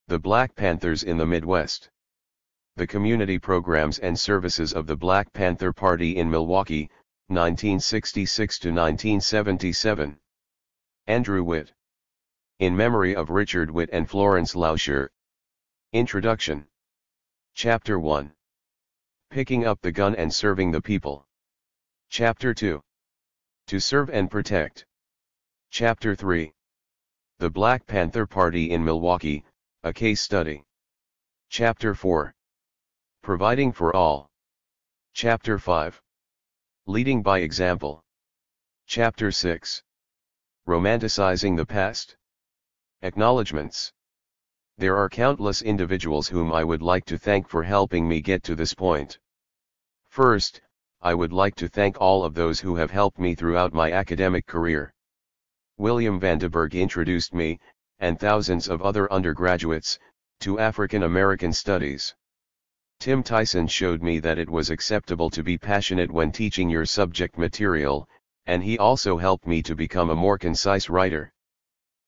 The Black Panthers in the Midwest. The community programs and services of the Black Panther Party in Milwaukee, 1966 to 1977. Andrew Witt. In memory of Richard Witt and Florence Lauscher. Introduction. Chapter 1. Picking up the gun and serving the people. Chapter 2. To serve and protect. Chapter 3. The Black Panther Party in Milwaukee, a case study. Chapter 4. Providing for all. Chapter 5. Leading by example. Chapter 6. Romanticizing the past. Acknowledgements. There are countless individuals whom I would like to thank for helping me get to this point. First, I would like to thank all of those who have helped me throughout my academic career. William Vandenberg introduced me, and thousands of other undergraduates, to African American studies. Tim Tyson showed me that it was acceptable to be passionate when teaching your subject material, and he also helped me to become a more concise writer.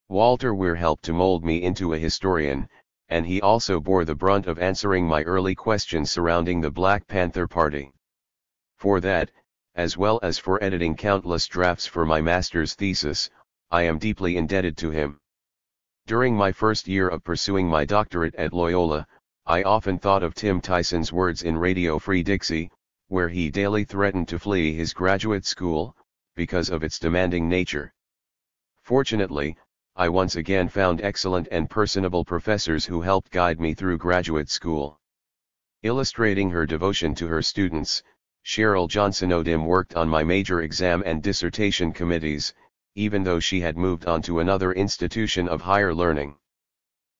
Walter Weir helped to mold me into a historian, and he also bore the brunt of answering my early questions surrounding the Black Panther Party. For that, as well as for editing countless drafts for my master's thesis, I am deeply indebted to him. During my first year of pursuing my doctorate at Loyola, I often thought of Tim Tyson's words in Radio Free Dixie, where he daily threatened to flee his graduate school, because of its demanding nature. Fortunately, I once again found excellent and personable professors who helped guide me through graduate school. Illustrating her devotion to her students, Cheryl Johnson Odom worked on my major exam and dissertation committees, even though she had moved on to another institution of higher learning.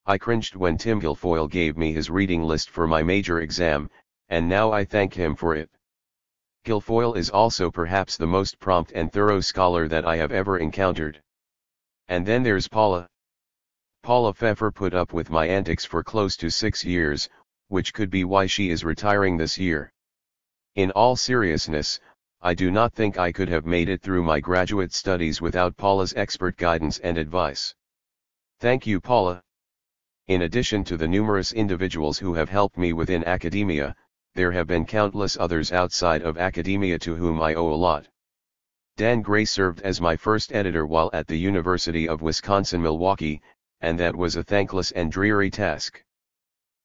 I cringed when Tim Guilfoyle gave me his reading list for my major exam, and now I thank him for it. Guilfoyle is also perhaps the most prompt and thorough scholar that I have ever encountered. And then there's Paula. Paula Pfeffer put up with my antics for close to 6 years, which could be why she is retiring this year. In all seriousness, I do not think I could have made it through my graduate studies without Paula's expert guidance and advice. Thank you, Paula. In addition to the numerous individuals who have helped me within academia, there have been countless others outside of academia to whom I owe a lot. Dan Gray served as my first editor while at the University of Wisconsin-Milwaukee, and that was a thankless and dreary task.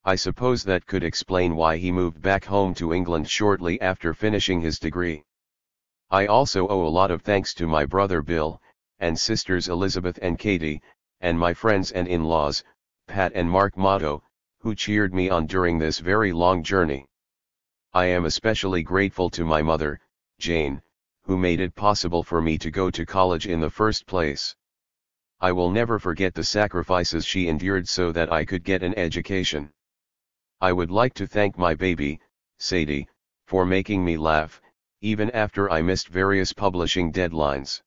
I suppose that could explain why he moved back home to England shortly after finishing his degree. I also owe a lot of thanks to my brother Bill, and sisters Elizabeth and Katie, and my friends and in-laws, Pat and Mark Motto, who cheered me on during this very long journey. I am especially grateful to my mother, Jane, who made it possible for me to go to college in the first place. I will never forget the sacrifices she endured so that I could get an education. I would like to thank my baby, Sadie, for making me laugh, even after I missed various publishing deadlines.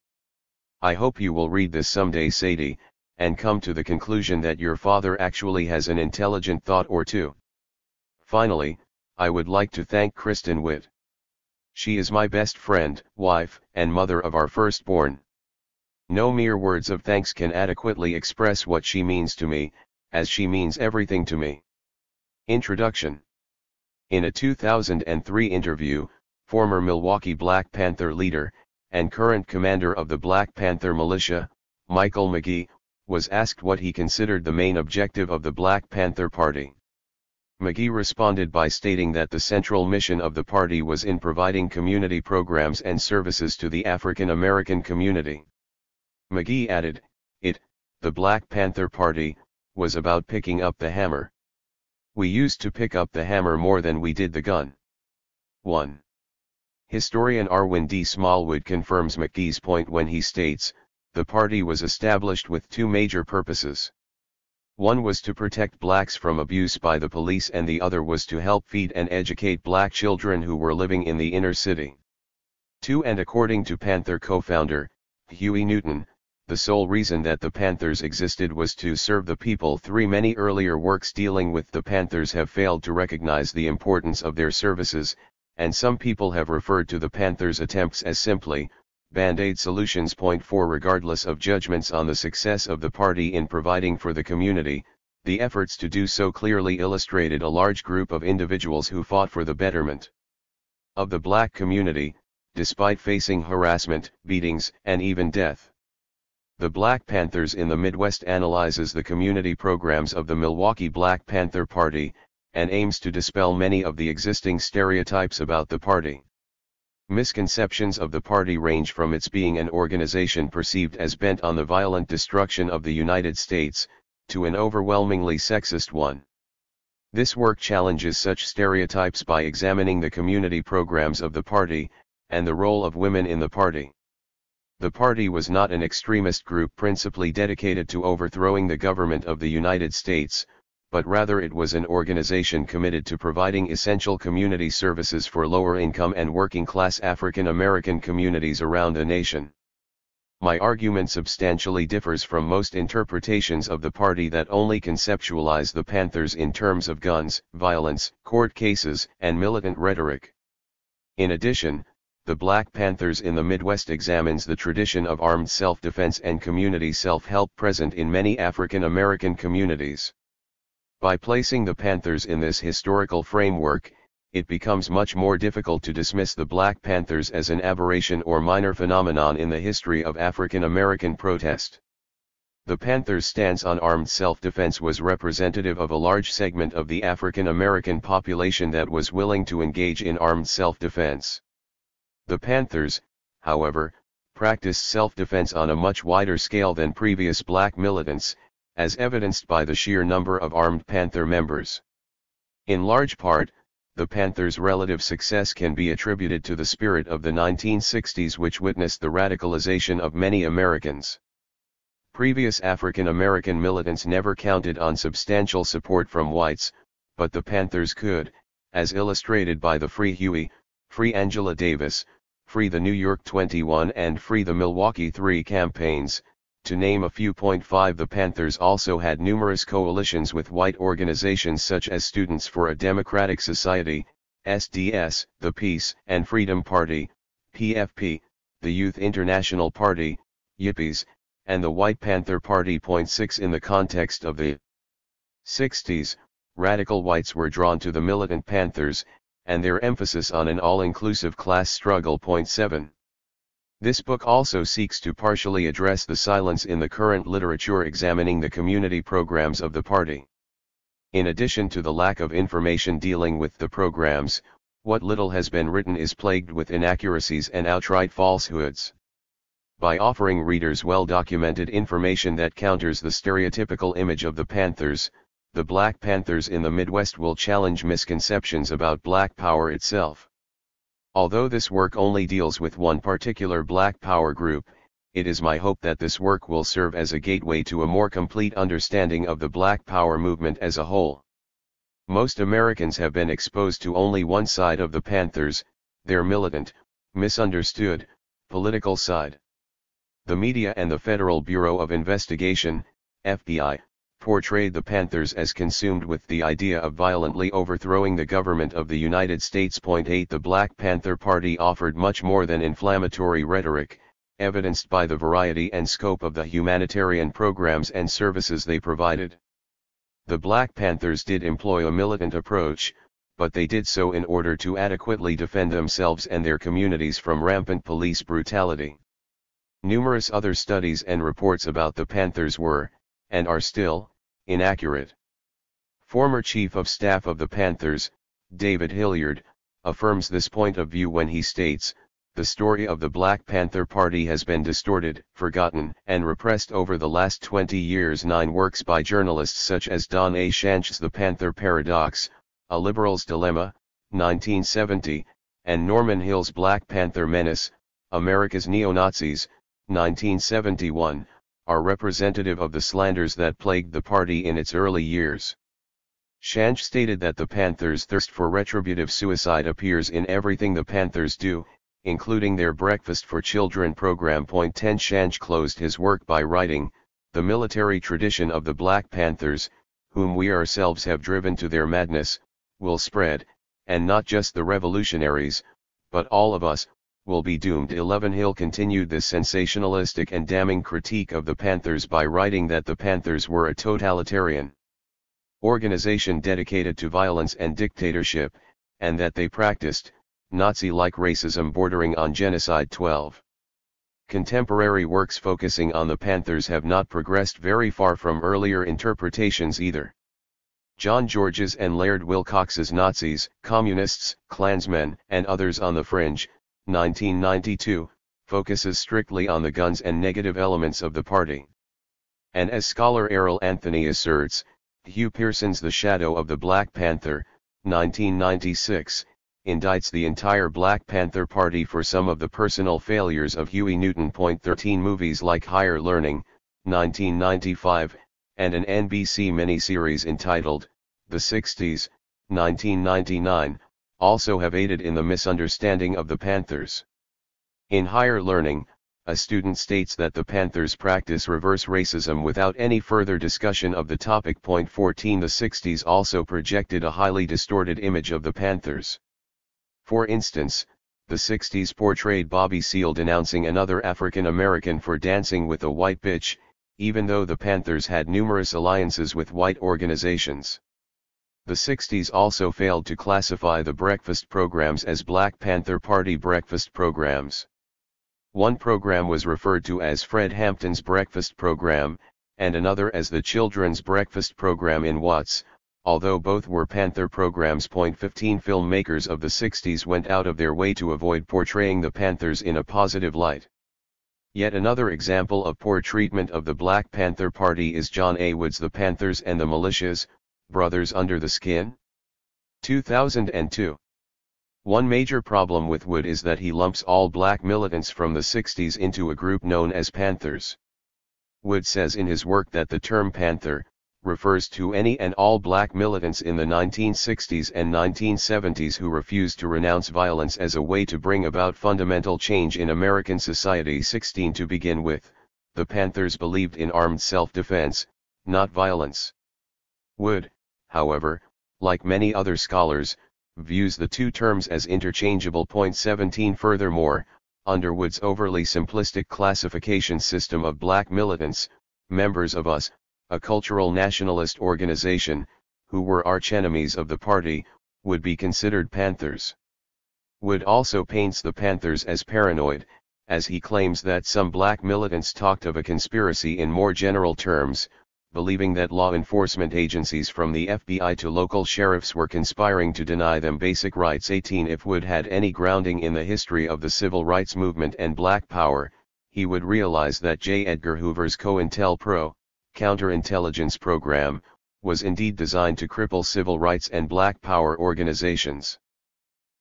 I hope you will read this someday, Sadie, and come to the conclusion that your father actually has an intelligent thought or two. Finally, I would like to thank Kristen Witt. She is my best friend, wife, and mother of our firstborn. No mere words of thanks can adequately express what she means to me, as she means everything to me. Introduction. In a 2003 interview, former Milwaukee Black Panther leader, and current commander of the Black Panther militia, Michael McGee, was asked what he considered the main objective of the Black Panther Party. McGee responded by stating that the central mission of the party was in providing community programs and services to the African American community. McGee added, the Black Panther Party, was about picking up the hammer. We used to pick up the hammer more than we did the gun. 1. Historian Arwin D. Smallwood confirms McGee's point when he states, the party was established with two major purposes. One was to protect blacks from abuse by the police and the other was to help feed and educate black children who were living in the inner city. 2. And according to Panther co-founder, Huey Newton, the sole reason that the Panthers existed was to serve the people. 3. Many earlier works dealing with the Panthers have failed to recognize the importance of their services, and some people have referred to the Panthers' attempts as simply Band-Aid solutions. 4. Regardless of judgments on the success of the party in providing for the community, The efforts to do so clearly illustrated a large group of individuals who fought for the betterment of the black community, despite facing harassment, beatings, and even death. The Black Panthers in the Midwest analyzes the community programs of the Milwaukee Black Panther Party, and aims to dispel many of the existing stereotypes about the party. Misconceptions of the party range from its being an organization perceived as bent on the violent destruction of the United States, to an overwhelmingly sexist one. This work challenges such stereotypes by examining the community programs of the party, and the role of women in the party. The party was not an extremist group principally dedicated to overthrowing the government of the United States, but rather it was an organization committed to providing essential community services for lower-income and working-class African American communities around the nation. My argument substantially differs from most interpretations of the party that only conceptualize the Panthers in terms of guns, violence, court cases, and militant rhetoric. In addition, the Black Panthers in the Midwest examines the tradition of armed self-defense and community self-help present in many African American communities. By placing the Panthers in this historical framework, it becomes much more difficult to dismiss the Black Panthers as an aberration or minor phenomenon in the history of African American protest. The Panthers' stance on armed self-defense was representative of a large segment of the African American population that was willing to engage in armed self-defense. The Panthers, however, practiced self-defense on a much wider scale than previous black militants, as evidenced by the sheer number of armed Panther members. In large part, the Panthers' relative success can be attributed to the spirit of the 1960s, which witnessed the radicalization of many Americans. Previous African American militants never counted on substantial support from whites, but the Panthers could, as illustrated by the Free Huey, Free Angela Davis, Free the New York 21 and Free the Milwaukee 3 campaigns, to name a few. 5 The Panthers also had numerous coalitions with white organizations such as Students for a Democratic Society, SDS, the Peace and Freedom Party, PFP, the Youth International Party, Yippies, and the White Panther Party. 6 In the context of the 60s, radical whites were drawn to the militant Panthers, and their emphasis on an all-inclusive class struggle. 7. This book also seeks to partially address the silence in the current literature examining the community programs of the party. In addition to the lack of information dealing with the programs, what little has been written is plagued with inaccuracies and outright falsehoods. By offering readers well-documented information that counters the stereotypical image of the Panthers, the Black Panthers in the Midwest will challenge misconceptions about Black Power itself. Although this work only deals with one particular Black Power group, it is my hope that this work will serve as a gateway to a more complete understanding of the Black Power movement as a whole. Most Americans have been exposed to only one side of the Panthers, their militant, misunderstood, political side. The media and the Federal Bureau of Investigation, FBI, portrayed the Panthers as consumed with the idea of violently overthrowing the government of the United States. 8 The Black Panther Party offered much more than inflammatory rhetoric, evidenced by the variety and scope of the humanitarian programs and services they provided. The Black Panthers did employ a militant approach, but they did so in order to adequately defend themselves and their communities from rampant police brutality. Numerous other studies and reports about the Panthers were, and are still, inaccurate. Former Chief of Staff of the Panthers, David Hilliard, affirms this point of view when he states, "The story of the Black Panther Party has been distorted, forgotten, and repressed over the last 20 years." 9 Works by journalists such as Don A. Shanch's The Panther Paradox, A Liberal's Dilemma, 1970, and Norman Hill's Black Panther Menace, America's Neo-Nazis, 1971, are representative of the slanders that plagued the party in its early years. Shanch stated that the Panthers' thirst for retributive suicide appears in everything the Panthers do, including their Breakfast for Children program. 10 Shanch closed his work by writing, "The military tradition of the Black Panthers, whom we ourselves have driven to their madness, will spread, and not just the revolutionaries, but all of us, will be doomed." 11 Hill continued this sensationalistic and damning critique of the Panthers by writing that the Panthers were a totalitarian organization dedicated to violence and dictatorship, and that they practiced Nazi-like racism bordering on genocide. 12. Contemporary works focusing on the Panthers have not progressed very far from earlier interpretations either. John George's and Laird Wilcox's Nazis, Communists, Klansmen, and Others on the Fringe, 1992, focuses strictly on the guns and negative elements of the party. And as scholar Errol Anthony asserts, Hugh Pearson's The Shadow of the Black Panther, 1996, indicts the entire Black Panther Party for some of the personal failures of Huey Newton. 13 movies like Higher Learning, 1995, and an NBC miniseries entitled The 60s, 1999, also have aided in the misunderstanding of the Panthers. In Higher Learning, a student states that the Panthers practice reverse racism without any further discussion of the topic. 14 The 60s also projected a highly distorted image of the Panthers. For instance, the 60s portrayed Bobby Seale denouncing another African American for dancing with a white bitch, even though the Panthers had numerous alliances with white organizations. The 60s also failed to classify the breakfast programs as Black Panther Party breakfast programs. One program was referred to as Fred Hampton's breakfast program, and another as the Children's Breakfast Program in Watts, although both were Panther programs. 15 Filmmakers of the 60s went out of their way to avoid portraying the Panthers in a positive light. Yet another example of poor treatment of the Black Panther Party is John A. Wood's The Panthers and the Militias, Brothers Under the Skin? 2002. One major problem with Wood is that he lumps all black militants from the 60s into a group known as Panthers. Wood says in his work that the term Panther refers to any and all black militants in the 1960s and 1970s who refused to renounce violence as a way to bring about fundamental change in American society. 16 To begin with, the Panthers believed in armed self-defense, not violence. Wood, however, like many other scholars, views the two terms as interchangeable. 17 Furthermore, under Wood's overly simplistic classification system of black militants, members of US, a cultural nationalist organization, who were archenemies of the party, would be considered Panthers. Wood also paints the Panthers as paranoid, as he claims that some black militants talked of a conspiracy in more general terms, believing that law enforcement agencies from the FBI to local sheriffs were conspiring to deny them basic rights. 18 If Wood had any grounding in the history of the civil rights movement and black power, he would realize that J. Edgar Hoover's COINTELPRO, counterintelligence program, was indeed designed to cripple civil rights and black power organizations.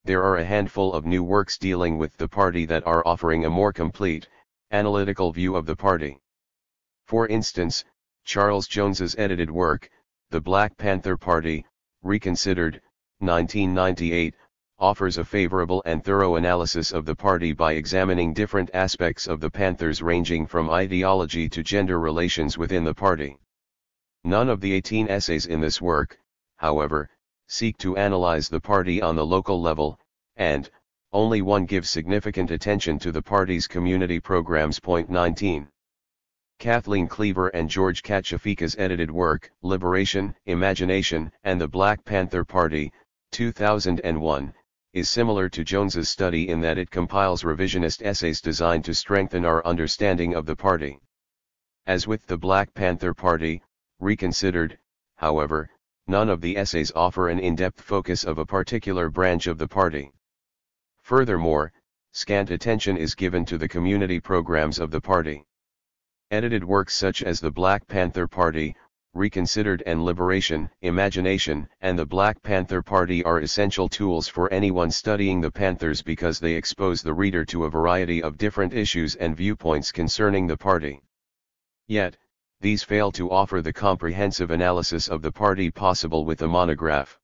There are a handful of new works dealing with the party that are offering a more complete, analytical view of the party. For instance, Charles Jones's edited work, The Black Panther Party, Reconsidered, 1998, offers a favorable and thorough analysis of the party by examining different aspects of the Panthers ranging from ideology to gender relations within the party. None of the 18 essays in this work, however, seek to analyze the party on the local level, and only one gives significant attention to the party's community programs. 19. Kathleen Cleaver and George Kachafika's edited work, Liberation, Imagination, and the Black Panther Party, 2001, is similar to Jones's study in that it compiles revisionist essays designed to strengthen our understanding of the party. As with the Black Panther Party, Reconsidered, however, none of the essays offer an in-depth focus of a particular branch of the party. Furthermore, scant attention is given to the community programs of the party. Edited works such as the Black Panther Party, Reconsidered, and Liberation, Imagination, and the Black Panther Party are essential tools for anyone studying the Panthers because they expose the reader to a variety of different issues and viewpoints concerning the party. Yet, these fail to offer the comprehensive analysis of the party possible with a monograph.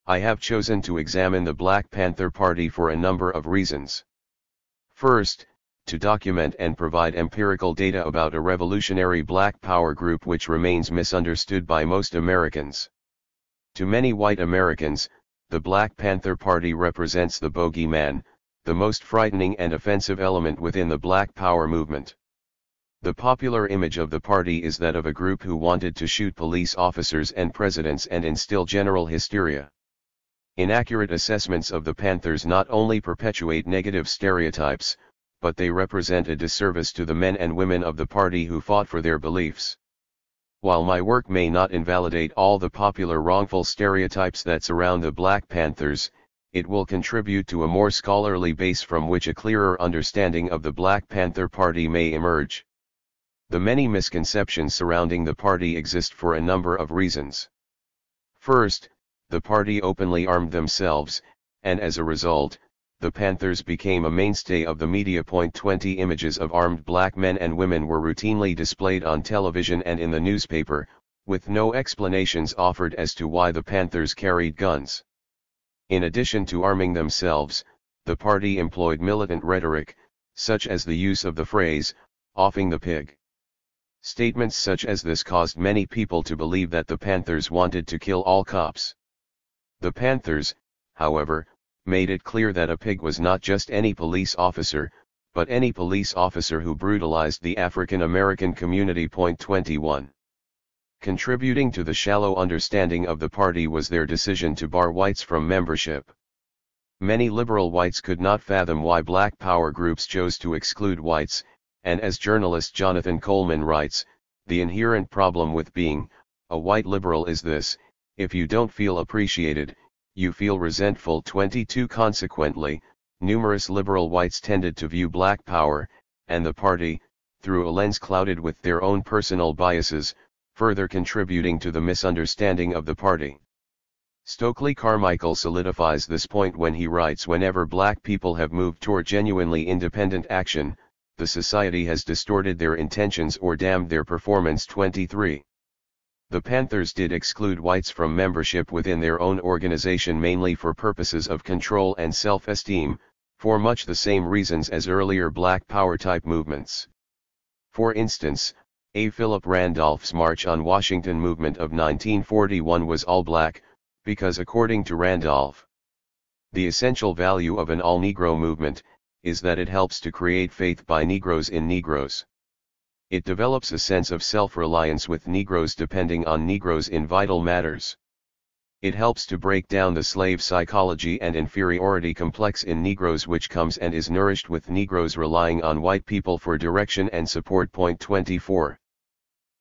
I have chosen to examine the Black Panther Party for a number of reasons. First, to document and provide empirical data about a revolutionary black power group which remains misunderstood by most Americans. To many white Americans, the Black Panther Party represents the bogeyman, the most frightening and offensive element within the black power movement. The popular image of the party is that of a group who wanted to shoot police officers and presidents and instill general hysteria. Inaccurate assessments of the Panthers not only perpetuate negative stereotypes, but they represent a disservice to the men and women of the party who fought for their beliefs. While my work may not invalidate all the popular wrongful stereotypes that surround the Black Panthers, it will contribute to a more scholarly base from which a clearer understanding of the Black Panther Party may emerge. The many misconceptions surrounding the party exist for a number of reasons. First, the party openly armed themselves, and as a result, the Panthers became a mainstay of the media. 20 images of armed black men and women were routinely displayed on television and in the newspaper, with no explanations offered as to why the Panthers carried guns. In addition to arming themselves, the party employed militant rhetoric, such as the use of the phrase, "offing the pig." Statements such as this caused many people to believe that the Panthers wanted to kill all cops. The Panthers, however, made it clear that a pig was not just any police officer, but any police officer who brutalized the African American community. 21. Contributing to the shallow understanding of the party was their decision to bar whites from membership. Many liberal whites could not fathom why Black power groups chose to exclude whites, and as journalist Jonathan Coleman writes, the inherent problem with being a white liberal is this: if you don't feel appreciated, you feel resentful. 22. Consequently, numerous liberal whites tended to view Black power, and the party, through a lens clouded with their own personal biases, further contributing to the misunderstanding of the party. Stokely Carmichael solidifies this point when he writes, whenever black people have moved toward genuinely independent action, the society has distorted their intentions or damned their performance. 23. The Panthers did exclude whites from membership within their own organization mainly for purposes of control and self-esteem, for much the same reasons as earlier Black Power type movements. For instance, A. Philip Randolph's March on Washington movement of 1941 was all black, because according to Randolph, the essential value of an all-Negro movement is that it helps to create faith by Negroes in Negroes. It develops a sense of self-reliance with Negroes depending on Negroes in vital matters. It helps to break down the slave psychology and inferiority complex in Negroes, which comes and is nourished with Negroes relying on white people for direction and support. 24.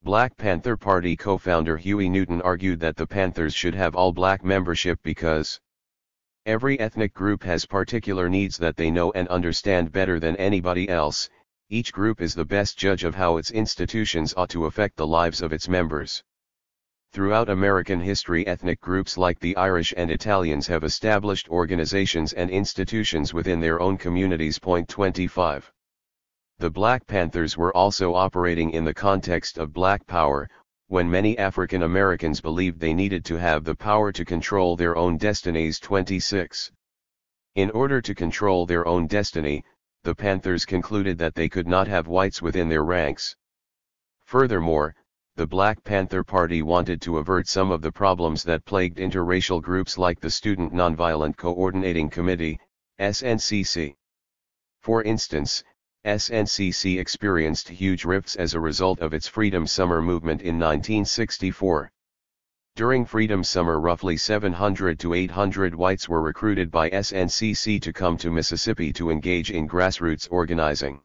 Black Panther Party co-founder Huey Newton argued that the Panthers should have all-black membership because every ethnic group has particular needs that they know and understand better than anybody else. Each group is the best judge of how its institutions ought to affect the lives of its members. Throughout American history, ethnic groups like the Irish and Italians have established organizations and institutions within their own communities. 25. The Black Panthers were also operating in the context of Black Power, when many African Americans believed they needed to have the power to control their own destinies. 26. In order to control their own destiny, the Panthers concluded that they could not have whites within their ranks. Furthermore, the Black Panther Party wanted to avert some of the problems that plagued interracial groups like the Student Nonviolent Coordinating Committee, SNCC. For instance, SNCC experienced huge rifts as a result of its Freedom Summer movement in 1964. During Freedom Summer, roughly 700 to 800 whites were recruited by SNCC to come to Mississippi to engage in grassroots organizing.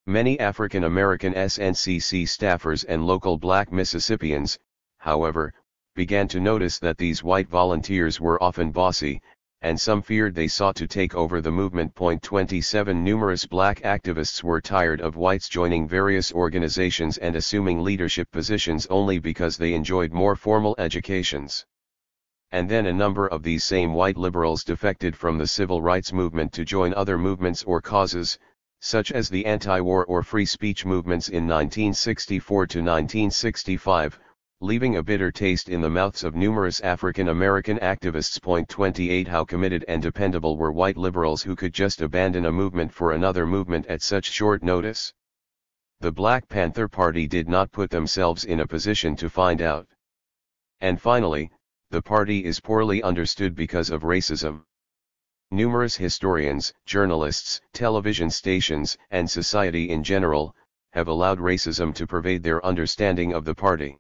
Many African American SNCC staffers and local black Mississippians, however, began to notice that these white volunteers were often bossy, and some feared they sought to take over the movement. 27. Numerous black activists were tired of whites joining various organizations and assuming leadership positions only because they enjoyed more formal educations. And then a number of these same white liberals defected from the civil rights movement to join other movements or causes, such as the anti-war or free speech movements in 1964 to 1965, leaving a bitter taste in the mouths of numerous African American activists. 28. How committed and dependable were white liberals who could just abandon a movement for another movement at such short notice? The Black Panther Party did not put themselves in a position to find out. And finally, the party is poorly understood because of racism. Numerous historians, journalists, television stations, and society in general have allowed racism to pervade their understanding of the party.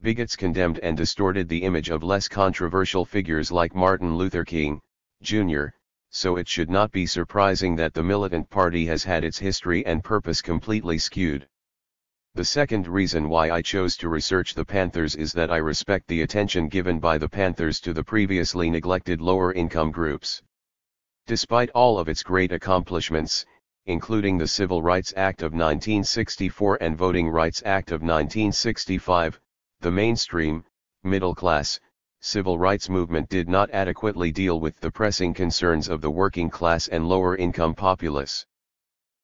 Bigots condemned and distorted the image of less controversial figures like Martin Luther King, Jr., so it should not be surprising that the militant party has had its history and purpose completely skewed. The second reason why I chose to research the Panthers is that I respect the attention given by the Panthers to the previously neglected lower-income groups. Despite all of its great accomplishments, including the Civil Rights Act of 1964 and Voting Rights Act of 1965, the mainstream, middle-class, civil rights movement did not adequately deal with the pressing concerns of the working class and lower-income populace.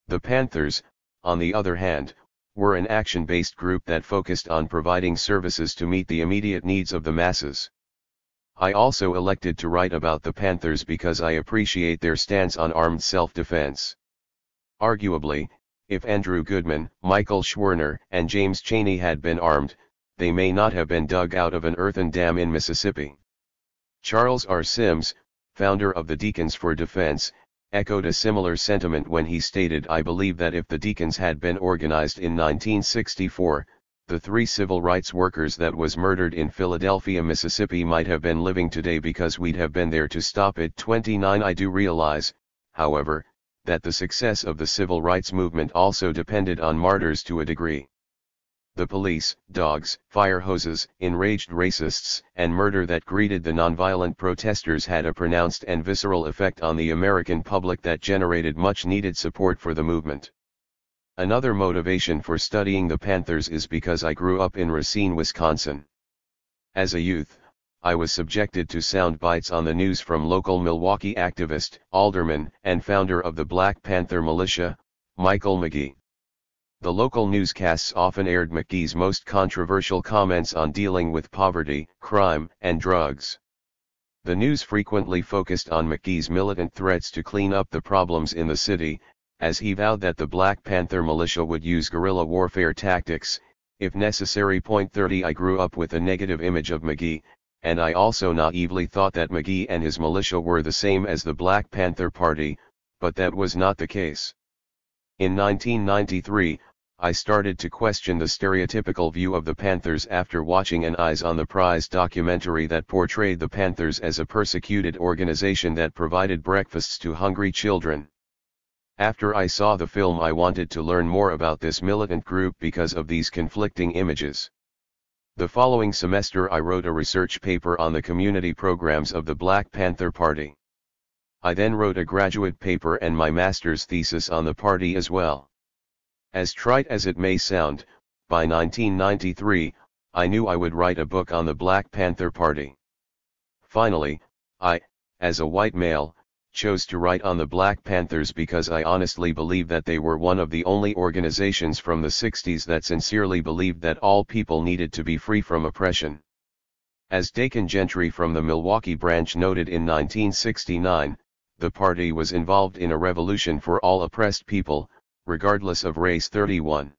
The Panthers, on the other hand, were an action-based group that focused on providing services to meet the immediate needs of the masses. I also elected to write about the Panthers because I appreciate their stance on armed self-defense. Arguably, if Andrew Goodman, Michael Schwerner, and James Chaney had been armed, they may not have been dug out of an earthen dam in Mississippi. Charles R. Sims, founder of the Deacons for Defense, echoed a similar sentiment when he stated, "I believe that if the Deacons had been organized in 1964, the 3 civil rights workers that was murdered in Philadelphia, Mississippi might have been living today because we'd have been there to stop it." 29 I do realize, however, that the success of the civil rights movement also depended on martyrs to a degree. The police, dogs, fire hoses, enraged racists, and murder that greeted the nonviolent protesters had a pronounced and visceral effect on the American public that generated much-needed support for the movement. Another motivation for studying the Panthers is because I grew up in Racine, Wisconsin. As a youth, I was subjected to sound bites on the news from local Milwaukee activist, alderman, and founder of the Black Panther militia, Michael McGee. The local newscasts often aired McGee's most controversial comments on dealing with poverty, crime, and drugs. The news frequently focused on McGee's militant threats to clean up the problems in the city, as he vowed that the Black Panther militia would use guerrilla warfare tactics, if necessary. 30 I grew up with a negative image of McGee, and I also naively thought that McGee and his militia were the same as the Black Panther Party, but that was not the case. In 1993, I started to question the stereotypical view of the Panthers after watching an Eyes on the Prize documentary that portrayed the Panthers as a persecuted organization that provided breakfasts to hungry children. After I saw the film, I wanted to learn more about this militant group because of these conflicting images. The following semester I wrote a research paper on the community programs of the Black Panther Party. I then wrote a graduate paper and my master's thesis on the party as well. As trite as it may sound, by 1993, I knew I would write a book on the Black Panther Party. Finally, I, as a white male, chose to write on the Black Panthers because I honestly believe that they were one of the only organizations from the 60s that sincerely believed that all people needed to be free from oppression. As Dakin Gentry from the Milwaukee branch noted in 1969, the party was involved in a revolution for all oppressed people, regardless of race. 31.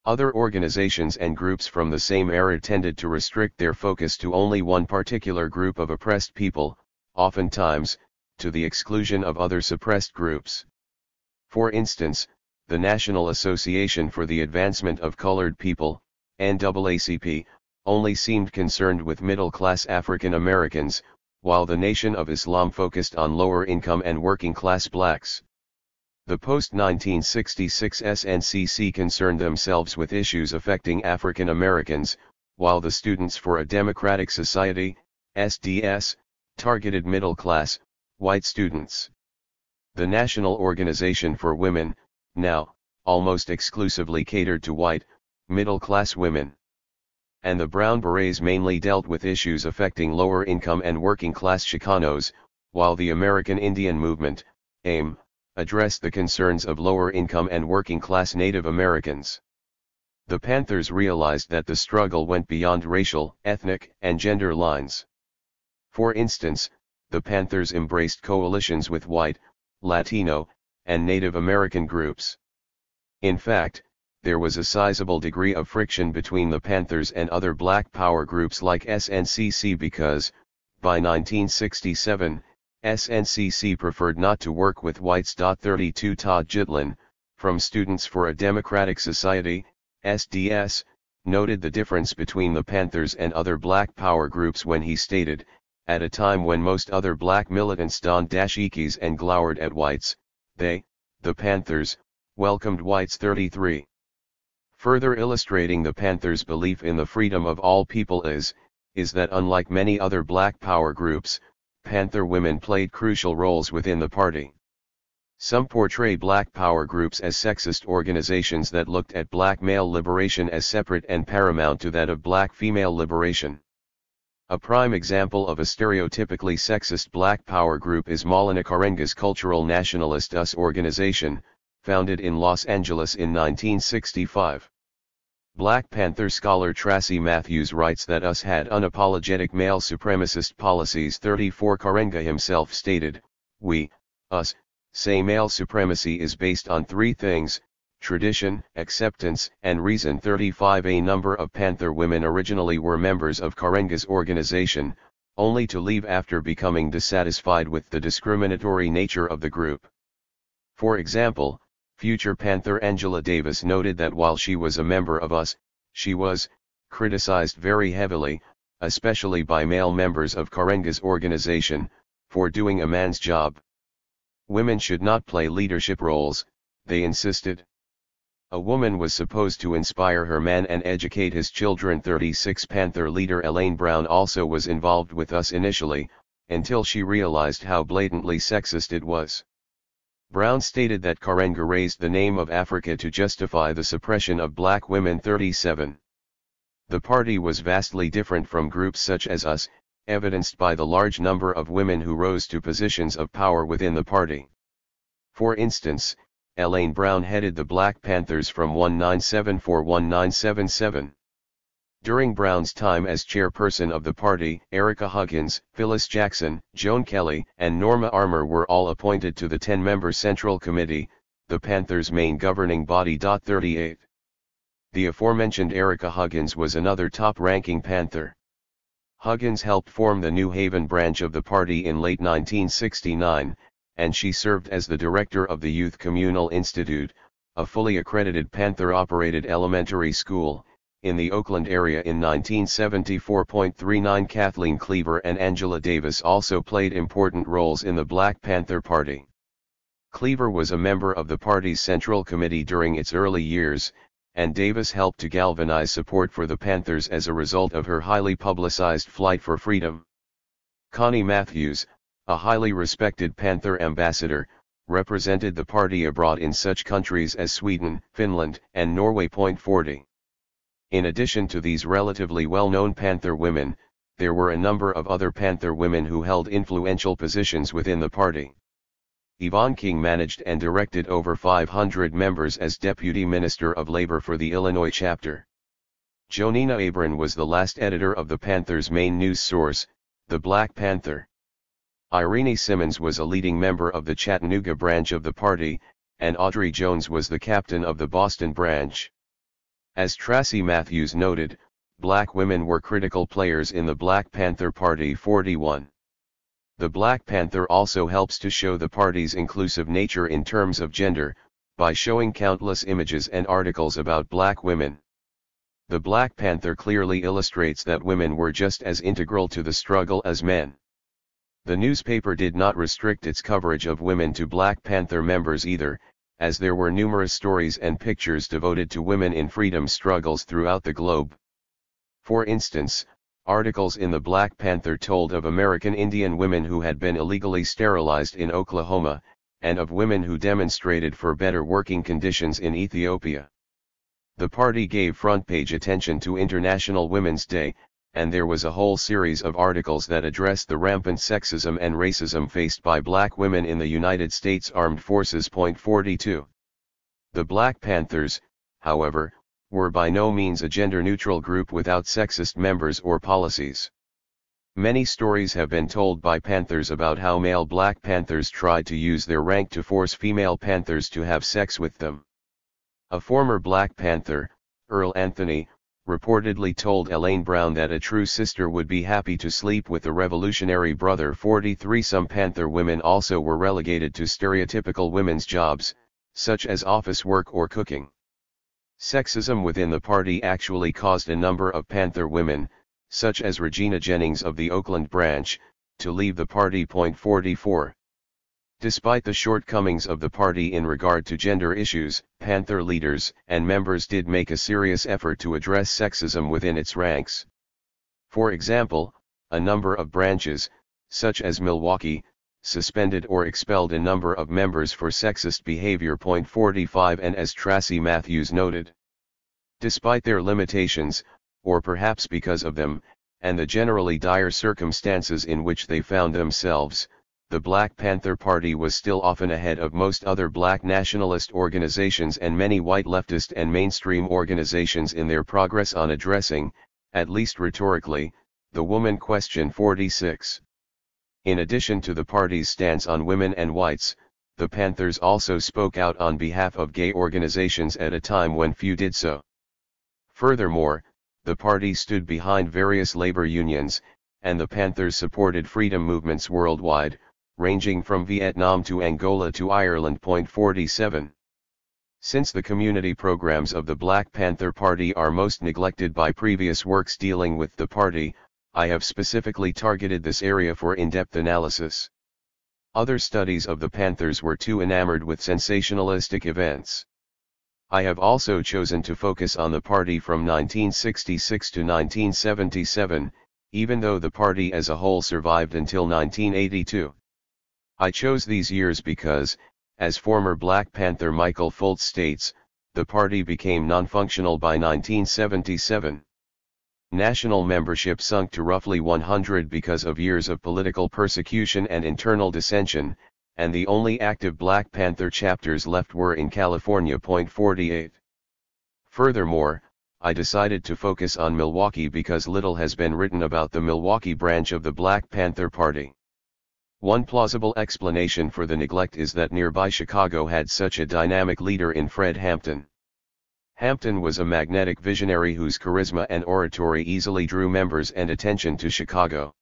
Other organizations and groups from the same era tended to restrict their focus to only one particular group of oppressed people, oftentimes, to the exclusion of other suppressed groups. For instance, the National Association for the Advancement of Colored People, NAACP, only seemed concerned with middle-class African Americans, while the Nation of Islam focused on lower-income and working-class blacks. The post-1966 SNCC concerned themselves with issues affecting African Americans, while the Students for a Democratic Society, SDS, targeted middle-class, white students. The National Organization for Women, now, almost exclusively catered to white, middle-class women. And the Brown Berets mainly dealt with issues affecting lower-income and working-class Chicanos, while the American Indian Movement, AIM, addressed the concerns of lower-income and working-class Native Americans. The Panthers realized that the struggle went beyond racial, ethnic, and gender lines. For instance, the Panthers embraced coalitions with white, Latino, and Native American groups. In fact, there was a sizable degree of friction between the Panthers and other black power groups like SNCC because, by 1967, SNCC preferred not to work with whites. 32 Todd Gitlin, from Students for a Democratic Society, SDS, noted the difference between the Panthers and other black power groups when he stated, at a time when most other black militants donned dashikis and glowered at whites, they, the Panthers, welcomed whites. 33. Further illustrating the Panthers' belief in the freedom of all people is that unlike many other black power groups, Panther women played crucial roles within the party. Some portray black power groups as sexist organizations that looked at black male liberation as separate and paramount to that of black female liberation. A prime example of a stereotypically sexist black power group is Maulana Karenga's Cultural Nationalist US organization, founded in Los Angeles in 1965. Black Panther scholar Tracy Matthews writes that US had unapologetic male supremacist policies. 34. Karenga himself stated, "We, us, say male supremacy is based on three things: tradition, acceptance, and reason." 35. A number of Panther women originally were members of Karenga's organization, only to leave after becoming dissatisfied with the discriminatory nature of the group. For example, future Panther Angela Davis noted that while she was a member of US, she was criticized very heavily, especially by male members of Karenga's organization, for doing a man's job. Women should not play leadership roles, they insisted. A woman was supposed to inspire her man and educate his children. 36. Panther leader Elaine Brown also was involved with US initially, until she realized how blatantly sexist it was. Brown stated that Karenga raised the name of Africa to justify the suppression of black women. 37. The party was vastly different from groups such as US, evidenced by the large number of women who rose to positions of power within the party. For instance, Elaine Brown headed the Black Panthers from 1974–1977. During Brown's time as chairperson of the party, Erica Huggins, Phyllis Jackson, Joan Kelly, and Norma Armour were all appointed to the 10-member Central Committee, the Panthers' main governing body. 38. The aforementioned Erica Huggins was another top-ranking Panther. Huggins helped form the New Haven branch of the party in late 1969, and she served as the director of the Youth Communal Institute, a fully accredited Panther-operated elementary school, in the Oakland area in 1974. 39. Kathleen Cleaver and Angela Davis also played important roles in the Black Panther Party. Cleaver was a member of the party's Central Committee during its early years, and Davis helped to galvanize support for the Panthers as a result of her highly publicized flight for freedom. Connie Matthews, a highly respected Panther ambassador, represented the party abroad in such countries as Sweden, Finland, and Norway. 40. In addition to these relatively well-known Panther women, there were a number of other Panther women who held influential positions within the party. Yvonne King managed and directed over 500 members as Deputy Minister of Labor for the Illinois chapter. Jonina Abram was the last editor of the Panthers' main news source, the Black Panther. Irene Simmons was a leading member of the Chattanooga branch of the party, and Audrey Jones was the captain of the Boston branch. As Tracy Matthews noted, black women were critical players in the Black Panther Party. 41. The Black Panther also helps to show the party's inclusive nature in terms of gender, by showing countless images and articles about black women. The Black Panther clearly illustrates that women were just as integral to the struggle as men. The newspaper did not restrict its coverage of women to Black Panther members either, as there were numerous stories and pictures devoted to women in freedom struggles throughout the globe. For instance, articles in the Black Panther told of American Indian women who had been illegally sterilized in Oklahoma, and of women who demonstrated for better working conditions in Ethiopia. The party gave front-page attention to International Women's Day, and there was a whole series of articles that addressed the rampant sexism and racism faced by black women in the United States Armed Forces. 42. The Black Panthers, however, were by no means a gender-neutral group without sexist members or policies. Many stories have been told by Panthers about how male Black Panthers tried to use their rank to force female Panthers to have sex with them. A former Black Panther, Earl Anthony, reportedly told Elaine Brown that a true sister would be happy to sleep with a revolutionary brother. 43. Some Panther women also were relegated to stereotypical women's jobs, such as office work or cooking. Sexism within the party actually caused a number of Panther women, such as Regina Jennings of the Oakland branch, to leave the party. 44. Despite the shortcomings of the party in regard to gender issues, Panther leaders and members did make a serious effort to address sexism within its ranks. For example, a number of branches, such as Milwaukee, suspended or expelled a number of members for sexist behavior. 45. And as Tracy Matthews noted, despite their limitations, or perhaps because of them, and the generally dire circumstances in which they found themselves, the Black Panther Party was still often ahead of most other black nationalist organizations and many white leftist and mainstream organizations in their progress on addressing, at least rhetorically, the woman question. 46. In addition to the party's stance on women and whites, the Panthers also spoke out on behalf of gay organizations at a time when few did so. Furthermore, the party stood behind various labor unions, and the Panthers supported freedom movements worldwide, ranging from Vietnam to Angola to Ireland. 47. Since the community programs of the Black Panther Party are most neglected by previous works dealing with the party, I have specifically targeted this area for in-depth analysis. Other studies of the Panthers were too enamored with sensationalistic events. I have also chosen to focus on the party from 1966 to 1977, even though the party as a whole survived until 1982. I chose these years because, as former Black Panther Michael Fultz states, the party became non-functional by 1977. National membership sunk to roughly 100 because of years of political persecution and internal dissension, and the only active Black Panther chapters left were in California. 48. Furthermore, I decided to focus on Milwaukee because little has been written about the Milwaukee branch of the Black Panther Party. One plausible explanation for the neglect is that nearby Chicago had such a dynamic leader in Fred Hampton. Hampton was a magnetic visionary whose charisma and oratory easily drew members and attention to Chicago.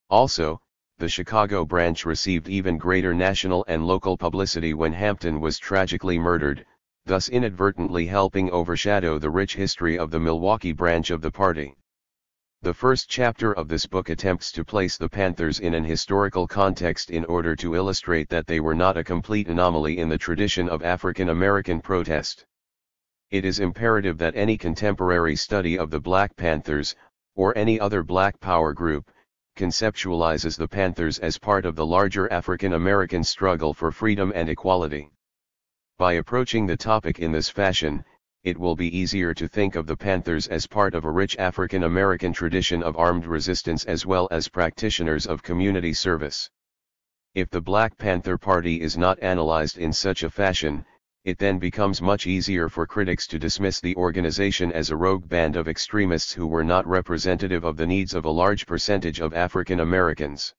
Also, the Chicago branch received even greater national and local publicity when Hampton was tragically murdered, thus inadvertently helping overshadow the rich history of the Milwaukee branch of the party. The first chapter of this book attempts to place the Panthers in an historical context in order to illustrate that they were not a complete anomaly in the tradition of African American protest. It is imperative that any contemporary study of the Black Panthers, or any other Black Power group, conceptualizes the Panthers as part of the larger African American struggle for freedom and equality. By approaching the topic in this fashion, it will be easier to think of the Panthers as part of a rich African American tradition of armed resistance as well as practitioners of community service. If the Black Panther Party is not analyzed in such a fashion, it then becomes much easier for critics to dismiss the organization as a rogue band of extremists who were not representative of the needs of a large percentage of African Americans.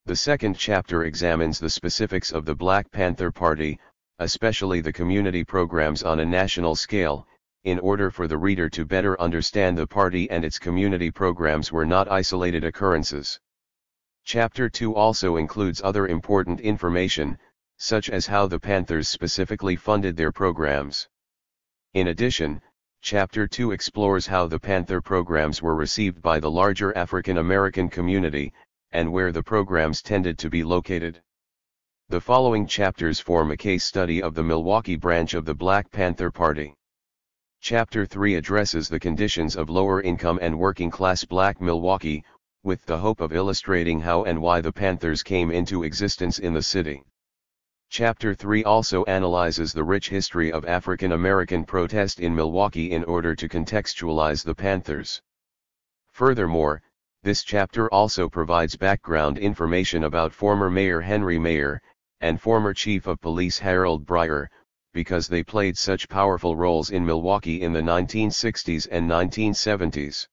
The second chapter examines the specifics of the Black Panther Party, especially the community programs on a national scale, in order for the reader to better understand the party and its community programs were not isolated occurrences. Chapter 2 also includes other important information, such as how the Panthers specifically funded their programs. In addition, Chapter 2 explores how the Panther programs were received by the larger African American community, and where the programs tended to be located. The following chapters form a case study of the Milwaukee branch of the Black Panther Party. Chapter 3 addresses the conditions of lower-income and working-class Black Milwaukee, with the hope of illustrating how and why the Panthers came into existence in the city. Chapter 3 also analyzes the rich history of African American protest in Milwaukee in order to contextualize the Panthers. Furthermore, this chapter also provides background information about former Mayor Henry Mayer, and former Chief of Police Harold Breyer, because they played such powerful roles in Milwaukee in the 1960s and 1970s.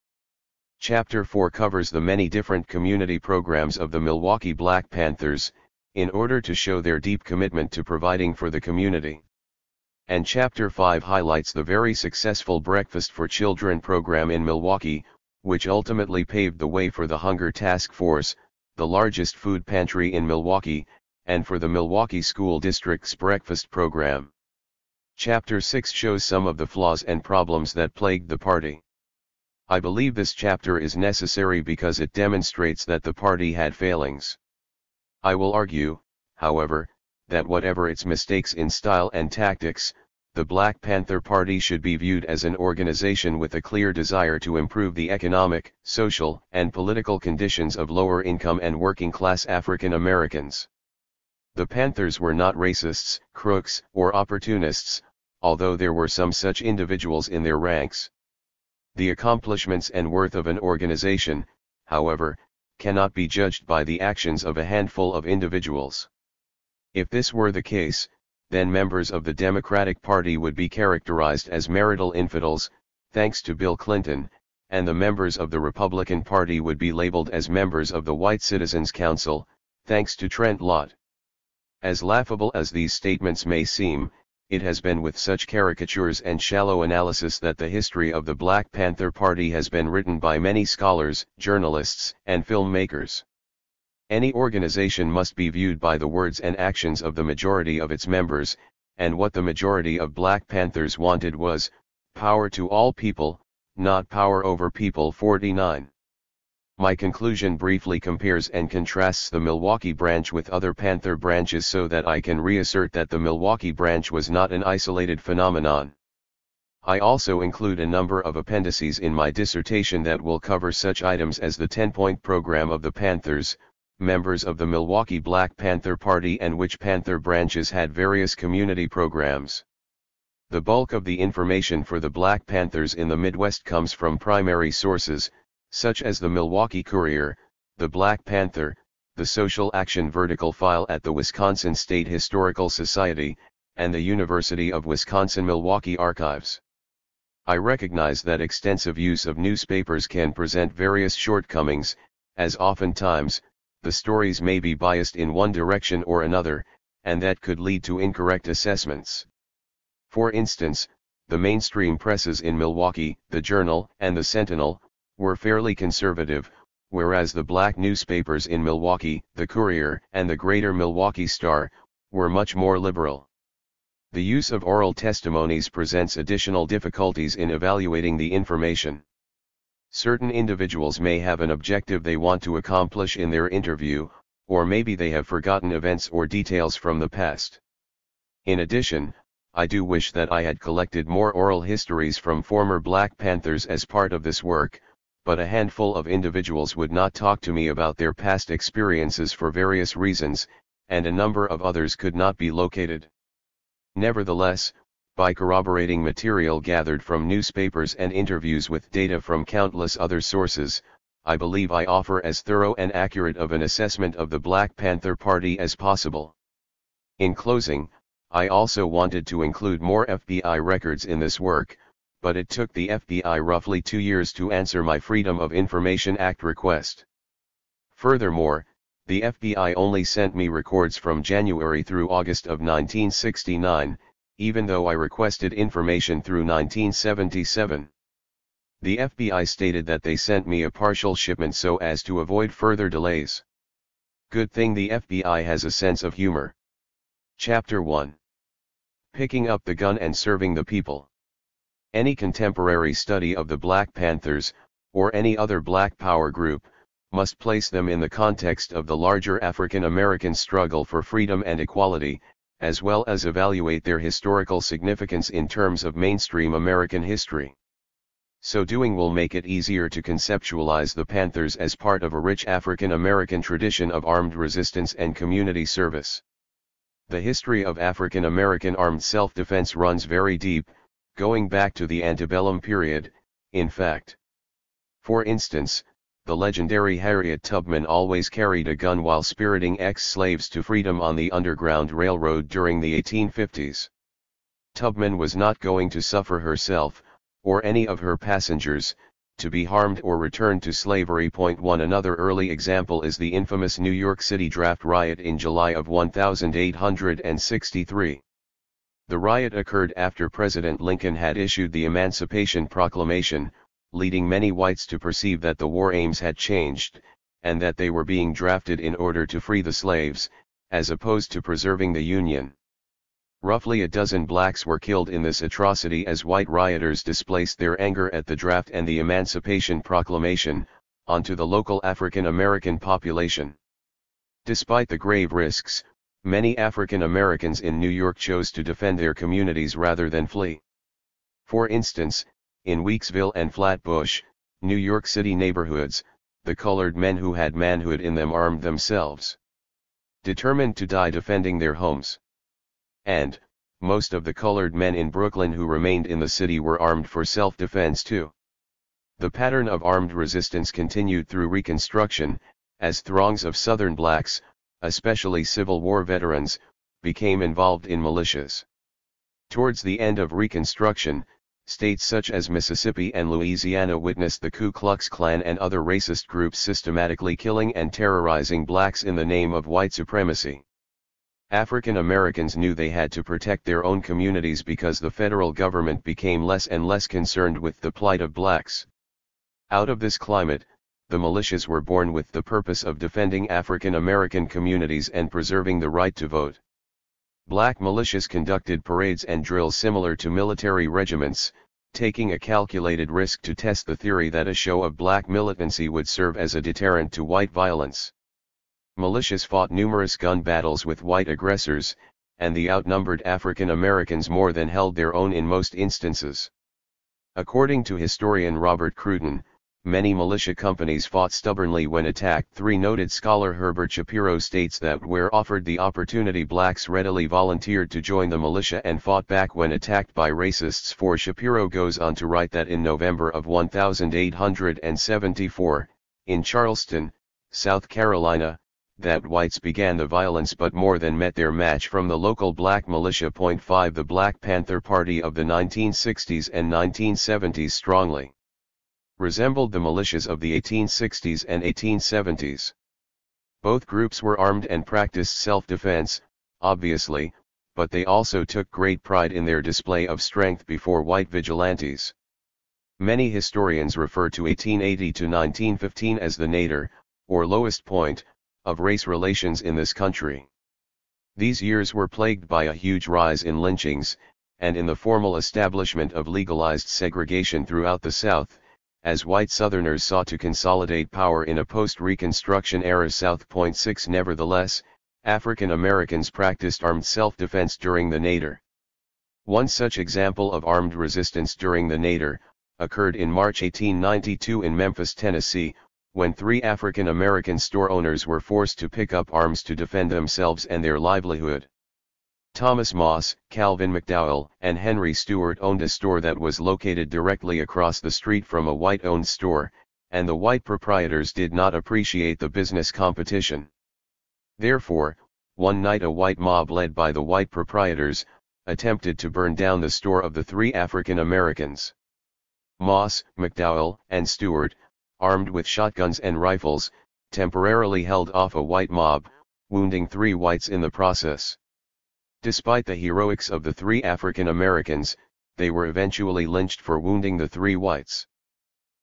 Chapter 4 covers the many different community programs of the Milwaukee Black Panthers, in order to show their deep commitment to providing for the community. And Chapter 5 highlights the very successful Breakfast for Children program in Milwaukee, which ultimately paved the way for the Hunger Task Force, the largest food pantry in Milwaukee, and for the Milwaukee School District's breakfast program. Chapter 6 shows some of the flaws and problems that plagued the party. I believe this chapter is necessary because it demonstrates that the party had failings. I will argue, however, that whatever its mistakes in style and tactics, the Black Panther Party should be viewed as an organization with a clear desire to improve the economic, social, and political conditions of lower-income and working-class African Americans. The Panthers were not racists, crooks, or opportunists, although there were some such individuals in their ranks. The accomplishments and worth of an organization, however, cannot be judged by the actions of a handful of individuals. If this were the case, then members of the Democratic Party would be characterized as marital infidels, thanks to Bill Clinton, and the members of the Republican Party would be labeled as members of the White Citizens Council, thanks to Trent Lott. As laughable as these statements may seem, it has been with such caricatures and shallow analysis that the history of the Black Panther Party has been written by many scholars, journalists, and filmmakers. Any organization must be viewed by the words and actions of the majority of its members, and what the majority of Black Panthers wanted was, power to all people, not power over people. 49. My conclusion briefly compares and contrasts the Milwaukee branch with other Panther branches so that I can reassert that the Milwaukee branch was not an isolated phenomenon. I also include a number of appendices in my dissertation that will cover such items as the 10-point program of the Panthers, members of the Milwaukee Black Panther Party, and which Panther branches had various community programs. The bulk of the information for the Black Panthers in the Midwest comes from primary sources, such as the Milwaukee Courier, the Black Panther, the Social Action Vertical File at the Wisconsin State Historical Society, and the University of Wisconsin-Milwaukee Archives. I recognize that extensive use of newspapers can present various shortcomings, as oftentimes, the stories may be biased in one direction or another, and that could lead to incorrect assessments. For instance, the mainstream presses in Milwaukee, the Journal and the Sentinel, were fairly conservative, whereas the black newspapers in Milwaukee, the Courier and the Greater Milwaukee Star, were much more liberal. The use of oral testimonies presents additional difficulties in evaluating the information. Certain individuals may have an objective they want to accomplish in their interview, or maybe they have forgotten events or details from the past. In addition, I do wish that I had collected more oral histories from former Black Panthers as part of this work, but a handful of individuals would not talk to me about their past experiences for various reasons, and a number of others could not be located. Nevertheless, by corroborating material gathered from newspapers and interviews with data from countless other sources, I believe I offer as thorough and accurate of an assessment of the Black Panther Party as possible. In closing, I also wanted to include more FBI records in this work, but it took the FBI roughly 2 years to answer my Freedom of Information Act request. Furthermore, the FBI only sent me records from January through August of 1969, even though I requested information through 1977. The FBI stated that they sent me a partial shipment so as to avoid further delays. Good thing the FBI has a sense of humor. Chapter 1. Picking up the gun and serving the people. Any contemporary study of the Black Panthers, or any other Black Power group, must place them in the context of the larger African American struggle for freedom and equality, as well as evaluate their historical significance in terms of mainstream American history. So doing will make it easier to conceptualize the Panthers as part of a rich African American tradition of armed resistance and community service. The history of African American armed self-defense runs very deep, going back to the antebellum period, in fact. For instance, the legendary Harriet Tubman always carried a gun while spiriting ex-slaves to freedom on the Underground Railroad during the 1850s. Tubman was not going to suffer herself, or any of her passengers, to be harmed or returned to slavery. 1 Another early example is the infamous New York City draft riot in July of 1863. The riot occurred after President Lincoln had issued the Emancipation Proclamation, leading many whites to perceive that the war aims had changed, and that they were being drafted in order to free the slaves, as opposed to preserving the Union. Roughly a dozen blacks were killed in this atrocity as white rioters displaced their anger at the draft and the Emancipation Proclamation, onto the local African American population. Despite the grave risks, many African Americans in New York chose to defend their communities rather than flee. For instance, in Weeksville and Flatbush, New York City neighborhoods, the colored men who had manhood in them armed themselves, determined to die defending their homes. And, most of the colored men in Brooklyn who remained in the city were armed for self-defense too. The pattern of armed resistance continued through Reconstruction, as throngs of Southern blacks, especially Civil War veterans, became involved in militias. Towards the end of Reconstruction, states such as Mississippi and Louisiana witnessed the Ku Klux Klan and other racist groups systematically killing and terrorizing blacks in the name of white supremacy. African Americans knew they had to protect their own communities because the federal government became less and less concerned with the plight of blacks. Out of this climate, the militias were born with the purpose of defending African American communities and preserving the right to vote. Black militias conducted parades and drills similar to military regiments, taking a calculated risk to test the theory that a show of black militancy would serve as a deterrent to white violence. Militias fought numerous gun battles with white aggressors, and the outnumbered African Americans more than held their own in most instances. According to historian Robert Cruton, many militia companies fought stubbornly when attacked. Noted scholar Herbert Shapiro states that where offered the opportunity, blacks readily volunteered to join the militia and fought back when attacked by racists. For Shapiro goes on to write that in November of 1874, in Charleston, South Carolina, that whites began the violence but more than met their match from the local black militia. 5 The Black Panther Party of the 1960s and 1970s strongly resembled the militias of the 1860s and 1870s. Both groups were armed and practiced self-defense, obviously, but they also took great pride in their display of strength before white vigilantes. Many historians refer to 1880 to 1915 as the nadir, or lowest point, of race relations in this country. These years were plagued by a huge rise in lynchings, and in the formal establishment of legalized segregation throughout the South, as white Southerners sought to consolidate power in a post-Reconstruction era South. 6 Nevertheless, African Americans practiced armed self-defense during the nadir. One such example of armed resistance during the nadir occurred in March 1892 in Memphis, Tennessee, when 3 African American store owners were forced to pick up arms to defend themselves and their livelihood. Thomas Moss, Calvin McDowell, and Henry Stewart owned a store that was located directly across the street from a white-owned store, and the white proprietors did not appreciate the business competition. Therefore, one night a white mob led by the white proprietors attempted to burn down the store of the 3 African Americans. Moss, McDowell, and Stewart, armed with shotguns and rifles, temporarily held off a white mob, wounding 3 whites in the process. Despite the heroics of the 3 African Americans, they were eventually lynched for wounding the 3 whites.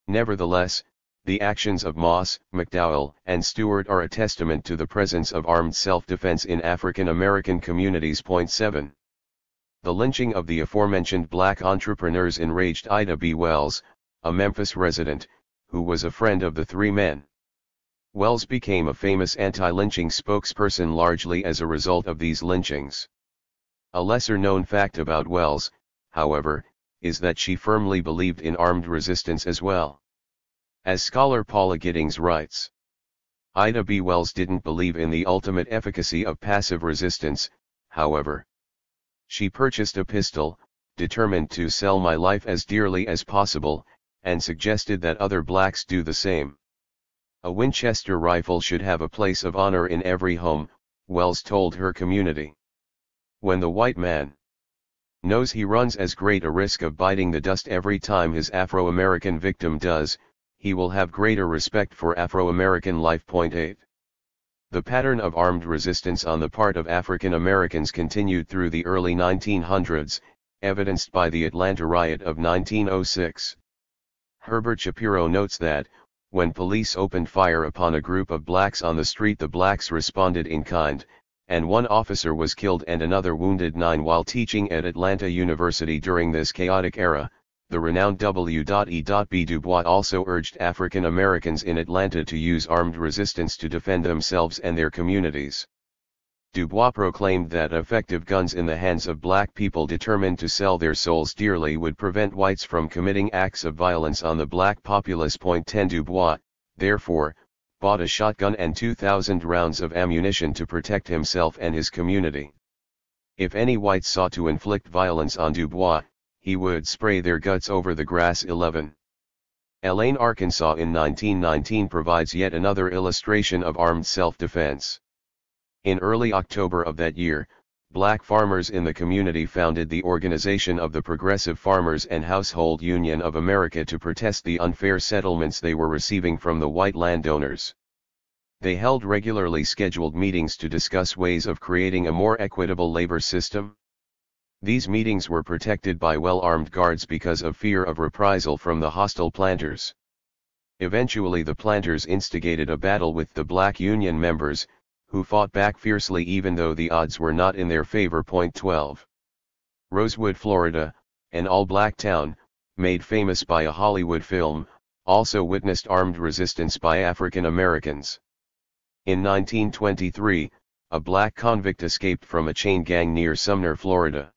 Nevertheless, the actions of Moss, McDowell, and Stewart are a testament to the presence of armed self-defense in African American communities. 7. The lynching of the aforementioned black entrepreneurs enraged Ida B. Wells, a Memphis resident, who was a friend of the 3 men. Wells became a famous anti-lynching spokesperson largely as a result of these lynchings. A lesser-known fact about Wells, however, is that she firmly believed in armed resistance as well. As scholar Paula Giddings writes, Ida B. Wells didn't believe in the ultimate efficacy of passive resistance, however. She purchased a pistol, determined to sell my life as dearly as possible, and suggested that other blacks do the same. A Winchester rifle should have a place of honor in every home, Wells told her community. When the white man knows he runs as great a risk of biting the dust every time his Afro-American victim does, he will have greater respect for Afro-American life. 8. The pattern of armed resistance on the part of African Americans continued through the early 1900s, evidenced by the Atlanta riot of 1906. Herbert Shapiro notes that, when police opened fire upon a group of blacks on the street, the blacks responded in kind, and one officer was killed and another wounded 9 while teaching at Atlanta University during this chaotic era. The renowned W.E.B. Du Bois also urged African Americans in Atlanta to use armed resistance to defend themselves and their communities. Du Bois proclaimed that effective guns in the hands of black people determined to sell their souls dearly would prevent whites from committing acts of violence on the black populace. 10 Du Bois, therefore, bought a shotgun and 2,000 rounds of ammunition to protect himself and his community. If any whites sought to inflict violence on Du Bois, he would spray their guts over the grass. 11. Elaine, Arkansas in 1919 provides yet another illustration of armed self-defense. In early October of that year, black farmers in the community founded the Organization of the Progressive Farmers and Household Union of America to protest the unfair settlements they were receiving from the white landowners. They held regularly scheduled meetings to discuss ways of creating a more equitable labor system. These meetings were protected by well-armed guards because of fear of reprisal from the hostile planters. Eventually the planters instigated a battle with the black union members, who fought back fiercely even though the odds were not in their favor. 12. Rosewood, Florida, an all-black town, made famous by a Hollywood film, also witnessed armed resistance by African Americans. In 1923, a black convict escaped from a chain gang near Sumner, Florida.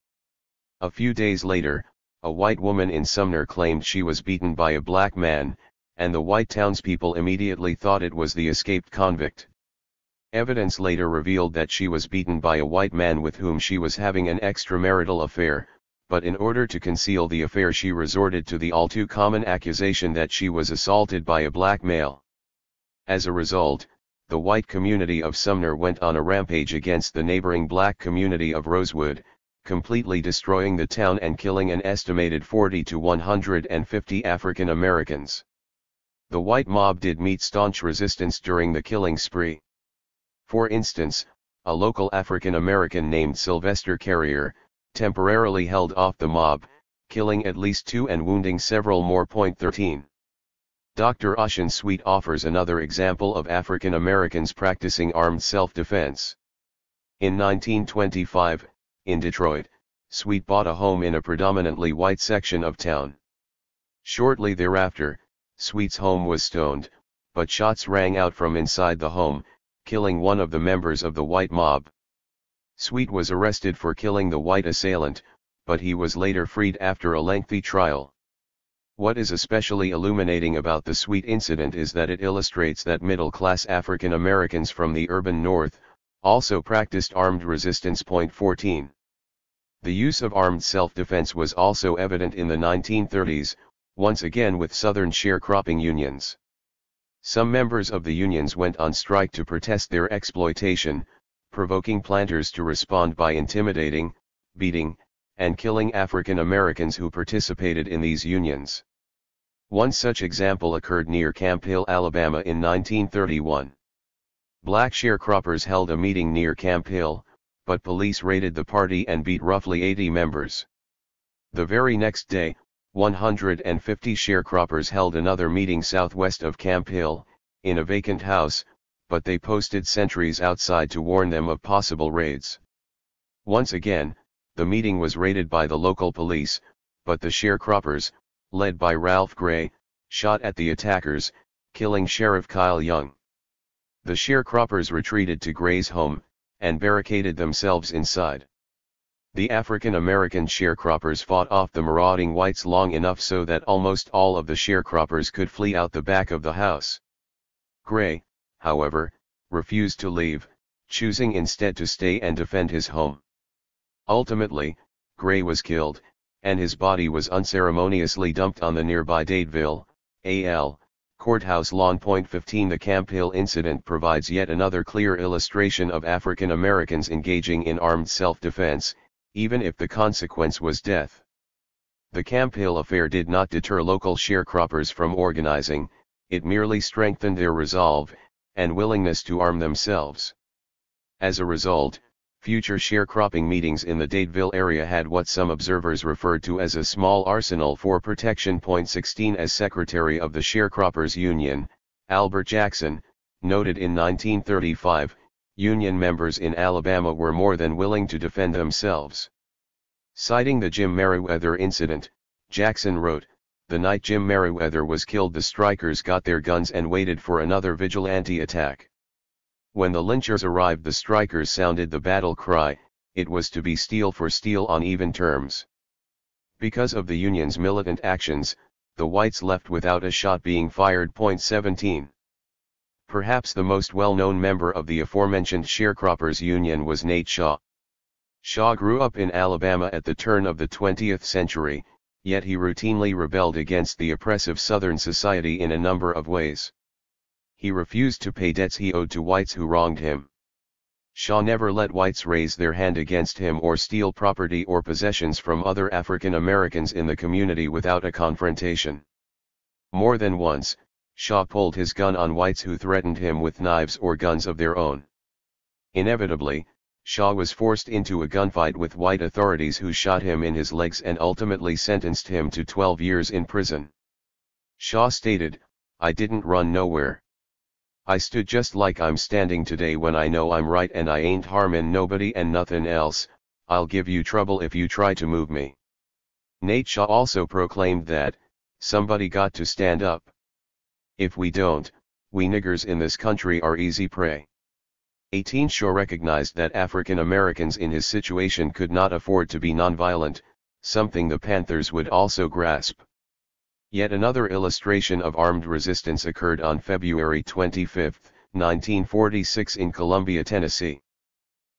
A few days later, a white woman in Sumner claimed she was beaten by a black man, and the white townspeople immediately thought it was the escaped convict. Evidence later revealed that she was beaten by a white man with whom she was having an extramarital affair, but in order to conceal the affair she resorted to the all-too-common accusation that she was assaulted by a black male. As a result, the white community of Sumner went on a rampage against the neighboring black community of Rosewood, completely destroying the town and killing an estimated 40 to 150 African Americans. The white mob did meet staunch resistance during the killing spree. For instance, a local African American named Sylvester Carrier, temporarily held off the mob, killing at least 2 and wounding several more. 13. Dr. Ocean Sweet offers another example of African Americans practicing armed self-defense. In 1925, in Detroit, Sweet bought a home in a predominantly white section of town. Shortly thereafter, Sweet's home was stoned, but shots rang out from inside the home, killing one of the members of the white mob. Sweet was arrested for killing the white assailant, but he was later freed after a lengthy trial. What is especially illuminating about the Sweet incident is that it illustrates that middle-class African Americans from the urban North also practiced armed resistance. 14. The use of armed self-defense was also evident in the 1930s, once again with Southern sharecropping unions. Some members of the unions went on strike to protest their exploitation, provoking planters to respond by intimidating, beating, and killing African Americans who participated in these unions. One such example occurred near Camp Hill, Alabama in 1931. Black sharecroppers held a meeting near Camp Hill, but police raided the party and beat roughly 80 members. The very next day, 150 sharecroppers held another meeting southwest of Camp Hill, in a vacant house, but they posted sentries outside to warn them of possible raids. Once again, the meeting was raided by the local police, but the sharecroppers, led by Ralph Gray, shot at the attackers, killing Sheriff Kyle Young. The sharecroppers retreated to Gray's home, and barricaded themselves inside. The African American sharecroppers fought off the marauding whites long enough so that almost all of the sharecroppers could flee out the back of the house. Gray, however, refused to leave, choosing instead to stay and defend his home. Ultimately, Gray was killed, and his body was unceremoniously dumped on the nearby Dadeville, A.L., courthouse lawn. 15. The Camp Hill incident provides yet another clear illustration of African Americans engaging in armed self-defense, even if the consequence was death. The Camp Hill affair did not deter local sharecroppers from organizing, it merely strengthened their resolve and willingness to arm themselves. As a result, future sharecropping meetings in the Dadeville area had what some observers referred to as a small arsenal for protection. 16. As Secretary of the Sharecroppers Union, Albert Jackson, noted in 1935, Union members in Alabama were more than willing to defend themselves. Citing the Jim Meriwether incident, Jackson wrote, "The night Jim Meriwether was killed, the strikers got their guns and waited for another vigilante attack. When the lynchers arrived, the strikers sounded the battle cry. It was to be steel for steel on even terms. Because of the Union's militant actions, the whites left without a shot being fired." 17. Perhaps the most well-known member of the aforementioned Sharecroppers Union was Nate Shaw. Shaw grew up in Alabama at the turn of the 20th century, yet he routinely rebelled against the oppressive Southern society in a number of ways. He refused to pay debts he owed to whites who wronged him. Shaw never let whites raise their hand against him or steal property or possessions from other African Americans in the community without a confrontation. More than once, Shaw pulled his gun on whites who threatened him with knives or guns of their own. Inevitably, Shaw was forced into a gunfight with white authorities who shot him in his legs and ultimately sentenced him to 12 years in prison. Shaw stated, "I didn't run nowhere. I stood just like I'm standing today when I know I'm right and I ain't harmin' nobody and nothin' else. I'll give you trouble if you try to move me." Nate Shaw also proclaimed that, "Somebody got to stand up. If we don't, we niggers in this country are easy prey." 18. Shaw recognized that African Americans in his situation could not afford to be nonviolent, something the Panthers would also grasp. Yet another illustration of armed resistance occurred on February 25, 1946 in Columbia, Tennessee.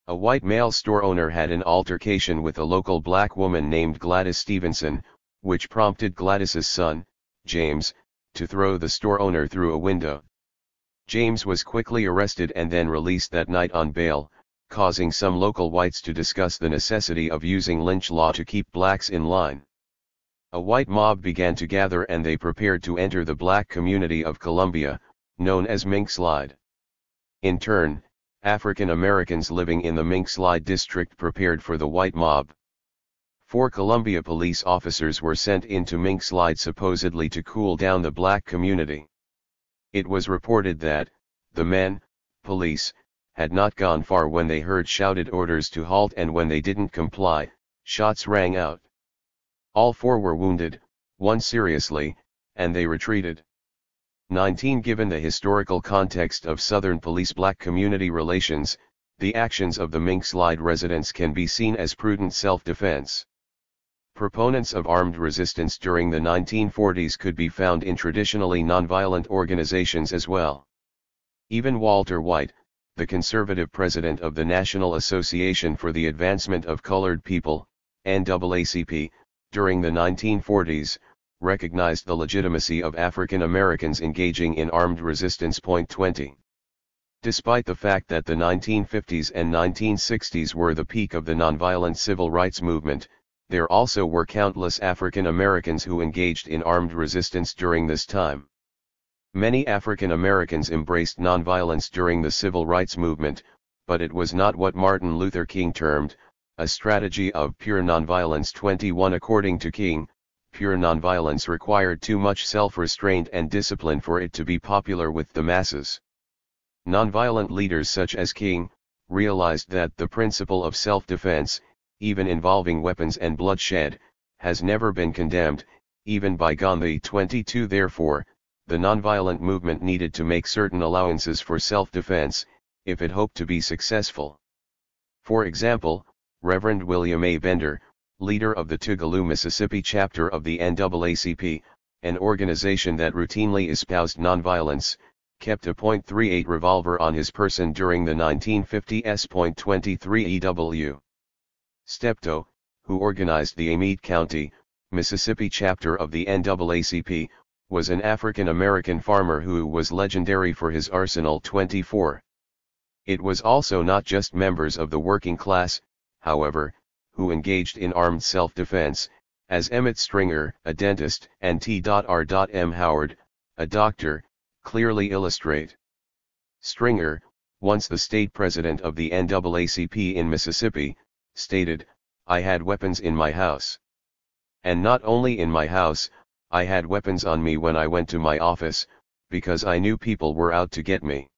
A white male store owner had an altercation with a local black woman named Gladys Stevenson, which prompted Gladys's son, James, to throw the store owner through a window. James was quickly arrested and then released that night on bail, causing some local whites to discuss the necessity of using lynch law to keep blacks in line. A white mob began to gather and they prepared to enter the black community of Columbia, known as Mink Slide. In turn, African Americans living in the Mink Slide district prepared for the white mob. 4 Columbia police officers were sent into Mink Slide supposedly to cool down the black community. It was reported that, the men, police, had not gone far when they heard shouted orders to halt, and when they didn't comply, shots rang out. All 4 were wounded, 1 seriously, and they retreated. 19. Given the historical context of Southern police-black community relations, the actions of the Mink Slide residents can be seen as prudent self-defense. Proponents of armed resistance during the 1940s could be found in traditionally nonviolent organizations as well. Even Walter White, the conservative president of the National Association for the Advancement of Colored People, NAACP, during the 1940s, recognized the legitimacy of African Americans engaging in armed resistance. 20. Despite the fact that the 1950s and 1960s were the peak of the nonviolent civil rights movement, there also were countless African Americans who engaged in armed resistance during this time. Many African Americans embraced nonviolence during the civil rights movement, but it was not what Martin Luther King termed a strategy of pure nonviolence. 21. According to King, pure nonviolence required too much self-restraint and discipline for it to be popular with the masses. Nonviolent leaders such as King realized that the principle of self-defense, even involving weapons and bloodshed, has never been condemned, even by Gandhi. 22. Therefore, the nonviolent movement needed to make certain allowances for self-defense, if it hoped to be successful. For example, Reverend William A. Bender, leader of the Tougaloo, Mississippi chapter of the NAACP, an organization that routinely espoused nonviolence, kept a .38 revolver on his person during the 1950s. 23. E.W. Steptoe, who organized the Amite County, Mississippi chapter of the NAACP, was an African American farmer who was legendary for his arsenal. 24. It was also not just members of the working class, however, who engaged in armed self-defense, as Emmett Stringer, a dentist, and T.R.M. Howard, a doctor, clearly illustrate. Stringer, once the state president of the NAACP in Mississippi, stated, "I had weapons in my house. And not only in my house, I had weapons on me when I went to my office, because I knew people were out to get me."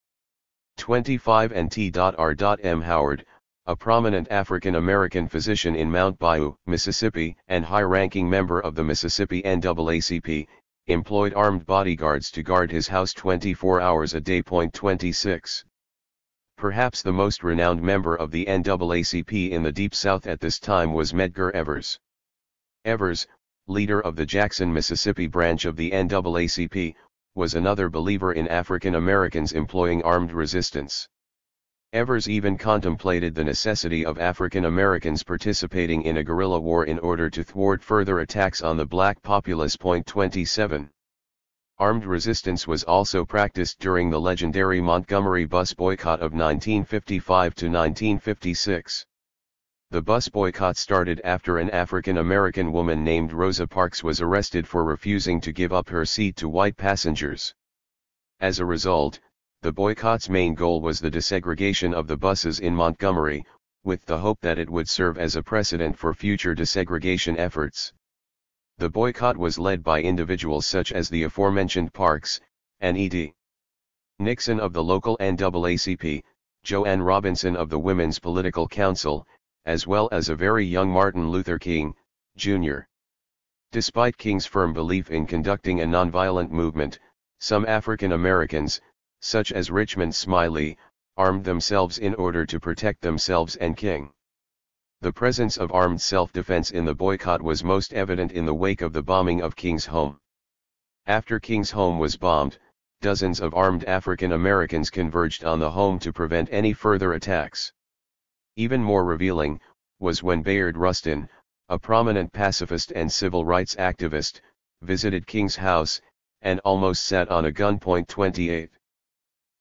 25 and T.R.M. Howard, a prominent African-American physician in Mount Bayou, Mississippi, and high-ranking member of the Mississippi NAACP, employed armed bodyguards to guard his house 24 hours a day. 26. Perhaps the most renowned member of the NAACP in the Deep South at this time was Medgar Evers. Evers, leader of the Jackson, Mississippi branch of the NAACP, was another believer in African Americans employing armed resistance. Evers even contemplated the necessity of African Americans participating in a guerrilla war in order to thwart further attacks on the black populace. 27. Armed resistance was also practiced during the legendary Montgomery bus boycott of 1955 to 1956. The bus boycott started after an African American woman named Rosa Parks was arrested for refusing to give up her seat to white passengers. As a result, the boycott's main goal was the desegregation of the buses in Montgomery, with the hope that it would serve as a precedent for future desegregation efforts. The boycott was led by individuals such as the aforementioned Parks, and E.D. Nixon of the local NAACP, Joanne Robinson of the Women's Political Council, as well as a very young Martin Luther King, Jr. Despite King's firm belief in conducting a nonviolent movement, some African Americans, such as Richmond Smiley, armed themselves in order to protect themselves and King. The presence of armed self-defense in the boycott was most evident in the wake of the bombing of King's home. After King's home was bombed, dozens of armed African Americans converged on the home to prevent any further attacks. Even more revealing, was when Bayard Rustin, a prominent pacifist and civil rights activist, visited King's house, and almost sat on a gun. 28.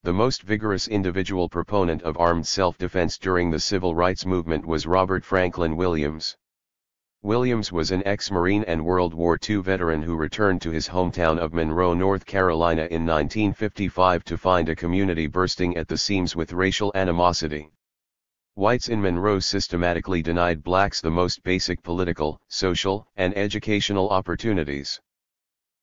The most vigorous individual proponent of armed self-defense during the civil rights movement was Robert Franklin Williams. Williams was an ex-Marine and World War II veteran who returned to his hometown of Monroe, North Carolina in 1955 to find a community bursting at the seams with racial animosity. Whites in Monroe systematically denied blacks the most basic political, social, and educational opportunities.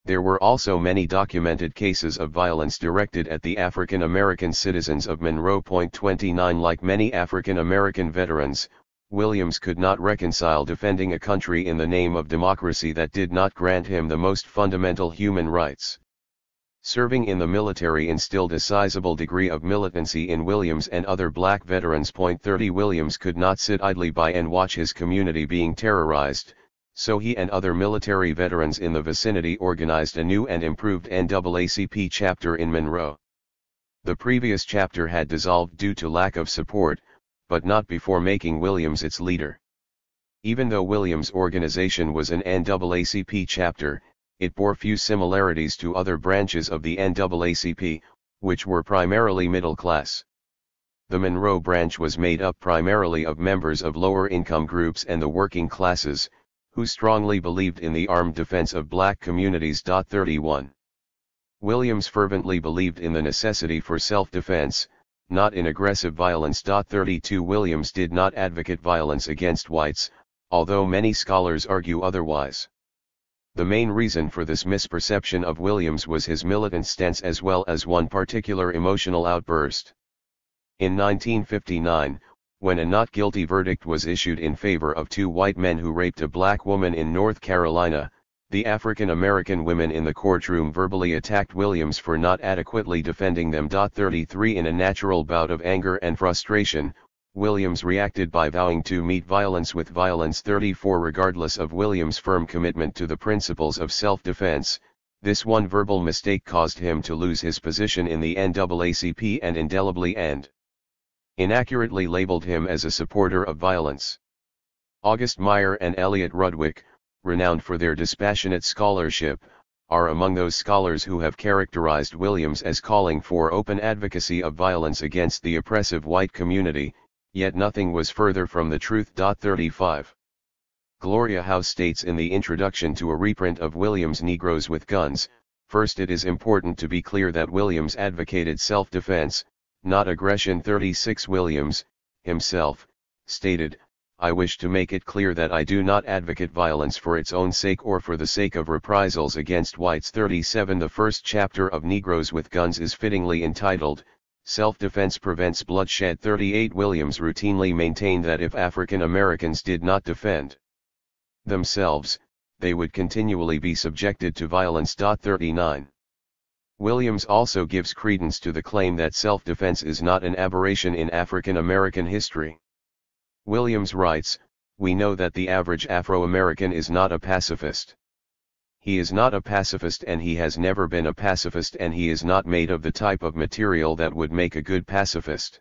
There were also many documented cases of violence directed at the African American citizens of Monroe. 29. Like many African American veterans, Williams could not reconcile defending a country in the name of democracy that did not grant him the most fundamental human rights. Serving in the military instilled a sizable degree of militancy in Williams and other black veterans. 30. Williams could not sit idly by and watch his community being terrorized, so he and other military veterans in the vicinity organized a new and improved NAACP chapter in Monroe. The previous chapter had dissolved due to lack of support, but not before making Williams its leader. Even though Williams' organization was an NAACP chapter, it bore few similarities to other branches of the NAACP, which were primarily middle class. The Monroe branch was made up primarily of members of lower income groups and the working classes, who strongly believed in the armed defense of black communities. 31. Williams fervently believed in the necessity for self-defense, not in aggressive violence. 32. Williams did not advocate violence against whites, although many scholars argue otherwise. The main reason for this misperception of Williams was his militant stance as well as one particular emotional outburst. In 1959, when a not guilty verdict was issued in favor of two white men who raped a black woman in North Carolina, the African American women in the courtroom verbally attacked Williams for not adequately defending them. 33. In a natural bout of anger and frustration, Williams reacted by vowing to meet violence with violence. 34. Regardless of Williams' firm commitment to the principles of self-defense, this one verbal mistake caused him to lose his position in the NAACP and indelibly and inaccurately labeled him as a supporter of violence. August Meyer and Elliot Rudwick, renowned for their dispassionate scholarship, are among those scholars who have characterized Williams as calling for open advocacy of violence against the oppressive white community, yet nothing was further from the truth. 35. Gloria Howe states in the introduction to a reprint of Williams' Negroes with Guns, first it is important to be clear that Williams advocated self-defense, not aggression. 36. Williams, himself, stated, "I wish to make it clear that I do not advocate violence for its own sake or for the sake of reprisals against whites." 37. The first chapter of Negroes with Guns is fittingly entitled, Self-defense prevents bloodshed. 38 Williams routinely maintained that if African Americans did not defend themselves, they would continually be subjected to violence. 39. Williams also gives credence to the claim that self-defense is not an aberration in African American history. Williams writes, "We know that the average Afro-American is not a pacifist. He is not a pacifist, and he has never been a pacifist, and he is not made of the type of material that would make a good pacifist."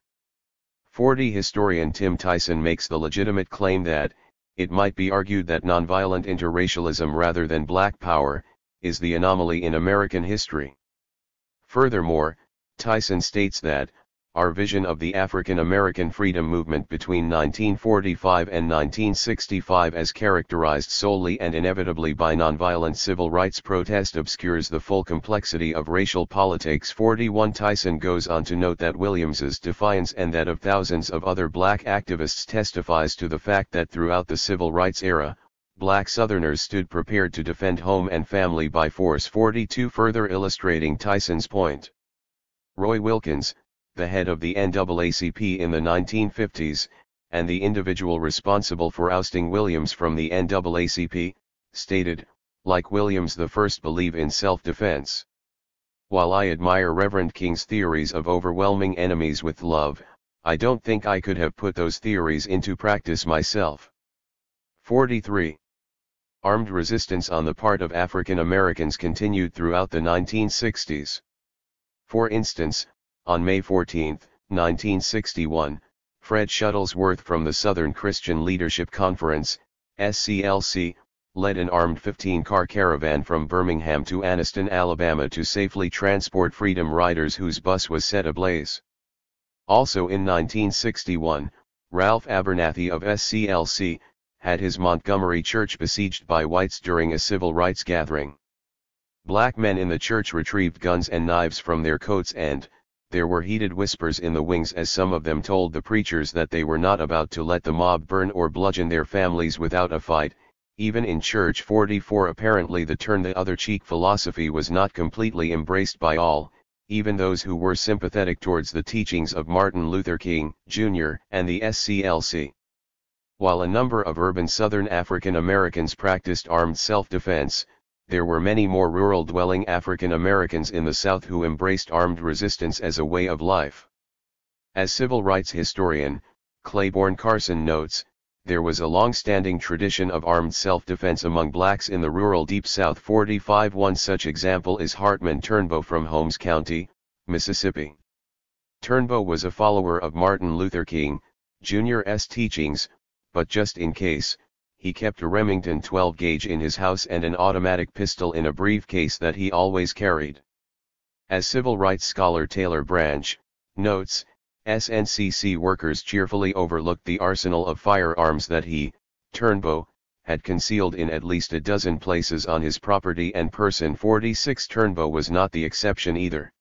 40. Historian Tim Tyson makes the legitimate claim that, it might be argued that nonviolent interracialism rather than black power, is the anomaly in American history. Furthermore, Tyson states that, our vision of the African American freedom movement between 1945 and 1965 as characterized solely and inevitably by nonviolent civil rights protest obscures the full complexity of racial politics. 41. Tyson goes on to note that Williams's defiance and that of thousands of other black activists testifies to the fact that throughout the civil rights era, black Southerners stood prepared to defend home and family by force. 42. Further illustrating Tyson's point, Roy Wilkins, the head of the NAACP in the 1950s, and the individual responsible for ousting Williams from the NAACP, stated, "Like Williams the first believe in self-defense. While I admire Reverend King's theories of overwhelming enemies with love, I don't think I could have put those theories into practice myself." 43. Armed resistance on the part of African Americans continued throughout the 1960s. For instance, on May 14, 1961, Fred Shuttlesworth from the Southern Christian Leadership Conference, SCLC, led an armed 15-car caravan from Birmingham to Anniston, Alabama to safely transport Freedom Riders whose bus was set ablaze. Also in 1961, Ralph Abernathy of SCLC, had his Montgomery church besieged by whites during a civil rights gathering. Black men in the church retrieved guns and knives from their coats, and there were heated whispers in the wings as some of them told the preachers that they were not about to let the mob burn or bludgeon their families without a fight, even in church. 44. Apparently the turn the other cheek philosophy was not completely embraced by all, even those who were sympathetic towards the teachings of Martin Luther King, Jr., and the SCLC. While a number of urban Southern African Americans practiced armed self-defense, there were many more rural-dwelling African Americans in the South who embraced armed resistance as a way of life. As civil rights historian, Claiborne Carson notes, there was a long-standing tradition of armed self-defense among blacks in the rural Deep South. 45. One such example is Hartman Turnbow from Holmes County, Mississippi. Turnbow was a follower of Martin Luther King, Jr.'s teachings, but just in case, he kept a Remington 12-gauge in his house and an automatic pistol in a briefcase that he always carried. As civil rights scholar Taylor Branch notes, SNCC workers cheerfully overlooked the arsenal of firearms that he, Turnbow, had concealed in at least a dozen places on his property and person. 46. Turnbow was not the exception either.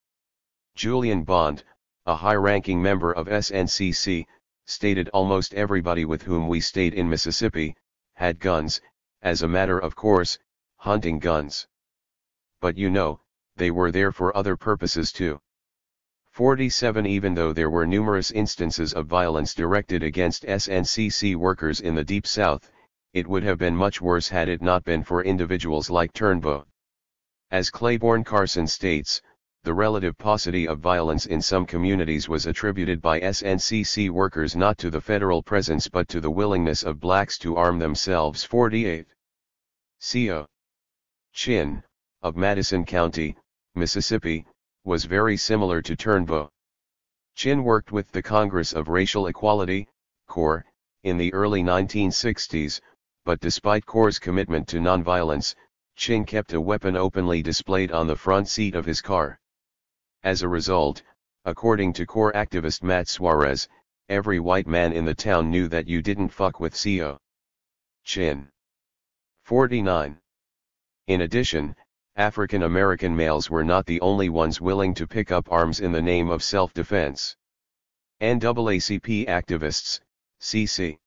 Julian Bond, a high-ranking member of SNCC, stated almost everybody with whom we stayed in Mississippi, had guns, as a matter of course, hunting guns. But you know, they were there for other purposes too. 47. Even though there were numerous instances of violence directed against SNCC workers in the Deep South, it would have been much worse had it not been for individuals like Turnbow. As Claiborne Carson states, the relative paucity of violence in some communities was attributed by SNCC workers not to the federal presence but to the willingness of blacks to arm themselves. 48. C.O. Chin, of Madison County, Mississippi, was very similar to Turnbow. Chin worked with the Congress of Racial Equality, CORE, in the early 1960s, but despite CORE's commitment to nonviolence, Chin kept a weapon openly displayed on the front seat of his car. As a result, according to CORE activist Matt Suarez, every white man in the town knew that you didn't fuck with C.O. Chin. 49. In addition, African American males were not the only ones willing to pick up arms in the name of self-defense. NAACP activists, C.C.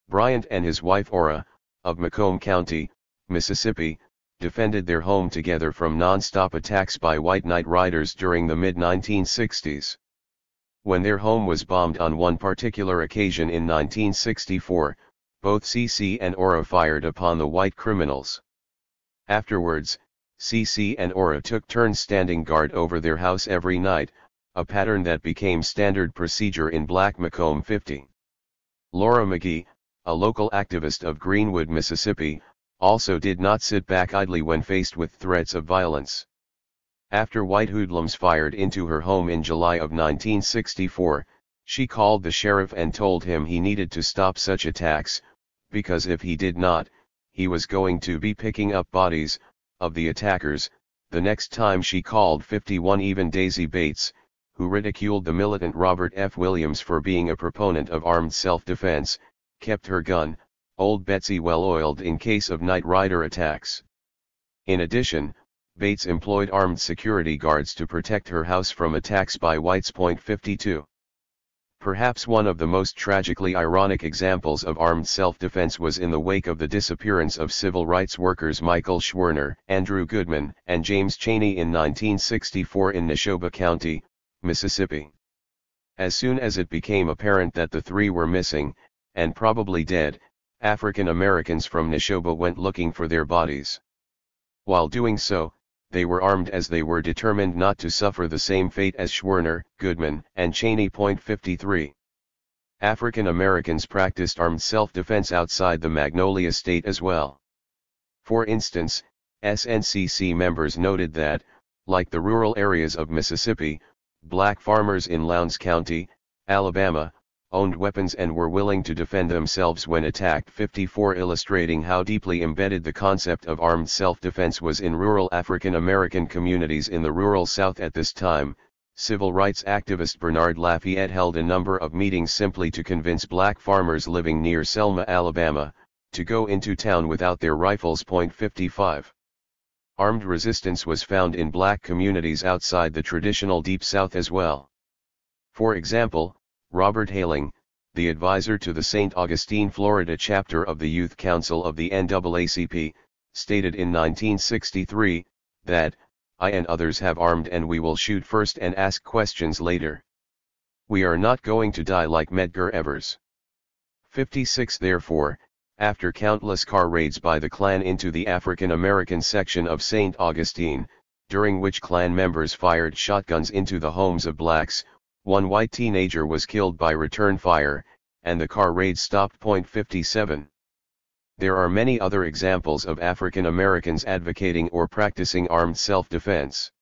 Bryant and his wife Ora, of Macomb County, Mississippi, defended their home together from non-stop attacks by white night riders during the mid-1960s. When their home was bombed on one particular occasion in 1964, both CC and Aura fired upon the white criminals. Afterwards, CC and Aura took turns standing guard over their house every night, a pattern that became standard procedure in Black Macomb 50. Laura McGee, a local activist of Greenwood, Mississippi, also did not sit back idly when faced with threats of violence. After white hoodlums fired into her home in July of 1964, she called the sheriff and told him he needed to stop such attacks, because if he did not, he was going to be picking up bodies of the attackers. The next time she called 51 even Daisy Bates, who ridiculed the militant Robert F. Williams for being a proponent of armed self-defense, kept her gun, Old Betsy, well oiled in case of night rider attacks. In addition, Bates employed armed security guards to protect her house from attacks by whites. 52. Perhaps one of the most tragically ironic examples of armed self-defense was in the wake of the disappearance of civil rights workers Michael Schwerner, Andrew Goodman, and James Chaney in 1964 in Neshoba County, Mississippi. As soon as it became apparent that the three were missing, and probably dead, African Americans from Neshoba went looking for their bodies. While doing so, they were armed as they were determined not to suffer the same fate as Schwerner, Goodman, and Chaney. 53. African Americans practiced armed self-defense outside the Magnolia State as well. For instance, SNCC members noted that, like the rural areas of Mississippi, black farmers in Lowndes County, Alabama, owned weapons and were willing to defend themselves when attacked. 54. Illustrating how deeply embedded the concept of armed self-defense was in rural African American communities in the rural South at this time, civil rights activist Bernard Lafayette held a number of meetings simply to convince black farmers living near Selma, Alabama, to go into town without their rifles. 55. Armed resistance was found in black communities outside the traditional Deep South as well. For example, Robert Haling, the advisor to the St. Augustine, Florida chapter of the Youth Council of the NAACP, stated in 1963, that, "I and others have armed and we will shoot first and ask questions later. We are not going to die like Medgar Evers." 56. Therefore, after countless car raids by the Klan into the African American section of St. Augustine, during which Klan members fired shotguns into the homes of blacks, one white teenager was killed by return fire, and the car raid stopped. 57. There are many other examples of African Americans advocating or practicing armed self-defense.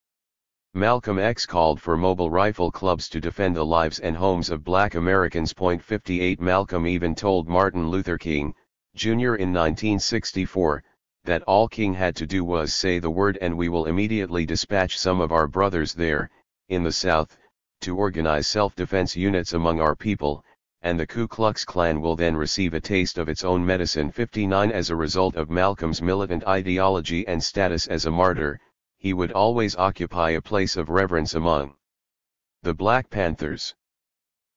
Malcolm X called for mobile rifle clubs to defend the lives and homes of black Americans. 58. Malcolm even told Martin Luther King, Jr. in 1964, that all King had to do was say the word and we will immediately dispatch some of our brothers there, in the South, to organize self-defense units among our people, and the Ku Klux Klan will then receive a taste of its own medicine. 59. As a result of Malcolm's militant ideology and status as a martyr, he would always occupy a place of reverence among the Black Panthers.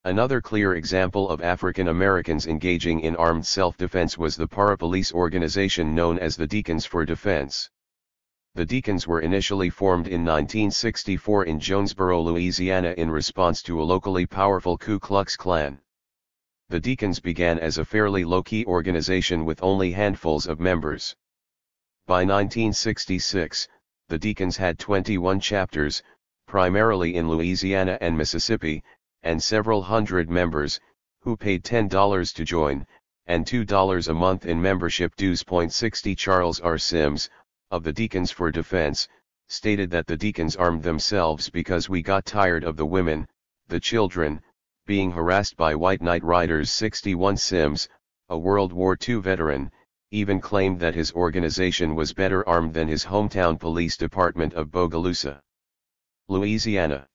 Another clear example of African Americans engaging in armed self-defense was the parapolice organization known as the Deacons for Defense. The Deacons were initially formed in 1964 in Jonesboro, Louisiana in response to a locally powerful Ku Klux Klan. The Deacons began as a fairly low-key organization with only handfuls of members. By 1966, the Deacons had 21 chapters, primarily in Louisiana and Mississippi, and several hundred members, who paid $10 to join, and $2 a month in membership dues. 60. Charles R. Sims, of the Deacons for Defense, stated that the Deacons armed themselves because we got tired of the women, the children, being harassed by white night riders. 61. Sims, a World War II veteran, even claimed that his organization was better armed than his hometown police department of Bogalusa, Louisiana.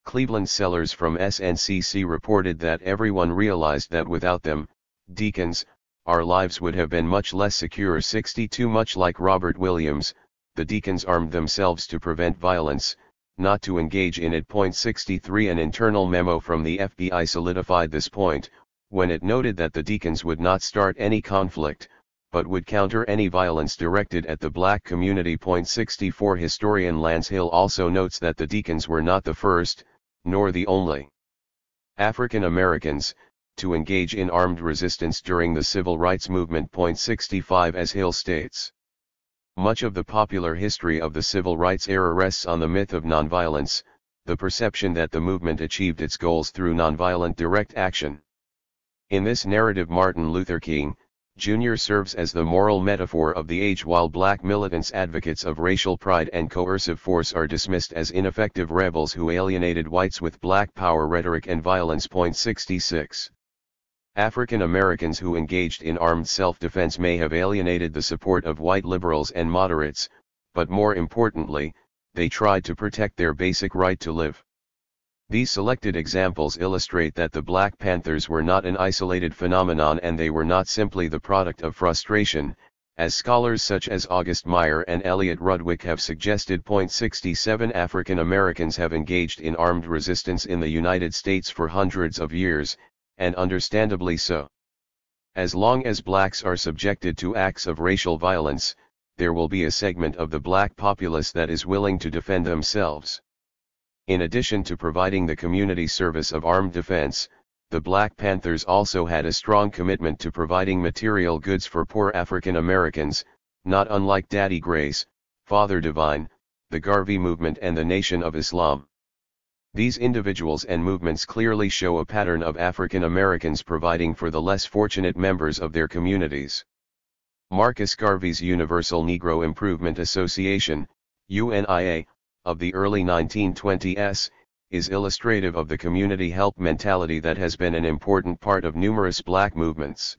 Cleveland Sellers from SNCC reported that everyone realized that without them, Deacons, our lives would have been much less secure. 62. Much like Robert Williams, the Deacons armed themselves to prevent violence, not to engage in it. 63. An internal memo from the FBI solidified this point, when it noted that the Deacons would not start any conflict, but would counter any violence directed at the black community. 64. Historian Lance Hill also notes that the Deacons were not the first, nor the only African Americans, to engage in armed resistance during the civil rights movement. 65 As Hill states, much of the popular history of the civil rights era rests on the myth of nonviolence, the perception that the movement achieved its goals through nonviolent direct action. In this narrative, Martin Luther King, Jr. serves as the moral metaphor of the age, while black militants, advocates of racial pride and coercive force, are dismissed as ineffective rebels who alienated whites with black power rhetoric and violence. 66. African Americans who engaged in armed self-defense may have alienated the support of white liberals and moderates, but more importantly, they tried to protect their basic right to live. These selected examples illustrate that the Black Panthers were not an isolated phenomenon, and they were not simply the product of frustration, as scholars such as August Meyer and Elliot Rudwick have suggested. 67 African Americans have engaged in armed resistance in the United States for hundreds of years, and understandably so. As long as blacks are subjected to acts of racial violence, there will be a segment of the black populace that is willing to defend themselves. In addition to providing the community service of armed defense, the Black Panthers also had a strong commitment to providing material goods for poor African Americans, not unlike Daddy Grace, Father Divine, the Garvey movement and the Nation of Islam. These individuals and movements clearly show a pattern of African Americans providing for the less fortunate members of their communities. Marcus Garvey's Universal Negro Improvement Association, UNIA, of the early 1920s, is illustrative of the community help mentality that has been an important part of numerous black movements.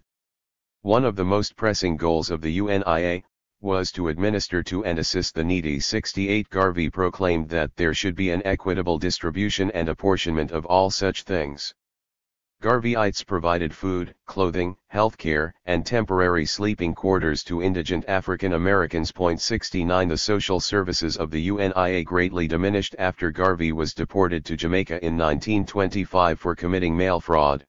One of the most pressing goals of the UNIA was to administer to and assist the needy. 68 Garvey proclaimed that there should be an equitable distribution and apportionment of all such things. Garveyites provided food, clothing, healthcare, and temporary sleeping quarters to indigent African Americans. 69 The social services of the UNIA greatly diminished after Garvey was deported to Jamaica in 1925 for committing mail fraud.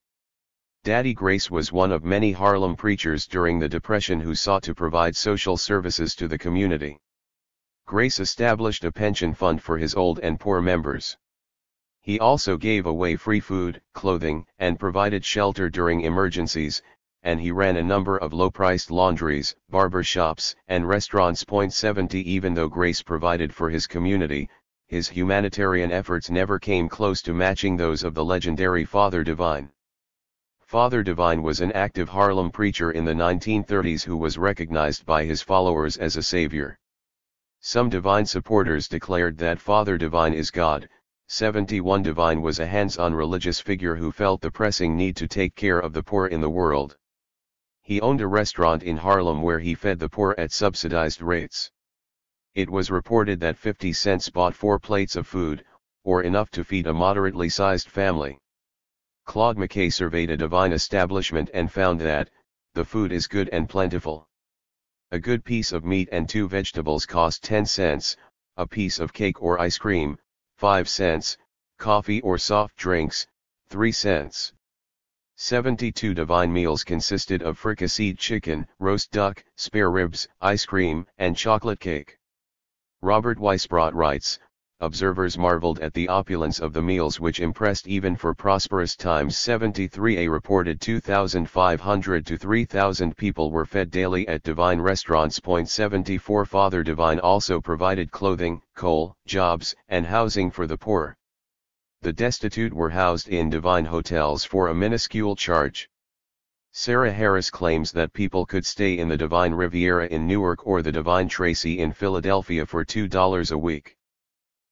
Daddy Grace was one of many Harlem preachers during the Depression who sought to provide social services to the community. Grace established a pension fund for his old and poor members. He also gave away free food, clothing, and provided shelter during emergencies, and he ran a number of low-priced laundries, barber shops, and restaurants. 70 Even though Grace provided for his community, his humanitarian efforts never came close to matching those of the legendary Father Divine. Father Divine was an active Harlem preacher in the 1930s who was recognized by his followers as a savior. Some Divine supporters declared that Father Divine is God. 71 Divine was a hands-on religious figure who felt the pressing need to take care of the poor in the world. He owned a restaurant in Harlem where he fed the poor at subsidized rates. It was reported that 50 cents bought 4 plates of food, or enough to feed a moderately sized family. Claude McKay surveyed a Divine establishment and found that, the food is good and plentiful. A good piece of meat and 2 vegetables cost 10 cents, a piece of cake or ice cream, 5 cents, coffee or soft drinks, 3 cents. 72 Divine meals consisted of fricasseed chicken, roast duck, spare ribs, ice cream, and chocolate cake. Robert Weisbrot writes, observers marveled at the opulence of the meals, which impressed even for prosperous times. 73 A reported 2,500 to 3,000 people were fed daily at Divine restaurants. 74 Father Divine also provided clothing, coal, jobs, and housing for the poor. The destitute were housed in Divine hotels for a minuscule charge. Sarah Harris claims that people could stay in the Divine Riviera in Newark or the Divine Tracy in Philadelphia for $2 a week.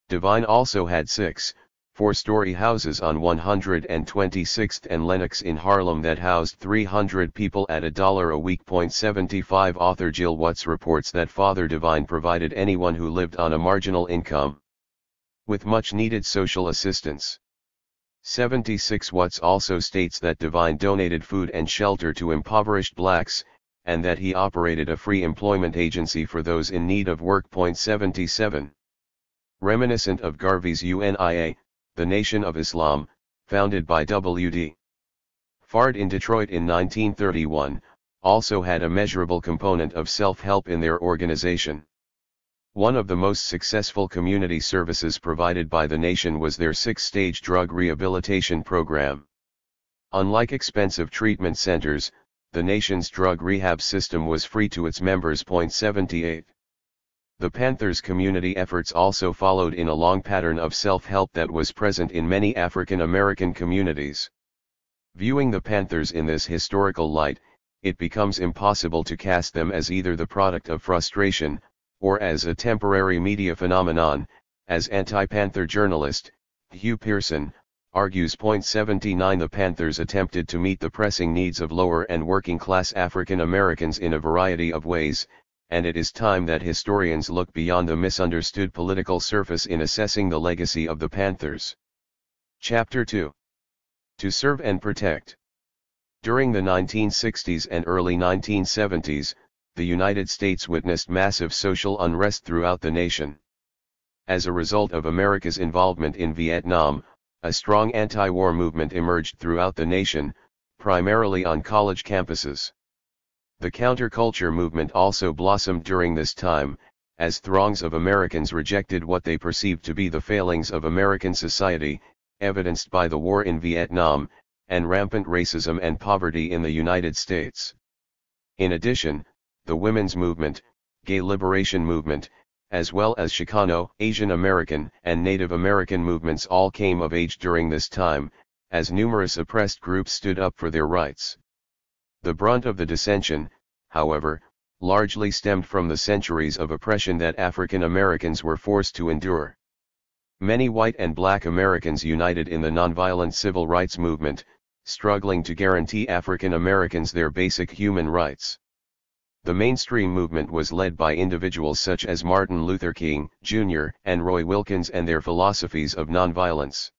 Divine also had 6 four-story houses on 126th and Lenox in Harlem that housed 300 people at $1 a week. 75 Author Jill Watts reports that Father Divine provided anyone who lived on a marginal income with much needed social assistance. 76 Watts also states that Divine donated food and shelter to impoverished blacks, and that he operated a free employment agency for those in need of work. 77 Reminiscent of Garvey's UNIA, the Nation of Islam, founded by W.D. Fard in Detroit in 1931, also had a measurable component of self-help in their organization. One of the most successful community services provided by the nation was their 6-stage drug rehabilitation program. Unlike expensive treatment centers, the nation's drug rehab system was free to its members. 78. The Panthers' community efforts also followed in a long pattern of self-help that was present in many African American communities. Viewing the Panthers in this historical light, it becomes impossible to cast them as either the product of frustration, or as a temporary media phenomenon, as anti-Panther journalist, Hugh Pearson, argues. 79. The Panthers attempted to meet the pressing needs of lower and working-class African Americans in a variety of ways, and it is time that historians look beyond the misunderstood political surface in assessing the legacy of the Panthers. Chapter 2. To serve and protect. During the 1960s and early 1970s, the United States witnessed massive social unrest throughout the nation. As a result of America's involvement in Vietnam, a strong anti-war movement emerged throughout the nation, primarily on college campuses. The counterculture movement also blossomed during this time, as throngs of Americans rejected what they perceived to be the failings of American society, evidenced by the war in Vietnam, and rampant racism and poverty in the United States. In addition, the women's movement, gay liberation movement, as well as Chicano, Asian American, and Native American movements all came of age during this time, as numerous oppressed groups stood up for their rights. The brunt of the dissension, however, largely stemmed from the centuries of oppression that African Americans were forced to endure. Many white and black Americans united in the nonviolent civil rights movement, struggling to guarantee African Americans their basic human rights. The mainstream movement was led by individuals such as Martin Luther King, Jr., and Roy Wilkins and their philosophies of nonviolence.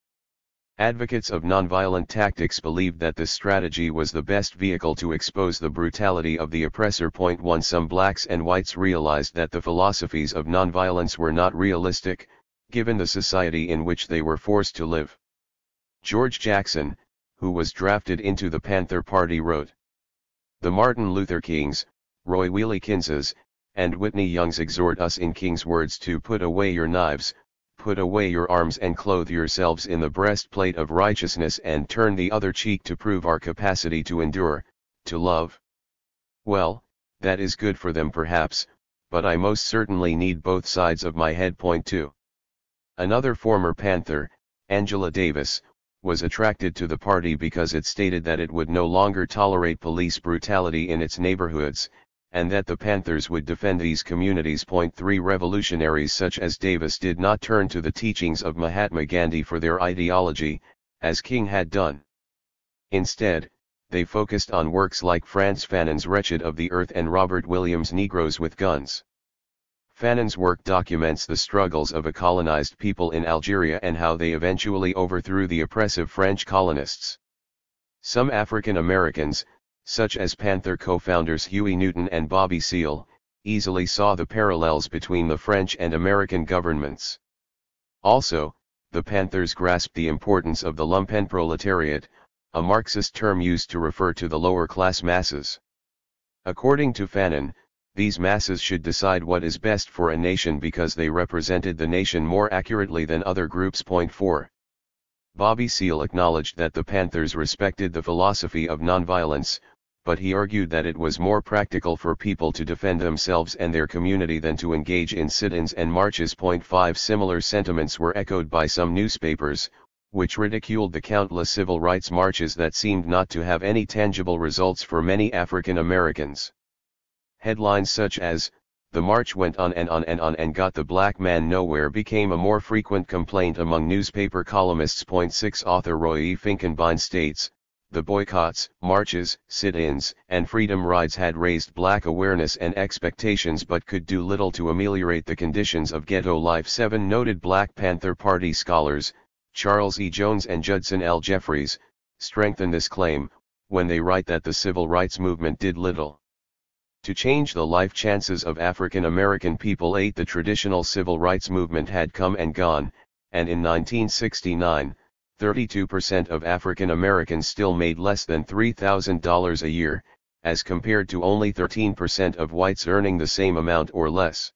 Advocates of nonviolent tactics believed that this strategy was the best vehicle to expose the brutality of the oppressor. 1 Some blacks and whites realized that the philosophies of nonviolence were not realistic, given the society in which they were forced to live. George Jackson, who was drafted into the Panther Party, wrote, "The Martin Luther Kings, Roy Wilkinses, and Whitney Youngs exhort us in King's words to put away your knives, put away your arms and clothe yourselves in the breastplate of righteousness and turn the other cheek to prove our capacity to endure, to love." Well, that is good for them perhaps, but I most certainly need both sides of my head. 2. Another former Panther, Angela Davis, was attracted to the party because it stated that it would no longer tolerate police brutality in its neighborhoods, and that the Panthers would defend these communities. 3 Revolutionaries such as Davis did not turn to the teachings of Mahatma Gandhi for their ideology, as King had done. Instead, they focused on works like Frantz Fanon's Wretched of the Earth and Robert Williams' Negroes with Guns. Fanon's work documents the struggles of a colonized people in Algeria and how they eventually overthrew the oppressive French colonists. Some African Americans, such as Panther co-founders Huey Newton and Bobby Seale, easily saw the parallels between the French and American governments. Also, the Panthers grasped the importance of the lumpenproletariat, a Marxist term used to refer to the lower-class masses. According to Fanon, these masses should decide what is best for a nation because they represented the nation more accurately than other groups. 4. Bobby Seale acknowledged that the Panthers respected the philosophy of nonviolence, but he argued that it was more practical for people to defend themselves and their community than to engage in sit-ins and marches. 5 Similar sentiments were echoed by some newspapers, which ridiculed the countless civil rights marches that seemed not to have any tangible results for many African Americans. Headlines such as, "The march went on and got the black man nowhere" became a more frequent complaint among newspaper columnists. 6 Author Roy E. Finkenbein states, "The boycotts, marches, sit-ins, and freedom rides had raised black awareness and expectations but could do little to ameliorate the conditions of ghetto life." 7 Noted Black Panther Party scholars, Charles E. Jones and Judson L. Jeffries, strengthen this claim, when they write that the civil rights movement did little to change the life chances of African American people. 8 The traditional civil rights movement had come and gone, and in 1969, 32% of African Americans still made less than $3,000 a year, as compared to only 13% of whites earning the same amount or less.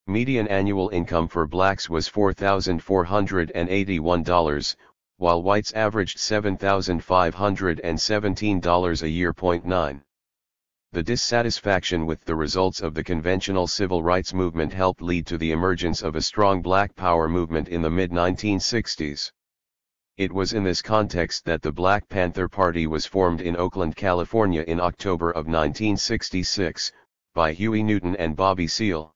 Median annual income for blacks was $4,481, while whites averaged $7,517 a year. 9. The dissatisfaction with the results of the conventional civil rights movement helped lead to the emergence of a strong Black Power movement in the mid-1960s. It was in this context that the Black Panther Party was formed in Oakland, California in October of 1966, by Huey Newton and Bobby Seale.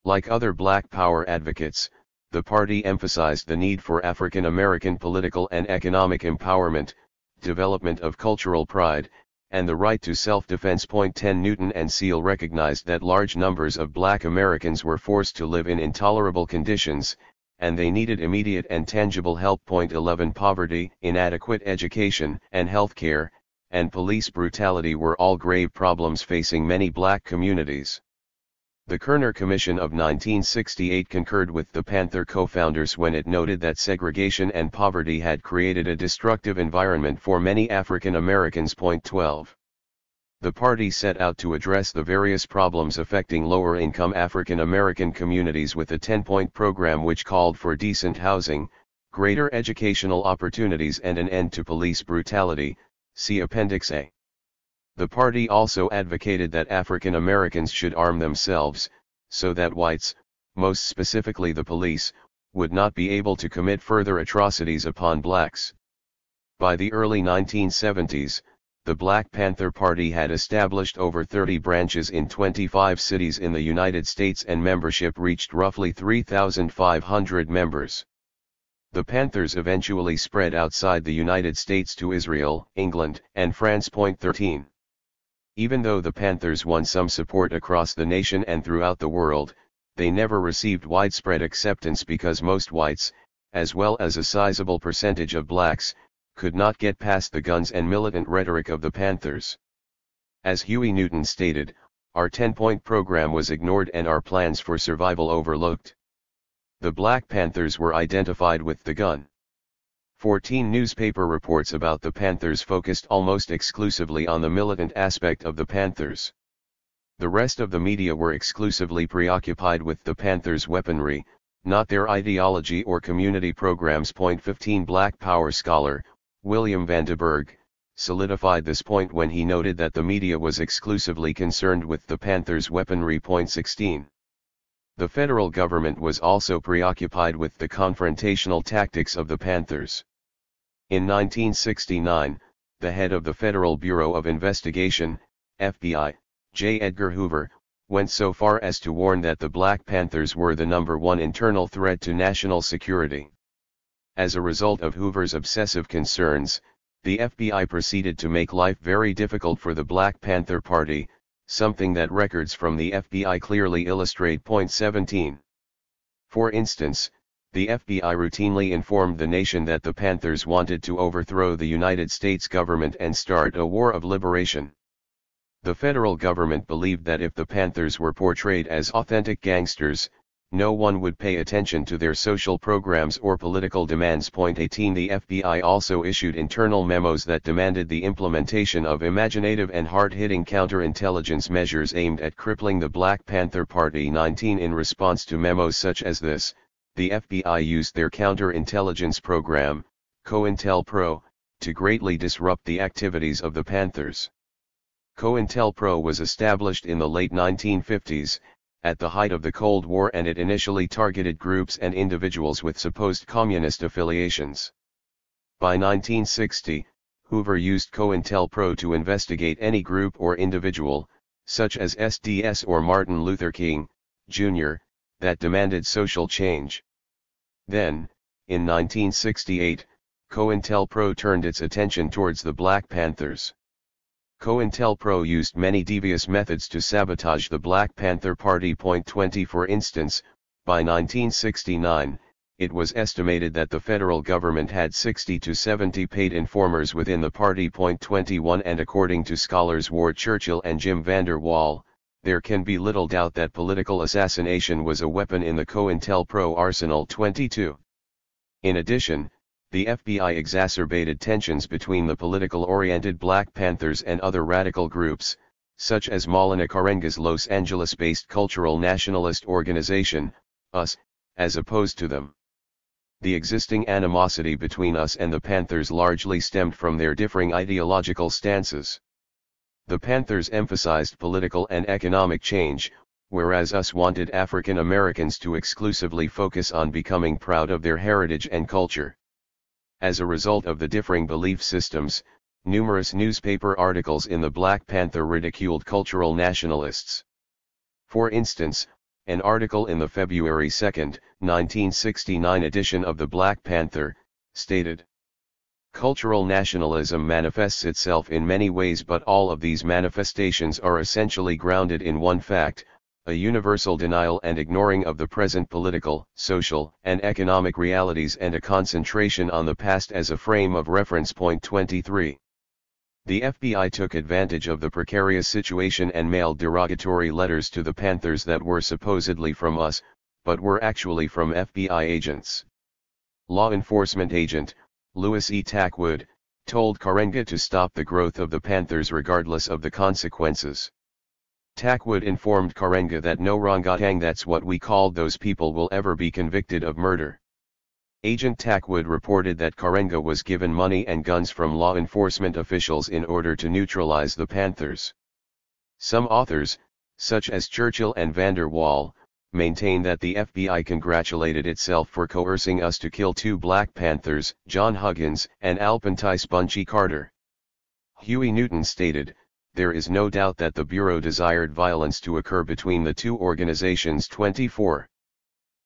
Like other Black Power advocates, the party emphasized the need for African American political and economic empowerment, development of cultural pride, and the right to self-defense. 10 Newton and Seale recognized that large numbers of Black Americans were forced to live in intolerable conditions, and they needed immediate and tangible help. 11 Poverty, inadequate education and health care, and police brutality were all grave problems facing many Black communities. The Kerner Commission of 1968 concurred with the Panther co-founders when it noted that segregation and poverty had created a destructive environment for many African Americans. 12. The party set out to address the various problems affecting lower-income African American communities with a 10-point program which called for decent housing, greater educational opportunities and an end to police brutality, see Appendix A. The party also advocated that African Americans should arm themselves, so that whites, most specifically the police, would not be able to commit further atrocities upon blacks. By the early 1970s, the Black Panther Party had established over 30 branches in 25 cities in the United States and membership reached roughly 3,500 members. The Panthers eventually spread outside the United States to Israel, England, and France. 13. Even though the Panthers won some support across the nation and throughout the world, they never received widespread acceptance because most whites, as well as a sizable percentage of blacks, could not get past the guns and militant rhetoric of the Panthers. As Huey Newton stated, our 10-point program was ignored and our plans for survival overlooked. The Black Panthers were identified with the gun. 14 newspaper reports about the Panthers focused almost exclusively on the militant aspect of the Panthers. The rest of the media were exclusively preoccupied with the Panthers' weaponry, not their ideology or community programs. 15 Black Power scholar, William Vandenberg, solidified this point when he noted that the media was exclusively concerned with the Panthers' weaponry. 16. The federal government was also preoccupied with the confrontational tactics of the Panthers. In 1969, the head of the Federal Bureau of Investigation, FBI, J. Edgar Hoover, went so far as to warn that the Black Panthers were the #1 internal threat to national security. As a result of Hoover's obsessive concerns, the FBI proceeded to make life very difficult for the Black Panther Party, something that records from the FBI clearly illustrate. 17. For instance, the FBI routinely informed the nation that the Panthers wanted to overthrow the United States government and start a war of liberation. The federal government believed that if the Panthers were portrayed as authentic gangsters, no one would pay attention to their social programs or political demands. 18 The FBI also issued internal memos that demanded the implementation of imaginative and hard-hitting counterintelligence measures aimed at crippling the Black Panther Party. 19 In response to memos such as this, the FBI used their counterintelligence program, COINTELPRO, to greatly disrupt the activities of the Panthers. COINTELPRO was established in the late 1950s, at the height of the Cold War, and it initially targeted groups and individuals with supposed communist affiliations. By 1960, Hoover used COINTELPRO to investigate any group or individual, such as SDS or Martin Luther King, Jr., that demanded social change. Then, in 1968, COINTELPRO turned its attention towards the Black Panthers. COINTELPRO used many devious methods to sabotage the Black Panther Party. 20 For instance, by 1969, it was estimated that the federal government had 60 to 70 paid informers within the party. 21 And according to scholars Ward Churchill and Jim Vander Wal, there can be little doubt that political assassination was a weapon in the COINTELPRO arsenal. 22. In addition, the FBI exacerbated tensions between the political-oriented Black Panthers and other radical groups, such as Maulana Karenga's Los Angeles-based cultural nationalist organization, US, as opposed to them. The existing animosity between us and the Panthers largely stemmed from their differing ideological stances. The Panthers emphasized political and economic change, whereas US wanted African Americans to exclusively focus on becoming proud of their heritage and culture. As a result of the differing belief systems, numerous newspaper articles in the Black Panther ridiculed cultural nationalists. For instance, an article in the February 2, 1969 edition of the Black Panther, stated, "Cultural nationalism manifests itself in many ways, but all of these manifestations are essentially grounded in one fact, a universal denial and ignoring of the present political, social, and economic realities and a concentration on the past as a frame of reference." Point 23. The FBI took advantage of the precarious situation and mailed derogatory letters to the Panthers that were supposedly from us, but were actually from FBI agents. Law enforcement agent, Louis E. Tackwood, told Karenga to stop the growth of the Panthers regardless of the consequences. Tackwood informed Karenga that no orangutan, that's what we called those people, will ever be convicted of murder. Agent Tackwood reported that Karenga was given money and guns from law enforcement officials in order to neutralize the Panthers. Some authors, such as Churchill and Vander Wal, maintain that the FBI congratulated itself for coercing us to kill two Black Panthers, John Huggins and Alphonse Bunchy Carter. Huey Newton stated, "There is no doubt that the Bureau desired violence to occur between the two organizations." 24.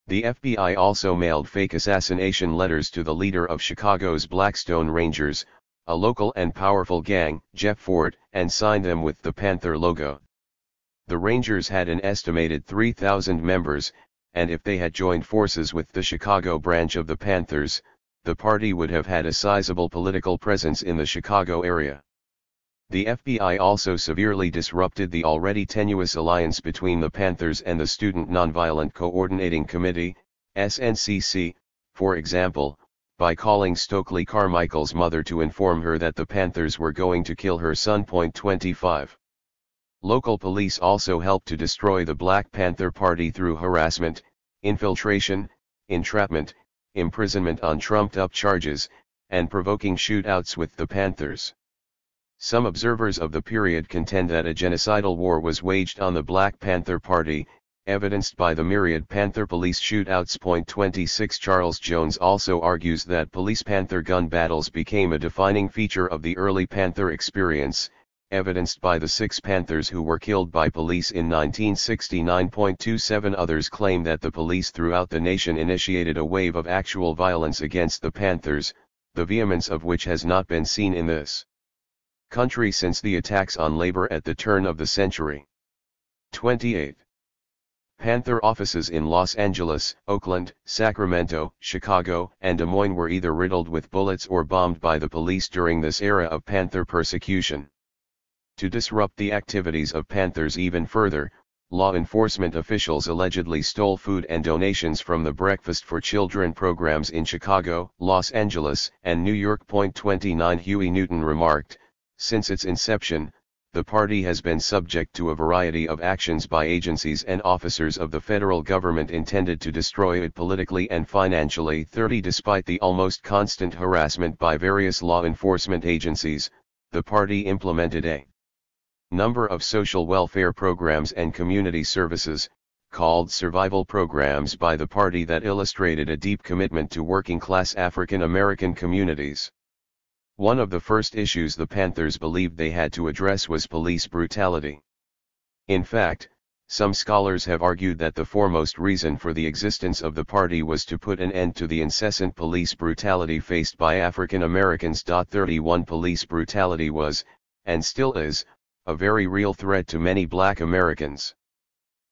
The FBI also mailed fake assassination letters to the leader of Chicago's Blackstone Rangers, a local and powerful gang, Jeff Ford, and signed them with the Panther logo. The Rangers had an estimated 3,000 members, and if they had joined forces with the Chicago branch of the Panthers, the party would have had a sizable political presence in the Chicago area. The FBI also severely disrupted the already tenuous alliance between the Panthers and the Student Nonviolent Coordinating Committee, SNCC, for example, by calling Stokely Carmichael's mother to inform her that the Panthers were going to kill her son. 25. Local police also helped to destroy the Black Panther Party through harassment, infiltration, entrapment, imprisonment on trumped-up charges, and provoking shootouts with the Panthers. Some observers of the period contend that a genocidal war was waged on the Black Panther Party, evidenced by the myriad Panther police shootouts. 26. Charles Jones also argues that police-Panther gun battles became a defining feature of the early Panther experience, evidenced by the 6 Panthers who were killed by police in 1969. 27. Others claim that the police throughout the nation initiated a wave of actual violence against the Panthers, the vehemence of which has not been seen in this country since the attacks on labor at the turn of the century. 28. Panther offices in Los Angeles, Oakland, Sacramento, Chicago, and Des Moines were either riddled with bullets or bombed by the police during this era of Panther persecution. To disrupt the activities of Panthers even further, law enforcement officials allegedly stole food and donations from the Breakfast for Children programs in Chicago, Los Angeles, and New York. 29. Huey Newton remarked, "Since its inception, the party has been subject to a variety of actions by agencies and officers of the federal government intended to destroy it politically and financially." 30. Despite the almost constant harassment by various law enforcement agencies, the party implemented a number of social welfare programs and community services, called survival programs by the party, that illustrated a deep commitment to working-class African American communities. One of the first issues the Panthers believed they had to address was police brutality. In fact, some scholars have argued that the foremost reason for the existence of the party was to put an end to the incessant police brutality faced by African Americans. 31. Police brutality was, and still is, a very real threat to many Black Americans.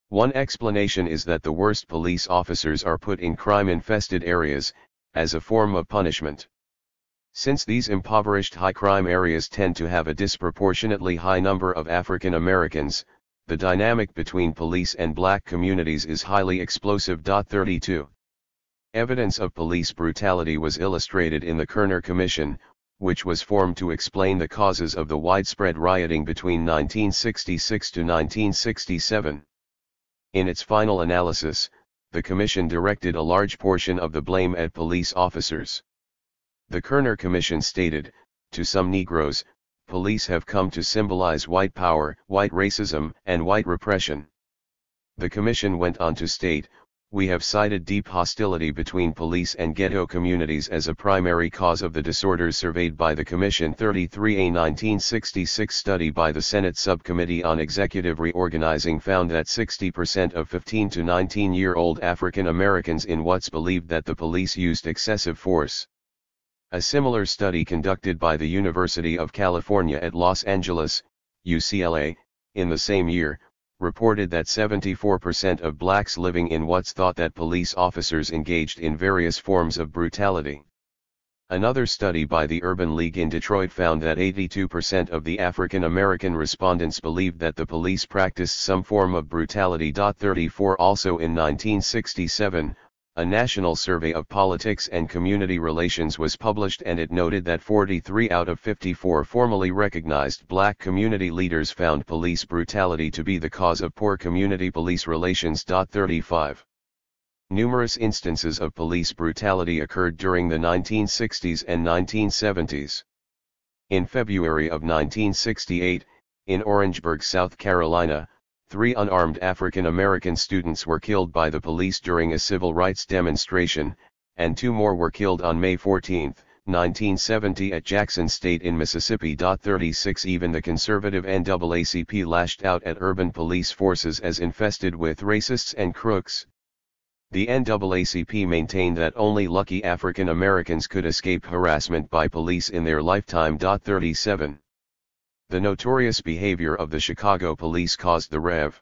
One explanation is that the worst police officers are put in crime-infested areas, as a form of punishment. Since these impoverished high-crime areas tend to have a disproportionately high number of African Americans, the dynamic between police and Black communities is highly explosive. 32. Evidence of police brutality was illustrated in the Kerner Commission, which was formed to explain the causes of the widespread rioting between 1966 to 1967. In its final analysis, the Commission directed a large portion of the blame at police officers. The Kerner Commission stated, "To some Negroes, police have come to symbolize white power, white racism, and white repression." The Commission went on to state, "We have cited deep hostility between police and ghetto communities as a primary cause of the disorders surveyed by the Commission." 33. A 1966 study by the Senate Subcommittee on Executive Reorganizing found that 60% of 15 to 19-year-old African Americans in Watts believed that the police used excessive force. A similar study conducted by the University of California at Los Angeles, UCLA, in the same year, reported that 74% of blacks living in Watts thought that police officers engaged in various forms of brutality. Another study by the Urban League in Detroit found that 82% of the African American respondents believed that the police practiced some form of brutality. 34. Also in 1967, a national survey of politics and community relations was published, and it noted that 43 out of 54 formally recognized black community leaders found police brutality to be the cause of poor community police relations. 35. Numerous instances of police brutality occurred during the 1960s and 1970s. In February of 1968, in Orangeburg, South Carolina, 3 unarmed African American students were killed by the police during a civil rights demonstration, and 2 more were killed on May 14, 1970 at Jackson State in Mississippi. 36. Even the conservative NAACP lashed out at urban police forces as infested with racists and crooks. The NAACP maintained that only lucky African Americans could escape harassment by police in their lifetime. 37. The notorious behavior of the Chicago police caused the Rev.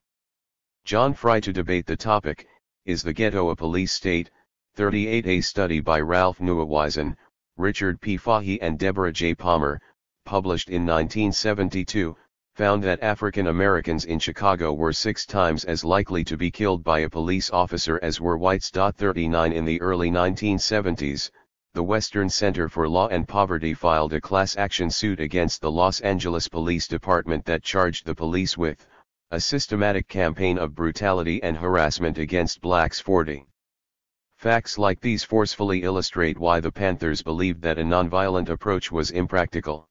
John Fry to debate the topic, "Is the Ghetto a Police State?" 38. A study by Ralph Neuwiesen, Richard P. Fahey and Deborah J. Palmer, published in 1972, found that African Americans in Chicago were 6 times as likely to be killed by a police officer as were whites. 39. In the early 1970s, the Western Center for Law and Poverty filed a class action suit against the Los Angeles Police Department that charged the police with a systematic campaign of brutality and harassment against blacks. 40. Facts like these forcefully illustrate why the Panthers believed that a nonviolent approach was impractical.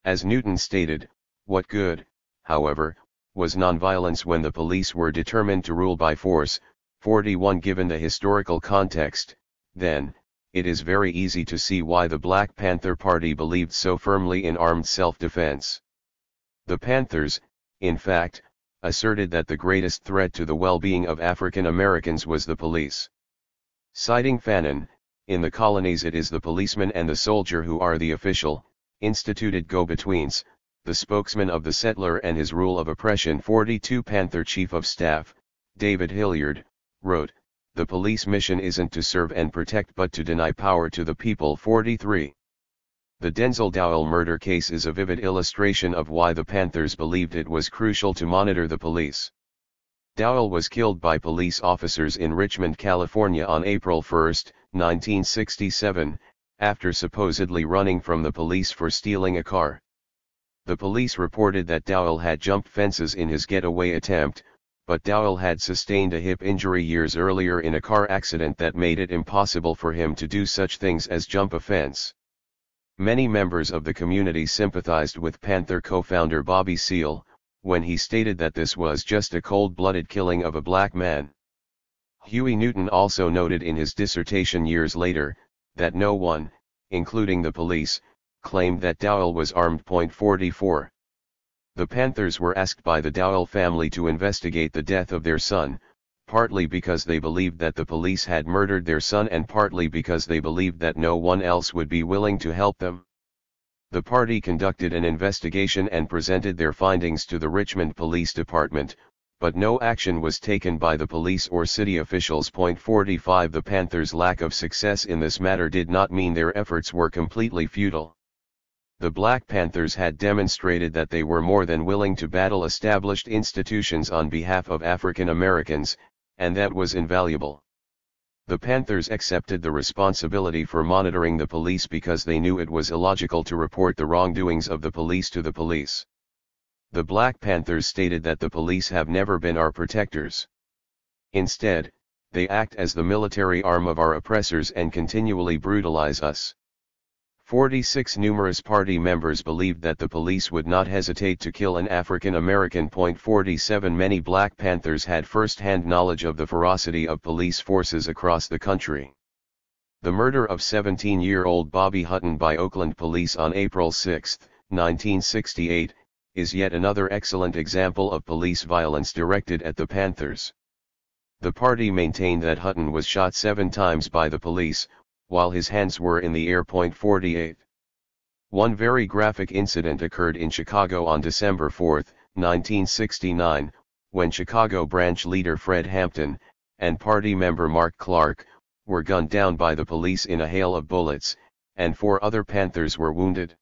As Newton stated, what good, however, was nonviolence when the police were determined to rule by force? 41. Given the historical context, then, it is very easy to see why the Black Panther Party believed so firmly in armed self-defense. The Panthers, in fact, asserted that the greatest threat to the well-being of African Americans was the police. Citing Fanon, "In the colonies it is the policeman and the soldier who are the official, instituted go-betweens, the spokesman of the settler and his rule of oppression." 42. Panther Chief of Staff, David Hilliard, wrote, "The police mission isn't to serve and protect but to deny power to the people." 43. The Denzel Dowell murder case is a vivid illustration of why the Panthers believed it was crucial to monitor the police. Dowell was killed by police officers in Richmond, California on April 1, 1967, after supposedly running from the police for stealing a car. The police reported that Dowell had jumped fences in his getaway attempt, but Dowell had sustained a hip injury years earlier in a car accident that made it impossible for him to do such things as jump a fence. Many members of the community sympathized with Panther co-founder Bobby Seale, when he stated that this was just a cold-blooded killing of a black man. Huey Newton also noted in his dissertation years later, that no one, including the police, claimed that Dowell was armed. 44. The Panthers were asked by the Dowell family to investigate the death of their son, partly because they believed that the police had murdered their son and partly because they believed that no one else would be willing to help them. The party conducted an investigation and presented their findings to the Richmond Police Department, but no action was taken by the police or city officials. 45. The Panthers' lack of success in this matter did not mean their efforts were completely futile. The Black Panthers had demonstrated that they were more than willing to battle established institutions on behalf of African Americans, and that was invaluable. The Panthers accepted the responsibility for monitoring the police because they knew it was illogical to report the wrongdoings of the police to the police. The Black Panthers stated that the police have never been our protectors. Instead, they act as the military arm of our oppressors and continually brutalize us. 46 Numerous party members believed that the police would not hesitate to kill an African American. 47 Many Black Panthers had first-hand knowledge of the ferocity of police forces across the country. The murder of 17-year-old Bobby Hutton by Oakland police on April 6, 1968, is yet another excellent example of police violence directed at the Panthers. The party maintained that Hutton was shot 7 times by the police, while his hands were in the air. 48. One very graphic incident occurred in Chicago on December 4, 1969, when Chicago branch leader Fred Hampton, and party member Mark Clark, were gunned down by the police in a hail of bullets, and 4 other Panthers were wounded.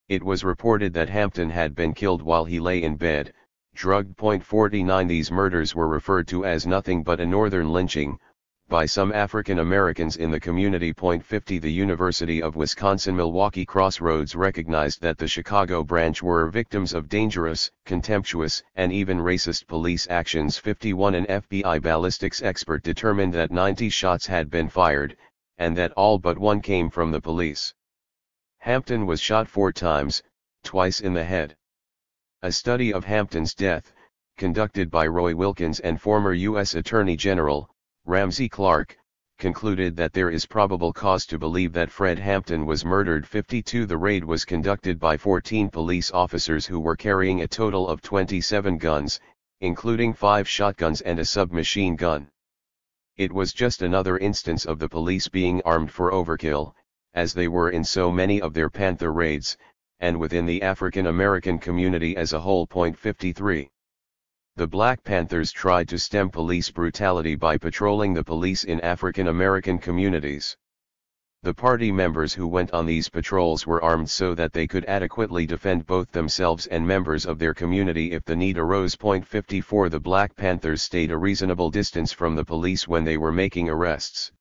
It was reported that Hampton had been killed while he lay in bed, drugged. 49 These murders were referred to as nothing but a northern lynching by some African Americans in the community. 50 The University of Wisconsin-Milwaukee Crossroads recognized that the Chicago branch were victims of dangerous, contemptuous, and even racist police actions. 51 An FBI ballistics expert determined that 90 shots had been fired, and that all but one came from the police. Hampton was shot 4 times, twice in the head. A study of Hampton's death, conducted by Roy Wilkins and former U.S. Attorney General Ramsey Clark, concluded that there is probable cause to believe that Fred Hampton was murdered. 52 The raid was conducted by 14 police officers who were carrying a total of 27 guns, including 5 shotguns and a submachine gun. It was just another instance of the police being armed for overkill, as they were in so many of their Panther raids, and within the African American community as a whole. 53. The Black Panthers tried to stem police brutality by patrolling the police in African American communities. The party members who went on these patrols were armed so that they could adequately defend both themselves and members of their community if the need arose. 54 The Black Panthers stayed a reasonable distance from the police when they were making arrests.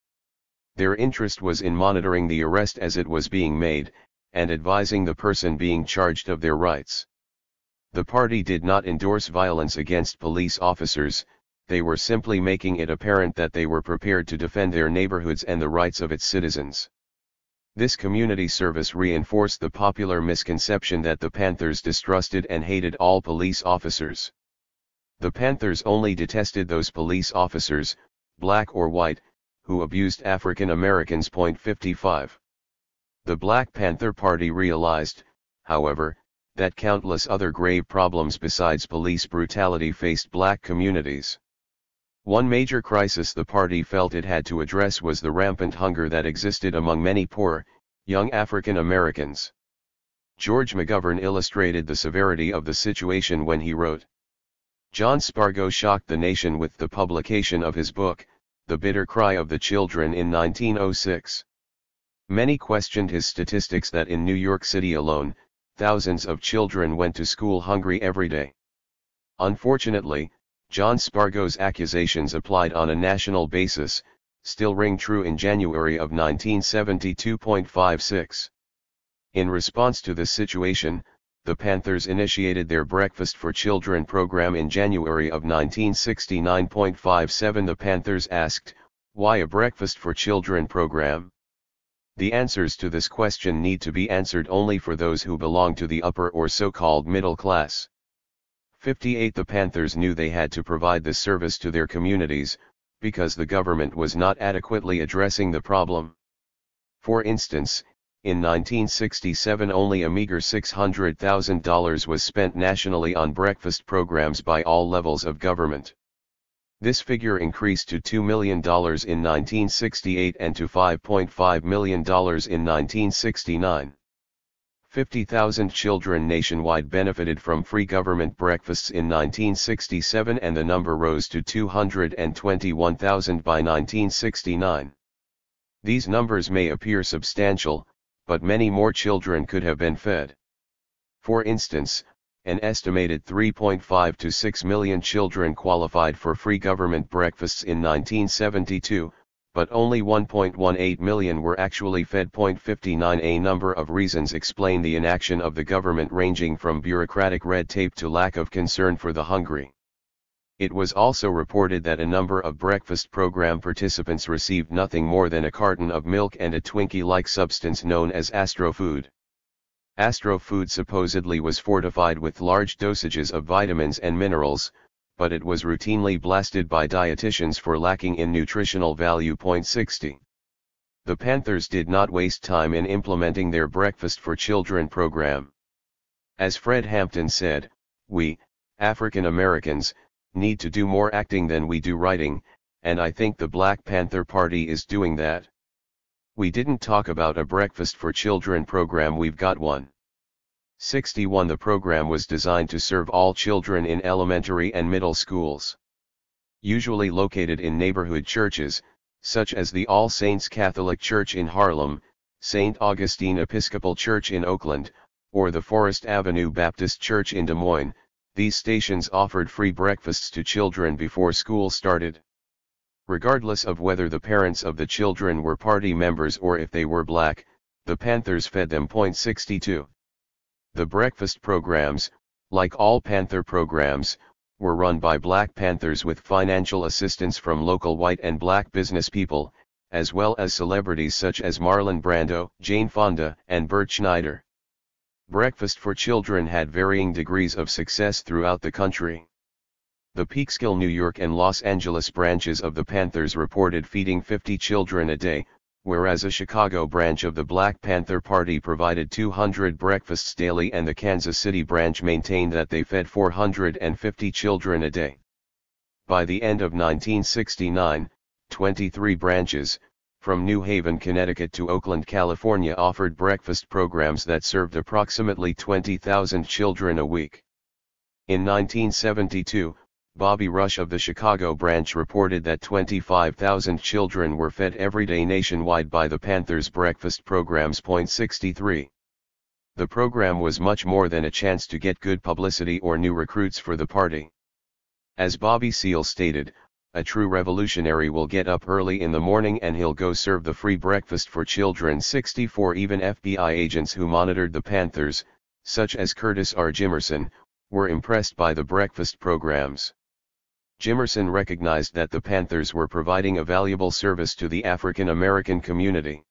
Their interest was in monitoring the arrest as it was being made, and advising the person being charged of their rights. The party did not endorse violence against police officers, they were simply making it apparent that they were prepared to defend their neighborhoods and the rights of its citizens. This community service reinforced the popular misconception that the Panthers distrusted and hated all police officers. The Panthers only detested those police officers, black or white, who abused African Americans. 55. The Black Panther Party realized, however, that countless other grave problems besides police brutality faced black communities. One major crisis the party felt it had to address was the rampant hunger that existed among many poor, young African Americans. George McGovern illustrated the severity of the situation when he wrote, John Spargo shocked the nation with the publication of his book, The Bitter Cry of the Children, in 1906. Many questioned his statistics that in New York City alone, thousands of children went to school hungry every day. Unfortunately, John Spargo's accusations applied on a national basis, still ring true in January of 1972. 56. In response to this situation, the Panthers initiated their Breakfast for Children program in January of 1969. 57. The Panthers asked, why a Breakfast for Children program? The answers to this question need to be answered only for those who belong to the upper or so-called middle class. 58. The Panthers knew they had to provide this service to their communities, because the government was not adequately addressing the problem. For instance, in 1967 only a meager $600,000 was spent nationally on breakfast programs by all levels of government. This figure increased to $2 million in 1968 and to $5.5 million in 1969. 50,000 children nationwide benefited from free government breakfasts in 1967, and the number rose to 221,000 by 1969. These numbers may appear substantial, but many more children could have been fed. For instance, an estimated 3.5 to 6 million children qualified for free government breakfasts in 1972, but only 1.18 million were actually fed. 59. A number of reasons explain the inaction of the government, ranging from bureaucratic red tape to lack of concern for the hungry. It was also reported that a number of breakfast program participants received nothing more than a carton of milk and a Twinkie-like substance known as astrofood. Astrofood supposedly was fortified with large dosages of vitamins and minerals, but it was routinely blasted by dietitians for lacking in nutritional value. 60. The Panthers did not waste time in implementing their Breakfast for Children program. As Fred Hampton said, "We, African Americans, need to do more acting than we do writing, and I think the Black Panther Party is doing that. We didn't talk about a Breakfast for Children program, we've got one." 61. The program was designed to serve all children in elementary and middle schools. Usually located in neighborhood churches, such as the All Saints Catholic Church in Harlem, St. Augustine Episcopal Church in Oakland, or the Forest Avenue Baptist Church in Des Moines, these stations offered free breakfasts to children before school started. Regardless of whether the parents of the children were party members or if they were black, the Panthers fed them. 62. The breakfast programs, like all Panther programs, were run by Black Panthers with financial assistance from local white and black business people, as well as celebrities such as Marlon Brando, Jane Fonda, and Bert Schneider. Breakfast for Children had varying degrees of success throughout the country. The Peekskill, New York and Los Angeles branches of the Panthers reported feeding 50 children a day, whereas a Chicago branch of the Black Panther Party provided 200 breakfasts daily, and the Kansas City branch maintained that they fed 450 children a day. By the end of 1969, 23 branches, from New Haven, Connecticut to Oakland, California, offered breakfast programs that served approximately 20,000 children a week. In 1972, Bobby Rush of the Chicago branch reported that 25,000 children were fed every day nationwide by the Panthers' breakfast programs. 63. The program was much more than a chance to get good publicity or new recruits for the party. As Bobby Seale stated, "A true revolutionary will get up early in the morning and he'll go serve the free breakfast for children." 64. Even FBI agents who monitored the Panthers, such as Curtis R. Jimerson, were impressed by the breakfast programs. Jimerson recognized that the Panthers were providing a valuable service to the African American community.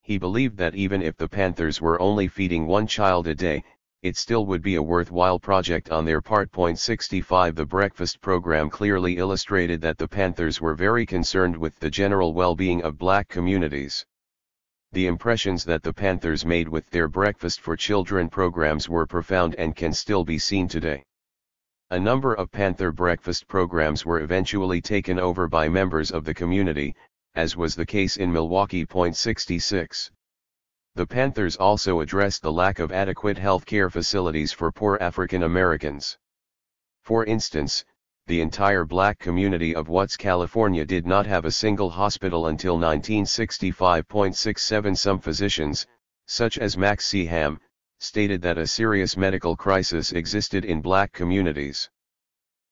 He believed that even if the Panthers were only feeding one child a day, it still would be a worthwhile project on their part. 65. The breakfast program clearly illustrated that the Panthers were very concerned with the general well-being of black communities. The impressions that the Panthers made with their Breakfast for Children programs were profound and can still be seen today. A number of Panther breakfast programs were eventually taken over by members of the community, as was the case in Milwaukee. 66. The Panthers also addressed the lack of adequate health care facilities for poor African Americans. For instance, the entire black community of Watts, California did not have a single hospital until 1965. 67. Some physicians, such as Max C. Ham, stated that a serious medical crisis existed in black communities.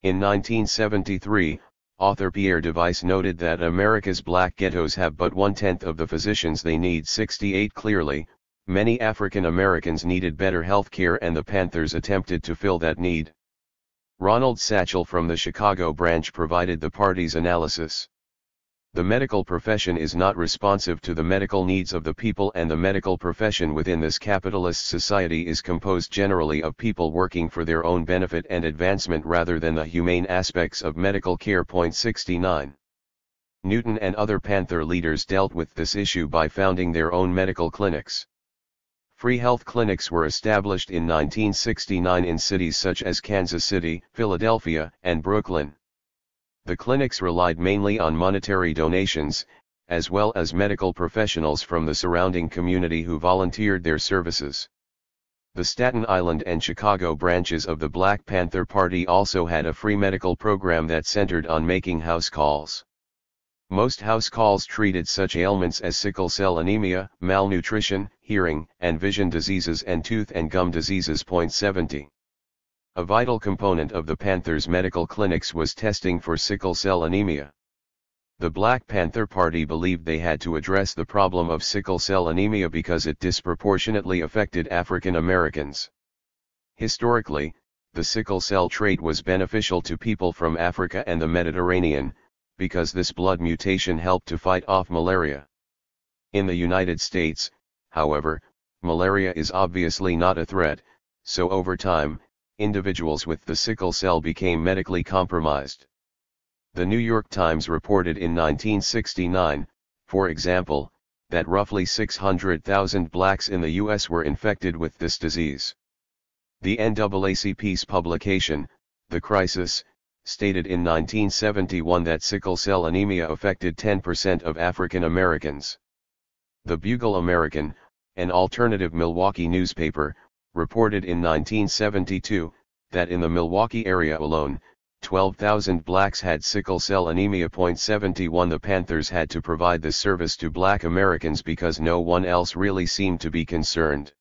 In 1973, author Pierre Device noted that America's black ghettos have but 1/10 of the physicians they need. 68. Clearly, many African Americans needed better health care, and the Panthers attempted to fill that need. Ronald Satchel from the Chicago branch provided the party's analysis. "The medical profession is not responsive to the medical needs of the people, and the medical profession within this capitalist society is composed generally of people working for their own benefit and advancement rather than the humane aspects of medical care." 69. Newton and other Panther leaders dealt with this issue by founding their own medical clinics. Free health clinics were established in 1969 in cities such as Kansas City, Philadelphia, and Brooklyn. The clinics relied mainly on monetary donations, as well as medical professionals from the surrounding community who volunteered their services. The Staten Island and Chicago branches of the Black Panther Party also had a free medical program that centered on making house calls. Most house calls treated such ailments as sickle cell anemia, malnutrition, hearing and vision diseases, and tooth and gum diseases. 70. A vital component of the Panthers' medical clinics was testing for sickle cell anemia. The Black Panther Party believed they had to address the problem of sickle cell anemia because it disproportionately affected African Americans. Historically, the sickle cell trait was beneficial to people from Africa and the Mediterranean, because this blood mutation helped to fight off malaria. In the United States, however, malaria is obviously not a threat, so over time, individuals with the sickle cell became medically compromised. The New York Times reported in 1969, for example, that roughly 600,000 blacks in the U.S. were infected with this disease. The NAACP's publication, The Crisis, stated in 1971 that sickle cell anemia affected 10% of African Americans. The Bugle American, an alternative Milwaukee newspaper, reported in 1972, that in the Milwaukee area alone, 12,000 blacks had sickle cell anemia. 71 The Panthers had to provide this service to black Americans because no one else really seemed to be concerned.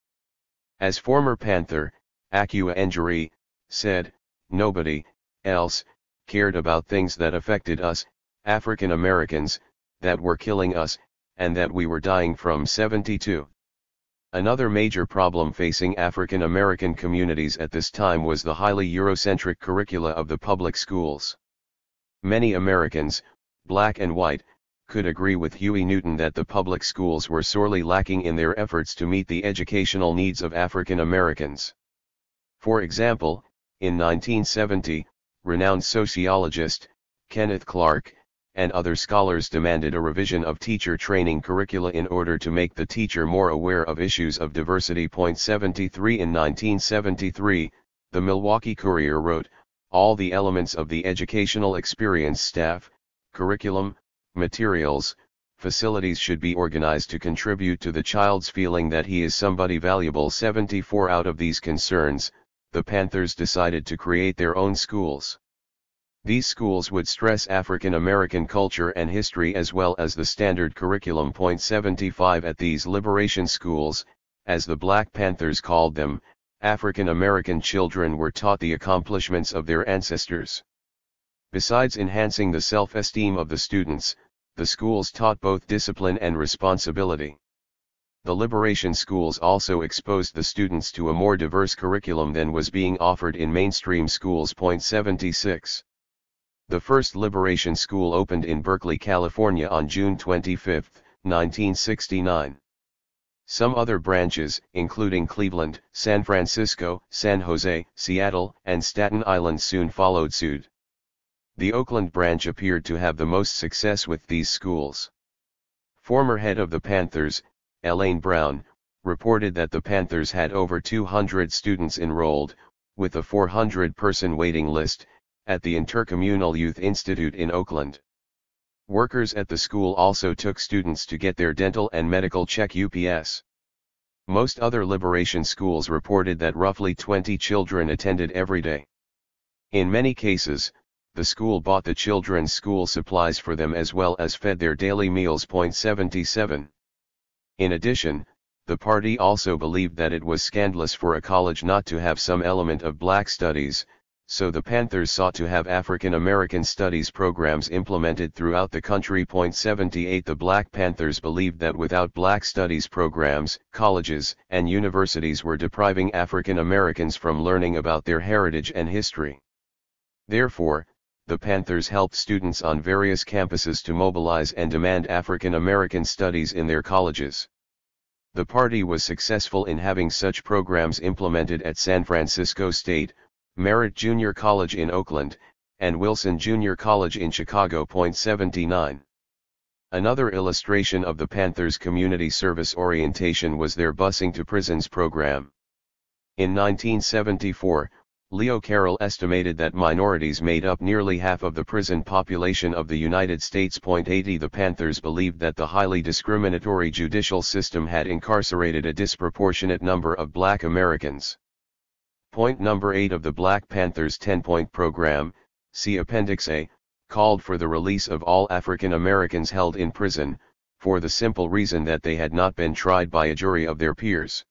As former Panther, Akua Njeri, said, "Nobody else cared about things that affected us, African Americans, that were killing us, and that we were dying from." 72. Another major problem facing African American communities at this time was the highly Eurocentric curricula of the public schools. Many Americans, black and white, could agree with Huey Newton that the public schools were sorely lacking in their efforts to meet the educational needs of African Americans. For example, in 1970, renowned sociologist, Kenneth Clark, and other scholars demanded a revision of teacher training curricula in order to make the teacher more aware of issues of diversity. 73 In 1973, the Milwaukee Courier wrote, "All the elements of the educational experience, staff, curriculum, materials, facilities should be organized to contribute to the child's feeling that he is somebody valuable." 74 Out of these concerns, the Panthers decided to create their own schools. These schools would stress African American culture and history as well as the standard curriculum. 75 At these liberation schools, as the Black Panthers called them, African American children were taught the accomplishments of their ancestors. Besides enhancing the self-esteem of the students, the schools taught both discipline and responsibility. The liberation schools also exposed the students to a more diverse curriculum than was being offered in mainstream schools. 76. The first liberation school opened in Berkeley, California on June 25, 1969. Some other branches, including Cleveland, San Francisco, San Jose, Seattle, and Staten Island, soon followed suit. The Oakland branch appeared to have the most success with these schools. Former head of the Panthers, Elaine Brown, reported that the Panthers had over 200 students enrolled, with a 400-person waiting list, at the Intercommunal Youth Institute in Oakland. Workers at the school also took students to get their dental and medical check. UPS. Most other liberation schools reported that roughly 20 children attended every day. In many cases, the school bought the children's school supplies for them as well as fed their daily meals. 77. In addition, the party also believed that it was scandalous for a college not to have some element of black studies, so the Panthers sought to have African American studies programs implemented throughout the country. 78 The Black Panthers believed that without black studies programs, colleges and universities were depriving African Americans from learning about their heritage and history. Therefore, the Panthers helped students on various campuses to mobilize and demand African American studies in their colleges. The party was successful in having such programs implemented at San Francisco State, Merritt Junior College in Oakland, and Wilson Junior College in Chicago. 79. Another illustration of the Panthers' community service orientation was their busing to prisons program. In 1974, Leo Carroll estimated that minorities made up nearly half of the prison population of the United States. 80 The Panthers believed that the highly discriminatory judicial system had incarcerated a disproportionate number of black Americans. Point number 8 of the Black Panthers' 10-point program, see Appendix A, called for the release of all African Americans held in prison, for the simple reason that they had not been tried by a jury of their peers.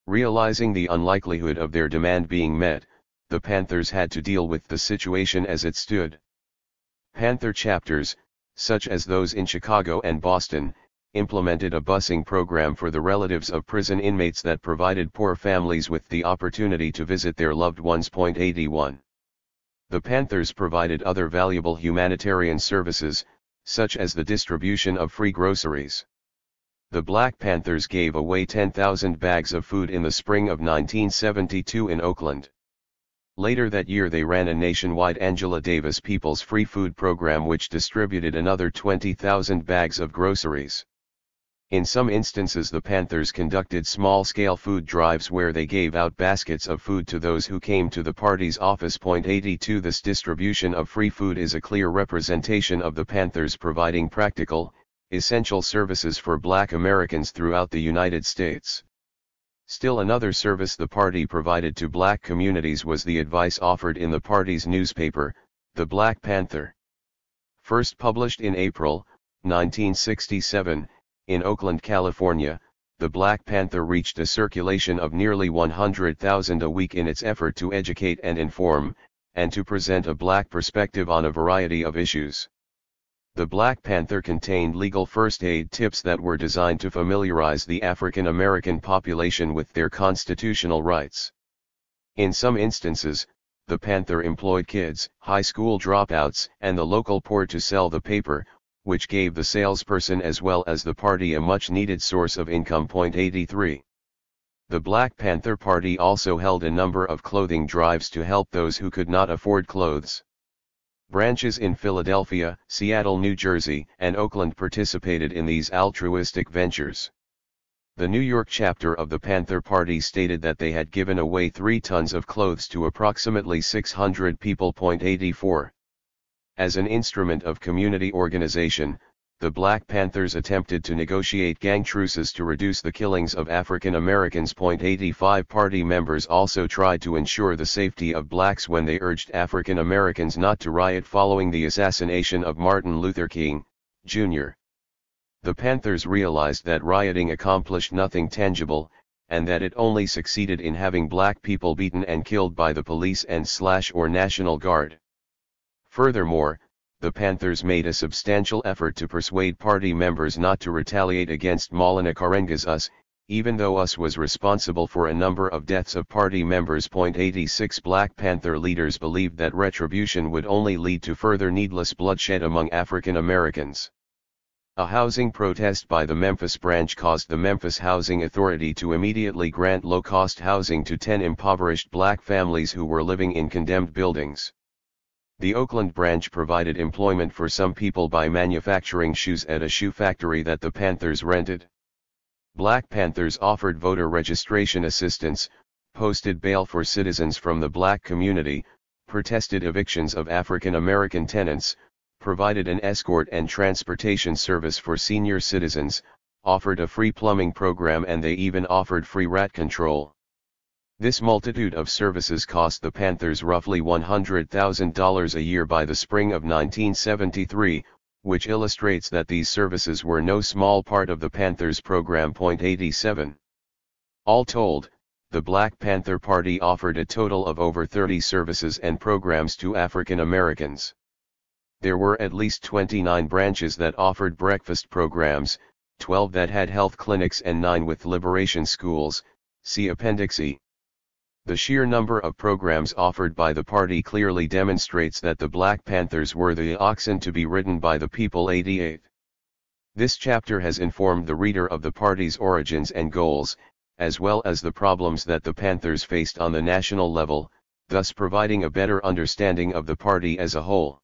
Realizing the unlikelihood of their demand being met, the Panthers had to deal with the situation as it stood. Panther chapters, such as those in Chicago and Boston, implemented a busing program for the relatives of prison inmates that provided poor families with the opportunity to visit their loved ones. 81. The Panthers provided other valuable humanitarian services, such as the distribution of free groceries. The Black Panthers gave away 10,000 bags of food in the spring of 1972 in Oakland. Later that year they ran a nationwide Angela Davis People's Free Food Program which distributed another 20,000 bags of groceries. In some instances the Panthers conducted small-scale food drives where they gave out baskets of food to those who came to the party's office. 82 This distribution of free food is a clear representation of the Panthers providing practical, essential services for Black Americans throughout the United States. Still another service the party provided to Black communities was the advice offered in the party's newspaper, the Black Panther. First published in April, 1967, in Oakland, California, the Black Panther reached a circulation of nearly 100,000 a week in its effort to educate and inform, and to present a Black perspective on a variety of issues. The Black Panther contained legal first aid tips that were designed to familiarize the African American population with their constitutional rights. In some instances, the Panther employed kids, high school dropouts, and the local poor to sell the paper, which gave the salesperson as well as the party a much-needed source of income. 83. The Black Panther Party also held a number of clothing drives to help those who could not afford clothes. Branches in Philadelphia, Seattle, New Jersey, and Oakland participated in these altruistic ventures. The New York chapter of the Panther Party stated that they had given away 3 tons of clothes to approximately 600 people. 84. As an instrument of community organization, the Black Panthers attempted to negotiate gang truces to reduce the killings of African Americans. 85 Party members also tried to ensure the safety of blacks when they urged African Americans not to riot following the assassination of Martin Luther King, Jr. The Panthers realized that rioting accomplished nothing tangible, and that it only succeeded in having black people beaten and killed by the police and/or National Guard. Furthermore, the Panthers made a substantial effort to persuade party members not to retaliate against Maulana Karenga's US, even though US was responsible for a number of deaths of party members. 86 Black Panther leaders believed that retribution would only lead to further needless bloodshed among African Americans. A housing protest by the Memphis branch caused the Memphis Housing Authority to immediately grant low-cost housing to 10 impoverished black families who were living in condemned buildings. The Oakland branch provided employment for some people by manufacturing shoes at a shoe factory that the Panthers rented. Black Panthers offered voter registration assistance, posted bail for citizens from the black community, protested evictions of African American tenants, provided an escort and transportation service for senior citizens, offered a free plumbing program, and they even offered free rat control. This multitude of services cost the Panthers roughly $100,000 a year by the spring of 1973, which illustrates that these services were no small part of the Panthers' program. 87. All told, the Black Panther Party offered a total of over 30 services and programs to African Americans. There were at least 29 branches that offered breakfast programs, 12 that had health clinics, and 9 with liberation schools. See Appendix E. The sheer number of programs offered by the party clearly demonstrates that the Black Panthers were the oxen to be ridden by the people. 88. This chapter has informed the reader of the party's origins and goals, as well as the problems that the Panthers faced on the national level, thus providing a better understanding of the party as a whole.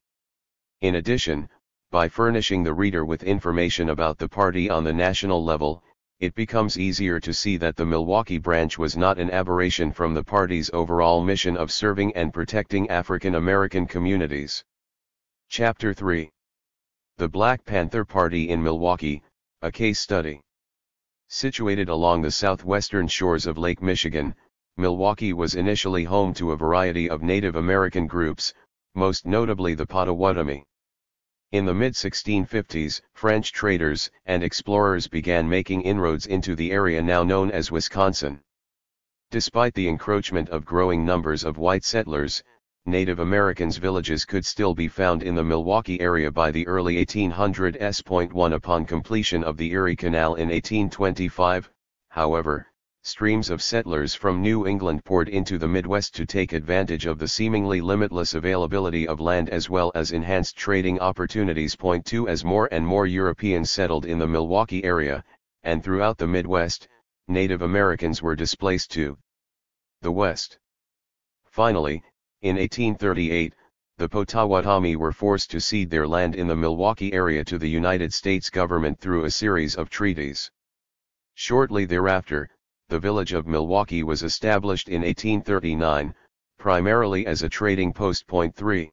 In addition, by furnishing the reader with information about the party on the national level, it becomes easier to see that the Milwaukee branch was not an aberration from the party's overall mission of serving and protecting African American communities. Chapter 3. The Black Panther Party in Milwaukee, a case study. Situated along the southwestern shores of Lake Michigan, Milwaukee was initially home to a variety of Native American groups, most notably the Potawatomi. In the mid-1650s, French traders and explorers began making inroads into the area now known as Wisconsin. Despite the encroachment of growing numbers of white settlers, Native Americans' villages could still be found in the Milwaukee area by the early 1800s. 1 Upon completion of the Erie Canal in 1825, however, streams of settlers from New England poured into the Midwest to take advantage of the seemingly limitless availability of land as well as enhanced trading opportunities. 2 As more and more Europeans settled in the Milwaukee area, and throughout the Midwest, Native Americans were displaced to the West. Finally, in 1838, the Potawatomi were forced to cede their land in the Milwaukee area to the United States government through a series of treaties. Shortly thereafter, the village of Milwaukee was established in 1839, primarily as a trading post. 3.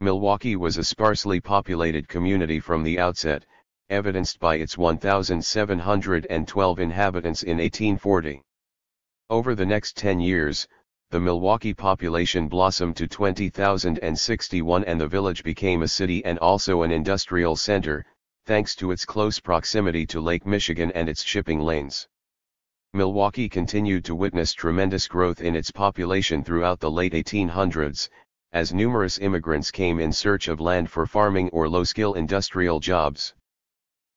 Milwaukee was a sparsely populated community from the outset, evidenced by its 1,712 inhabitants in 1840. Over the next 10 years, the Milwaukee population blossomed to 20,061 and the village became a city and also an industrial center, thanks to its close proximity to Lake Michigan and its shipping lanes. Milwaukee continued to witness tremendous growth in its population throughout the late 1800s, as numerous immigrants came in search of land for farming or low-skill industrial jobs.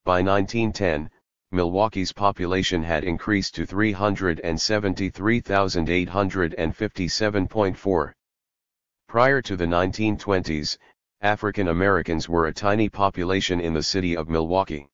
By 1910, Milwaukee's population had increased to 373,857.4. Prior to the 1920s, African Americans were a tiny population in the city of Milwaukee.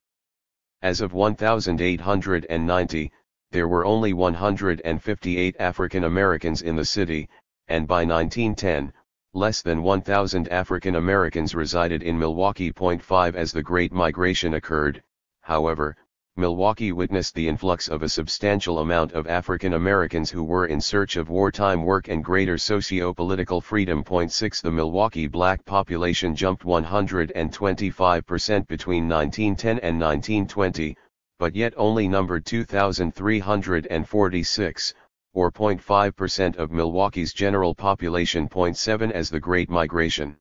As of 1890, there were only 158 African Americans in the city, and by 1910, less than 1,000 African Americans resided in Milwaukee. 5 As the Great Migration occurred, however, Milwaukee witnessed the influx of a substantial amount of African Americans who were in search of wartime work and greater socio-political freedom. 6 The Milwaukee black population jumped 125% between 1910 and 1920, but yet only numbered 2,346, or 0.5% of Milwaukee's general population. 7 As the Great Migration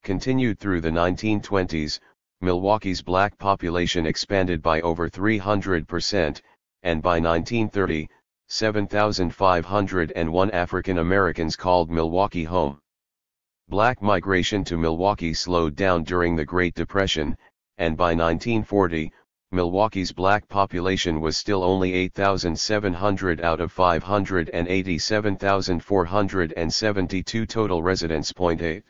continued through the 1920s, Milwaukee's black population expanded by over 300%, and by 1930, 7,501 African Americans called Milwaukee home. Black migration to Milwaukee slowed down during the Great Depression, and by 1940, Milwaukee's black population was still only 8,700 out of 587,472 total residents. 8.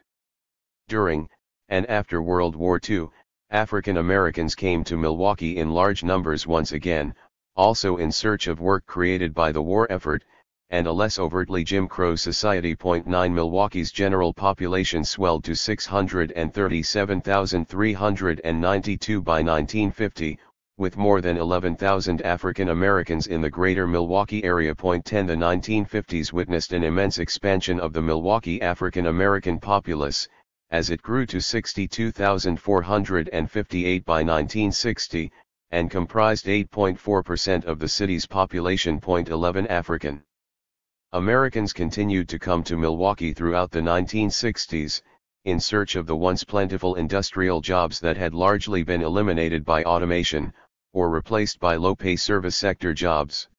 During, and after World War II, African Americans came to Milwaukee in large numbers once again, also in search of work created by the war effort, and a less overtly Jim Crow society. 9 Milwaukee's general population swelled to 637,392 by 1950, with more than 11,000 African Americans in the greater Milwaukee area. 10 The 1950s witnessed an immense expansion of the Milwaukee African American populace, as it grew to 62,458 by 1960, and comprised 8.4% of the city's population. 11 African Americans continued to come to Milwaukee throughout the 1960s, in search of the once plentiful industrial jobs that had largely been eliminated by automation, or replaced by low-pay service sector jobs.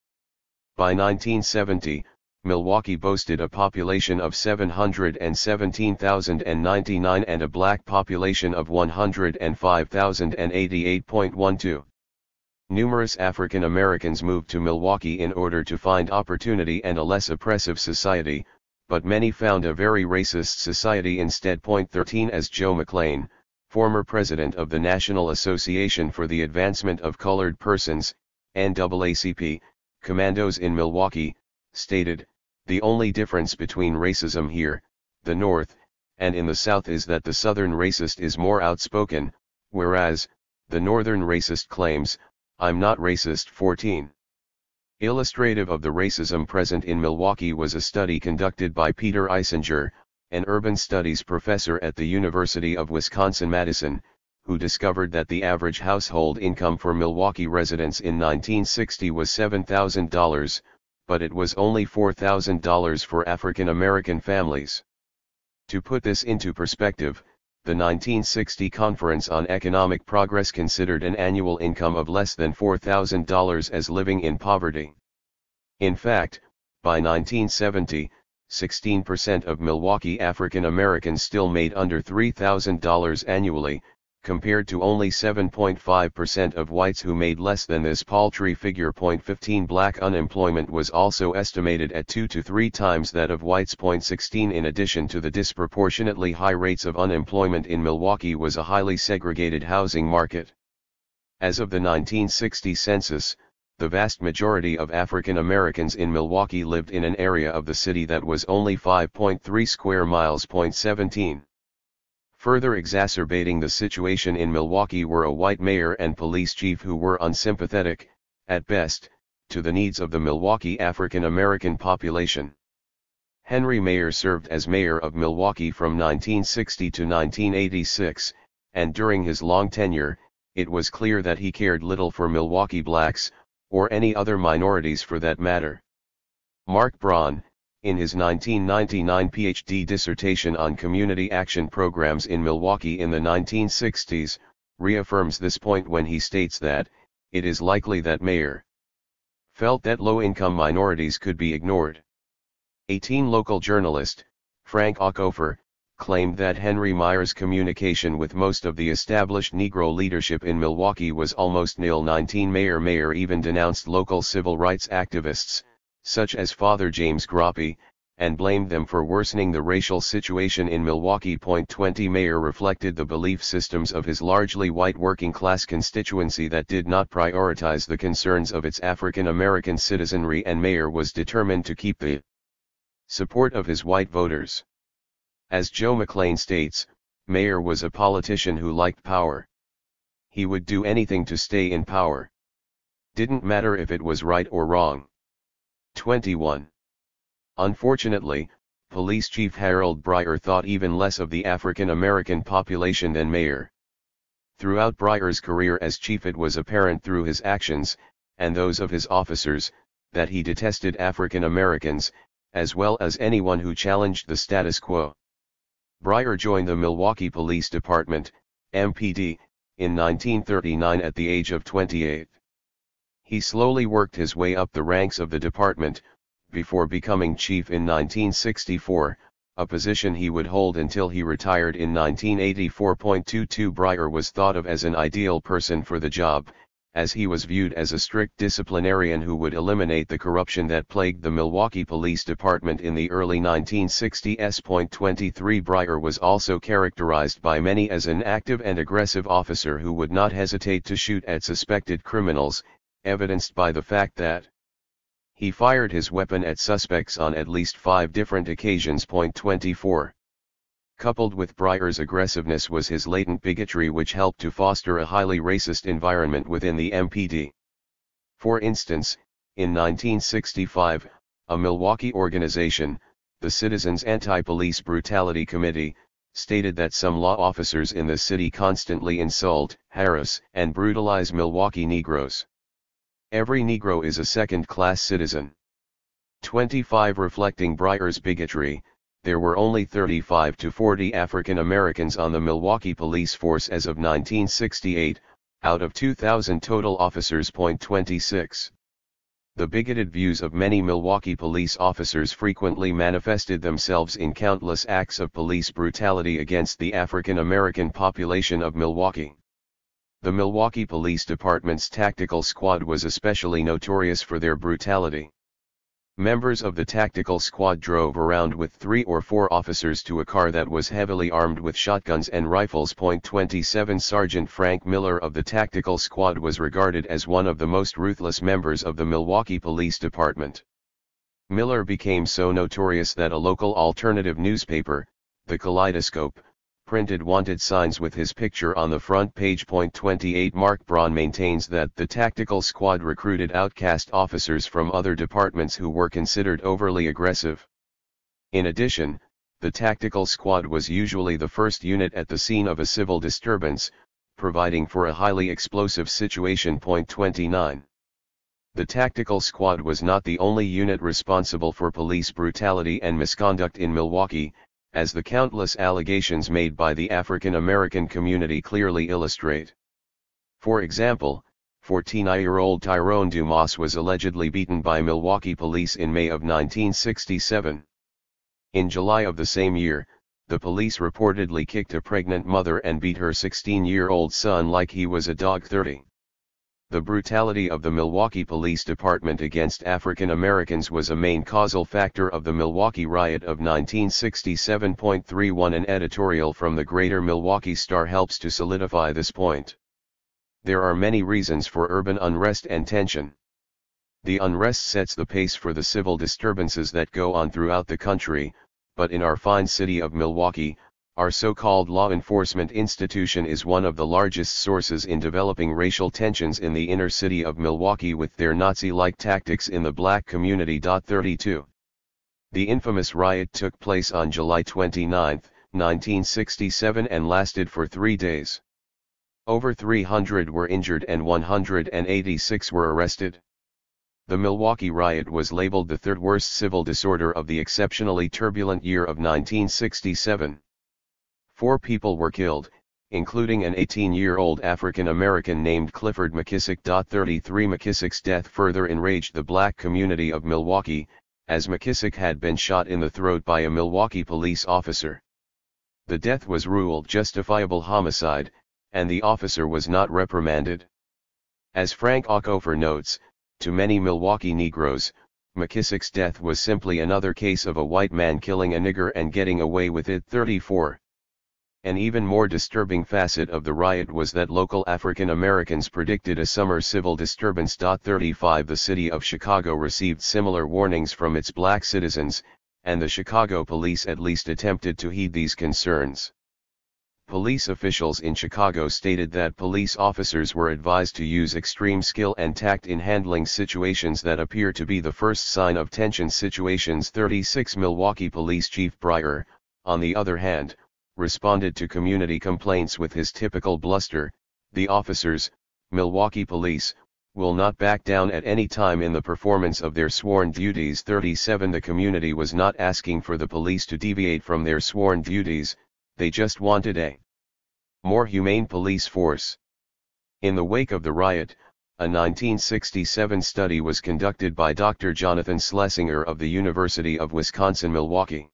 By 1970, Milwaukee boasted a population of 717,099 and a black population of 105,088.12. Numerous African Americans moved to Milwaukee in order to find opportunity and a less oppressive society, but many found a very racist society instead. 13 As Joe McLean, former president of the National Association for the Advancement of Colored Persons, NAACP, Commandos in Milwaukee, stated, "The only difference between racism here, the North, and in the South is that the Southern racist is more outspoken, whereas, the Northern racist claims, 'I'm not racist.' 14. Illustrative of the racism present in Milwaukee was a study conducted by Peter Eisinger, an urban studies professor at the University of Wisconsin-Madison, who discovered that the average household income for Milwaukee residents in 1960 was $7,000, but it was only $4,000 for African American families. To put this into perspective, the 1960 Conference on Economic Progress considered an annual income of less than $4,000 as living in poverty. In fact, by 1970, 16% of Milwaukee African Americans still made under $3,000 annually, compared to only 7.5% of whites who made less than this paltry figure. 15 Black unemployment was also estimated at 2 to 3 times that of whites. 16 In addition to the disproportionately high rates of unemployment in Milwaukee was a highly segregated housing market. As of the 1960 census, the vast majority of African Americans in Milwaukee lived in an area of the city that was only 5.3 square miles. 17 Further exacerbating the situation in Milwaukee were a white mayor and police chief who were unsympathetic, at best, to the needs of the Milwaukee African American population. Henry Mayer served as mayor of Milwaukee from 1960 to 1986, and during his long tenure, it was clear that he cared little for Milwaukee blacks, or any other minorities for that matter. Mark Braun, in his 1999 PhD dissertation on community action programs in Milwaukee in the 1960s, reaffirms this point when he states that, it is likely that Mayer felt that low-income minorities could be ignored. 18 Local journalist, Frank Ockofer, claimed that Henry Meyer's communication with most of the established Negro leadership in Milwaukee was almost nil. 19 Mayer even denounced local civil rights activists, such as Father James Groppe, and blamed them for worsening the racial situation in Milwaukee. 20 Mayer reflected the belief systems of his largely white working-class constituency that did not prioritize the concerns of its African American citizenry, and Mayer was determined to keep the support of his white voters. As Joe McLean states, Mayer was a politician who liked power. He would do anything to stay in power. Didn't matter if it was right or wrong. 21. Unfortunately, Police Chief Harold Breyer thought even less of the African American population than Mayer. Throughout Breyer's career as chief, it was apparent through his actions, and those of his officers, that he detested African Americans, as well as anyone who challenged the status quo. Breyer joined the Milwaukee Police Department, MPD, in 1939 at the age of 28. He slowly worked his way up the ranks of the department, before becoming chief in 1964, a position he would hold until he retired in 1984. 22 Breyer was thought of as an ideal person for the job, as he was viewed as a strict disciplinarian who would eliminate the corruption that plagued the Milwaukee Police Department in the early 1960s. 23 Breyer was also characterized by many as an active and aggressive officer who would not hesitate to shoot at suspected criminals, evidenced by the fact that he fired his weapon at suspects on at least 5 different occasions. 24. Coupled with Breyer's aggressiveness was his latent bigotry, which helped to foster a highly racist environment within the MPD. For instance, in 1965, a Milwaukee organization, the Citizens Anti-Police Brutality Committee, stated that some law officers in the city constantly insult, harass, and brutalize Milwaukee Negroes. Every Negro is a second-class citizen. 25 Reflecting Breyer's bigotry, there were only 35 to 40 African Americans on the Milwaukee police force as of 1968, out of 2,000 total officers. 26. The bigoted views of many Milwaukee police officers frequently manifested themselves in countless acts of police brutality against the African American population of Milwaukee. The Milwaukee Police Department's tactical squad was especially notorious for their brutality. Members of the tactical squad drove around with 3 or 4 officers to a car that was heavily armed with shotguns and rifles. 27 Sergeant Frank Miller of the tactical squad was regarded as one of the most ruthless members of the Milwaukee Police Department. Miller became so notorious that a local alternative newspaper, the Kaleidoscope, printed wanted signs with his picture on the front page. 28 Mark Braun maintains that the tactical squad recruited outcast officers from other departments who were considered overly aggressive. In addition, the tactical squad was usually the first unit at the scene of a civil disturbance, providing for a highly explosive situation. 29. The tactical squad was not the only unit responsible for police brutality and misconduct in Milwaukee, as the countless allegations made by the African American community clearly illustrate. For example, 14-year-old Tyrone Dumas was allegedly beaten by Milwaukee police in May of 1967. In July of the same year, the police reportedly kicked a pregnant mother and beat her 16-year-old son like he was a dog. 30. The brutality of the Milwaukee Police Department against African Americans was a main causal factor of the Milwaukee riot of 1967.31. An editorial from the Greater Milwaukee Star helps to solidify this point. There are many reasons for urban unrest and tension. The unrest sets the pace for the civil disturbances that go on throughout the country, but in our fine city of Milwaukee, our so-called law enforcement institution is one of the largest sources in developing racial tensions in the inner city of Milwaukee with their Nazi-like tactics in the black community. 32. The infamous riot took place on July 29, 1967 and lasted for 3 days. Over 300 were injured and 186 were arrested. The Milwaukee riot was labeled the third worst civil disorder of the exceptionally turbulent year of 1967. 4 people were killed, including an 18-year-old African American named Clifford McKissick. 33 McKissick's death further enraged the black community of Milwaukee, as McKissick had been shot in the throat by a Milwaukee police officer. The death was ruled justifiable homicide, and the officer was not reprimanded. As Frank Ockofer notes, to many Milwaukee Negroes, McKissick's death was simply another case of a white man killing a nigger and getting away with it. 34. An even more disturbing facet of the riot was that local African Americans predicted a summer civil disturbance. 35 The city of Chicago received similar warnings from its black citizens, and the Chicago police at least attempted to heed these concerns. Police officials in Chicago stated that police officers were advised to use extreme skill and tact in handling situations that appear to be the first sign of tension situations. 36 Milwaukee Police Chief Breyer, on the other hand, responded to community complaints with his typical bluster: "The officers, Milwaukee Police, will not back down at any time in the performance of their sworn duties." 37 The community was not asking for the police to deviate from their sworn duties, they just wanted a more humane police force. In the wake of the riot, a 1967 study was conducted by Dr. Jonathan Schlesinger of the University of Wisconsin-Milwaukee.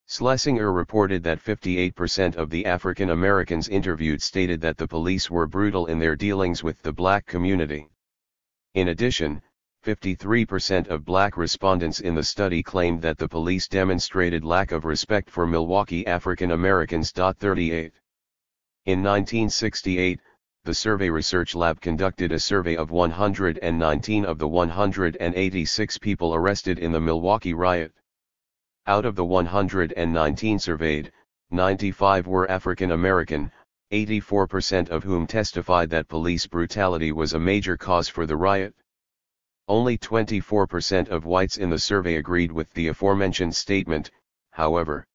Schlesinger reported that 58% of the African Americans interviewed stated that the police were brutal in their dealings with the black community. In addition, 53% of black respondents in the study claimed that the police demonstrated lack of respect for Milwaukee African Americans. 38. In 1968, the Survey Research Lab conducted a survey of 119 of the 186 people arrested in the Milwaukee riot. Out of the 119 surveyed, 95 were African American, 84% of whom testified that police brutality was a major cause for the riot. Only 24% of whites in the survey agreed with the aforementioned statement, however.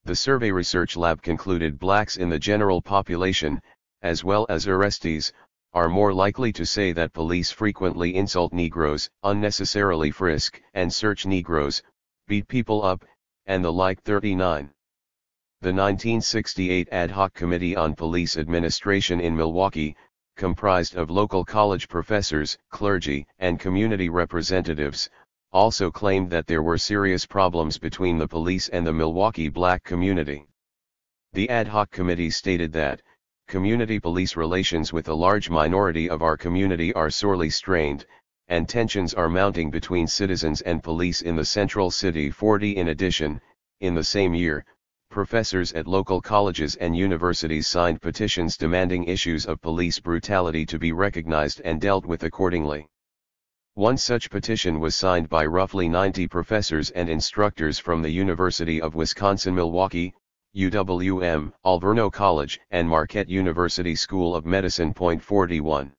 The Survey Research Lab concluded blacks in the general population, as well as arrestees, are more likely to say that police frequently insult Negroes, unnecessarily frisk and search Negroes, beat people up, and the like. 39. The 1968 Ad Hoc Committee on Police Administration in Milwaukee, comprised of local college professors, clergy, and community representatives, also claimed that there were serious problems between the police and the Milwaukee black community. The ad hoc committee stated that, community police relations with a large minority of our community are sorely strained, and tensions are mounting between citizens and police in the central city. 40 In addition, in the same year, professors at local colleges and universities signed petitions demanding issues of police brutality to be recognized and dealt with accordingly. One such petition was signed by roughly 90 professors and instructors from the University of Wisconsin-Milwaukee, UWM, Alverno College, and Marquette University School of Medicine. 41.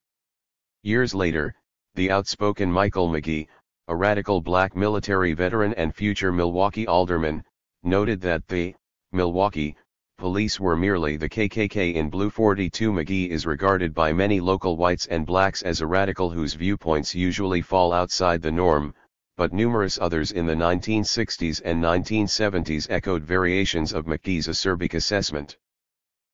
Years later, the outspoken Michael McGee, a radical black military veteran and future Milwaukee alderman, noted that the Milwaukee police were merely the KKK in blue. 42 McGee is regarded by many local whites and blacks as a radical whose viewpoints usually fall outside the norm, but numerous others in the 1960s and 1970s echoed variations of McGee's acerbic assessment.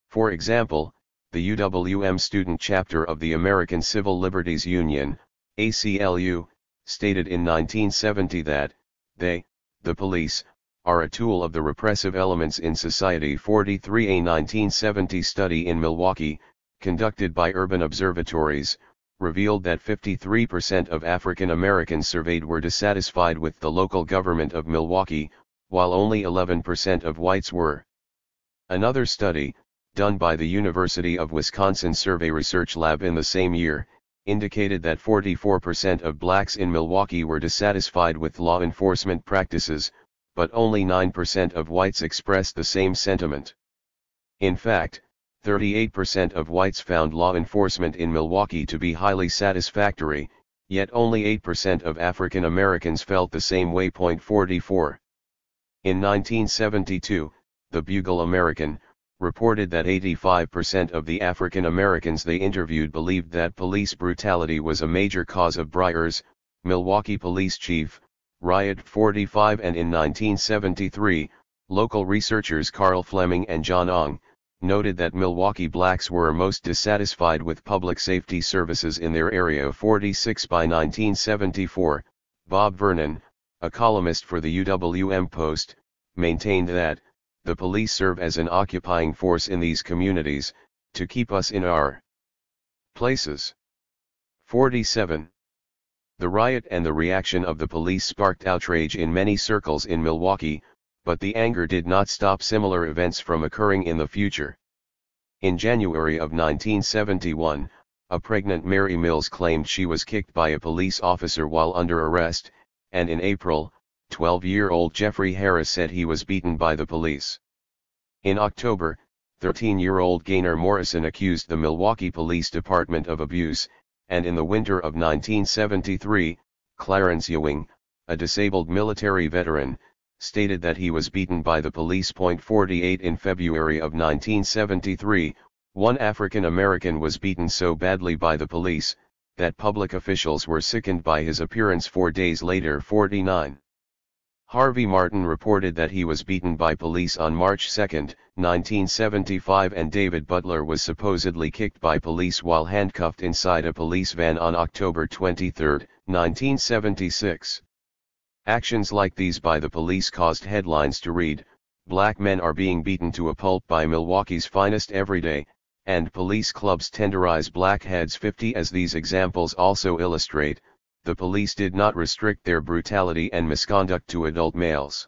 For example, the UWM student chapter of the American Civil Liberties Union, ACLU, stated in 1970 that, they, the police, are a tool of the repressive elements in society. 43. A 1970 study in Milwaukee, conducted by Urban Observatories, revealed that 53% of African Americans surveyed were dissatisfied with the local government of Milwaukee, while only 11% of whites were. Another study, done by the University of Wisconsin Survey Research Lab in the same year, indicated that 44% of blacks in Milwaukee were dissatisfied with law enforcement practices, but only 9% of whites expressed the same sentiment. In fact, 38% of whites found law enforcement in Milwaukee to be highly satisfactory, yet only 8% of African Americans felt the same way. 44. In 1972, the Bugle-American reported that 85% of the African Americans they interviewed believed that police brutality was a major cause of Breyer's, Milwaukee police chief, riot. 45. And in 1973, local researchers Carl Fleming and John Ong noted that Milwaukee blacks were most dissatisfied with public safety services in their area. 46. By 1974, Bob Vernon, a columnist for the UWM Post, maintained that the police serve as an occupying force in these communities, to keep us in our places. 47. The riot and the reaction of the police sparked outrage in many circles in Milwaukee, but the anger did not stop similar events from occurring in the future. In January of 1971, a pregnant Mary Mills claimed she was kicked by a police officer while under arrest, and in April, 12-year-old Jeffrey Harris said he was beaten by the police. In October, 13-year-old Gaynor Morrison accused the Milwaukee Police Department of abuse, and in the winter of 1973, Clarence Ewing, a disabled military veteran, stated that he was beaten by the police. 48. In February of 1973, one African American was beaten so badly by the police, that public officials were sickened by his appearance 4 days later. 49. Harvey Martin reported that he was beaten by police on March 2, 1975, and David Butler was supposedly kicked by police while handcuffed inside a police van on October 23, 1976. Actions like these by the police caused headlines to read, "Black men are being beaten to a pulp by Milwaukee's finest every day," and "Police clubs tenderize black heads." 50. As these examples also illustrate, the police did not restrict their brutality and misconduct to adult males.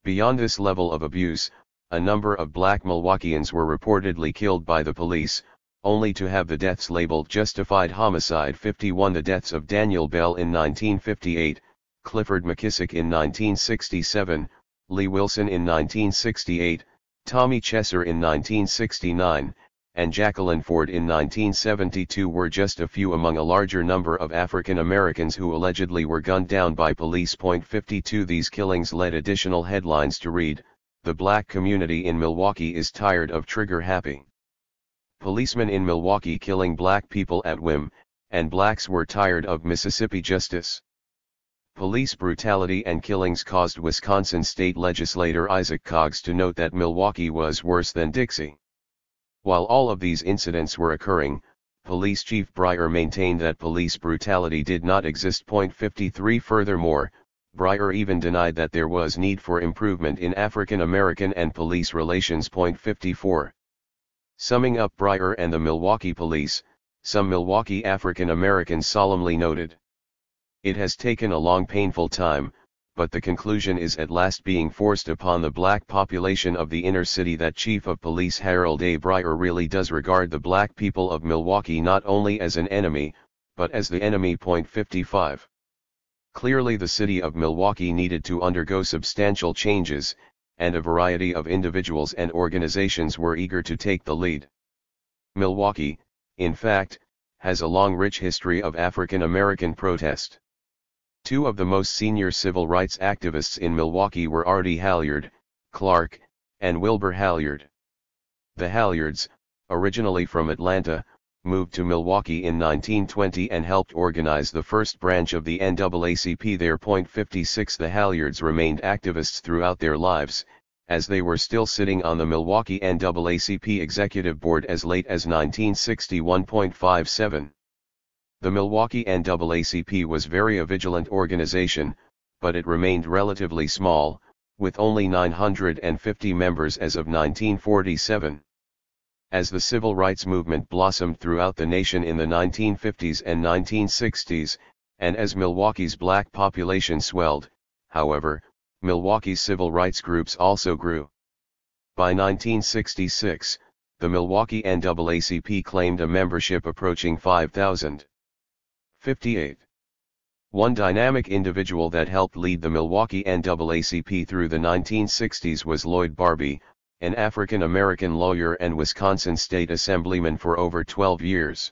Beyond this level of abuse, a number of black Milwaukeeans were reportedly killed by the police, only to have the deaths labeled justified homicide. 51. The deaths of Daniel Bell in 1958, Clifford McKissick in 1967, Lee Wilson in 1968, Tommy Chesser in 1969, and Jacqueline Ford in 1972 were just a few among a larger number of African Americans who allegedly were gunned down by police. 52. These killings led additional headlines to read, "The black community in Milwaukee is tired of trigger-happy. Policemen in Milwaukee killing black people at whim, and blacks were tired of Mississippi justice." Police brutality and killings caused Wisconsin state legislator Isaac Coggs to note that Milwaukee was worse than Dixie. While all of these incidents were occurring, Police Chief Breyer maintained that police brutality did not exist. 53. Furthermore, Breyer even denied that there was need for improvement in African American and police relations. 54. Summing up Breyer and the Milwaukee police, some Milwaukee African Americans solemnly noted, "It has taken a long painful time, but the conclusion is at last being forced upon the black population of the inner city that Chief of Police Harold A. Breyer really does regard the black people of Milwaukee not only as an enemy, but as the enemy." 55. Clearly the city of Milwaukee needed to undergo substantial changes, and a variety of individuals and organizations were eager to take the lead. Milwaukee, in fact, has a long rich history of African American protest. Two of the most senior civil rights activists in Milwaukee were R.D. Halyard, Clark, and Wilbur Halyard. The Halyards, originally from Atlanta, moved to Milwaukee in 1920 and helped organize the first branch of the NAACP there. 56. The Halyards remained activists throughout their lives, as they were still sitting on the Milwaukee NAACP executive board as late as 1961. 57. The Milwaukee NAACP was very a vigilant organization, but it remained relatively small, with only 950 members as of 1947. As the civil rights movement blossomed throughout the nation in the 1950s and 1960s, and as Milwaukee's black population swelled, however, Milwaukee's civil rights groups also grew. By 1966, the Milwaukee NAACP claimed a membership approaching 5,000. 58. One dynamic individual that helped lead the Milwaukee NAACP through the 1960s was Lloyd Barbie, an African-American lawyer and Wisconsin State Assemblyman for over 12 years.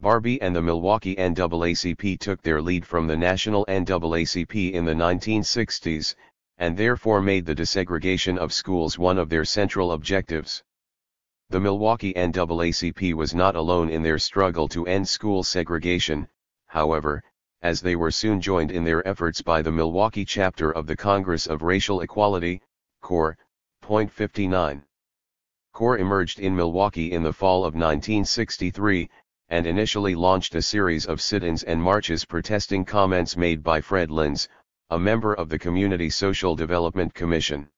Barbie and the Milwaukee NAACP took their lead from the national NAACP in the 1960s, and therefore made the desegregation of schools one of their central objectives. The Milwaukee NAACP was not alone in their struggle to end school segregation, however, as they were soon joined in their efforts by the Milwaukee chapter of the Congress of Racial Equality, CORE. 59. CORE emerged in Milwaukee in the fall of 1963, and initially launched a series of sit-ins and marches protesting comments made by Fred Lins, a member of the Community Social Development Commission.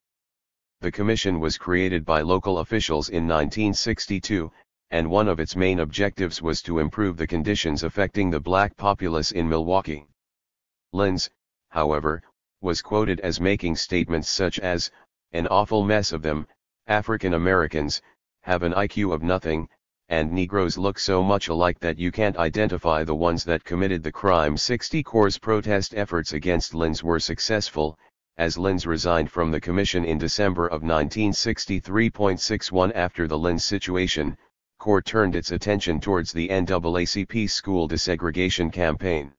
The commission was created by local officials in 1962, and one of its main objectives was to improve the conditions affecting the black populace in Milwaukee. Lins, however, was quoted as making statements such as, "An awful mess of them, African Americans, have an IQ of nothing, and Negroes look so much alike that you can't identify the ones that committed the crime." 60 CORE's protest efforts against Lins were successful, as Lins resigned from the commission in December of 1963.61. After the Lins situation, CORE turned its attention towards the NAACP school desegregation campaign.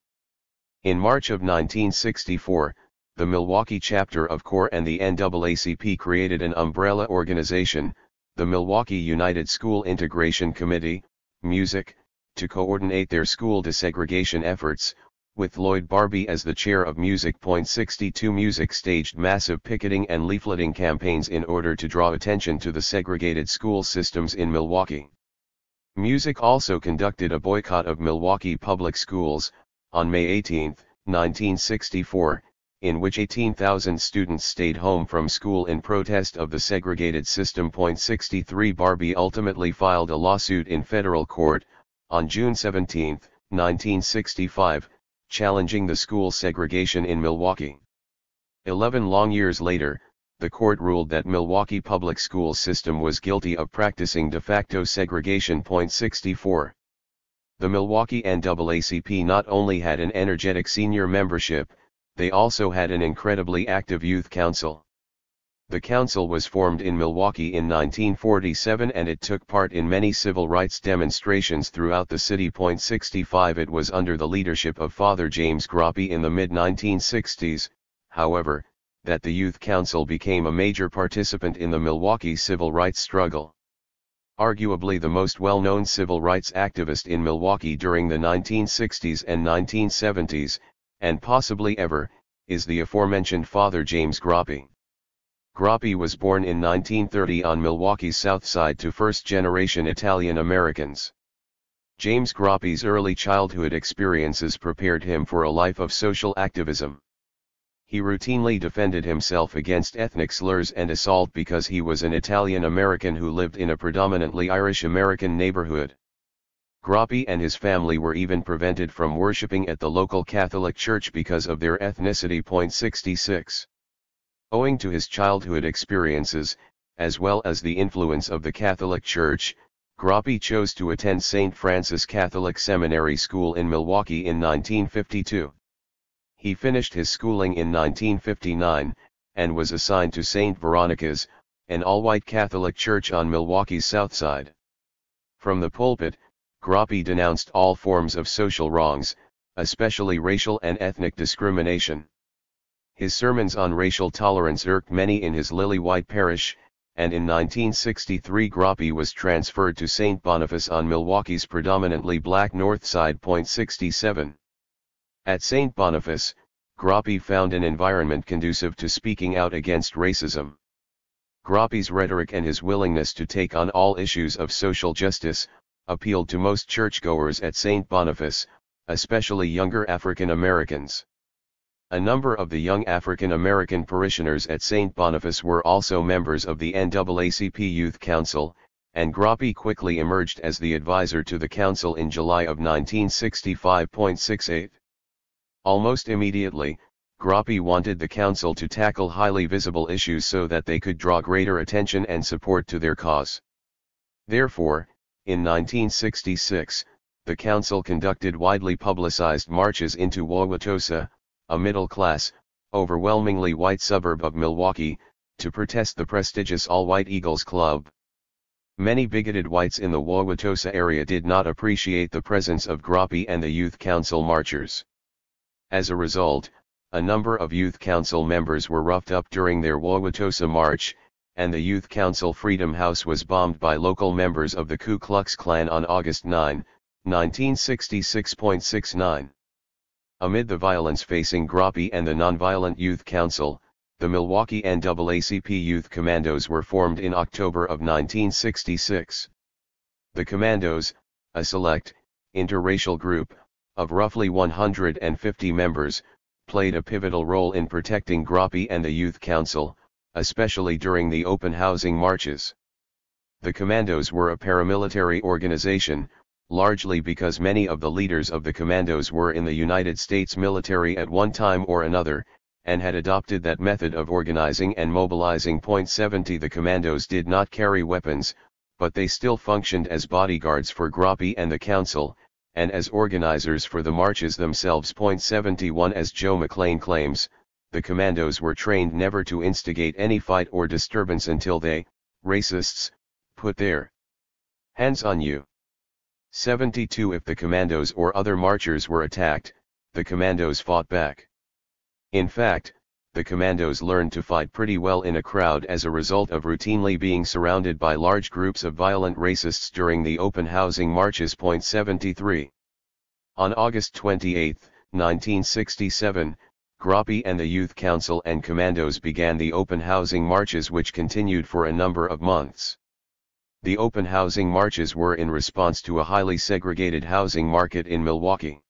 In March of 1964, the Milwaukee chapter of CORE and the NAACP created an umbrella organization, the Milwaukee United School Integration Committee, MUSIC, to coordinate their school desegregation efforts, with Lloyd Barbie as the chair of MUSIC. 62 MUSIC staged massive picketing and leafleting campaigns in order to draw attention to the segregated school systems in Milwaukee. MUSIC also conducted a boycott of Milwaukee public schools, on May 18, 1964, in which 18,000 students stayed home from school in protest of the segregated system. 63 Barbie ultimately filed a lawsuit in federal court, on June 17, 1965, challenging the school segregation in Milwaukee. 11 long years later, the court ruled that Milwaukee public school system was guilty of practicing de facto segregation. 64. The Milwaukee NAACP not only had an energetic senior membership, they also had an incredibly active youth council. The council was formed in Milwaukee in 1947 and it took part in many civil rights demonstrations throughout the city. 65 It was under the leadership of Father James Groppe in the mid-1960s, however, that the youth council became a major participant in the Milwaukee civil rights struggle. Arguably the most well-known civil rights activist in Milwaukee during the 1960s and 1970s, and possibly ever, is the aforementioned Father James Groppe. Groppe was born in 1930 on Milwaukee's south side to first-generation Italian Americans. James Groppe's early childhood experiences prepared him for a life of social activism. He routinely defended himself against ethnic slurs and assault because he was an Italian American who lived in a predominantly Irish American neighborhood. Groppe and his family were even prevented from worshiping at the local Catholic Church because of their ethnicity. 66. Owing to his childhood experiences, as well as the influence of the Catholic Church, Groppe chose to attend St. Francis Catholic Seminary School in Milwaukee in 1952. He finished his schooling in 1959, and was assigned to St. Veronica's, an all-white Catholic church on Milwaukee's south side. From the pulpit, Groppe denounced all forms of social wrongs, especially racial and ethnic discrimination. His sermons on racial tolerance irked many in his Lily-White parish, and in 1963 Groppe was transferred to St. Boniface on Milwaukee's predominantly black north side. 67. At St. Boniface, Groppe found an environment conducive to speaking out against racism. Groppe's rhetoric and his willingness to take on all issues of social justice, appealed to most churchgoers at St. Boniface, especially younger African Americans. A number of the young African American parishioners at St. Boniface were also members of the NAACP Youth Council, and Groppe quickly emerged as the advisor to the council in July of 1965.68. Almost immediately, Groppe wanted the council to tackle highly visible issues so that they could draw greater attention and support to their cause. Therefore, in 1966, the council conducted widely publicized marches into Wauwatosa, a middle-class, overwhelmingly white suburb of Milwaukee, to protest the prestigious all-white Eagles Club. Many bigoted whites in the Wauwatosa area did not appreciate the presence of Groppe and the Youth Council marchers. As a result, a number of Youth Council members were roughed up during their Wauwatosa march, and the Youth Council Freedom House was bombed by local members of the Ku Klux Klan on August 9, 1966.69. Amid the violence facing Groppe and the Nonviolent Youth Council, the Milwaukee NAACP Youth Commandos were formed in October of 1966. The Commandos, a select, interracial group, of roughly 150 members, played a pivotal role in protecting Groppe and the Youth Council, especially during the open housing marches. The Commandos were a paramilitary organization, largely because many of the leaders of the Commandos were in the United States military at one time or another, and had adopted that method of organizing and mobilizing. 70 The Commandos did not carry weapons, but they still functioned as bodyguards for Groppe and the council, and as organizers for the marches themselves. 71 As Joe McLean claims, the Commandos were trained never to instigate any fight or disturbance until they, racists, put their hands on you. 72 If the Commandos or other marchers were attacked, the Commandos fought back. In fact, the Commandos learned to fight pretty well in a crowd as a result of routinely being surrounded by large groups of violent racists during the open housing marches. 73. On August 28, 1967, Groppe and the Youth Council and Commandos began the open housing marches, which continued for a number of months. The open housing marches were in response to a highly segregated housing market in Milwaukee.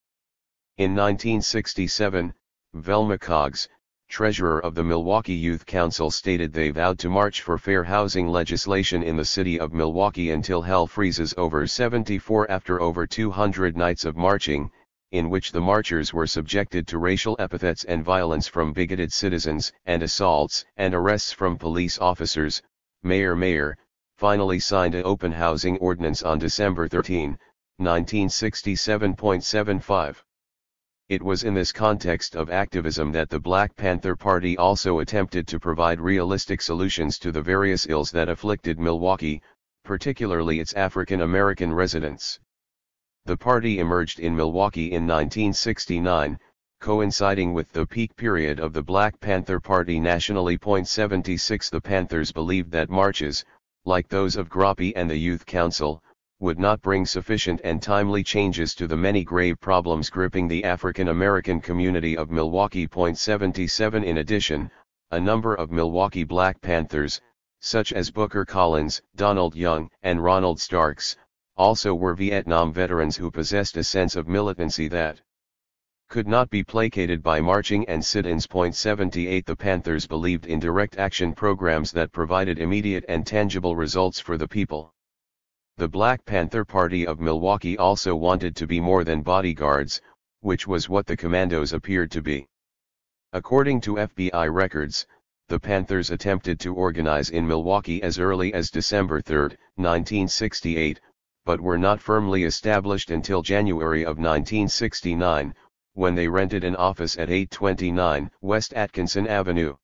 In 1967, Velma Coggs, treasurer of the Milwaukee Youth Council, stated they vowed to march for fair housing legislation in the city of Milwaukee until hell freezes over. 74 After over 200 nights of marching, in which the marchers were subjected to racial epithets and violence from bigoted citizens and assaults and arrests from police officers, Mayor Mayer finally signed an open housing ordinance on December 13, 1967.75. It was in this context of activism that the Black Panther Party also attempted to provide realistic solutions to the various ills that afflicted Milwaukee, particularly its African American residents. The party emerged in Milwaukee in 1969, coinciding with the peak period of the Black Panther Party nationally. 76 The Panthers believed that marches, like those of Groppe and the Youth Council, would not bring sufficient and timely changes to the many grave problems gripping the African American community of Milwaukee. 77 In addition, a number of Milwaukee Black Panthers, such as Booker Collins, Donald Young, and Ronald Starks, also were Vietnam veterans who possessed a sense of militancy that could not be placated by marching and sit-ins. 78 The Panthers believed in direct action programs that provided immediate and tangible results for the people. The Black Panther Party of Milwaukee also wanted to be more than bodyguards, which was what the Commandos appeared to be. According to FBI records, the Panthers attempted to organize in Milwaukee as early as December 3, 1968, but were not firmly established until January of 1969, when they rented an office at 829 West Atkinson Avenue.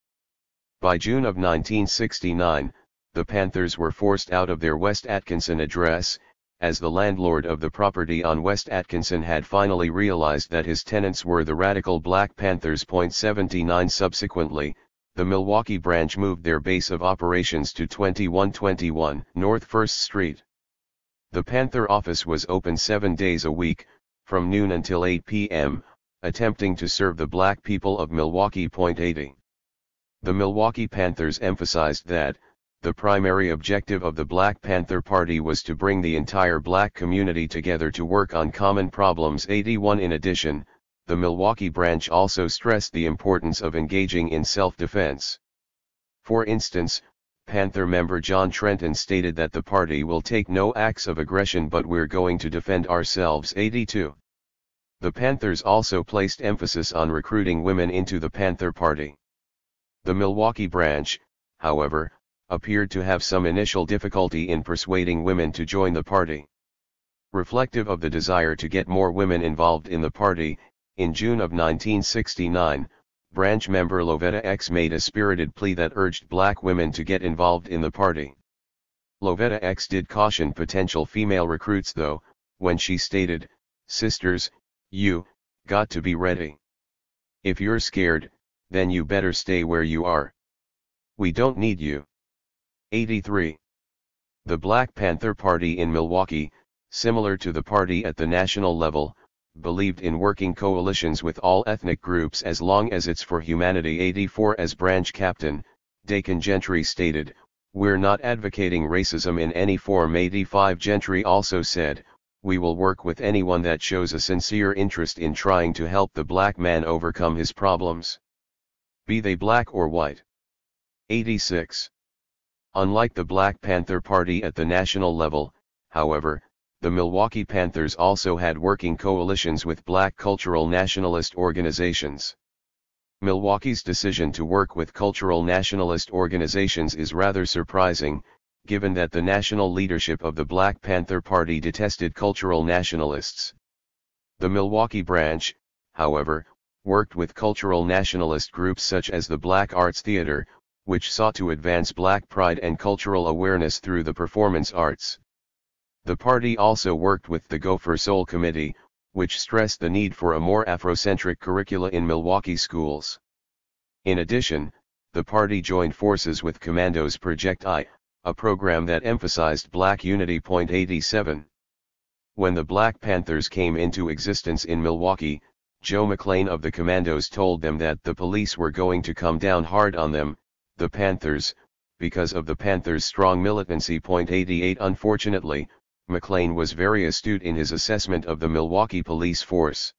By June of 1969, the Panthers were forced out of their West Atkinson address, as the landlord of the property on West Atkinson had finally realized that his tenants were the radical Black Panthers. 79 Subsequently, the Milwaukee branch moved their base of operations to 2121 North 1st Street. The Panther office was open 7 days a week, from noon until 8 p.m., attempting to serve the black people of Milwaukee. 80. The Milwaukee Panthers emphasized that the primary objective of the Black Panther Party was to bring the entire black community together to work on common problems. 81 In addition, the Milwaukee branch also stressed the importance of engaging in self-defense. For instance, Panther member John Trenton stated that the party will take no acts of aggression but we're going to defend ourselves. 82. The Panthers also placed emphasis on recruiting women into the Panther Party. The Milwaukee branch, however, appeared to have some initial difficulty in persuading women to join the party. Reflective of the desire to get more women involved in the party, in June of 1969, branch member Lovetta X made a spirited plea that urged black women to get involved in the party. Lovetta X did caution potential female recruits though, when she stated, "Sisters, you got to be ready. If you're scared, then you better stay where you are. We don't need you." 83. The Black Panther Party in Milwaukee, similar to the party at the national level, believed in working coalitions with all ethnic groups as long as it's for humanity. 84. As branch captain, Dakin Gentry stated, "We're not advocating racism in any form." 85. Gentry also said, "We will work with anyone that shows a sincere interest in trying to help the black man overcome his problems, be they black or white." 86. Unlike the Black Panther Party at the national level, however, the Milwaukee Panthers also had working coalitions with black cultural nationalist organizations. Milwaukee's decision to work with cultural nationalist organizations is rather surprising, given that the national leadership of the Black Panther Party detested cultural nationalists. The Milwaukee branch, however, worked with cultural nationalist groups such as the Black Arts Theater, which sought to advance black pride and cultural awareness through the performance arts. The party also worked with the Go for Soul Committee, which stressed the need for a more Afrocentric curricula in Milwaukee schools. In addition, the party joined forces with Commando's Project I, a program that emphasized black unity. 87. When the Black Panthers came into existence in Milwaukee, Joe McLean of the Commandos told them that the police were going to come down hard on them, the Panthers, because of the Panthers' strong militancy. 88. Unfortunately, McLean was very astute in his assessment of the Milwaukee police force.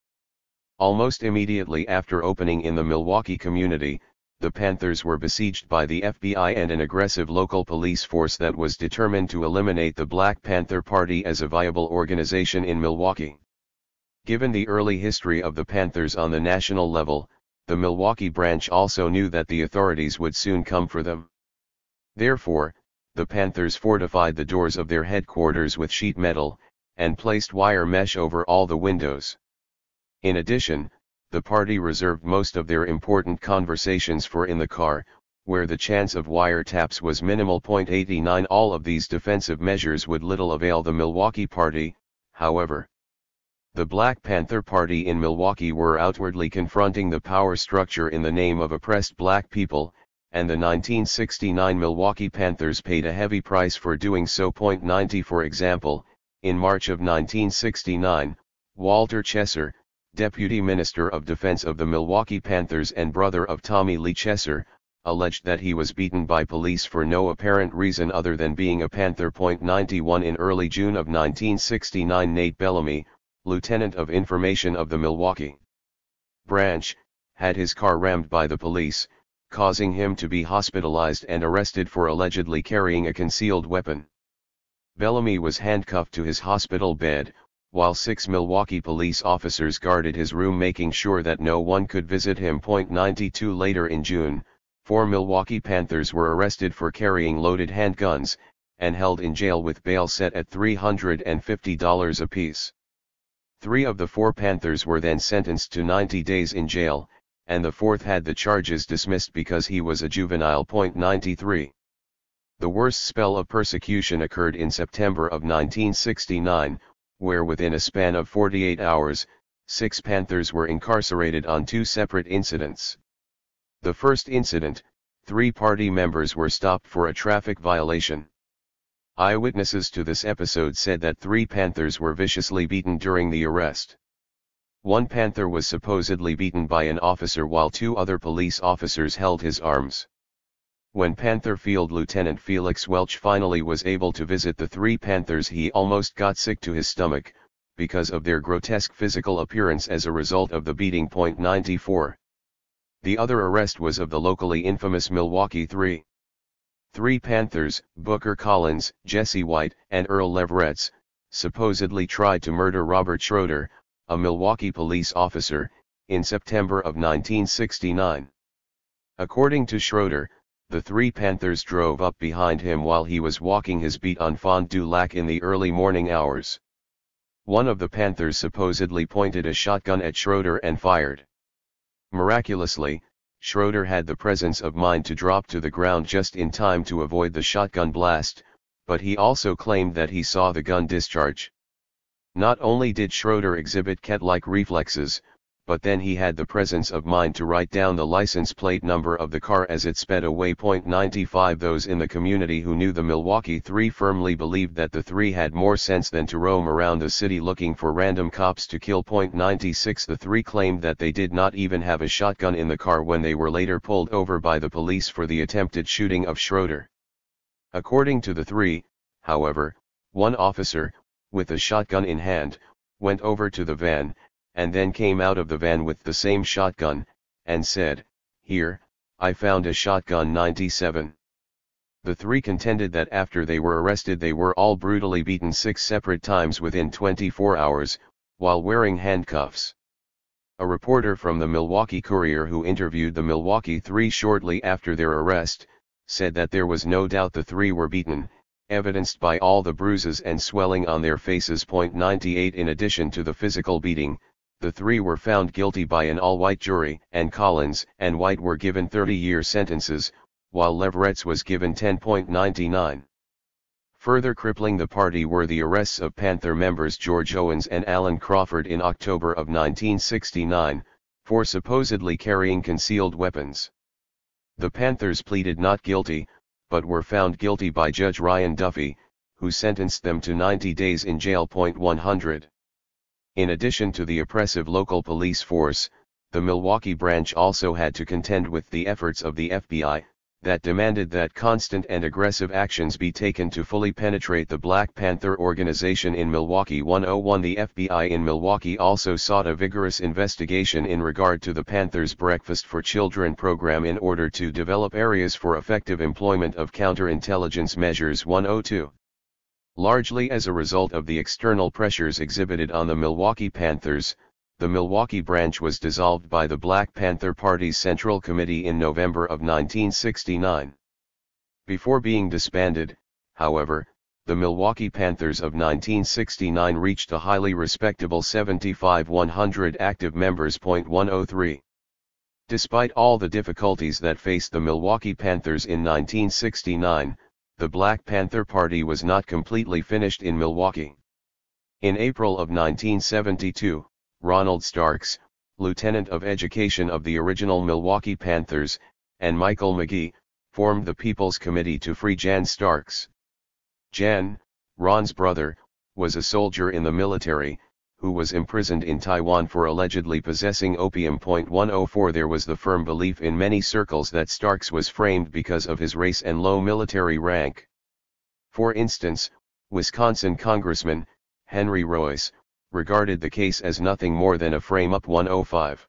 Almost immediately after opening in the Milwaukee community, the Panthers were besieged by the FBI and an aggressive local police force that was determined to eliminate the Black Panther Party as a viable organization in Milwaukee. Given the early history of the Panthers on the national level, the Milwaukee branch also knew that the authorities would soon come for them. Therefore, the Panthers fortified the doors of their headquarters with sheet metal, and placed wire mesh over all the windows. In addition, the party reserved most of their important conversations for in the car, where the chance of wiretaps was minimal. 89. All of these defensive measures would little avail the Milwaukee party, however. The Black Panther Party in Milwaukee were outwardly confronting the power structure in the name of oppressed black people, and the 1969 Milwaukee Panthers paid a heavy price for doing so. 90. For example, in March of 1969, Walter Chesser, Deputy Minister of Defense of the Milwaukee Panthers and brother of Tommy Lee Chesser, alleged that he was beaten by police for no apparent reason other than being a Panther. 91. In early June of 1969, Nate Bellamy, Lieutenant of Information of the Milwaukee branch, had his car rammed by the police, causing him to be hospitalized and arrested for allegedly carrying a concealed weapon. Bellamy was handcuffed to his hospital bed, while 6 Milwaukee police officers guarded his room, making sure that no one could visit him. 92. Later in June, 4 Milwaukee Panthers were arrested for carrying loaded handguns, and held in jail with bail set at $350 apiece. 3 of the 4 Panthers were then sentenced to 90 days in jail, and the 4th had the charges dismissed because he was a juvenile. 93. The worst spell of persecution occurred in September of 1969, where within a span of 48 hours, 6 Panthers were incarcerated on 2 separate incidents. The first incident, 3 party members were stopped for a traffic violation. Eyewitnesses to this episode said that 3 Panthers were viciously beaten during the arrest. 1 Panther was supposedly beaten by an officer while 2 other police officers held his arms. When Panther Field Lieutenant Felix Welch finally was able to visit the 3 Panthers, he almost got sick to his stomach, because of their grotesque physical appearance as a result of the beating. 94. The other arrest was of the locally infamous Milwaukee Three. Three Panthers, Booker Collins, Jesse White, and Earl Leveretz, supposedly tried to murder Robert Schroeder, a Milwaukee police officer, in September of 1969. According to Schroeder, the three Panthers drove up behind him while he was walking his beat on Fond du Lac in the early morning hours. One of the Panthers supposedly pointed a shotgun at Schroeder and fired. Miraculously, Schroeder had the presence of mind to drop to the ground just in time to avoid the shotgun blast, but he also claimed that he saw the gun discharge. Not only did Schroeder exhibit cat-like reflexes, but then he had the presence of mind to write down the license plate number of the car as it sped away. 95. Those in the community who knew the Milwaukee Three firmly believed that the three had more sense than to roam around the city looking for random cops to kill. 96. The three claimed that they did not even have a shotgun in the car when they were later pulled over by the police for the attempted shooting of Schroeder. According to the three, however, one officer, with a shotgun in hand, went over to the van, and then came out of the van with the same shotgun, and said, "Here, I found a shotgun." 97. The three contended that after they were arrested they were all brutally beaten 6 separate times within 24 hours, while wearing handcuffs. A reporter from the Milwaukee Courier who interviewed the Milwaukee Three shortly after their arrest, said that there was no doubt the three were beaten, evidenced by all the bruises and swelling on their faces. 98. In addition to the physical beating, the three were found guilty by an all-white jury, and Collins and White were given 30-year sentences, while Leveretz was given 10.99. Further crippling the party were the arrests of Panther members George Owens and Alan Crawford in October of 1969, for supposedly carrying concealed weapons. The Panthers pleaded not guilty, but were found guilty by Judge Ryan Duffy, who sentenced them to 90 days in jail. 100. In addition to the oppressive local police force, the Milwaukee branch also had to contend with the efforts of the FBI, that demanded that constant and aggressive actions be taken to fully penetrate the Black Panther organization in Milwaukee. 101. The FBI in Milwaukee also sought a vigorous investigation in regard to the Panthers' Breakfast for Children program in order to develop areas for effective employment of counterintelligence measures. 102. Largely as a result of the external pressures exhibited on the Milwaukee Panthers, the Milwaukee branch was dissolved by the Black Panther Party's Central Committee in November of 1969. Before being disbanded, however, the Milwaukee Panthers of 1969 reached a highly respectable 75-100 active members. 103. Despite all the difficulties that faced the Milwaukee Panthers in 1969, the Black Panther Party was not completely finished in Milwaukee. In April of 1972, Ronald Starks, Lieutenant of Education of the original Milwaukee Panthers, and Michael McGee, formed the People's Committee to free Jan Starks. Jan, Ron's brother, was a soldier in the military, who was imprisoned in Taiwan for allegedly possessing opium. 104. There was the firm belief in many circles that Starks was framed because of his race and low military rank. For instance, Wisconsin Congressman Henry Royce regarded the case as nothing more than a frame-up. 105.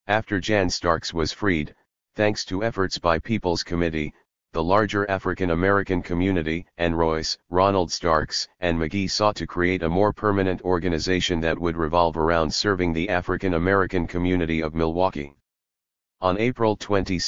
After Jan Starks was freed, thanks to efforts by People's Committee, the larger African American community and Royce, Ronald Starks, and McGee sought to create a more permanent organization that would revolve around serving the African American community of Milwaukee. On April 22,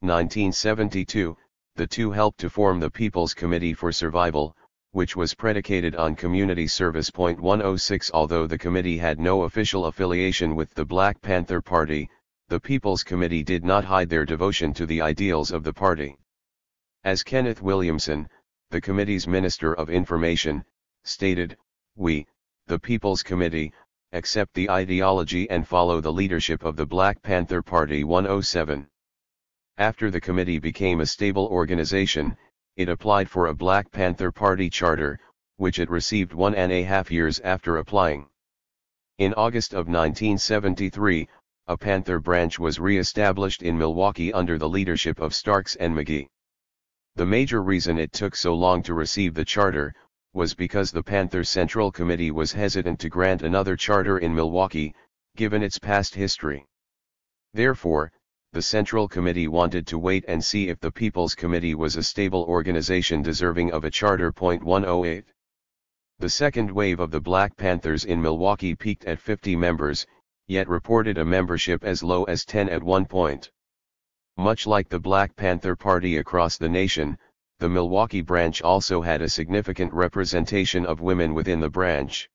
1972, the two helped to form the People's Committee for Survival, which was predicated on community service. 106. Although the committee had no official affiliation with the Black Panther Party, the People's Committee did not hide their devotion to the ideals of the party. As Kenneth Williamson, the committee's Minister of Information, stated, "We, the People's Committee, accept the ideology and follow the leadership of the Black Panther Party." 107. After the committee became a stable organization, it applied for a Black Panther Party charter, which it received 1.5 years after applying. In August of 1973, a Panther branch was re-established in Milwaukee under the leadership of Starks and McGee. The major reason it took so long to receive the charter was because the Panthers Central Committee was hesitant to grant another charter in Milwaukee, given its past history. Therefore, the Central Committee wanted to wait and see if the People's Committee was a stable organization deserving of a charter. 108. The second wave of the Black Panthers in Milwaukee peaked at 50 members, yet reported a membership as low as 10 at one point. Much like the Black Panther Party across the nation, the Milwaukee branch also had a significant representation of women within the branch.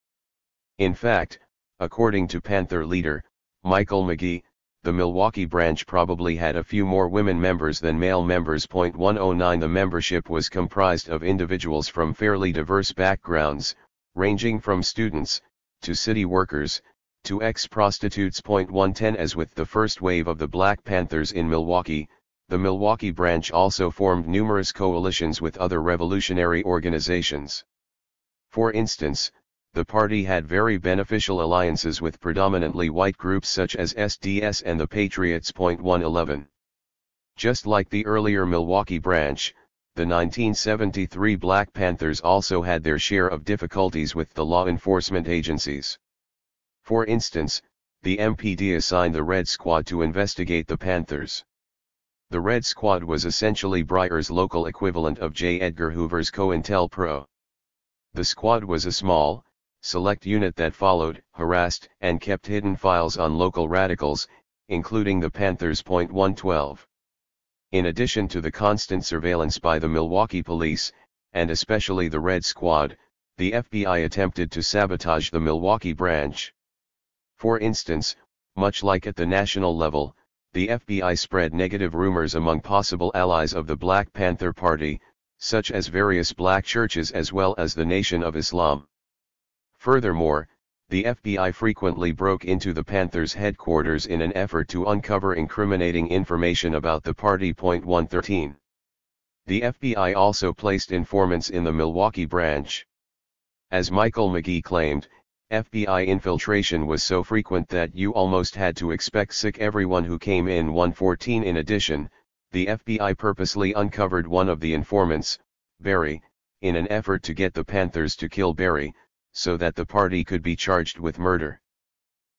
In fact, according to Panther leader, Michael McGee, the Milwaukee branch probably had a few more women members than male members. 109 The membership was comprised of individuals from fairly diverse backgrounds, ranging from students, to city workers, to ex-prostitutes. 110 As with the first wave of the Black Panthers in Milwaukee, the Milwaukee branch also formed numerous coalitions with other revolutionary organizations. For instance, the party had very beneficial alliances with predominantly white groups such as SDS and the Patriots. 111. Just like the earlier Milwaukee branch, the 1973 Black Panthers also had their share of difficulties with the law enforcement agencies. For instance, the MPD assigned the Red Squad to investigate the Panthers. The Red Squad was essentially Breyer's local equivalent of J. Edgar Hoover's COINTELPRO. The squad was a small, select unit that followed, harassed, and kept hidden files on local radicals, including the Panthers. 112. In addition to the constant surveillance by the Milwaukee police, and especially the Red Squad, the FBI attempted to sabotage the Milwaukee branch. For instance, much like at the national level, the FBI spread negative rumors among possible allies of the Black Panther Party, such as various black churches as well as the Nation of Islam. Furthermore, the FBI frequently broke into the Panthers' headquarters in an effort to uncover incriminating information about the party. 113. The FBI also placed informants in the Milwaukee branch. As Michael McGee claimed, FBI infiltration was so frequent that you almost had to expect sick everyone who came in. 114. In addition, the FBI purposely uncovered one of the informants, Barry, in an effort to get the Panthers to kill Barry, so that the party could be charged with murder.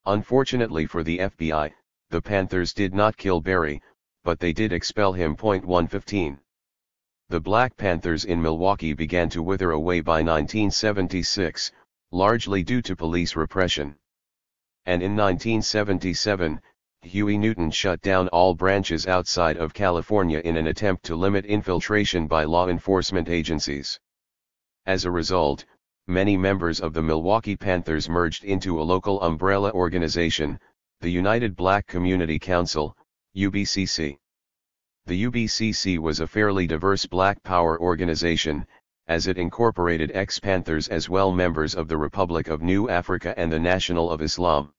Unfortunately for the FBI, the Panthers did not kill Barry, but they did expel him. 115. The Black Panthers in Milwaukee began to wither away by 1976, largely due to police repression. And in 1977, Huey Newton shut down all branches outside of California in an attempt to limit infiltration by law enforcement agencies. As a result, many members of the Milwaukee Panthers merged into a local umbrella organization, the United Black Community Council, UBCC. The UBCC was a fairly diverse Black Power organization, as it incorporated ex-Panthers as well members of the Republic of New Africa and the National of Islam.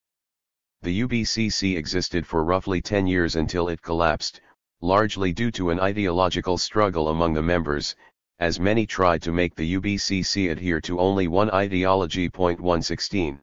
The UBCC existed for roughly 10 years until it collapsed, largely due to an ideological struggle among the members, as many tried to make the UBCC adhere to only one ideology. 116.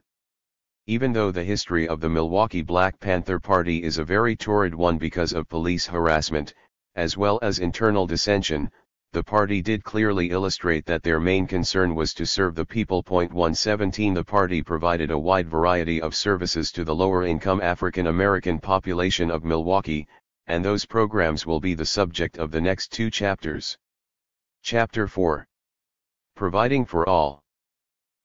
Even though the history of the Milwaukee Black Panther Party is a very torrid one because of police harassment, as well as internal dissension, the party did clearly illustrate that their main concern was to serve the people. 117 The party provided a wide variety of services to the lower-income African American population of Milwaukee, and those programs will be the subject of the next two chapters. Chapter 4. Providing for All.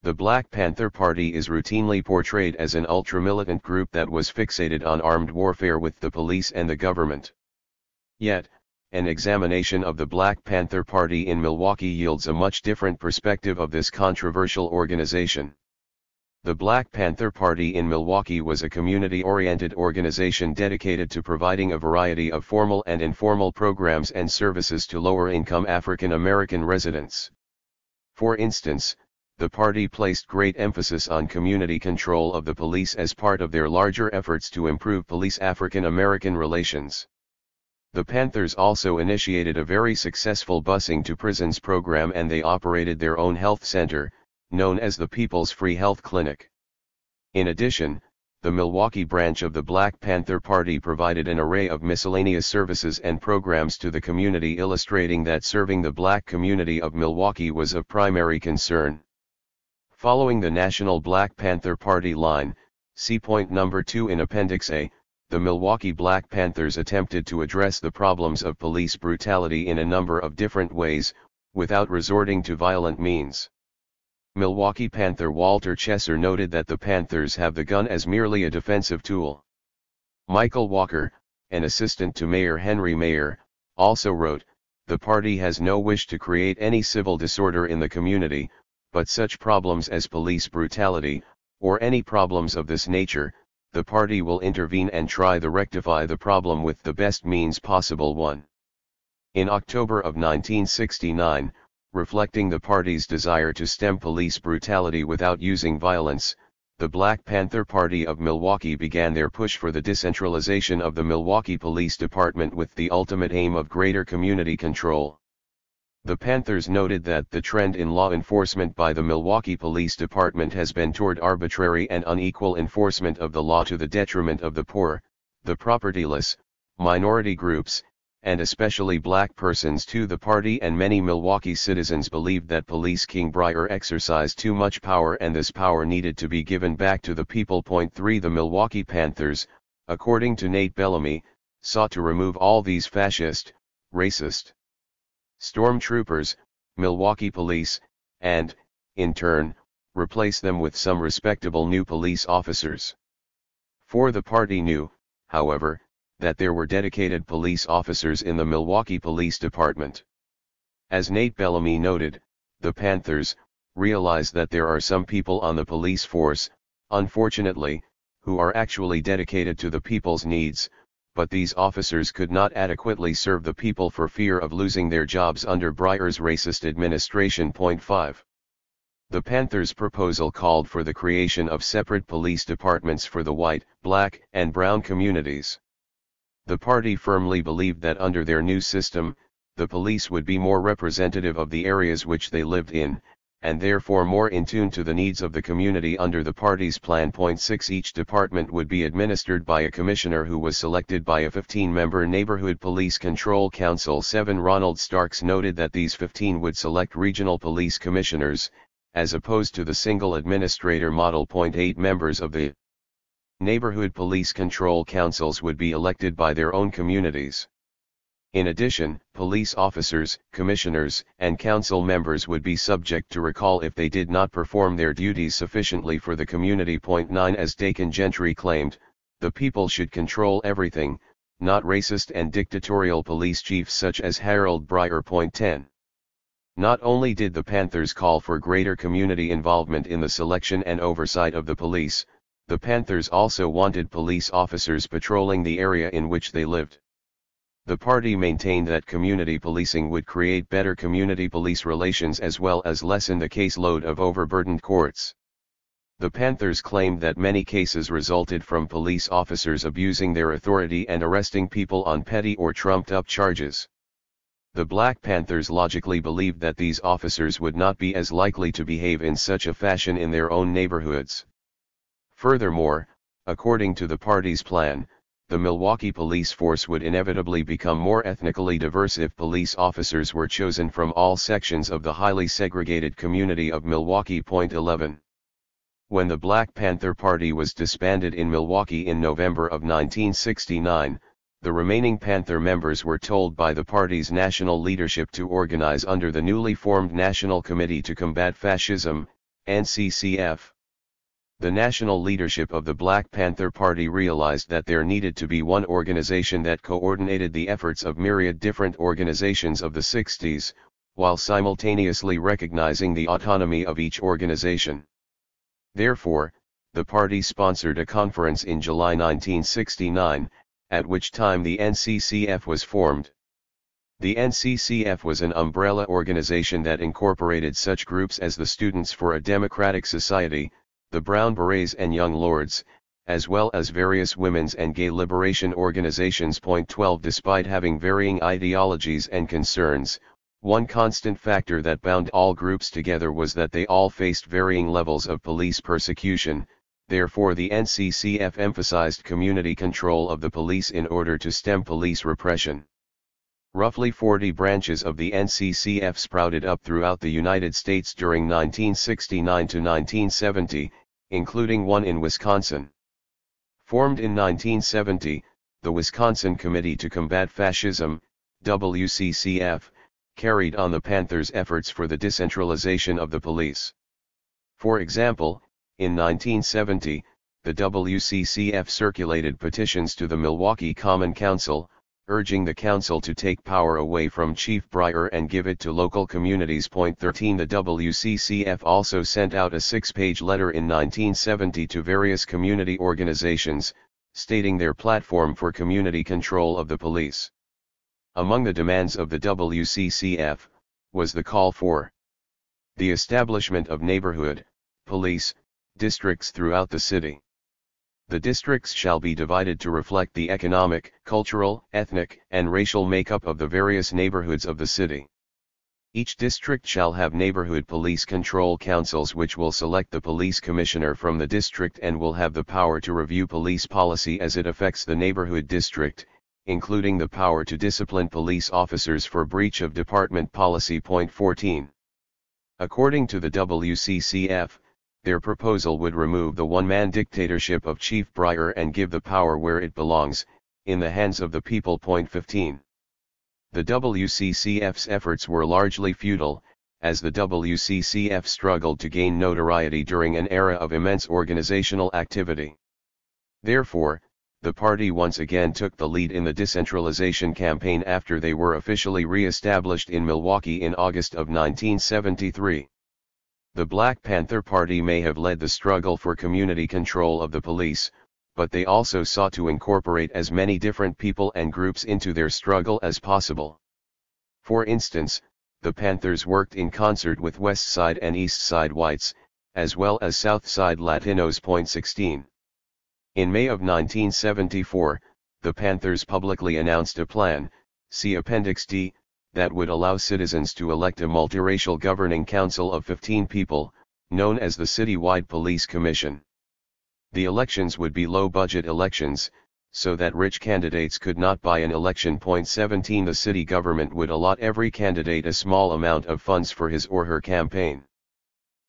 The Black Panther Party is routinely portrayed as an ultra-militant group that was fixated on armed warfare with the police and the government. Yet, an examination of the Black Panther Party in Milwaukee yields a much different perspective of this controversial organization. The Black Panther Party in Milwaukee was a community-oriented organization dedicated to providing a variety of formal and informal programs and services to lower-income African American residents. For instance, the party placed great emphasis on community control of the police as part of their larger efforts to improve police-African American relations. The Panthers also initiated a very successful busing to prisons program, and they operated their own health center, known as the People's Free Health Clinic. In addition, the Milwaukee branch of the Black Panther Party provided an array of miscellaneous services and programs to the community, illustrating that serving the black community of Milwaukee was of primary concern. Following the National Black Panther Party line, see point number 2 in Appendix A, the Milwaukee Black Panthers attempted to address the problems of police brutality in a number of different ways, without resorting to violent means. Milwaukee Panther Walter Chesser noted that the Panthers have the gun as merely a defensive tool. Michael Walker, an assistant to Mayor Henry Mayer, also wrote, "The party has no wish to create any civil disorder in the community, but such problems as police brutality, or any problems of this nature, the party will intervene and try to rectify the problem with the best means possible." 1. In October of 1969, reflecting the party's desire to stem police brutality without using violence, the Black Panther Party of Milwaukee began their push for the decentralization of the Milwaukee Police Department with the ultimate aim of greater community control. The Panthers noted that the trend in law enforcement by the Milwaukee Police Department has been toward arbitrary and unequal enforcement of the law to the detriment of the poor, the propertyless, minority groups, and especially black persons too. The party and many Milwaukee citizens believed that Police King Breyer exercised too much power and this power needed to be given back to the people. 3. The Milwaukee Panthers, according to Nate Bellamy, sought to remove all these fascist, racist, stormtroopers, Milwaukee police, and, in turn, replace them with some respectable new police officers. For the party knew, however, that there were dedicated police officers in the Milwaukee Police Department. As Nate Bellamy noted, the Panthers realize that there are some people on the police force, unfortunately, who are actually dedicated to the people's needs, but these officers could not adequately serve the people for fear of losing their jobs under Breyer's racist administration. 5. The Panthers' proposal called for the creation of separate police departments for the white, black, and brown communities. The party firmly believed that under their new system, the police would be more representative of the areas which they lived in, and therefore more in tune to the needs of the community under the party's plan. 6. Each department would be administered by a commissioner who was selected by a 15-member neighborhood police control council. 7. Ronald Starks noted that these 15 would select regional police commissioners, as opposed to the single administrator model. 8. Members of the neighborhood police control councils would be elected by their own communities. In addition, police officers, commissioners, and council members would be subject to recall if they did not perform their duties sufficiently for the community. 9. As Dakin Gentry claimed, the people should control everything, not racist and dictatorial police chiefs such as Harold Breyer. 10. Not only did the Panthers call for greater community involvement in the selection and oversight of the police, the Panthers also wanted police officers patrolling the area in which they lived. The party maintained that community policing would create better community-police relations as well as lessen the caseload of overburdened courts. The Panthers claimed that many cases resulted from police officers abusing their authority and arresting people on petty or trumped-up charges. The Black Panthers logically believed that these officers would not be as likely to behave in such a fashion in their own neighborhoods. Furthermore, according to the party's plan, the Milwaukee police force would inevitably become more ethnically diverse if police officers were chosen from all sections of the highly segregated community of Milwaukee. 11. When the Black Panther Party was disbanded in Milwaukee in November of 1969, the remaining Panther members were told by the party's national leadership to organize under the newly formed National Committee to Combat Fascism, NCCF. The national leadership of the Black Panther Party realized that there needed to be one organization that coordinated the efforts of myriad different organizations of the 60s, while simultaneously recognizing the autonomy of each organization. Therefore, the party sponsored a conference in July 1969, at which time the NCCF was formed. The NCCF was an umbrella organization that incorporated such groups as the Students for a Democratic Society, the Brown Berets and Young Lords, as well as various women's and gay liberation organizations. 12. Despite having varying ideologies and concerns, one constant factor that bound all groups together was that they all faced varying levels of police persecution. Therefore, the NCCF emphasized community control of the police in order to stem police repression. Roughly 40 branches of the NCCF sprouted up throughout the United States during 1969 to 1970, including one in Wisconsin. Formed in 1970, the Wisconsin Committee to Combat Fascism, WCCF, carried on the Panthers' efforts for the decentralization of the police. For example, in 1970, the WCCF circulated petitions to the Milwaukee Common Council, urging the council to take power away from Chief Breyer and give it to local communities. 13 The WCCF also sent out a 6-page letter in 1970 to various community organizations, stating their platform for community control of the police. Among the demands of the WCCF, was the call for the establishment of neighborhood police districts throughout the city. The districts shall be divided to reflect the economic, cultural, ethnic, and racial makeup of the various neighborhoods of the city. Each district shall have neighborhood police control councils which will select the police commissioner from the district and will have the power to review police policy as it affects the neighborhood district, including the power to discipline police officers for breach of department policy. 14. According to the WCCF, their proposal would remove the one-man dictatorship of Chief Breyer and give the power where it belongs, in the hands of the people. 15. The WCCF's efforts were largely futile, as the WCCF struggled to gain notoriety during an era of immense organizational activity. Therefore, the party once again took the lead in the decentralization campaign after they were officially re-established in Milwaukee in August of 1973. The Black Panther Party may have led the struggle for community control of the police, but they also sought to incorporate as many different people and groups into their struggle as possible. For instance, the Panthers worked in concert with West Side and East Side whites, as well as South Side Latinos. 16. In May of 1974, the Panthers publicly announced a plan, see Appendix D, that would allow citizens to elect a multiracial governing council of 15 people, known as the Citywide Police Commission. The elections would be low-budget elections, so that rich candidates could not buy an election. 17 The city government would allot every candidate a small amount of funds for his or her campaign.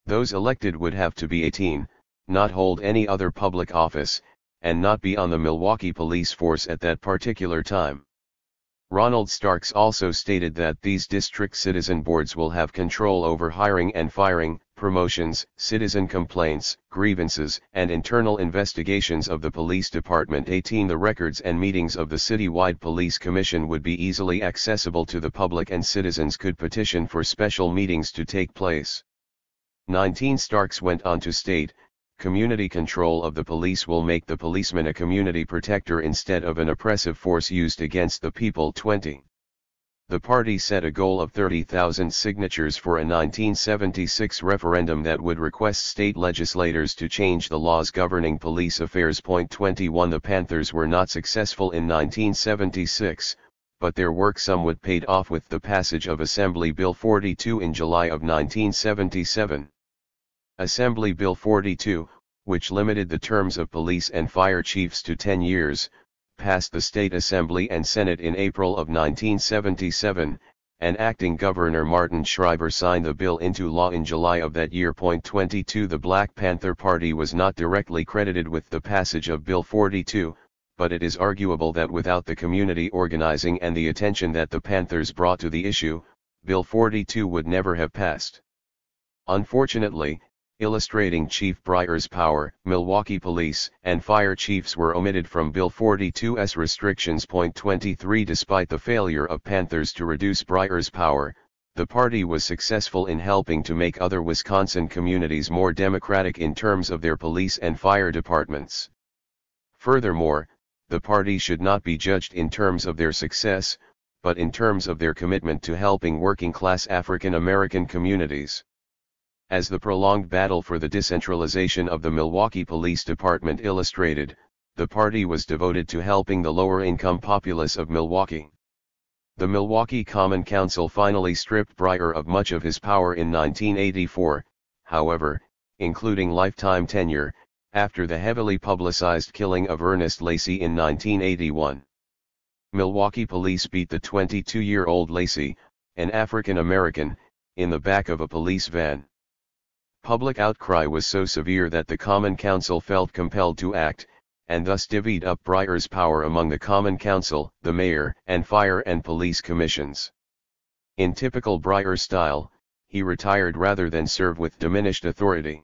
Those elected would have to be 18, not hold any other public office, and not be on the Milwaukee police force at that particular time. Ronald Starks also stated that these district citizen boards will have control over hiring and firing, promotions, citizen complaints, grievances, and internal investigations of the police department. 18 The records and meetings of the Citywide Police Commission would be easily accessible to the public and citizens could petition for special meetings to take place. 19 Starks went on to state, community control of the police will make the policeman a community protector instead of an oppressive force used against the people. 20. The party set a goal of 30,000 signatures for a 1976 referendum that would request state legislators to change the laws governing police affairs. 21 The Panthers were not successful in 1976, but their work somewhat paid off with the passage of Assembly Bill 42 in July of 1977. Assembly Bill 42, which limited the terms of police and fire chiefs to 10 years, passed the State Assembly and Senate in April of 1977, and acting Governor Martin Schreiber signed the bill into law in July of that year. 22 The Black Panther Party was not directly credited with the passage of Bill 42, but it is arguable that without the community organizing and the attention that the Panthers brought to the issue, Bill 42 would never have passed. Unfortunately, illustrating Chief Breyer's power, Milwaukee police and fire chiefs were omitted from Bill 42's restrictions. 23 Despite the failure of Panthers to reduce Breyer's power, the party was successful in helping to make other Wisconsin communities more democratic in terms of their police and fire departments. Furthermore, the party should not be judged in terms of their success, but in terms of their commitment to helping working-class African American communities. As the prolonged battle for the decentralization of the Milwaukee Police Department illustrated, the party was devoted to helping the lower-income populace of Milwaukee. The Milwaukee Common Council finally stripped Breyer of much of his power in 1984, however, including lifetime tenure, after the heavily publicized killing of Ernest Lacey in 1981. Milwaukee police beat the 22-year-old Lacey, an African American, in the back of a police van. Public outcry was so severe that the Common Council felt compelled to act, and thus divvied up Breyer's power among the Common Council, the mayor, and fire and police commissions. In typical Breyer style, he retired rather than serve with diminished authority.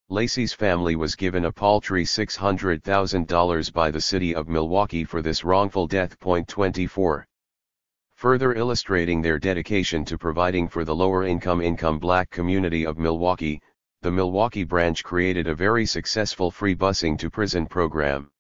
Lacey's family was given a paltry $600,000 by the city of Milwaukee for this wrongful death. 24. Further illustrating their dedication to providing for the lower-income black community of Milwaukee, the Milwaukee branch created a very successful free busing to prison program.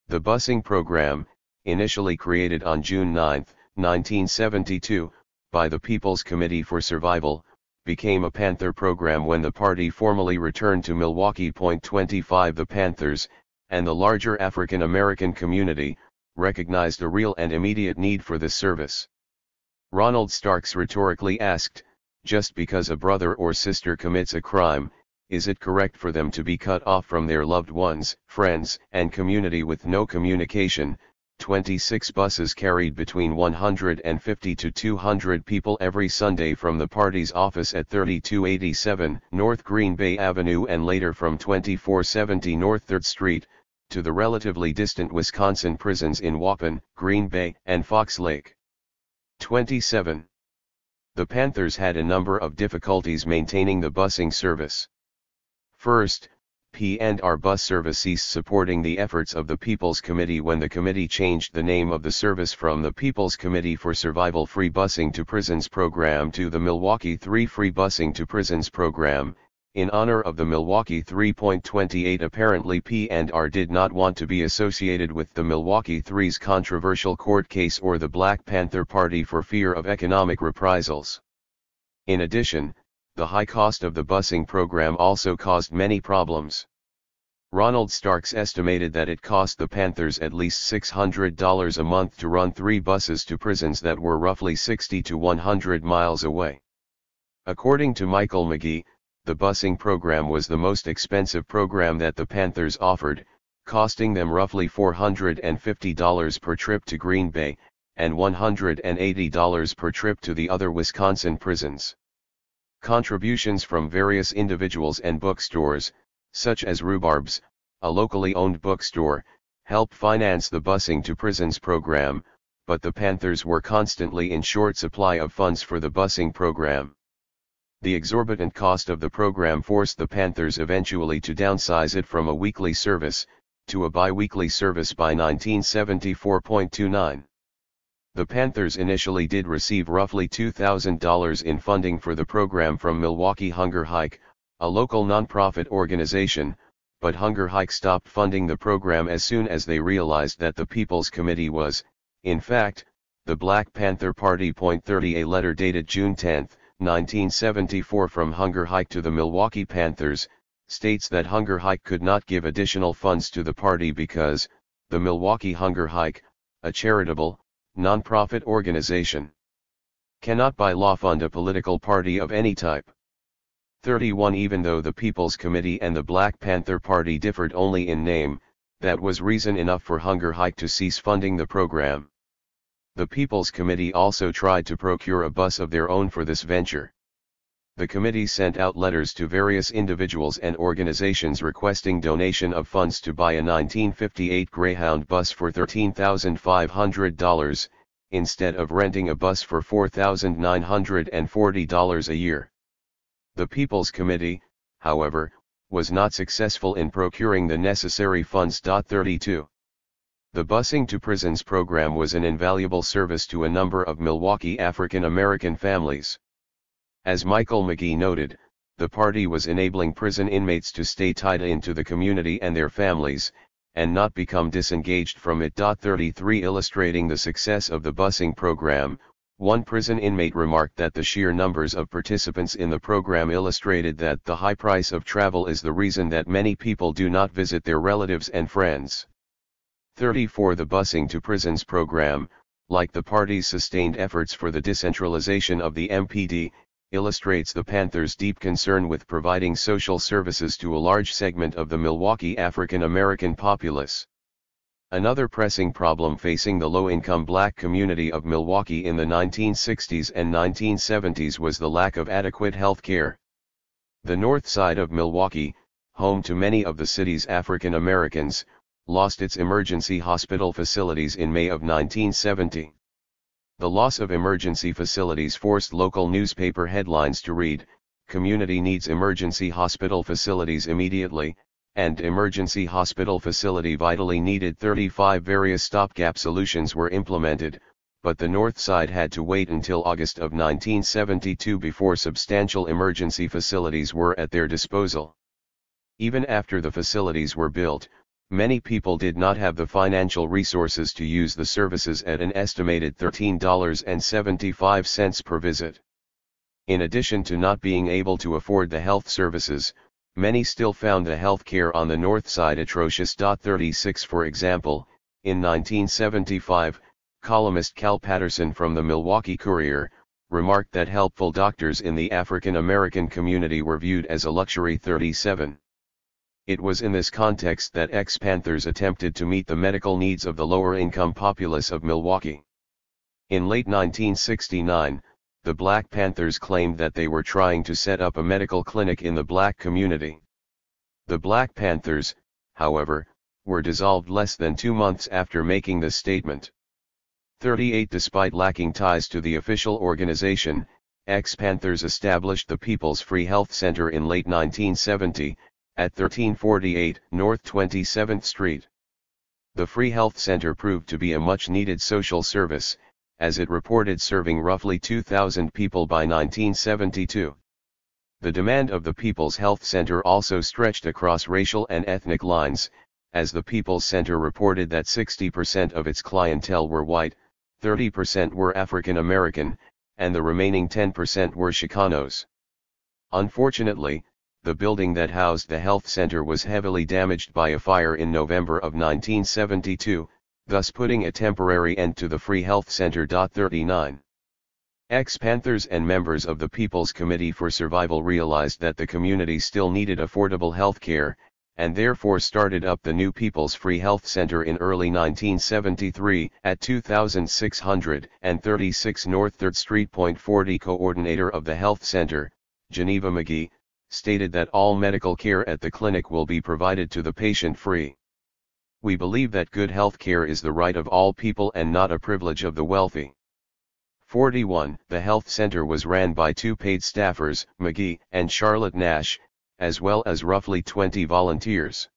The busing program, initially created on June 9, 1972, by the People's Committee for Survival, became a Panther program when the party formally returned to Milwaukee. 25 The Panthers, and the larger African American community, recognized a real and immediate need for this service. Ronald Starks rhetorically asked, just because a brother or sister commits a crime, is it correct for them to be cut off from their loved ones, friends, and community with no communication? 26 buses carried between 150 to 200 people every Sunday from the party's office at 3287 North Green Bay Avenue and later from 2470 North 3rd Street, to the relatively distant Wisconsin prisons in Waupun, Green Bay, and Fox Lake. 27. The Panthers had a number of difficulties maintaining the busing service. First, P&R bus service ceased supporting the efforts of the People's Committee when the committee changed the name of the service from the People's Committee for Survival Free Busing to Prisons Program to the Milwaukee 3 Free Busing to Prisons Program, in honor of the Milwaukee 3.28. Apparently P&R did not want to be associated with the Milwaukee 3's controversial court case or the Black Panther Party for fear of economic reprisals. In addition, the high cost of the busing program also caused many problems. Ronald Starks estimated that it cost the Panthers at least $600 a month to run 3 buses to prisons that were roughly 60 to 100 miles away. According to Michael McGee, the busing program was the most expensive program that the Panthers offered, costing them roughly $450 per trip to Green Bay, and $180 per trip to the other Wisconsin prisons. Contributions from various individuals and bookstores, such as Rhubarb's, a locally owned bookstore, helped finance the busing to prisons program, but the Panthers were constantly in short supply of funds for the busing program. The exorbitant cost of the program forced the Panthers eventually to downsize it from a weekly service to a bi-weekly service by 1974.29. The Panthers initially did receive roughly $2,000 in funding for the program from Milwaukee Hunger Hike, a local nonprofit organization, but Hunger Hike stopped funding the program as soon as they realized that the People's Committee was, in fact, the Black Panther Party. 30 A letter dated June 10, 1974 from Hunger Hike to the Milwaukee Panthers, states that Hunger Hike could not give additional funds to the party because, the Milwaukee Hunger Hike, a charitable, nonprofit organization, cannot by law fund a political party of any type. 31 Even though the People's Committee and the Black Panther Party differed only in name, that was reason enough for Hunger Hike to cease funding the program. The People's Committee also tried to procure a bus of their own for this venture. The committee sent out letters to various individuals and organizations requesting donation of funds to buy a 1958 Greyhound bus for $13,500, instead of renting a bus for $4,940 a year. The People's Committee, however, was not successful in procuring the necessary funds. 32. The busing to prisons program was an invaluable service to a number of Milwaukee African American families. As Michael McGee noted, the party was enabling prison inmates to stay tied into the community and their families, and not become disengaged from it. 33 Illustrating the success of the busing program, one prison inmate remarked that the sheer numbers of participants in the program illustrated that the high price of travel is the reason that many people do not visit their relatives and friends. 34 The busing to prisons program, like the party's sustained efforts for the decentralization of the MPD, illustrates the Panthers' deep concern with providing social services to a large segment of the Milwaukee African American populace. Another pressing problem facing the low-income black community of Milwaukee in the 1960s and 1970s was the lack of adequate health care. The north side of Milwaukee, home to many of the city's African Americans, lost its emergency hospital facilities in May of 1970. The loss of emergency facilities forced local newspaper headlines to read, "Community needs emergency hospital facilities immediately," and "Emergency hospital facility vitally needed." 35 various stopgap solutions were implemented, but the north side had to wait until August of 1972 before substantial emergency facilities were at their disposal. Even after the facilities were built, many people did not have the financial resources to use the services at an estimated $13.75 per visit. In addition to not being able to afford the health services, many still found the health care on the north side atrocious. 36 For example, in 1975, columnist Cal Patterson from the Milwaukee Courier remarked that helpful doctors in the African American community were viewed as a luxury. 37. It was in this context that ex-Panthers attempted to meet the medical needs of the lower-income populace of Milwaukee. In late 1969, the Black Panthers claimed that they were trying to set up a medical clinic in the black community. The Black Panthers, however, were dissolved less than 2 months after making this statement. 38 Despite lacking ties to the official organization, ex-Panthers established the People's Free Health Center in late 1970, at 1348 North 27th Street. The Free Health Center proved to be a much-needed social service, as it reported serving roughly 2,000 people by 1972. The demand of the People's Health Center also stretched across racial and ethnic lines, as the People's Center reported that 60% of its clientele were white, 30% were African American, and the remaining 10% were Chicanos. Unfortunately, the building that housed the health center was heavily damaged by a fire in November of 1972, thus putting a temporary end to the Free Health Center. 39. Ex-Panthers and members of the People's Committee for Survival realized that the community still needed affordable health care, and therefore started up the new People's Free Health Center in early 1973 at 2636 North 3rd Street. 40 Coordinator of the Health Center, Geneva McGee, stated that all medical care at the clinic will be provided to the patient free. "We believe that good health care is the right of all people and not a privilege of the wealthy." 41. The health center was ran by 2 paid staffers, McGee and Charlotte Nash, as well as roughly 20 volunteers.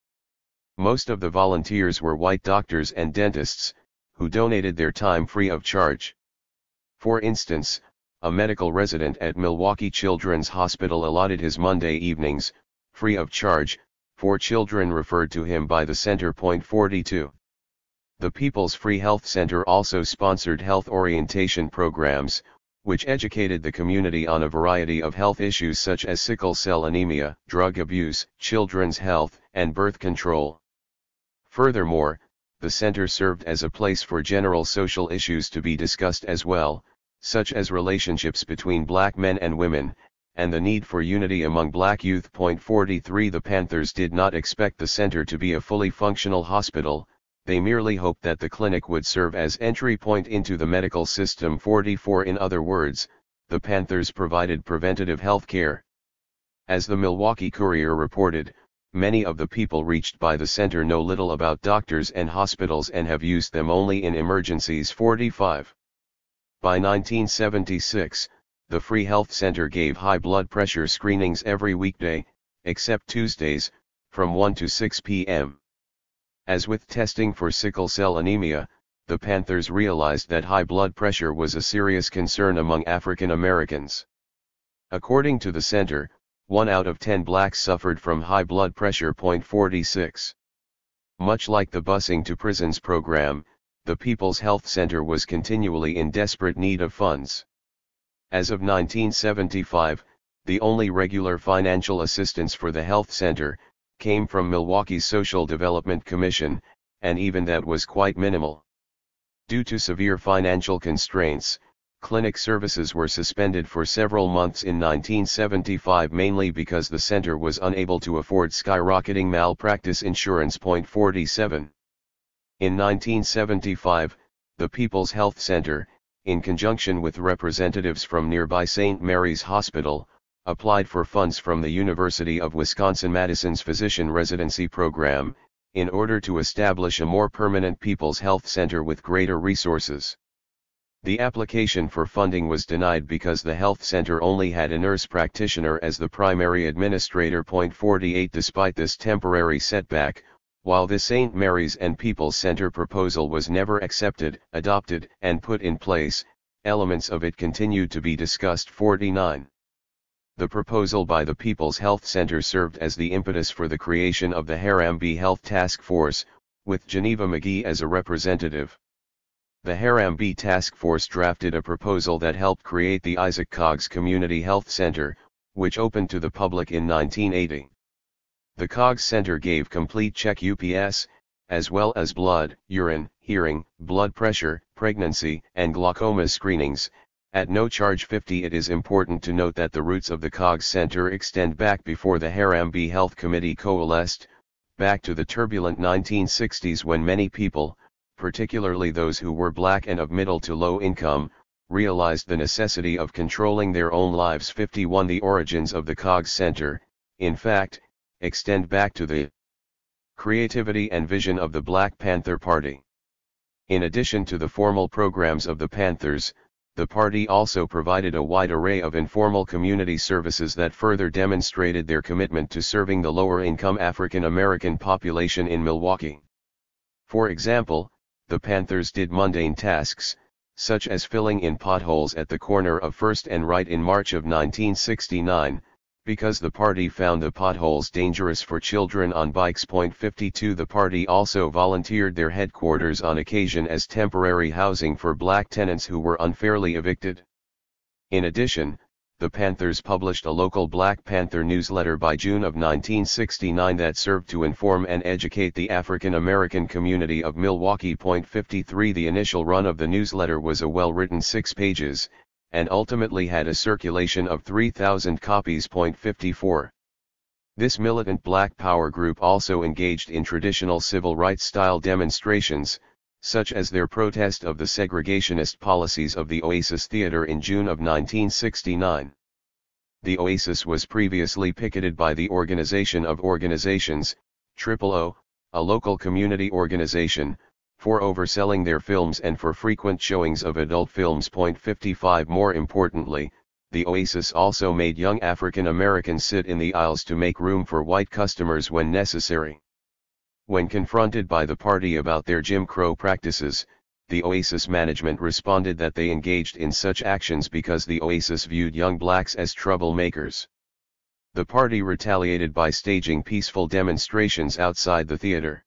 Most of the volunteers were white doctors and dentists, who donated their time free of charge. For instance, a medical resident at Milwaukee Children's Hospital allotted his Monday evenings, free of charge, for children referred to him by the center. 42. The People's Free Health Center also sponsored health orientation programs, which educated the community on a variety of health issues such as sickle cell anemia, drug abuse, children's health, and birth control. Furthermore, the center served as a place for general social issues to be discussed as well, such as relationships between black men and women, and the need for unity among black youth. 43 The Panthers did not expect the center to be a fully functional hospital, they merely hoped that the clinic would serve as entry point into the medical system. 44 In other words, the Panthers provided preventative health care. As the Milwaukee Courier reported, many of the people reached by the center know little about doctors and hospitals and have used them only in emergencies. 45. By 1976, the Free Health Center gave high blood pressure screenings every weekday, except Tuesdays, from 1 to 6 p.m. As with testing for sickle cell anemia, the Panthers realized that high blood pressure was a serious concern among African Americans. According to the center, 1 out of 10 blacks suffered from high blood pressure. 46. Much like the busing to prisons program, the People's Health Center was continually in desperate need of funds. As of 1975, the only regular financial assistance for the health center came from Milwaukee's Social Development Commission, and even that was quite minimal. Due to severe financial constraints, clinic services were suspended for several months in 1975, mainly because the center was unable to afford skyrocketing malpractice insurance. 47. In 1975, the People's Health Center, in conjunction with representatives from nearby St. Mary's Hospital, applied for funds from the University of Wisconsin-Madison's physician residency program, in order to establish a more permanent People's Health Center with greater resources. The application for funding was denied because the health center only had a nurse practitioner as the primary administrator. 48 Despite this temporary setback, while the St. Mary's and People's Center proposal was never accepted, adopted, and put in place, elements of it continued to be discussed. 49. The proposal by the People's Health Center served as the impetus for the creation of the Harambee Health Task Force, with Geneva McGee as a representative. The Harambee Task Force drafted a proposal that helped create the Isaac Cogs Community Health Center, which opened to the public in 1980. The Cogs Center gave complete check UPS, as well as blood, urine, hearing, blood pressure, pregnancy, and glaucoma screenings, at no charge. 50 It is important to note that the roots of the Cogs Center extend back before the Harambee Health Committee coalesced, back to the turbulent 1960s when many people, particularly those who were black and of middle to low income, realized the necessity of controlling their own lives. 51 The origins of the Cogs Center, in fact, extend back to the creativity and vision of the Black Panther Party. In addition to the formal programs of the Panthers, the party also provided a wide array of informal community services that further demonstrated their commitment to serving the lower-income African American population in Milwaukee. For example, the Panthers did mundane tasks, such as filling in potholes at the corner of First and Wright in March of 1969, because the party found the potholes dangerous for children on bikes. 52 The party also volunteered their headquarters on occasion as temporary housing for black tenants who were unfairly evicted. In addition, the Panthers published a local Black Panther newsletter by June of 1969 that served to inform and educate the African American community of Milwaukee. 53 The initial run of the newsletter was a well-written 6 pages, and ultimately had a circulation of 3,000 copies. 54. This militant Black Power group also engaged in traditional civil rights-style demonstrations, such as their protest of the segregationist policies of the Oasis Theater in June of 1969. The Oasis was previously picketed by the Organization of Organizations, OOO, a local community organization, for overselling their films and for frequent showings of adult films. 55 More importantly, the Oasis also made young African Americans sit in the aisles to make room for white customers when necessary. When confronted by the party about their Jim Crow practices, the Oasis management responded that they engaged in such actions because the Oasis viewed young blacks as troublemakers. The party retaliated by staging peaceful demonstrations outside the theater.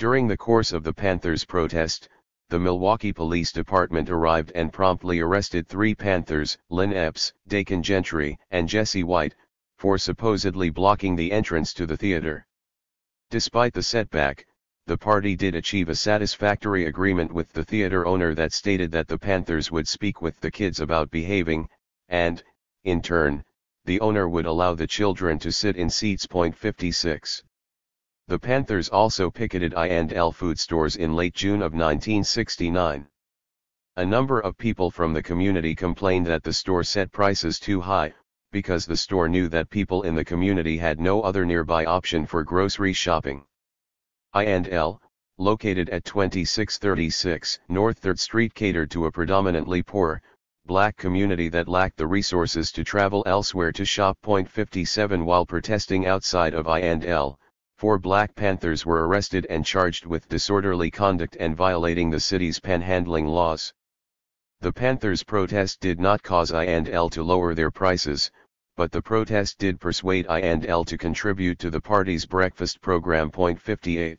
During the course of the Panthers' protest, the Milwaukee Police Department arrived and promptly arrested 3 Panthers, Lynn Epps, Dakin Gentry, and Jesse White, for supposedly blocking the entrance to the theater. Despite the setback, the party did achieve a satisfactory agreement with the theater owner that stated that the Panthers would speak with the kids about behaving, and, in turn, the owner would allow the children to sit in seats. 56. The Panthers also picketed I&L food stores in late June of 1969. A number of people from the community complained that the store set prices too high, because the store knew that people in the community had no other nearby option for grocery shopping. I&L, located at 2636 North 3rd Street, catered to a predominantly poor, black community that lacked the resources to travel elsewhere to shop. 57 While protesting outside of I&L, 4 Black Panthers were arrested and charged with disorderly conduct and violating the city's panhandling laws. The Panthers' protest did not cause I&L to lower their prices, but the protest did persuade I&L to contribute to the party's breakfast program. 58.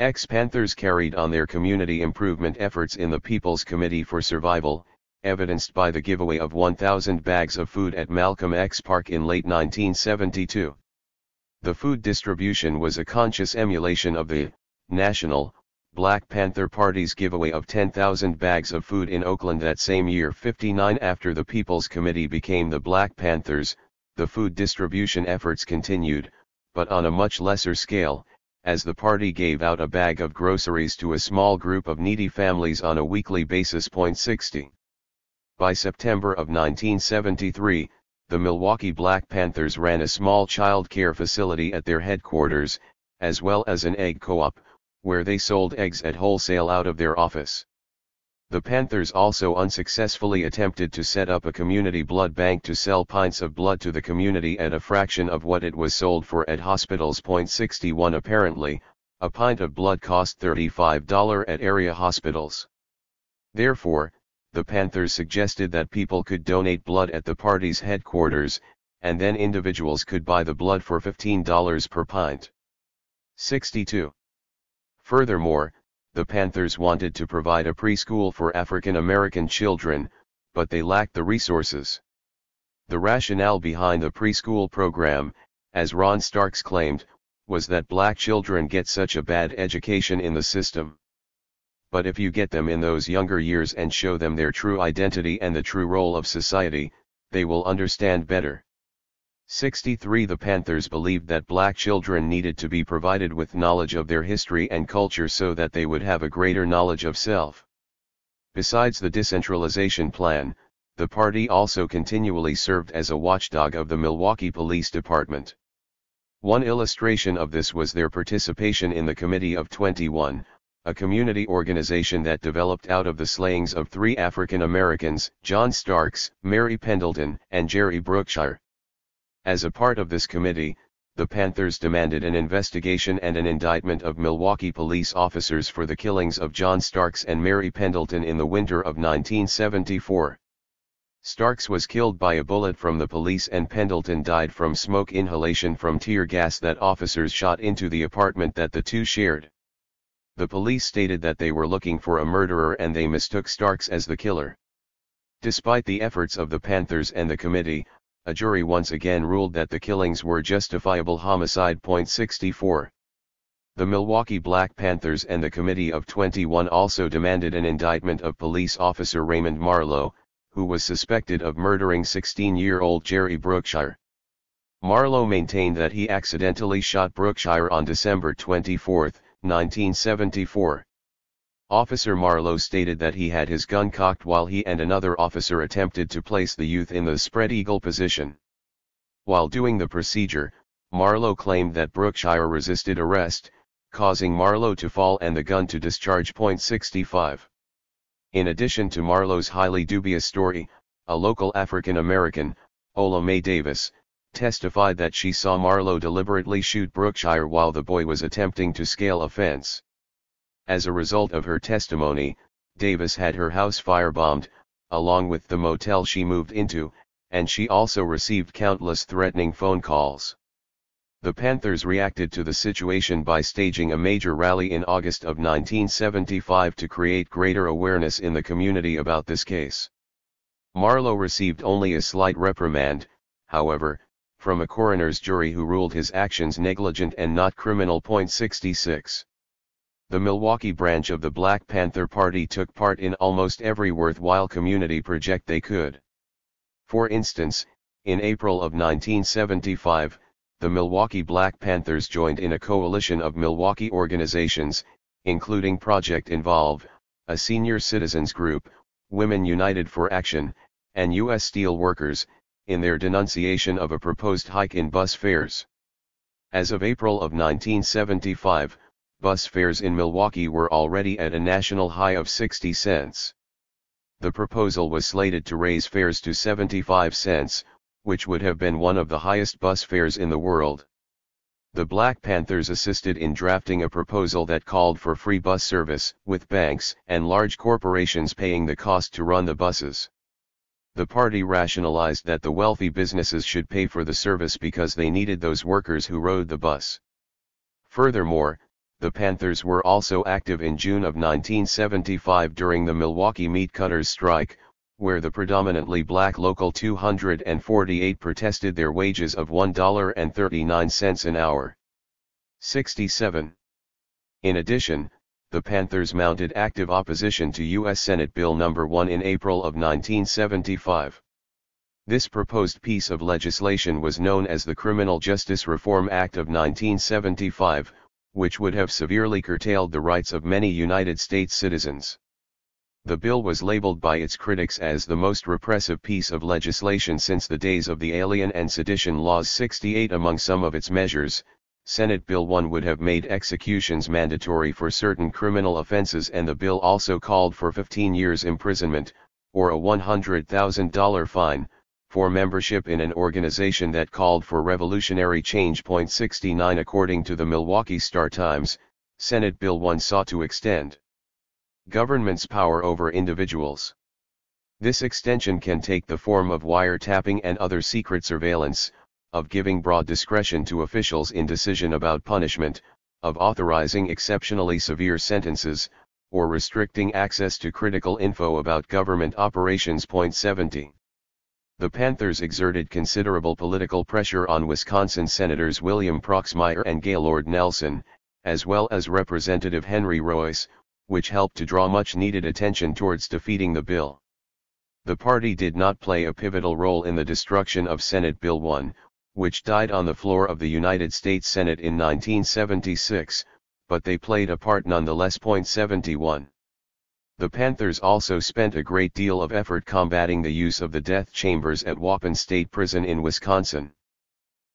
Ex-Panthers carried on their community improvement efforts in the People's Committee for Survival, evidenced by the giveaway of 1,000 bags of food at Malcolm X Park in late 1972. The food distribution was a conscious emulation of the national Black Panther Party's giveaway of 10,000 bags of food in Oakland that same year. 59 After the People's Committee became the Black Panthers, the food distribution efforts continued, but on a much lesser scale, as the party gave out a bag of groceries to a small group of needy families on a weekly basis. 60. By September of 1973, the Milwaukee Black Panthers ran a small child care facility at their headquarters, as well as an egg co-op, where they sold eggs at wholesale out of their office. The Panthers also unsuccessfully attempted to set up a community blood bank to sell pints of blood to the community at a fraction of what it was sold for at hospitals. 61 Apparently, a pint of blood cost $35 at area hospitals. Therefore, the Panthers suggested that people could donate blood at the party's headquarters, and then individuals could buy the blood for $15 per pint. 62. Furthermore, the Panthers wanted to provide a preschool for African American children, but they lacked the resources. The rationale behind the preschool program, as Ron Starks claimed, was that black children get such a bad education in the system. But if you get them in those younger years and show them their true identity and the true role of society, they will understand better. 63 The Panthers believed that black children needed to be provided with knowledge of their history and culture so that they would have a greater knowledge of self. Besides the decentralization plan, the party also continually served as a watchdog of the Milwaukee Police Department. One illustration of this was their participation in the Committee of 21, a community organization that developed out of the slayings of 3 African Americans, John Starks, Mary Pendleton, and Jerry Brookshire. As a part of this committee, the Panthers demanded an investigation and an indictment of Milwaukee police officers for the killings of John Starks and Mary Pendleton in the winter of 1974. Starks was killed by a bullet from the police and Pendleton died from smoke inhalation from tear gas that officers shot into the apartment that the two shared. The police stated that they were looking for a murderer and they mistook Starks as the killer. Despite the efforts of the Panthers and the committee, a jury once again ruled that the killings were justifiable homicide. 64. The Milwaukee Black Panthers and the Committee of 21 also demanded an indictment of police officer Raymond Marlowe, who was suspected of murdering 16-year-old Jerry Brookshire. Marlowe maintained that he accidentally shot Brookshire on December 24, 1974. Officer Marlowe stated that he had his gun cocked while he and another officer attempted to place the youth in the spread eagle position. While doing the procedure, Marlowe claimed that Brookshire resisted arrest, causing Marlowe to fall and the gun to discharge. 65. In addition to Marlowe's highly dubious story, a local African American, Ola Mae Davis, testified that she saw Marlowe deliberately shoot Brookshire while the boy was attempting to scale a fence. As a result of her testimony, Davis had her house firebombed, along with the motel she moved into, and she also received countless threatening phone calls. The Panthers reacted to the situation by staging a major rally in August of 1975 to create greater awareness in the community about this case. Marlowe received only a slight reprimand, however, from a coroner's jury who ruled his actions negligent and not criminal. 66. The Milwaukee branch of the Black Panther Party took part in almost every worthwhile community project they could. For instance, in April of 1975, the Milwaukee Black Panthers joined in a coalition of Milwaukee organizations, including Project Involve, a senior citizens group, Women United for Action, and U.S. Steel Workers, in their denunciation of a proposed hike in bus fares. As of April of 1975, bus fares in Milwaukee were already at a national high of 60 cents. The proposal was slated to raise fares to 75 cents, which would have been one of the highest bus fares in the world. The Black Panthers assisted in drafting a proposal that called for free bus service, with banks and large corporations paying the cost to run the buses. The party rationalized that the wealthy businesses should pay for the service because they needed those workers who rode the bus. Furthermore, the Panthers were also active in June of 1975 during the Milwaukee meat cutters strike, where the predominantly black Local 248 protested their wages of $1.39 an hour. 67. In addition, the Panthers mounted active opposition to U.S. Senate Bill No. 1 in April of 1975. This proposed piece of legislation was known as the Criminal Justice Reform Act of 1975, which would have severely curtailed the rights of many United States citizens. The bill was labeled by its critics as the most repressive piece of legislation since the days of the Alien and Sedition Laws 68. Among some of its measures, Senate Bill 1 would have made executions mandatory for certain criminal offenses, and the bill also called for 15 years imprisonment, or a $100,000 fine, for membership in an organization that called for revolutionary change. 69 According to the Milwaukee Star-Times, Senate Bill 1 sought to extend government's power over individuals. This extension can take the form of wiretapping and other secret surveillance, of giving broad discretion to officials in decision about punishment, of authorizing exceptionally severe sentences, or restricting access to critical info about government operations. 70. The Panthers exerted considerable political pressure on Wisconsin Senators William Proxmire and Gaylord Nelson, as well as Representative Henry Royce, which helped to draw much-needed attention towards defeating the bill. The party did not play a pivotal role in the destruction of Senate Bill 1, which died on the floor of the United States Senate in 1976, but they played a part nonetheless. 71. The Panthers also spent a great deal of effort combating the use of the death chambers at Waupun State Prison in Wisconsin.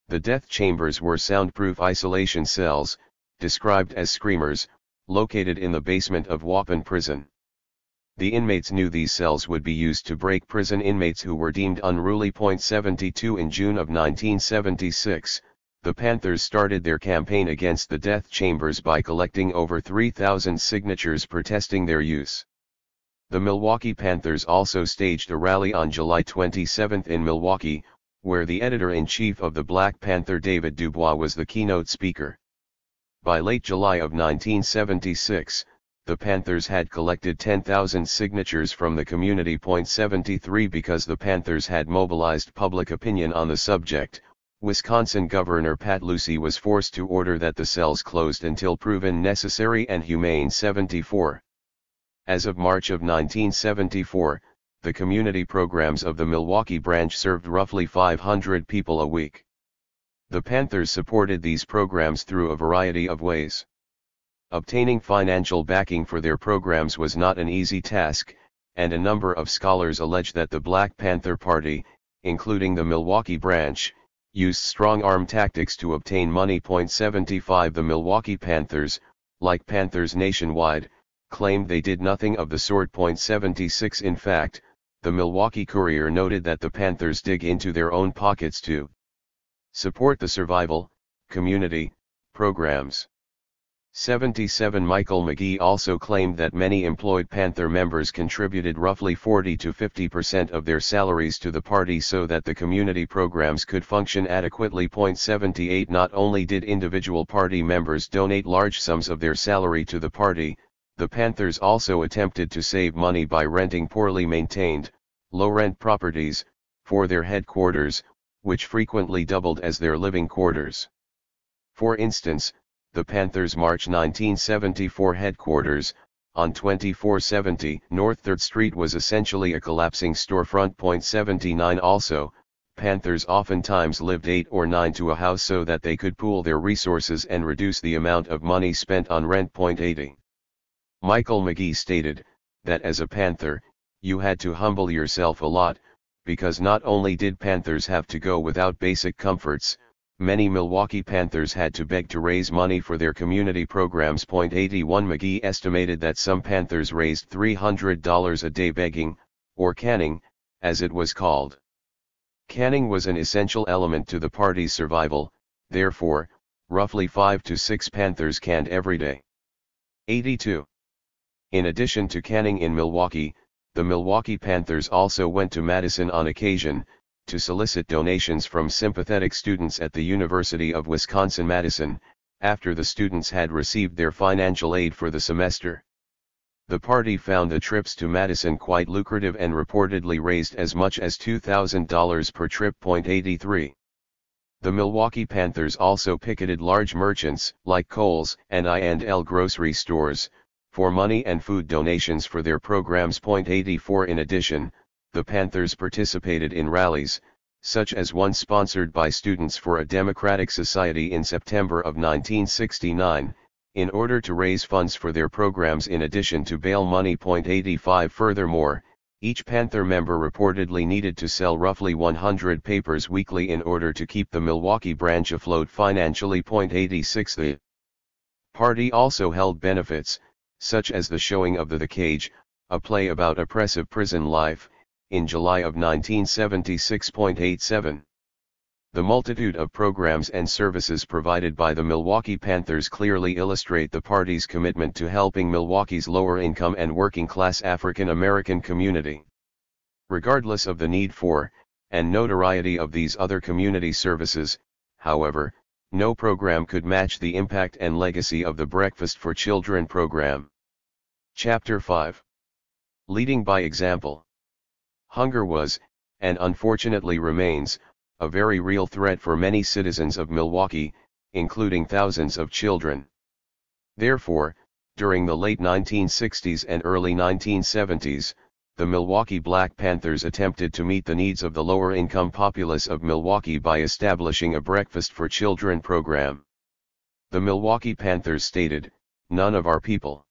The death chambers were soundproof isolation cells, described as screamers, located in the basement of Waupun Prison. The inmates knew these cells would be used to break prison inmates who were deemed unruly. 72 In June of 1976, the Panthers started their campaign against the death chambers by collecting over 3,000 signatures protesting their use. The Milwaukee Panthers also staged a rally on July 27 in Milwaukee, where the editor-in-chief of the Black Panther David Dubois was the keynote speaker. By late July of 1976, the Panthers had collected 10,000 signatures from the community. 73 Because the Panthers had mobilized public opinion on the subject, Wisconsin Governor Pat Lucey was forced to order that the cells closed until proven necessary and humane. 74. As of March of 1974, the community programs of the Milwaukee branch served roughly 500 people a week. The Panthers supported these programs through a variety of ways. Obtaining financial backing for their programs was not an easy task, and a number of scholars allege that the Black Panther Party, including the Milwaukee branch, used strong-arm tactics to obtain money. 75 The Milwaukee Panthers, like Panthers nationwide, claimed they did nothing of the sort. 76 In fact, the Milwaukee Courier noted that the Panthers dig into their own pockets to support the survival community programs. 77 Michael McGee also claimed that many employed Panther members contributed roughly 40 to 50% of their salaries to the party so that the community programs could function adequately. 78 Not only did individual party members donate large sums of their salary to the party, the Panthers also attempted to save money by renting poorly maintained, low-rent properties for their headquarters, which frequently doubled as their living quarters. For instance, the Panthers' March 1974 headquarters, on 2470 North 3rd Street, was essentially a collapsing storefront. 79 Also, Panthers oftentimes lived 8 or 9 to a house so that they could pool their resources and reduce the amount of money spent on rent. 80. Michael McGee stated that as a Panther, you had to humble yourself a lot, because not only did Panthers have to go without basic comforts, many Milwaukee Panthers had to beg to raise money for their community programs. 81 McGee estimated that some Panthers raised $300 a day begging, or canning, as it was called. Canning was an essential element to the party's survival, therefore, roughly 5 to 6 Panthers canned every day. 82. In addition to canning in Milwaukee, the Milwaukee Panthers also went to Madison on occasion, to solicit donations from sympathetic students at the University of Wisconsin-Madison, after the students had received their financial aid for the semester. The party found the trips to Madison quite lucrative and reportedly raised as much as $2,000 per trip. 83. The Milwaukee Panthers also picketed large merchants, like Kohl's and I&L grocery stores, for money and food donations for their programs. 84 In addition, the Panthers participated in rallies, such as one sponsored by Students for a Democratic Society in September of 1969, in order to raise funds for their programs in addition to bail money. 85 Furthermore, each Panther member reportedly needed to sell roughly 100 papers weekly in order to keep the Milwaukee branch afloat financially. 86 The party also held benefits, such as the showing of The Cage, a play about oppressive prison life, in July of 1976. 87 The multitude of programs and services provided by the Milwaukee Panthers clearly illustrate the party's commitment to helping Milwaukee's lower-income and working-class African American community. Regardless of the need for, and notoriety of these other community services, however, no program could match the impact and legacy of the Breakfast for Children program. Chapter 5. Leading by Example. Hunger was, and unfortunately remains, a very real threat for many citizens of Milwaukee, including thousands of children. Therefore, during the late 1960s and early 1970s, the Milwaukee Black Panthers attempted to meet the needs of the lower-income populace of Milwaukee by establishing a Breakfast for Children program. The Milwaukee Panthers stated, "None of our people.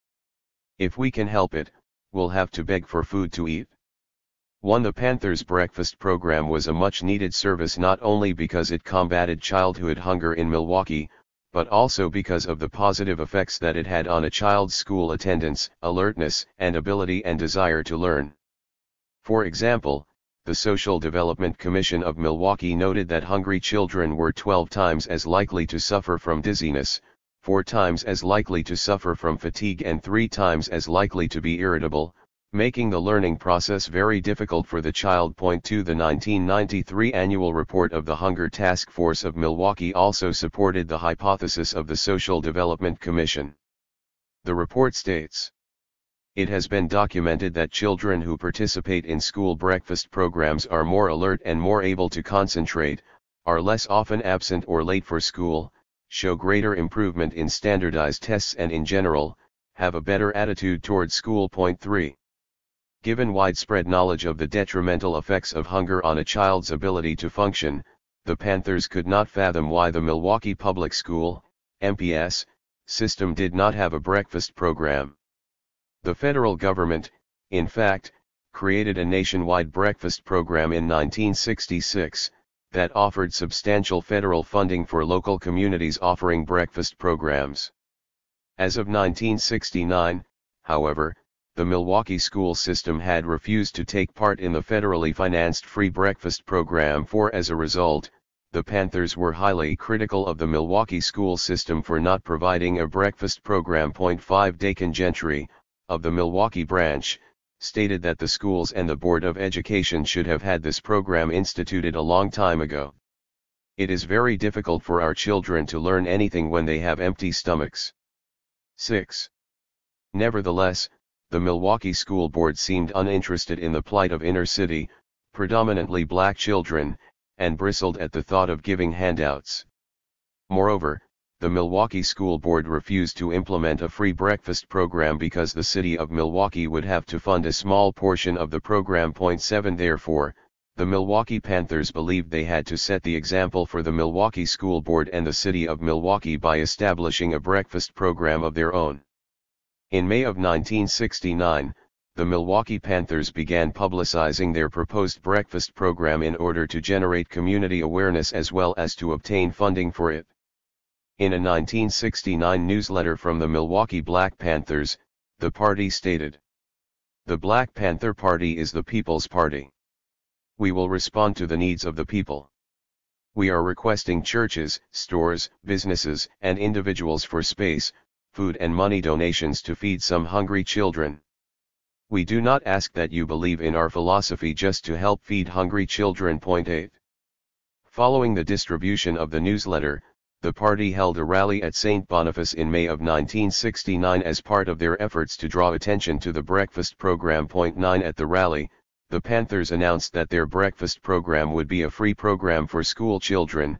If we can help it, we'll have to beg for food to eat." The Panthers' breakfast program was a much-needed service not only because it combated childhood hunger in Milwaukee, but also because of the positive effects that it had on a child's school attendance, alertness, and ability and desire to learn. For example, the Social Development Commission of Milwaukee noted that hungry children were 12 times as likely to suffer from dizziness, 4 times as likely to suffer from fatigue, and 3 times as likely to be irritable, making the learning process very difficult for the child. 2 The 1993 annual report of the Hunger Task Force of Milwaukee also supported the hypothesis of the Social Development Commission. The report states, "It has been documented that children who participate in school breakfast programs are more alert and more able to concentrate, are less often absent or late for school, show greater improvement in standardized tests, and in general, have a better attitude toward school." 3. Given widespread knowledge of the detrimental effects of hunger on a child's ability to function, the Panthers could not fathom why the Milwaukee Public School (MPS) system did not have a breakfast program. The federal government, in fact, created a nationwide breakfast program in 1966, that offered substantial federal funding for local communities offering breakfast programs. As of 1969, however, the Milwaukee school system had refused to take part in the federally financed free breakfast program. As a result, the Panthers were highly critical of the Milwaukee school system for not providing a breakfast program. 5 Dakin Gentry, of the Milwaukee branch, stated that the schools and the Board of Education should have had this program instituted a long time ago. "It is very difficult for our children to learn anything when they have empty stomachs." 6. Nevertheless, the Milwaukee School Board seemed uninterested in the plight of inner-city, predominantly black children, and bristled at the thought of giving handouts. Moreover, the Milwaukee School Board refused to implement a free breakfast program because the city of Milwaukee would have to fund a small portion of the program. 7 Therefore, the Milwaukee Panthers believed they had to set the example for the Milwaukee School Board and the city of Milwaukee by establishing a breakfast program of their own. In May of 1969, the Milwaukee Panthers began publicizing their proposed breakfast program in order to generate community awareness as well as to obtain funding for it. In a 1969 newsletter from the Milwaukee Black Panthers, the party stated, "The Black Panther Party is the People's Party. We will respond to the needs of the people. We are requesting churches, stores, businesses, and individuals for space, food and money donations to feed some hungry children. We do not ask that you believe in our philosophy just to help feed hungry children." 8. Following the distribution of the newsletter, the party held a rally at St. Boniface in May of 1969 as part of their efforts to draw attention to the breakfast program. 9 At the rally, the Panthers announced that their breakfast program would be a free program for school children,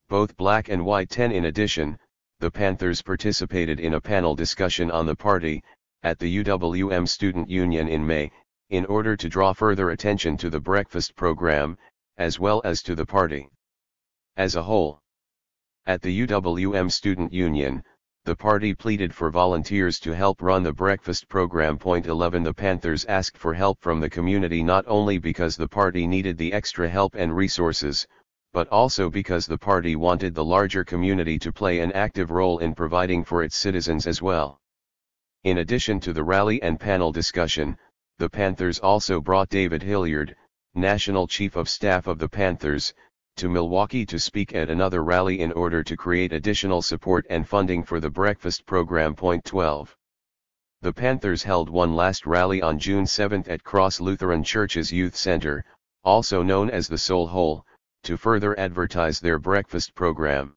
both black and white. 10 In addition, the Panthers participated in a panel discussion on the party, at the UWM Student Union in May, in order to draw further attention to the breakfast program, as well as to the party as a whole. At the UWM Student Union, the party pleaded for volunteers to help run the breakfast program. 11 The Panthers asked for help from the community not only because the party needed the extra help and resources, but also because the party wanted the larger community to play an active role in providing for its citizens as well. In addition to the rally and panel discussion, the Panthers also brought David Hilliard, National Chief of Staff of the Panthers, to Milwaukee to speak at another rally in order to create additional support and funding for the breakfast program. 12. The Panthers held one last rally on June 7 at Cross Lutheran Church's Youth Center, also known as the Soul Hole, to further advertise their breakfast program.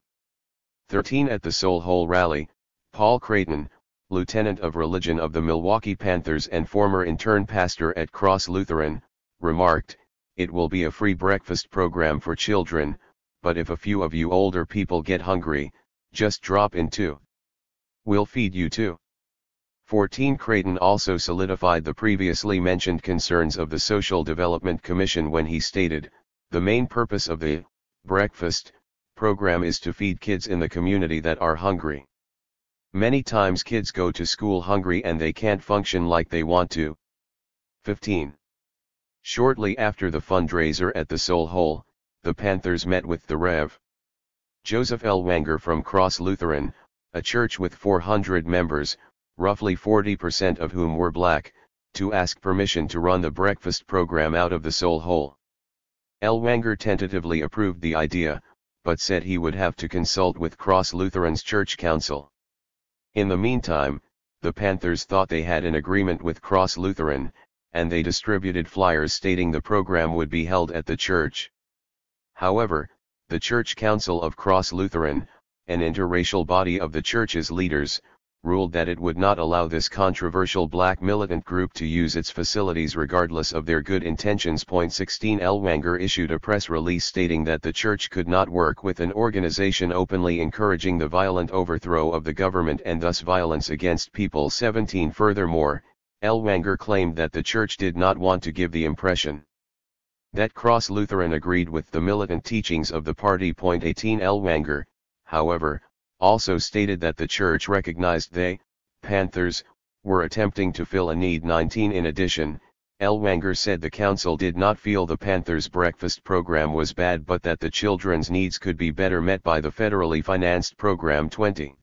13 At the Soul Hole rally, Paul Creighton, Lieutenant of Religion of the Milwaukee Panthers and former intern pastor at Cross Lutheran, remarked, "It will be a free breakfast program for children, but if a few of you older people get hungry, just drop in too. We'll feed you too." 14 Creighton also solidified the previously mentioned concerns of the Social Development Commission when he stated, "The main purpose of the breakfast program is to feed kids in the community that are hungry. Many times kids go to school hungry and they can't function like they want to." 15. Shortly after the fundraiser at the Soul Hole, the Panthers met with the Rev. Joseph Ellwanger from Cross Lutheran, a church with 400 members, roughly 40% of whom were black, to ask permission to run the breakfast program out of the Soul Hole. Ellwanger tentatively approved the idea, but said he would have to consult with Cross Lutheran's church council. In the meantime, the Panthers thought they had an agreement with Cross Lutheran, and they distributed flyers stating the program would be held at the church. However, the Church Council of Cross Lutheran, an interracial body of the church's leaders, ruled that it would not allow this controversial black militant group to use its facilities regardless of their good intentions. 16 Ellwanger issued a press release stating that the church could not work with an organization openly encouraging the violent overthrow of the government and thus violence against people. 17 Furthermore, Ellwanger claimed that the church did not want to give the impression that Cross Lutheran agreed with the militant teachings of the party. 18 Ellwanger, however, also stated that the church recognized they, Panthers, were attempting to fill a need. 19 In addition, Ellwanger said the council did not feel the Panthers' breakfast program was bad but that the children's needs could be better met by the federally financed program. 20.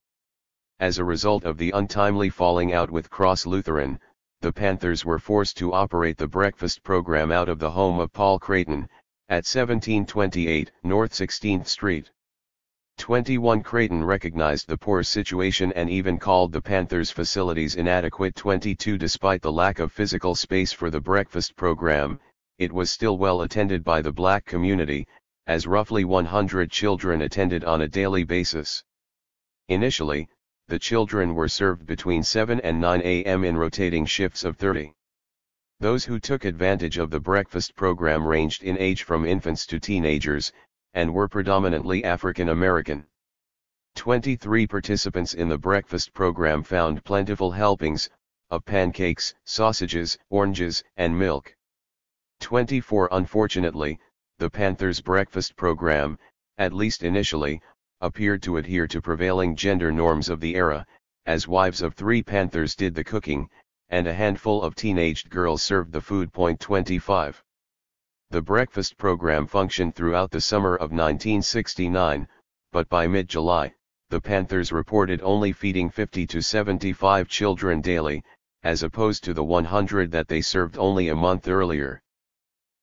As a result of the untimely falling out with Cross Lutheran, the Panthers were forced to operate the breakfast program out of the home of Paul Creighton, at 1728 North 16th Street. 21 Creighton recognized the poor situation and even called the Panthers' facilities inadequate. 22 Despite the lack of physical space for the breakfast program, it was still well attended by the black community, as roughly 100 children attended on a daily basis. Initially, the children were served between 7 and 9 a.m. in rotating shifts of 30. Those who took advantage of the breakfast program ranged in age from infants to teenagers, and were predominantly African American. 23 participants in the breakfast program found plentiful helpings of pancakes, sausages, oranges, and milk. 24 Unfortunately, the Panthers' breakfast program, at least initially, appeared to adhere to prevailing gender norms of the era, as wives of 3 Panthers did the cooking, and a handful of teenaged girls served the food. 25. The breakfast program functioned throughout the summer of 1969, but by mid-July, the Panthers reported only feeding 50 to 75 children daily, as opposed to the 100 that they served only a month earlier.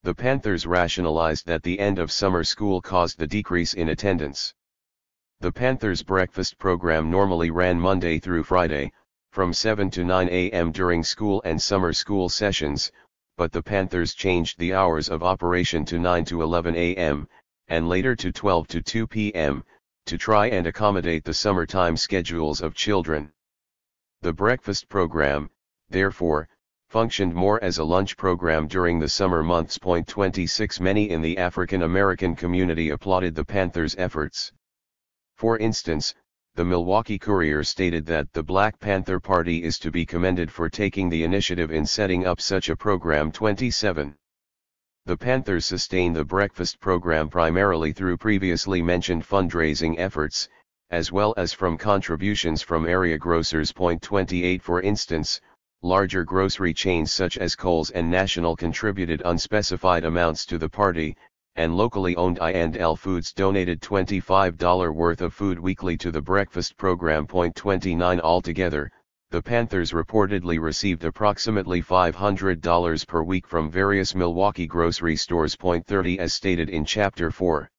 The Panthers rationalized that the end of summer school caused the decrease in attendance. The Panthers' breakfast program normally ran Monday through Friday, from 7 to 9 a.m. during school and summer school sessions, but the Panthers changed the hours of operation to 9 to 11 a.m., and later to 12 to 2 p.m., to try and accommodate the summertime schedules of children. The breakfast program, therefore, functioned more as a lunch program during the summer months. 26 Many in the African American community applauded the Panthers' efforts. For instance, the Milwaukee Courier stated that the Black Panther Party is to be commended for taking the initiative in setting up such a program. 27. The Panthers sustain the breakfast program primarily through previously mentioned fundraising efforts, as well as from contributions from area grocers. 28 For instance, larger grocery chains such as Kohl's and National contributed unspecified amounts to the party, and locally owned I&L Foods donated $25 worth of food weekly to the breakfast program. 29 Altogether, the Panthers reportedly received approximately $500 per week from various Milwaukee grocery stores. 30 As stated in Chapter 4.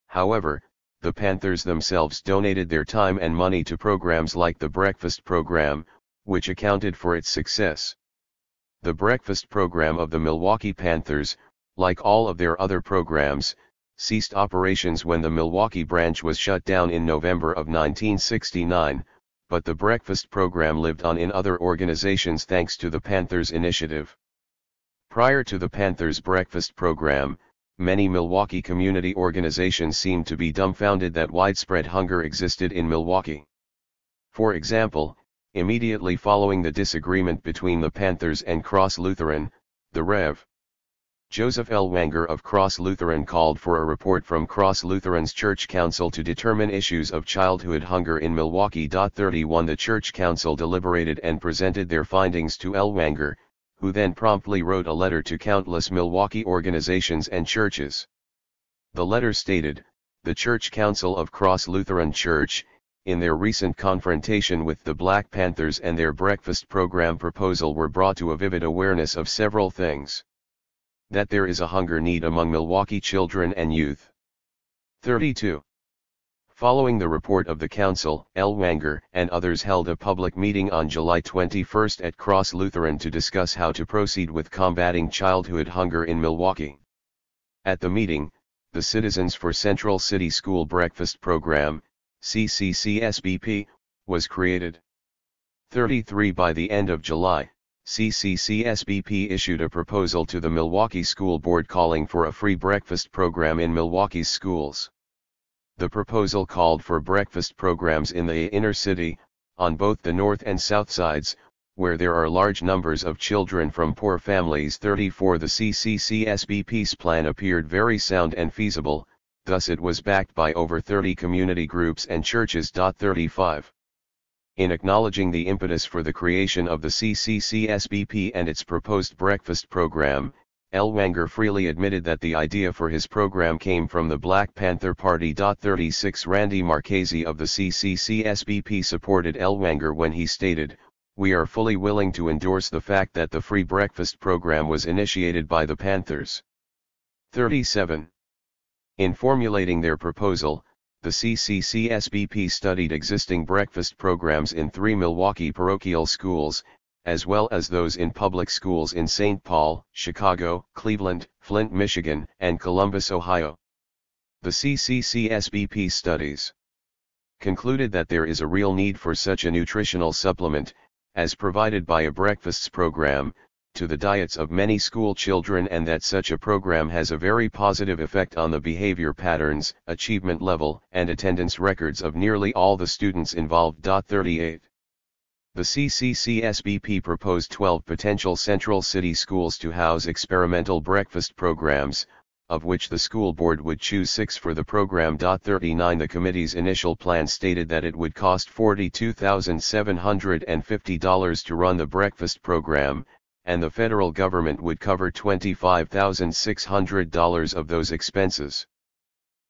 However, the Panthers themselves donated their time and money to programs like the breakfast program, which accounted for its success. The breakfast program of the Milwaukee Panthers, like all of their other programs, ceased operations when the Milwaukee branch was shut down in November of 1969, but the breakfast program lived on in other organizations thanks to the Panthers initiative. Prior to the Panthers breakfast program, many Milwaukee community organizations seemed to be dumbfounded that widespread hunger existed in Milwaukee. For example, immediately following the disagreement between the Panthers and Cross Lutheran, the Rev. Joseph L. Wanger of Cross Lutheran called for a report from Cross Lutheran's Church Council to determine issues of childhood hunger in Milwaukee. 31 The Church Council deliberated and presented their findings to L. Wanger, who then promptly wrote a letter to countless Milwaukee organizations and churches. The letter stated, "The Church Council of Cross Lutheran Church, in their recent confrontation with the Black Panthers and their breakfast program proposal were brought to a vivid awareness of several things. That there is a hunger need among Milwaukee children and youth." 32. Following the report of the council, L. Wanger and others held a public meeting on July 21 at Cross Lutheran to discuss how to proceed with combating childhood hunger in Milwaukee. At the meeting, the Citizens for Central City School Breakfast Program, CCCSBP, was created. 33 By the end of July, CCCSBP issued a proposal to the Milwaukee School Board calling for a free breakfast program in Milwaukee's schools. The proposal called for breakfast programs in the inner city, on both the north and south sides, where there are large numbers of children from poor families. 34 The CCCSBP's plan appeared very sound and feasible, thus it was backed by over 30 community groups and churches. 35 In acknowledging the impetus for the creation of the CCCSBP and its proposed breakfast program, L. Wanger freely admitted that the idea for his program came from the Black Panther Party. 36 Randy Marchese of the CCCSBP supported L. Wanger when he stated, "We are fully willing to endorse the fact that the free breakfast program was initiated by the Panthers." 37 In formulating their proposal, the CCCSBP studied existing breakfast programs in 3 Milwaukee parochial schools, as well as those in public schools in St. Paul, Chicago, Cleveland, Flint, Michigan, and Columbus, Ohio. The CCCSBP studies concluded that there is a real need for such a nutritional supplement, as provided by a breakfasts program, to the diets of many school children, and that such a program has a very positive effect on the behavior patterns, achievement level, and attendance records of nearly all the students involved. 38 The CCCSBP proposed 12 potential central city schools to house experimental breakfast programs, of which the school board would choose 6 for the program. 39 The committee's initial plan stated that it would cost $42,750 to run the breakfast program, and the federal government would cover $25,600 of those expenses.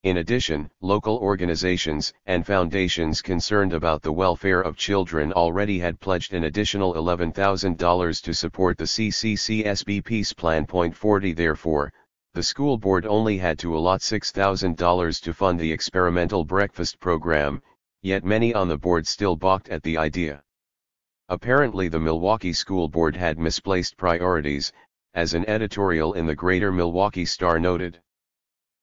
In addition, local organizations and foundations concerned about the welfare of children already had pledged an additional $11,000 to support the CCCSBP's plan. 40 Therefore, the school board only had to allot $6,000 to fund the experimental breakfast program, yet many on the board still balked at the idea. Apparently the Milwaukee School Board had misplaced priorities, as an editorial in the Greater Milwaukee Star noted.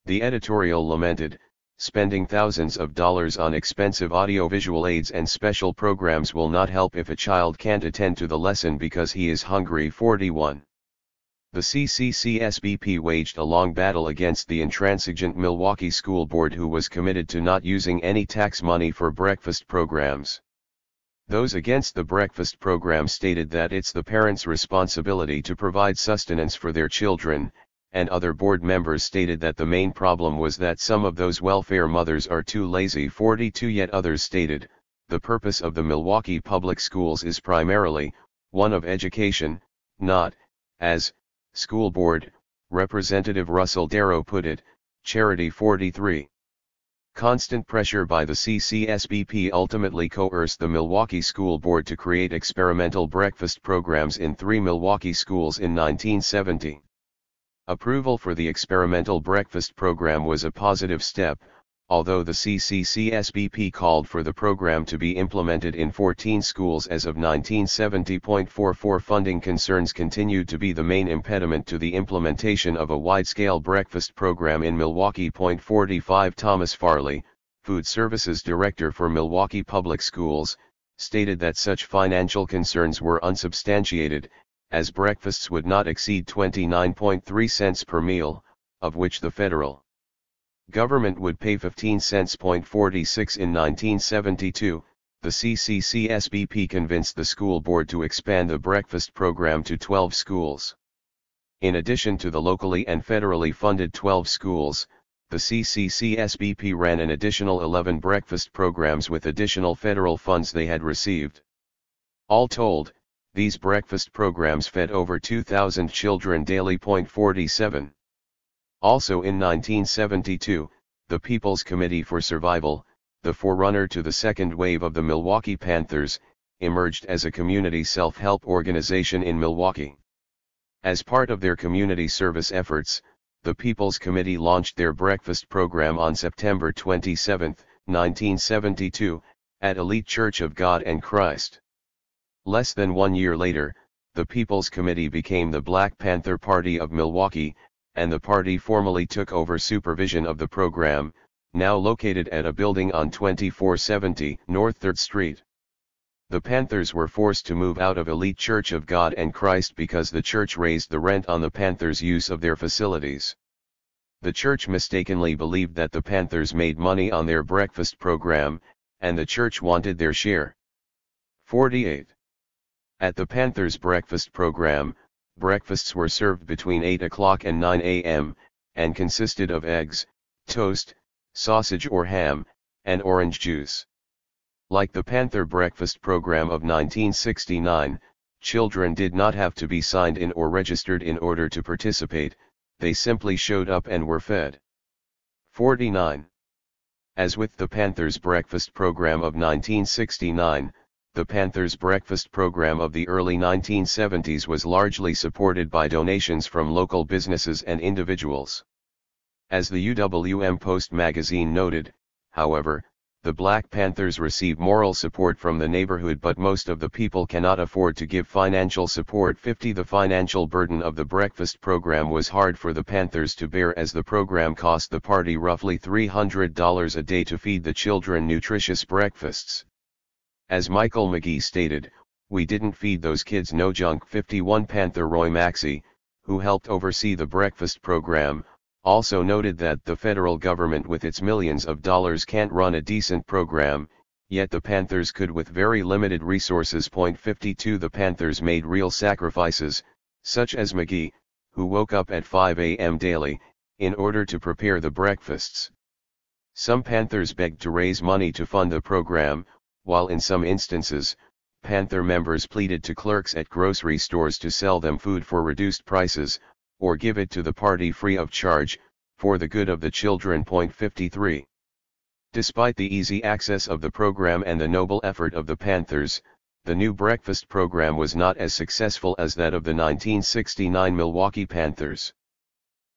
The editorial lamented, "Spending thousands of dollars on expensive audiovisual aids and special programs will not help if a child can't attend to the lesson because he is hungry." 41 The CCCSBP waged a long battle against the intransigent Milwaukee School Board, who was committed to not using any tax money for breakfast programs. Those against the breakfast program stated that it's the parents' responsibility to provide sustenance for their children, and other board members stated that the main problem was that some of those welfare mothers are too lazy. 42 Yet others stated, the purpose of the Milwaukee public schools is primarily, one of education, not, as, school board, Representative Russell Darrow put it, charity. 43. Constant pressure by the CCSBP ultimately coerced the Milwaukee School Board to create experimental breakfast programs in 3 Milwaukee schools in 1970. Approval for the experimental breakfast program was a positive step, although the CCCSBP called for the program to be implemented in 14 schools as of 1970.44. Funding concerns continued to be the main impediment to the implementation of a wide-scale breakfast program in Milwaukee. 45 Thomas Farley, Food Services Director for Milwaukee Public Schools, stated that such financial concerns were unsubstantiated, as breakfasts would not exceed 29.3 cents per meal, of which the federal government would pay 15 cents. 46 In 1972, the CCCSBP convinced the school board to expand the breakfast program to 12 schools. In addition to the locally and federally funded 12 schools, the CCCSBP ran an additional 11 breakfast programs with additional federal funds they had received. All told, these breakfast programs fed over 2,000 children daily. 47. Also in 1972, the People's Committee for Survival, the forerunner to the second wave of the Milwaukee Panthers, emerged as a community self-help organization in Milwaukee. As part of their community service efforts, the People's Committee launched their breakfast program on September 27, 1972, at Elite Church of God and Christ. Less than 1 year later, the People's Committee became the Black Panther Party of Milwaukee, and the party formally took over supervision of the program, now located at a building on 2470 North 3rd Street. The Panthers were forced to move out of Elite Church of God and Christ because the church raised the rent on the Panthers' use of their facilities. The church mistakenly believed that the Panthers made money on their breakfast program, and the church wanted their share. 48. At the Panthers' breakfast program, breakfasts were served between 8 o'clock and 9 a.m., and consisted of eggs, toast, sausage or ham, and orange juice. Like the Panther breakfast program of 1969, children did not have to be signed in or registered in order to participate, they simply showed up and were fed. 49. As with the Panthers breakfast program of 1969, the Panthers breakfast program of the early 1970s was largely supported by donations from local businesses and individuals. As the UWM Post magazine noted, however, the Black Panthers receive moral support from the neighborhood, but most of the people cannot afford to give financial support. 50. The financial burden of the breakfast program was hard for the Panthers to bear, as the program cost the party roughly $300 a day to feed the children nutritious breakfasts. As Michael McGee stated, "We didn't feed those kids no junk." 51. Panther Roy Maxey, who helped oversee the breakfast program, also noted that the federal government with its millions of dollars can't run a decent program, yet the Panthers could with very limited resources. 52. The Panthers made real sacrifices, such as McGee, who woke up at 5 a.m. daily, in order to prepare the breakfasts. Some Panthers begged to raise money to fund the program, while in some instances, Panther members pleaded to clerks at grocery stores to sell them food for reduced prices, or give it to the party free of charge, for the good of the children. 53. Despite the easy access of the program and the noble effort of the Panthers, the new breakfast program was not as successful as that of the 1969 Milwaukee Panthers.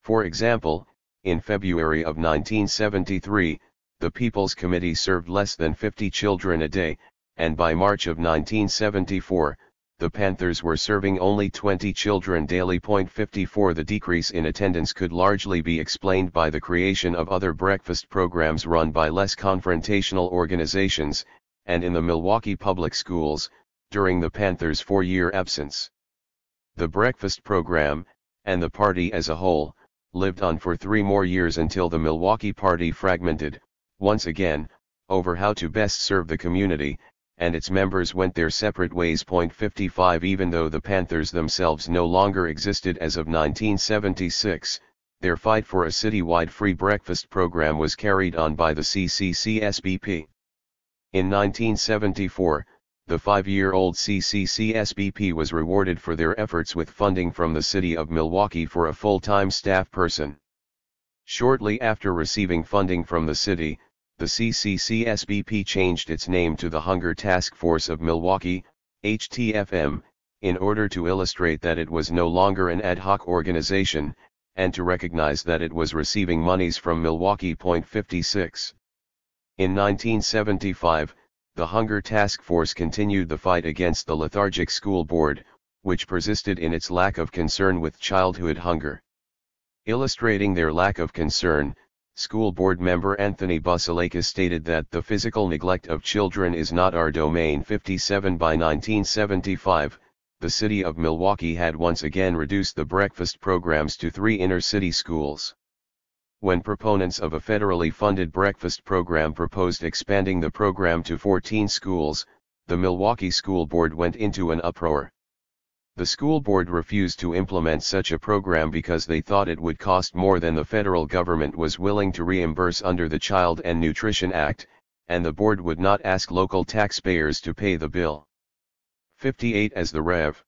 For example, in February of 1973, the People's Committee served less than 50 children a day, and by March of 1974, the Panthers were serving only 20 children daily. 54. The decrease in attendance could largely be explained by the creation of other breakfast programs run by less confrontational organizations, and in the Milwaukee public schools, during the Panthers' 4-year absence. The breakfast program, and the party as a whole, lived on for 3 more years until the Milwaukee party fragmented, once again, over how to best serve the community, and its members went their separate ways. 55 Even though the Panthers themselves no longer existed as of 1976, their fight for a citywide free breakfast program was carried on by the CCCSBP. In 1974, the 5-year-old CCCSBP was rewarded for their efforts with funding from the city of Milwaukee for a full-time staff person. Shortly after receiving funding from the city, the CCCSBP changed its name to the Hunger Task Force of Milwaukee, HTFM, in order to illustrate that it was no longer an ad hoc organization, and to recognize that it was receiving monies from Milwaukee. 56. In 1975, the Hunger Task Force continued the fight against the lethargic school board, which persisted in its lack of concern with childhood hunger. Illustrating their lack of concern, school board member Anthony Busalakis stated that the physical neglect of children is not our domain. 57 By 1975, the city of Milwaukee had once again reduced the breakfast programs to 3 inner-city schools. When proponents of a federally funded breakfast program proposed expanding the program to 14 schools, the Milwaukee School Board went into an uproar. The school board refused to implement such a program because they thought it would cost more than the federal government was willing to reimburse under the Child and Nutrition Act, and the board would not ask local taxpayers to pay the bill. 58 As the Rev.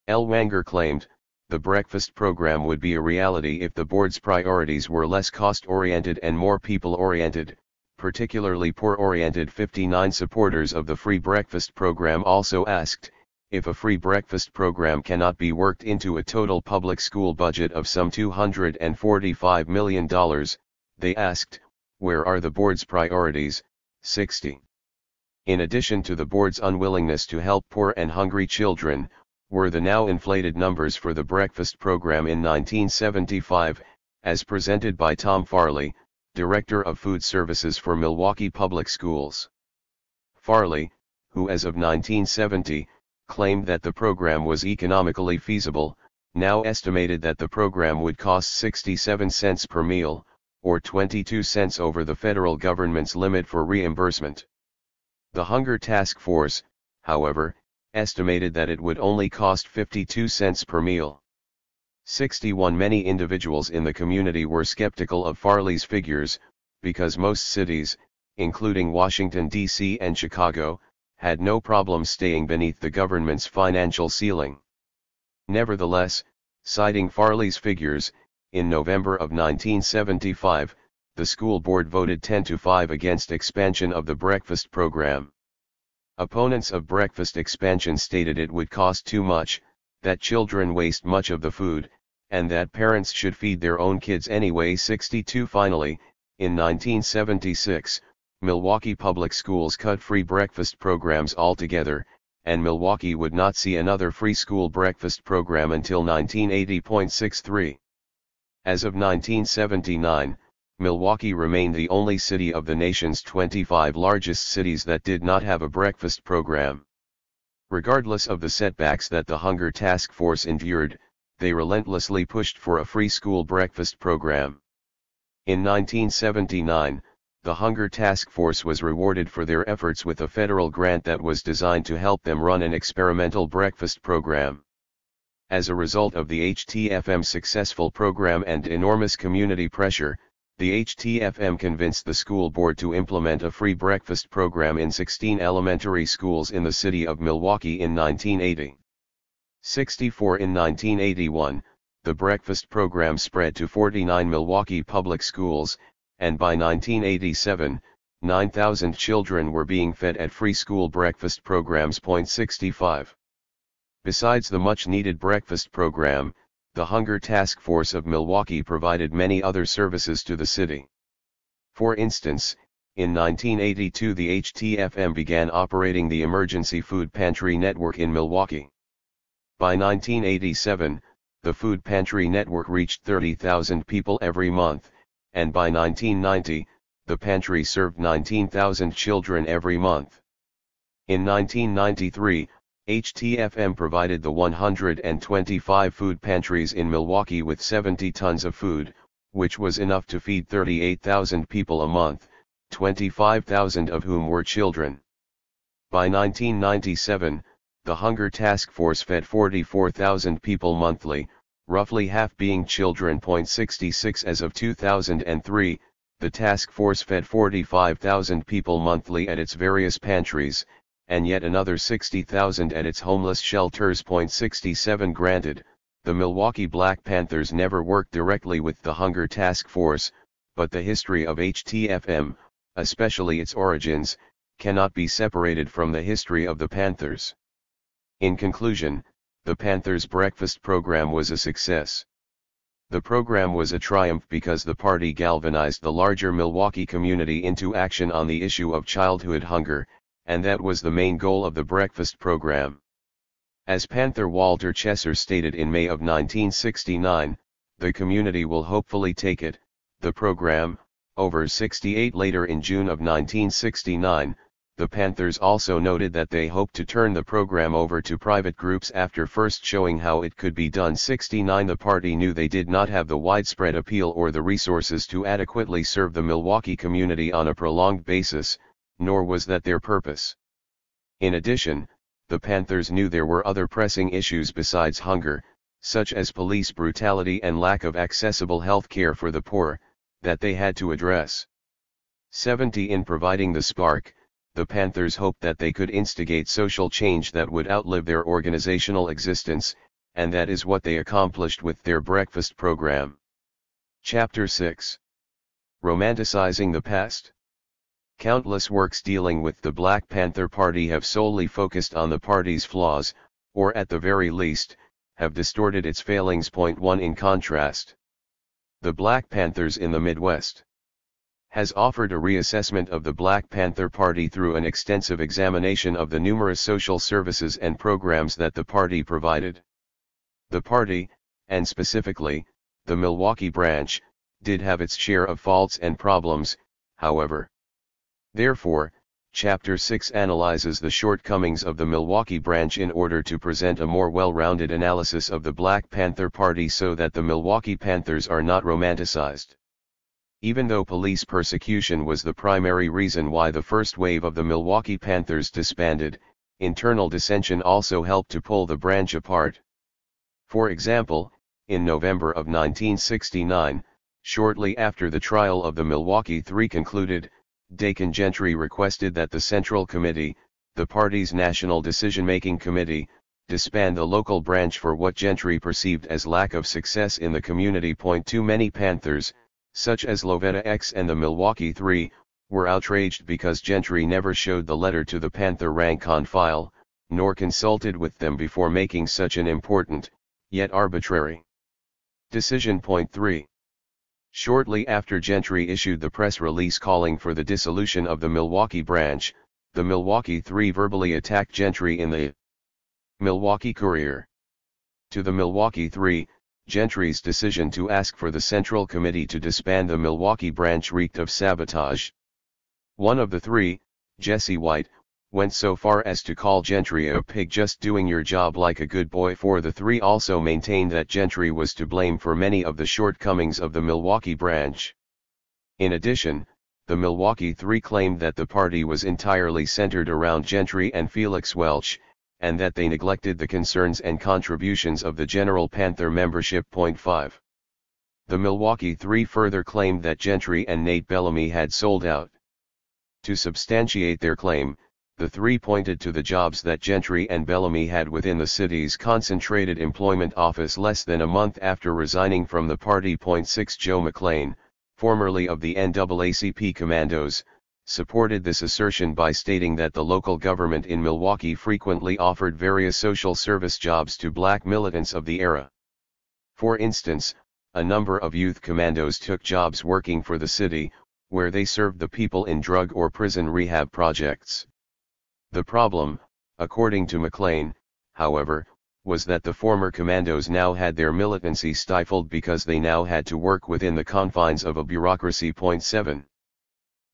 L. Wanger claimed, the breakfast program would be a reality if the board's priorities were less cost-oriented and more people-oriented, particularly poor-oriented. 59 Supporters of the free breakfast program also asked, if a free breakfast program cannot be worked into a total public school budget of some $245 million, they asked, where are the board's priorities? 60. In addition to the board's unwillingness to help poor and hungry children, were the now inflated numbers for the breakfast program in 1975, as presented by Tom Farley, Director of Food Services for Milwaukee Public Schools. Farley, who as of 1970, claimed that the program was economically feasible, now estimated that the program would cost 67 cents per meal, or 22 cents over the federal government's limit for reimbursement. The Hunger Task Force, however, estimated that it would only cost 52 cents per meal. 61 Many individuals in the community were skeptical of Farley's figures, because most cities, including Washington, D.C. and Chicago, had no problem staying beneath the government's financial ceiling. Nevertheless, citing Farley's figures, in November of 1975, the school board voted 10-5 against expansion of the breakfast program. Opponents of breakfast expansion stated it would cost too much, that children waste much of the food, and that parents should feed their own kids anyway. 62 Finally, in 1976, Milwaukee Public Schools cut free breakfast programs altogether, and Milwaukee would not see another free school breakfast program until 1980.63. As of 1979, Milwaukee remained the only city of the nation's 25 largest cities that did not have a breakfast program. Regardless of the setbacks that the Hunger Task Force endured, they relentlessly pushed for a free school breakfast program. In 1979, the Hunger Task Force was rewarded for their efforts with a federal grant that was designed to help them run an experimental breakfast program. As a result of the HTFM's successful program and enormous community pressure, the HTFM convinced the school board to implement a free breakfast program in 16 elementary schools in the city of Milwaukee in 1980. 64 In 1981, the breakfast program spread to 49 Milwaukee public schools, and by 1987, 9,000 children were being fed at free school breakfast programs. 65. Besides the much-needed breakfast program, the Hunger Task Force of Milwaukee provided many other services to the city. For instance, in 1982 the HTFM began operating the Emergency Food Pantry Network in Milwaukee. By 1987, the Food Pantry Network reached 30,000 people every month, and by 1990, the pantry served 19,000 children every month. In 1993, HTFM provided the 125 food pantries in Milwaukee with 70 tons of food, which was enough to feed 38,000 people a month, 25,000 of whom were children. By 1997, the Hunger Task Force fed 44,000 people monthly, roughly half being children. 66 As of 2003, the task force fed 45,000 people monthly at its various pantries, and yet another 60,000 at its homeless shelters. 67 Granted, the Milwaukee Black Panthers never worked directly with the Hunger Task Force, but the history of HTFM, especially its origins, cannot be separated from the history of the Panthers. In conclusion, the Panthers' breakfast program was a success. The program was a triumph because the party galvanized the larger Milwaukee community into action on the issue of childhood hunger, and that was the main goal of the breakfast program. As Panther Walter Chesser stated in May of 1969, the community will hopefully take it, the program, over. 68 Later in June of 1969, the Panthers also noted that they hoped to turn the program over to private groups after first showing how it could be done. 69 The party knew they did not have the widespread appeal or the resources to adequately serve the Milwaukee community on a prolonged basis, nor was that their purpose. In addition, the Panthers knew there were other pressing issues besides hunger, such as police brutality and lack of accessible health care for the poor, that they had to address. 70 In providing the spark, the Panthers hoped that they could instigate social change that would outlive their organizational existence, and that is what they accomplished with their breakfast program. Chapter 6. Romanticizing the Past. Countless works dealing with the Black Panther Party have solely focused on the party's flaws, or at the very least, have distorted its failings. 1 In contrast, the Black Panthers in the Midwest has offered a reassessment of the Black Panther Party through an extensive examination of the numerous social services and programs that the party provided. The party, and specifically, the Milwaukee branch, did have its share of faults and problems, however. Therefore, Chapter 6 analyzes the shortcomings of the Milwaukee branch in order to present a more well-rounded analysis of the Black Panther Party so that the Milwaukee Panthers are not romanticized. Even though police persecution was the primary reason why the first wave of the Milwaukee Panthers disbanded, internal dissension also helped to pull the branch apart. For example, in November of 1969, shortly after the trial of the Milwaukee Three concluded, Dakin Gentry requested that the Central Committee, the party's national decision-making committee, disband the local branch for what Gentry perceived as lack of success in the community. Too many Panthers, such as Lovetta X and the Milwaukee Three, were outraged because Gentry never showed the letter to the Panther rank-and-file, nor consulted with them before making such an important, yet arbitrary, decision. 3. Shortly after Gentry issued the press release calling for the dissolution of the Milwaukee branch, the Milwaukee Three verbally attacked Gentry in the Milwaukee Courier. To the Milwaukee Three, Gentry's decision to ask for the Central Committee to disband the Milwaukee branch reeked of sabotage. One of the three, Jesse White, went so far as to call Gentry a pig just doing your job like a good boy. For the three also maintained that Gentry was to blame for many of the shortcomings of the Milwaukee branch. In addition, the Milwaukee Three claimed that the party was entirely centered around Gentry and Felix Welch, and that they neglected the concerns and contributions of the general Panther membership. 5. The Milwaukee Three further claimed that Gentry and Nate Bellamy had sold out. To substantiate their claim, the three pointed to the jobs that Gentry and Bellamy had within the city's concentrated employment office less than a month after resigning from the party. 6 Joe McLean, formerly of the NAACP Commandos, supported this assertion by stating that the local government in Milwaukee frequently offered various social service jobs to black militants of the era. For instance, a number of youth commandos took jobs working for the city, where they served the people in drug or prison rehab projects. The problem, according to McLean, however, was that the former commandos now had their militancy stifled because they now had to work within the confines of a bureaucracy. 7.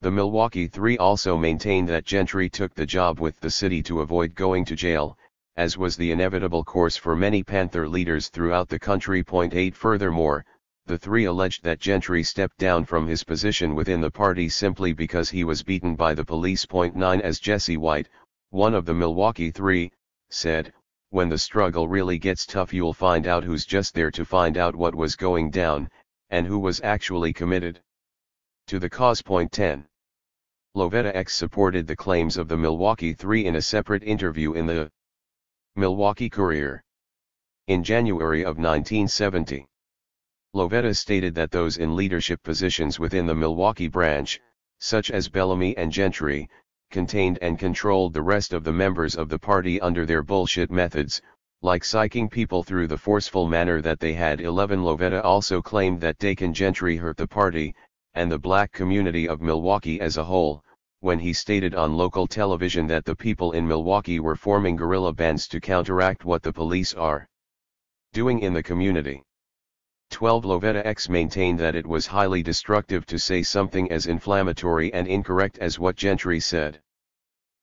The Milwaukee Three also maintained that Gentry took the job with the city to avoid going to jail, as was the inevitable course for many Panther leaders throughout the country. 8 Furthermore, the three alleged that Gentry stepped down from his position within the party simply because he was beaten by the police. 9 As Jesse White, One of the Milwaukee Three, said, "When the struggle really gets tough you'll find out who's just there to find out what was going down, and who was actually committed to the cause." 10. Lovetta X supported the claims of the Milwaukee Three in a separate interview in the Milwaukee Courier. In January of 1970, Lovetta stated that those in leadership positions within the Milwaukee branch, such as Bellamy and Gentry, contained and controlled the rest of the members of the party under their bullshit methods, like psyching people through the forceful manner that they had. 11. Lovetta also claimed that Dakin Gentry hurt the party, and the black community of Milwaukee as a whole, when he stated on local television that the people in Milwaukee were forming guerrilla bands to counteract what the police are doing in the community. 12. Lovetta X maintained that it was highly destructive to say something as inflammatory and incorrect as what Gentry said.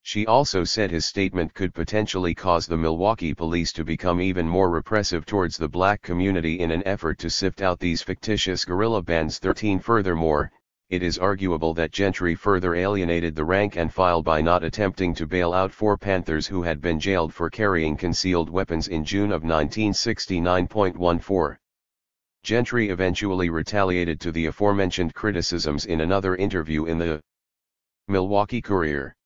She also said his statement could potentially cause the Milwaukee police to become even more repressive towards the black community in an effort to sift out these fictitious guerrilla bands. 13. Furthermore, it is arguable that Gentry further alienated the rank and file by not attempting to bail out 4 Panthers who had been jailed for carrying concealed weapons in June of 1969.14. Gentry eventually retaliated to the aforementioned criticisms in another interview in the Milwaukee Courier.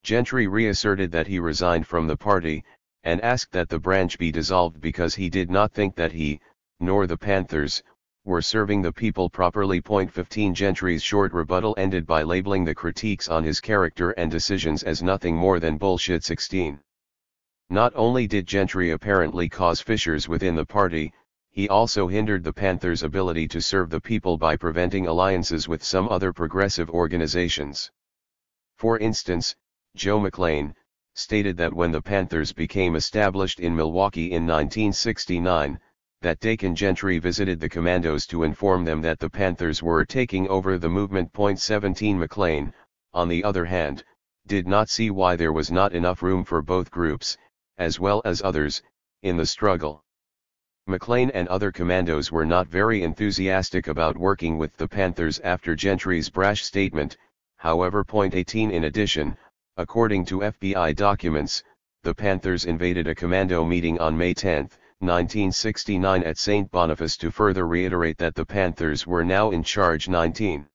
Gentry reasserted that he resigned from the party, and asked that the branch be dissolved because he did not think that he, nor the Panthers, were serving the people properly. 15. Gentry's short rebuttal ended by labeling the critiques on his character and decisions as nothing more than bullshit. 16. Not only did Gentry apparently cause fissures within the party, he also hindered the Panthers' ability to serve the people by preventing alliances with some other progressive organizations. For instance, Joe McLean stated that when the Panthers became established in Milwaukee in 1969, that Dakin Gentry visited the commandos to inform them that the Panthers were taking over the movement. 17. McLean, on the other hand, did not see why there was not enough room for both groups, as well as others, in the struggle. McLean and other commandos were not very enthusiastic about working with the Panthers after Gentry's brash statement, however. 18. In addition, according to FBI documents, the Panthers invaded a commando meeting on May 10, 1969 at St. Boniface to further reiterate that the Panthers were now in charge. 19.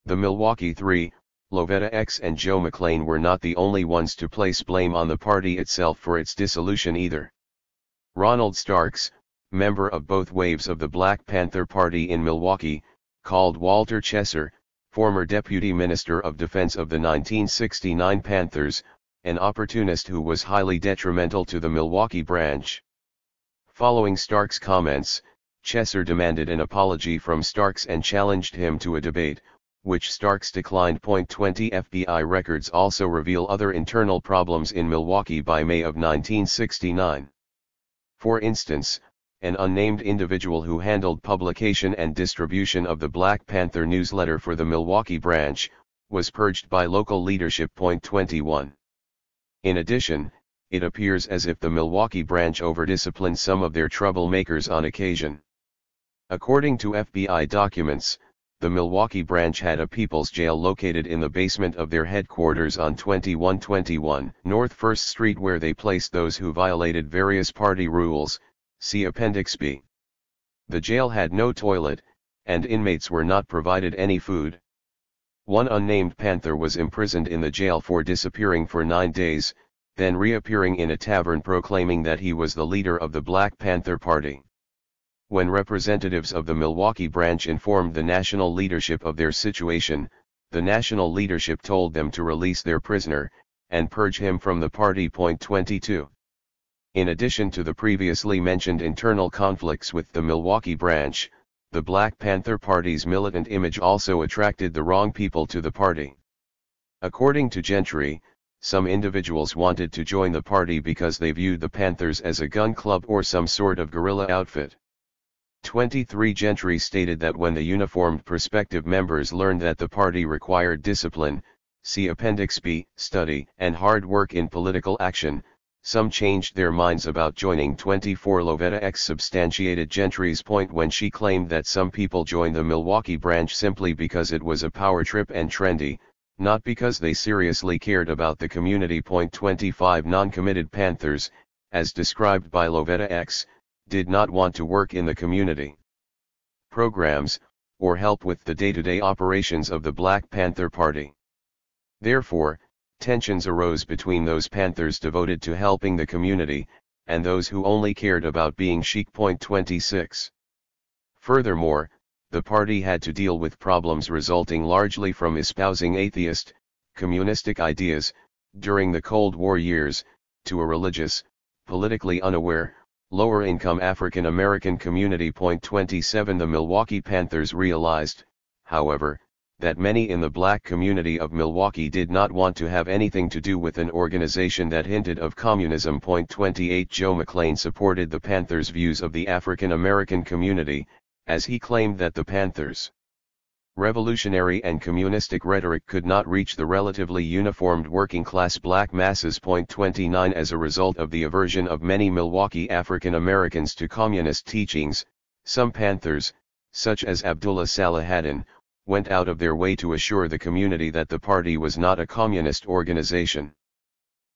The Milwaukee Three, Lovetta X and Joe McLean were not the only ones to place blame on the party itself for its dissolution either. Ronald Starks, member of both waves of the Black Panther Party in Milwaukee, called Walter Chesser, former Deputy Minister of Defense of the 1969 Panthers, an opportunist who was highly detrimental to the Milwaukee branch. Following Starks' comments, Chesser demanded an apology from Starks and challenged him to a debate, which Starks declined. 20. FBI records also reveal other internal problems in Milwaukee by May of 1969. For instance, an unnamed individual who handled publication and distribution of the Black Panther newsletter for the Milwaukee branch, was purged by local leadership. 21. In addition, it appears as if the Milwaukee branch overdisciplined some of their troublemakers on occasion. According to FBI documents, the Milwaukee branch had a people's jail located in the basement of their headquarters on 2121 North 1st Street where they placed those who violated various party rules, see Appendix B. The jail had no toilet, and inmates were not provided any food. One unnamed Panther was imprisoned in the jail for disappearing for 9 days, then reappearing in a tavern proclaiming that he was the leader of the Black Panther Party. When representatives of the Milwaukee branch informed the national leadership of their situation, the national leadership told them to release their prisoner, and purge him from the party. 22. In addition to the previously mentioned internal conflicts with the Milwaukee branch, the Black Panther Party's militant image also attracted the wrong people to the party. According to Gentry, some individuals wanted to join the party because they viewed the Panthers as a gun club or some sort of guerrilla outfit. 23. Gentry stated that when the uniformed prospective members learned that the party required discipline, see Appendix B, study and hard work in political action, some changed their minds about joining. 24. Lovetta X substantiated Gentry's point when she claimed that some people joined the Milwaukee branch simply because it was a power trip and trendy, not because they seriously cared about the community. 25 Non-committed Panthers, as described by Lovetta X, did not want to work in the community programs, or help with the day-to-day operations of the Black Panther Party. Therefore, tensions arose between those Panthers devoted to helping the community, and those who only cared about being chic. 26. Furthermore, the party had to deal with problems resulting largely from espousing atheist, communistic ideas, during the Cold War years, to a religious, politically unaware, lower-income African American community. 27 The Milwaukee Panthers realized, however, that many in the black community of Milwaukee did not want to have anything to do with an organization that hinted of communism. 28 Joe McLean supported the Panthers' views of the African American community, as he claimed that the Panthers' revolutionary and communistic rhetoric could not reach the relatively uniformed working-class black masses. 29 As a result of the aversion of many Milwaukee African Americans to communist teachings, some Panthers, such as Abdullah Salahaddin, went out of their way to assure the community that the party was not a communist organization.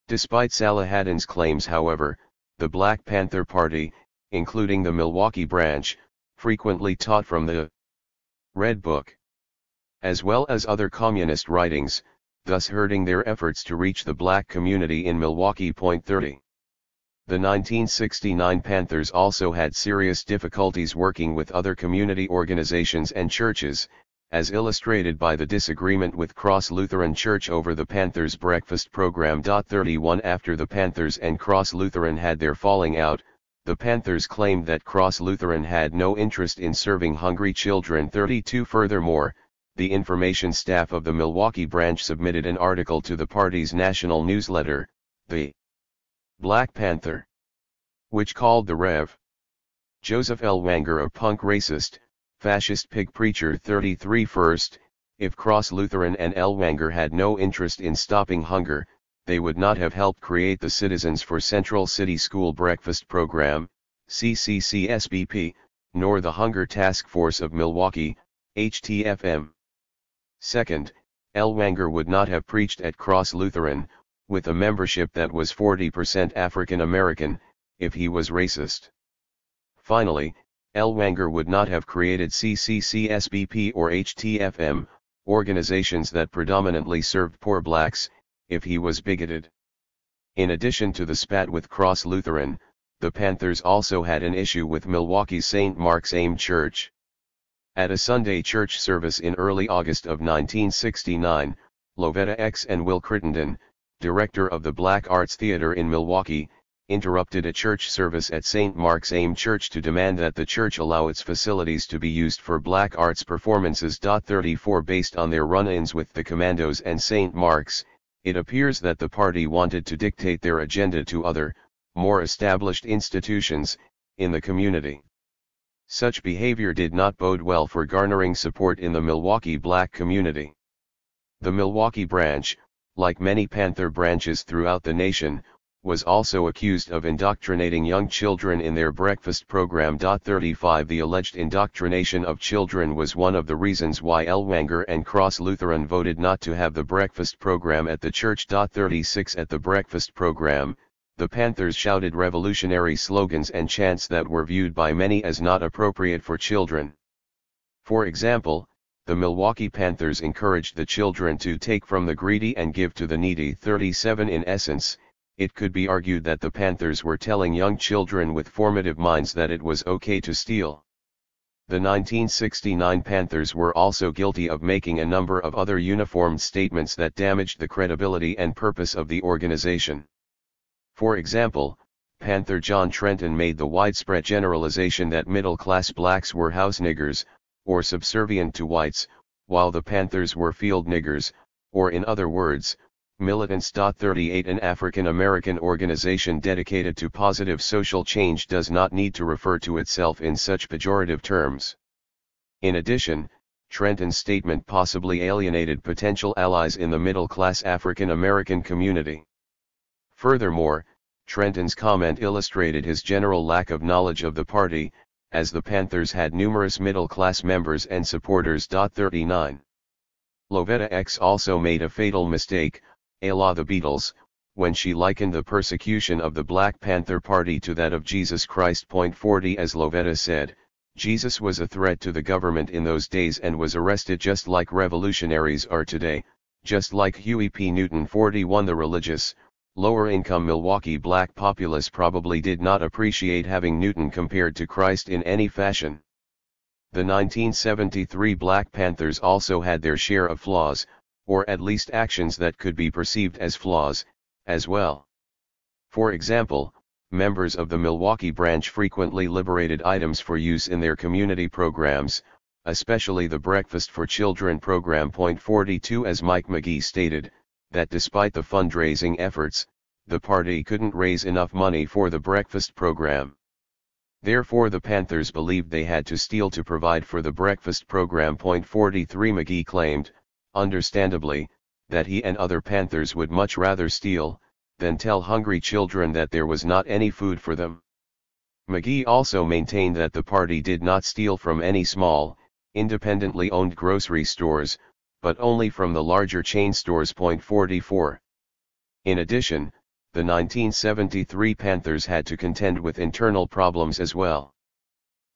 Despite Salahaddin's claims, however, the Black Panther Party, including the Milwaukee branch, frequently taught from the Red Book, as well as other communist writings, thus hurting their efforts to reach the black community in Milwaukee. 30. The 1969 Panthers also had serious difficulties working with other community organizations and churches, as illustrated by the disagreement with Cross Lutheran Church over the Panthers' breakfast program. 31 After the Panthers and Cross Lutheran had their falling out, the Panthers claimed that Cross Lutheran had no interest in serving hungry children. 32 Furthermore, the information staff of the Milwaukee branch submitted an article to the party's national newsletter, the Black Panther, which called the Rev. Joseph L. Wanger a punk racist, fascist pig preacher. 33 First, if Cross Lutheran and L. Wanger had no interest in stopping hunger, they would not have helped create the Citizens for Central City School Breakfast Program, CCCSBP, nor the Hunger Task Force of Milwaukee, HTFM. Second, L. Wanger would not have preached at Cross Lutheran, with a membership that was 40% African American, if he was racist. Finally, L. Wanger would not have created CCCSBP or HTFM, organizations that predominantly served poor blacks, if he was bigoted. In addition to the spat with Cross Lutheran, the Panthers also had an issue with Milwaukee's St. Mark's AME Church. At a Sunday church service in early August of 1969, Lovetta X and Will Crittenden, director of the Black Arts Theater in Milwaukee, interrupted a church service at St. Mark's AME Church to demand that the church allow its facilities to be used for black arts performances. 34 Based on their run-ins with the Commandos and St. Mark's, it appears that the party wanted to dictate their agenda to other, more established institutions, in the community. Such behavior did not bode well for garnering support in the Milwaukee black community. The Milwaukee branch, like many Panther branches throughout the nation, was also accused of indoctrinating young children in their breakfast program. 35 The alleged indoctrination of children was one of the reasons why L. Wanger and Cross Lutheran voted not to have the breakfast program at the church. 36 At the breakfast program, the Panthers shouted revolutionary slogans and chants that were viewed by many as not appropriate for children. For example, the Milwaukee Panthers encouraged the children to take from the greedy and give to the needy. 37 In essence, it could be argued that the Panthers were telling young children with formative minds that it was okay to steal. The 1969 Panthers were also guilty of making a number of other uniformed statements that damaged the credibility and purpose of the organization. For example, Panther John Trenton made the widespread generalization that middle-class blacks were house niggers, or subservient to whites, while the Panthers were field niggers, or in other words, militants. 38 An African American organization dedicated to positive social change does not need to refer to itself in such pejorative terms. In addition, Trenton's statement possibly alienated potential allies in the middle-class African American community. Furthermore, Trenton's comment illustrated his general lack of knowledge of the party, as the Panthers had numerous middle-class members and supporters. 39 Lovetta X also made a fatal mistake, a la the Beatles, when she likened the persecution of the Black Panther Party to that of Jesus Christ. 40 As Lovetta said, Jesus was a threat to the government in those days and was arrested just like revolutionaries are today, just like Huey P. Newton. 41 The religious, lower-income Milwaukee black populace probably did not appreciate having Newton compared to Christ in any fashion. The 1973 Black Panthers also had their share of flaws, or at least actions that could be perceived as flaws, as well. For example, members of the Milwaukee branch frequently liberated items for use in their community programs, especially the Breakfast for Children program. 42 As Mike McGee stated, that despite the fundraising efforts, the party couldn't raise enough money for the breakfast program. Therefore the Panthers believed they had to steal to provide for the breakfast program. 43 McGee claimed, understandably, that he and other Panthers would much rather steal, than tell hungry children that there was not any food for them. McGee also maintained that the party did not steal from any small, independently owned grocery stores, but only from the larger chain stores. 44. In addition, the 1973 Panthers had to contend with internal problems as well.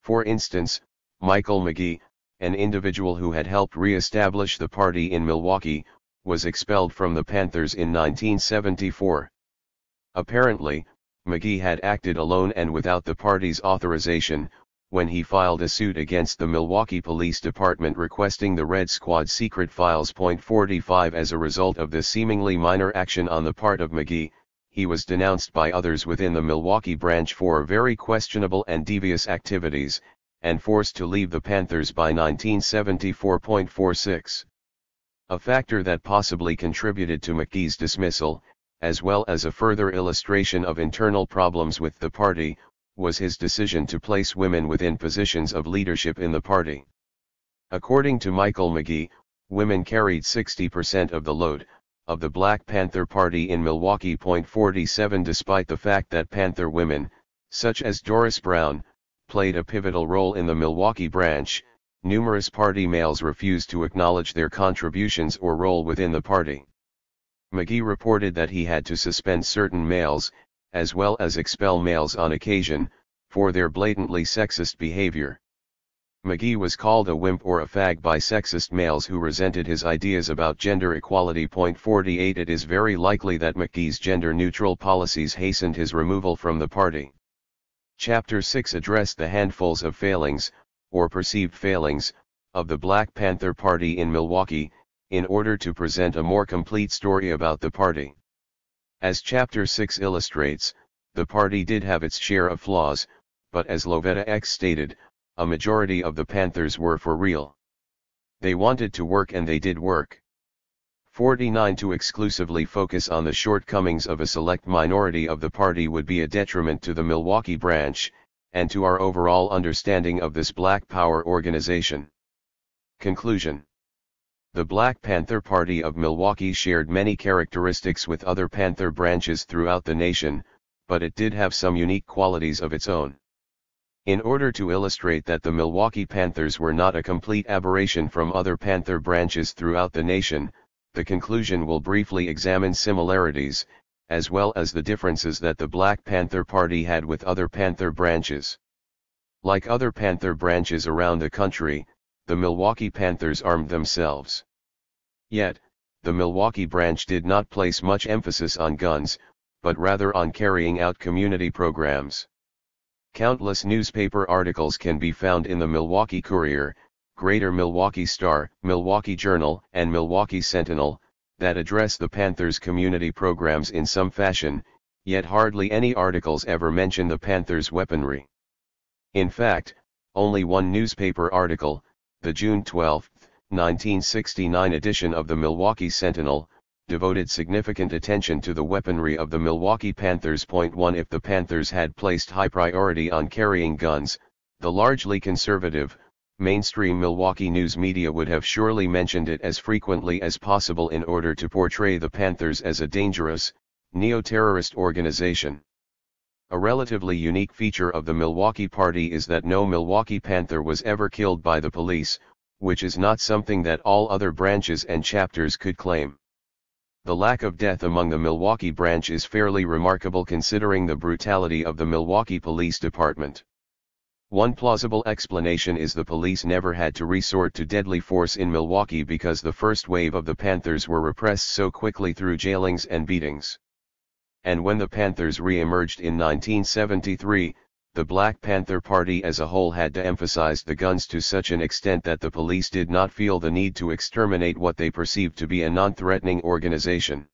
For instance, Michael McGee, an individual who had helped re-establish the party in Milwaukee, was expelled from the Panthers in 1974. Apparently, McGee had acted alone and without the party's authorization, when he filed a suit against the Milwaukee Police Department requesting the Red Squad secret files. 45 As a result of this seemingly minor action on the part of McGee, he was denounced by others within the Milwaukee branch for very questionable and devious activities, and forced to leave the Panthers by 1974. 46. A factor that possibly contributed to McGee's dismissal, as well as a further illustration of internal problems with the party, was his decision to place women within positions of leadership in the party. According to Michael McGee, women carried 60% of the load of the Black Panther Party in Milwaukee. 47 Despite the fact that Panther women, such as Doris Brown, played a pivotal role in the Milwaukee branch, numerous party males refused to acknowledge their contributions or role within the party. McGee reported that he had to suspend certain males, as well as expel males on occasion, for their blatantly sexist behavior. McGee was called a wimp or a fag by sexist males who resented his ideas about gender equality. 48 It is very likely that McGee's gender-neutral policies hastened his removal from the party. Chapter 6 addressed the handfuls of failings, or perceived failings, of the Black Panther Party in Milwaukee, in order to present a more complete story about the party. As Chapter 6 illustrates, the party did have its share of flaws, but as Lovetta X stated, a majority of the Panthers were for real. They wanted to work and they did work. 49 To exclusively focus on the shortcomings of a select minority of the party would be a detriment to the Milwaukee branch, and to our overall understanding of this Black Power organization. Conclusion. The Black Panther Party of Milwaukee shared many characteristics with other Panther branches throughout the nation, but it did have some unique qualities of its own. In order to illustrate that the Milwaukee Panthers were not a complete aberration from other Panther branches throughout the nation, the conclusion will briefly examine similarities, as well as the differences that the Black Panther Party had with other Panther branches. Like other Panther branches around the country, the Milwaukee Panthers armed themselves. Yet, the Milwaukee branch did not place much emphasis on guns, but rather on carrying out community programs. Countless newspaper articles can be found in the Milwaukee Courier, Greater Milwaukee Star, Milwaukee Journal, and Milwaukee Sentinel, that address the Panthers' community programs in some fashion, yet hardly any articles ever mention the Panthers' weaponry. In fact, only one newspaper article, the June 12, 1969 edition of the Milwaukee Sentinel, devoted significant attention to the weaponry of the Milwaukee Panthers. 1 If the Panthers had placed high priority on carrying guns, the largely conservative, mainstream Milwaukee news media would have surely mentioned it as frequently as possible in order to portray the Panthers as a dangerous, neo-terrorist organization. A relatively unique feature of the Milwaukee Party is that no Milwaukee Panther was ever killed by the police, which is not something that all other branches and chapters could claim. The lack of death among the Milwaukee branch is fairly remarkable considering the brutality of the Milwaukee Police Department. One plausible explanation is the police never had to resort to deadly force in Milwaukee because the first wave of the Panthers were repressed so quickly through jailings and beatings. And when the Panthers re-emerged in 1973, the Black Panther Party as a whole had to emphasize the guns to such an extent that the police did not feel the need to exterminate what they perceived to be a non-threatening organization.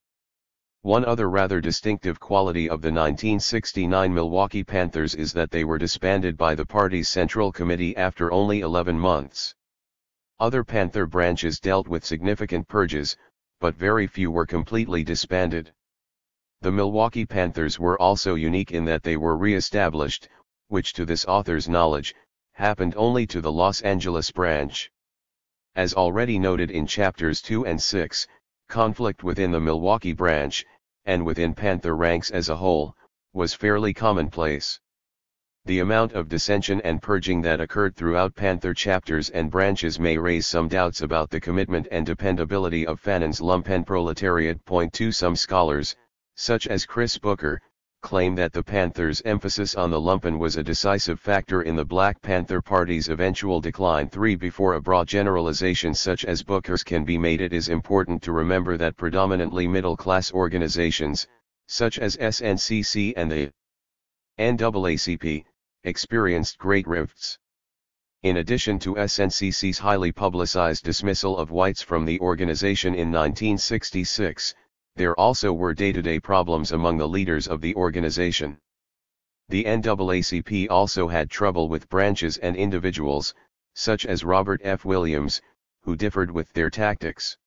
One other rather distinctive quality of the 1969 Milwaukee Panthers is that they were disbanded by the party's Central Committee after only 11 months. Other Panther branches dealt with significant purges, but very few were completely disbanded. The Milwaukee Panthers were also unique in that they were re-established, which to this author's knowledge, happened only to the Los Angeles branch. As already noted in chapters 2 and 6, conflict within the Milwaukee branch, and within Panther ranks as a whole, was fairly commonplace. The amount of dissension and purging that occurred throughout Panther chapters and branches may raise some doubts about the commitment and dependability of Fanon's lumpen proletariat. 2 Some scholars, such as Chris Booker, claim that the Panthers' emphasis on the lumpen was a decisive factor in the Black Panther Party's eventual decline. 3 Before a broad generalization such as Booker's can be made, it is important to remember that predominantly middle-class organizations, such as SNCC and the NAACP, experienced great rifts. In addition to SNCC's highly publicized dismissal of whites from the organization in 1966, there also were day-to-day problems among the leaders of the organization. The NAACP also had trouble with branches and individuals, such as Robert F. Williams, who differed with their tactics.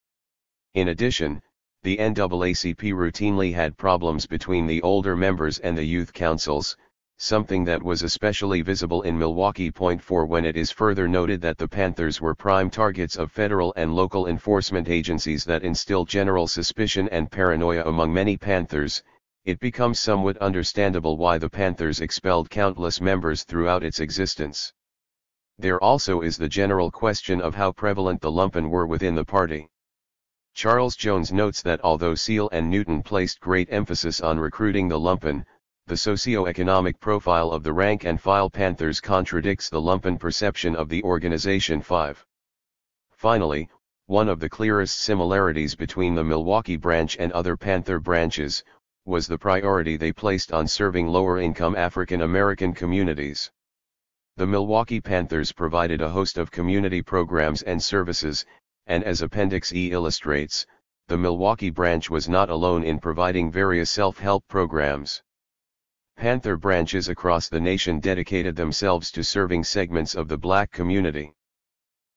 In addition, the NAACP routinely had problems between the older members and the youth councils, something that was especially visible in Milwaukee. 4 When it is further noted that the Panthers were prime targets of federal and local enforcement agencies that instilled general suspicion and paranoia among many Panthers, it becomes somewhat understandable why the Panthers expelled countless members throughout its existence. There also is the general question of how prevalent the lumpen were within the party. Charles Jones notes that although Seal and Newton placed great emphasis on recruiting the lumpen, the socio-economic profile of the rank-and-file Panthers contradicts the lumpen perception of the organization. 5. Finally, one of the clearest similarities between the Milwaukee branch and other Panther branches, was the priority they placed on serving lower-income African American communities. The Milwaukee Panthers provided a host of community programs and services, and as Appendix E illustrates, the Milwaukee branch was not alone in providing various self-help programs. Panther branches across the nation dedicated themselves to serving segments of the black community.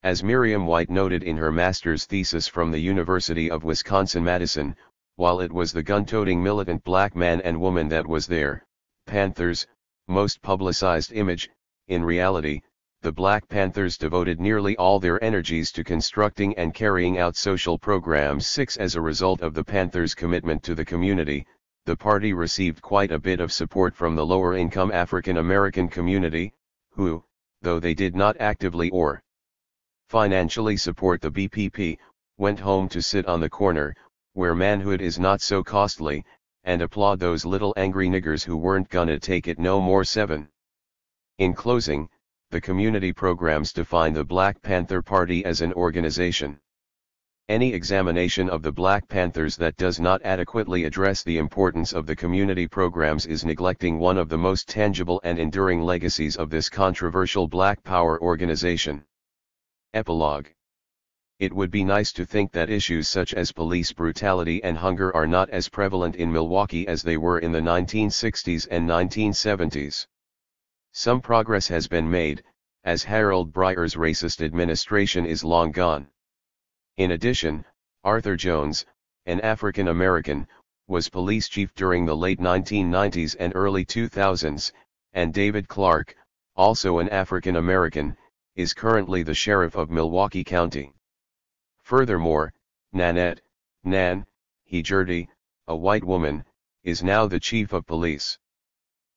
As Miriam White noted in her master's thesis from the University of Wisconsin-Madison, while it was the gun-toting militant black man and woman that was their, Panthers, most publicized image, in reality, the Black Panthers devoted nearly all their energies to constructing and carrying out social programs. 6 As a result of the Panthers' commitment to the community, the party received quite a bit of support from the lower-income African American community, who, though they did not actively or financially support the BPP, went home to sit on the corner, where manhood is not so costly, and applaud those little angry niggers who weren't gonna take it no more. 7. In closing, the community programs define the Black Panther Party as an organization. Any examination of the Black Panthers that does not adequately address the importance of the community programs is neglecting one of the most tangible and enduring legacies of this controversial Black Power organization. Epilogue. It would be nice to think that issues such as police brutality and hunger are not as prevalent in Milwaukee as they were in the 1960s and 1970s. Some progress has been made, as Harold Breyer's racist administration is long gone. In addition, Arthur Jones, an African American, was police chief during the late 1990s and early 2000s, and David Clark, also an African American, is currently the sheriff of Milwaukee County. Furthermore, Nanette, Nan, Hejirti, a white woman, is now the chief of police.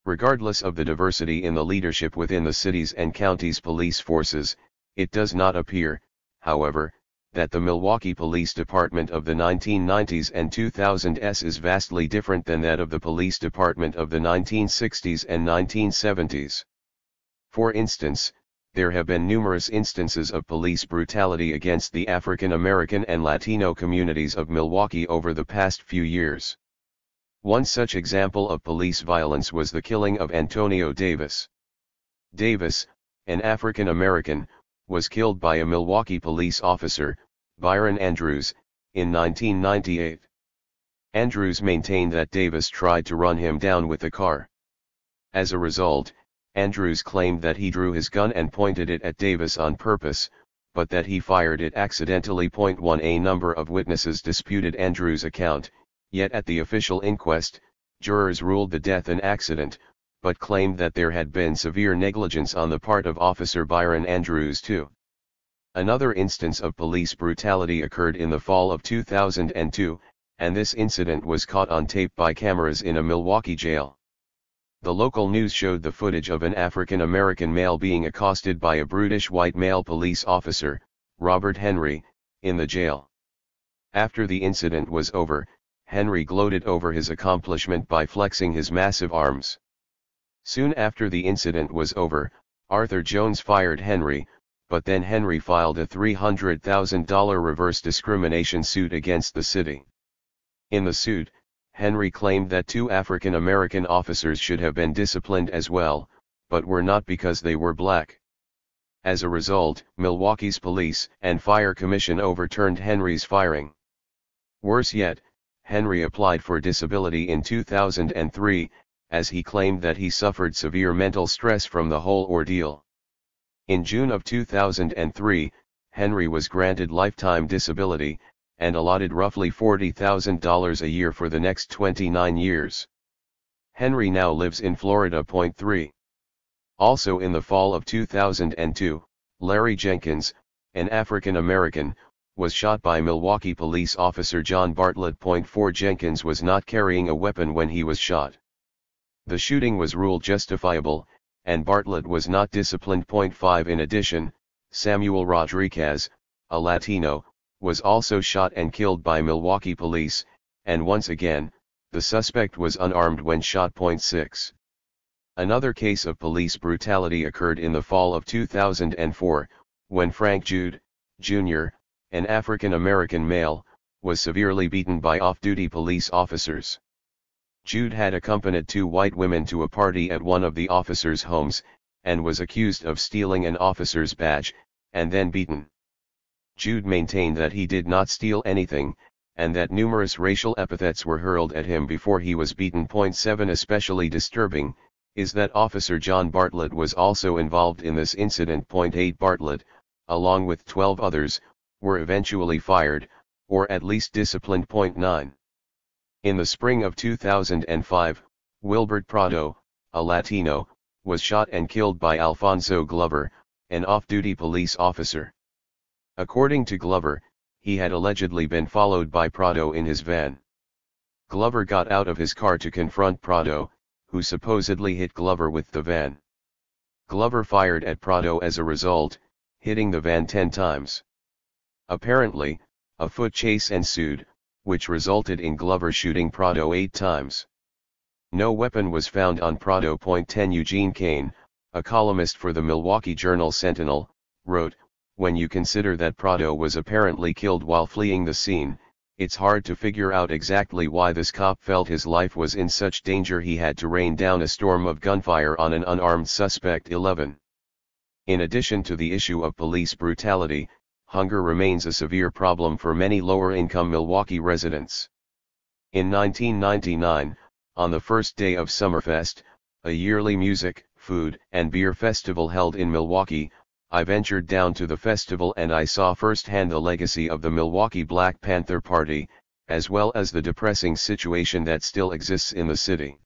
Regardless of the diversity in the leadership within the city's and county's police forces, it does not appear, however, that the Milwaukee Police Department of the 1990s and 2000s is vastly different than that of the police department of the 1960s and 1970s. For instance, there have been numerous instances of police brutality against the African American and Latino communities of Milwaukee over the past few years. One such example of police violence was the killing of Antonio Davis. Davis, an African American, was killed by a Milwaukee police officer, Byron Andrews, in 1998. Andrews maintained that Davis tried to run him down with the car. As a result, Andrews claimed that he drew his gun and pointed it at Davis on purpose, but that he fired it accidentally. 1. A number of witnesses disputed Andrews' account, yet at the official inquest, jurors ruled the death an accident, but claimed that there had been severe negligence on the part of Officer Byron Andrews too. Another instance of police brutality occurred in the fall of 2002, and this incident was caught on tape by cameras in a Milwaukee jail. The local news showed the footage of an African American male being accosted by a brutish white male police officer, Robert Henry, in the jail. After the incident was over, Henry gloated over his accomplishment by flexing his massive arms. Soon after the incident was over, Arthur Jones fired Henry, but then Henry filed a $300,000 reverse discrimination suit against the city. In the suit, Henry claimed that 2 African American officers should have been disciplined as well, but were not because they were black. As a result, Milwaukee's Police and Fire Commission overturned Henry's firing. Worse yet, Henry applied for disability in 2003, as he claimed that he suffered severe mental stress from the whole ordeal. In June of 2003, Henry was granted lifetime disability, and allotted roughly $40,000 a year for the next 29 years. Henry now lives in Florida. 3. Also in the fall of 2002, Larry Jenkins, an African American, was shot by Milwaukee police officer John Bartlett. 4. Jenkins was not carrying a weapon when he was shot. The shooting was ruled justifiable, and Bartlett was not disciplined. 5. In addition, Samuel Rodriguez, a Latino, was also shot and killed by Milwaukee police, and once again, the suspect was unarmed when shot. 6. Another case of police brutality occurred in the fall of 2004, when Frank Jude, Jr., an African American male, was severely beaten by off-duty police officers. Jude had accompanied 2 white women to a party at one of the officers' homes, and was accused of stealing an officer's badge, and then beaten. Jude maintained that he did not steal anything, and that numerous racial epithets were hurled at him before he was beaten. 7. Especially disturbing is that Officer John Bartlett was also involved in this incident. 8. Bartlett, along with 12 others, were eventually fired, or at least disciplined. 9. In the spring of 2005, Wilbert Prado, a Latino, was shot and killed by Alfonso Glover, an off-duty police officer. According to Glover, he had allegedly been followed by Prado in his van. Glover got out of his car to confront Prado, who supposedly hit Glover with the van. Glover fired at Prado as a result, hitting the van 10 times. Apparently, a foot chase ensued, which resulted in Glover shooting Prado 8 times. No weapon was found on Prado. 10. Eugene Kane, a columnist for the Milwaukee Journal-Sentinel, wrote, "When you consider that Prado was apparently killed while fleeing the scene, it's hard to figure out exactly why this cop felt his life was in such danger he had to rain down a storm of gunfire on an unarmed suspect." 11. In addition to the issue of police brutality, hunger remains a severe problem for many lower-income Milwaukee residents. In 1999, on the first day of Summerfest, a yearly music, food, and beer festival held in Milwaukee, I ventured down to the festival and I saw firsthand the legacy of the Milwaukee Black Panther Party, as well as the depressing situation that still exists in the city.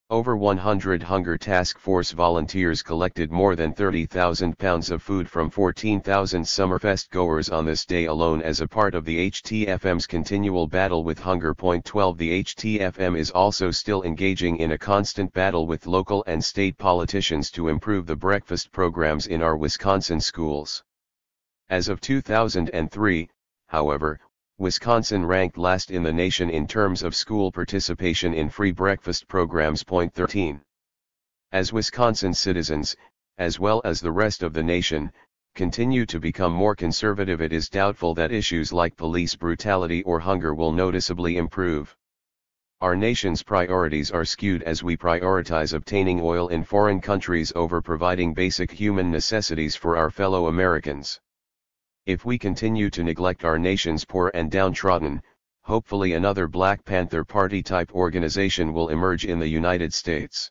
Over 100 Hunger Task Force volunteers collected more than 30,000 pounds of food from 14,000 Summerfest goers on this day alone as a part of the HTFM's continual battle with hunger. 12. The HTFM is also still engaging in a constant battle with local and state politicians to improve the breakfast programs in our Wisconsin schools. As of 2003, however, Wisconsin ranked last in the nation in terms of school participation in free breakfast programs. Point 13. As Wisconsin citizens, as well as the rest of the nation, continue to become more conservative, it is doubtful that issues like police brutality or hunger will noticeably improve. Our nation's priorities are skewed as we prioritize obtaining oil in foreign countries over providing basic human necessities for our fellow Americans. If we continue to neglect our nation's poor and downtrodden, hopefully another Black Panther Party type organization will emerge in the United States.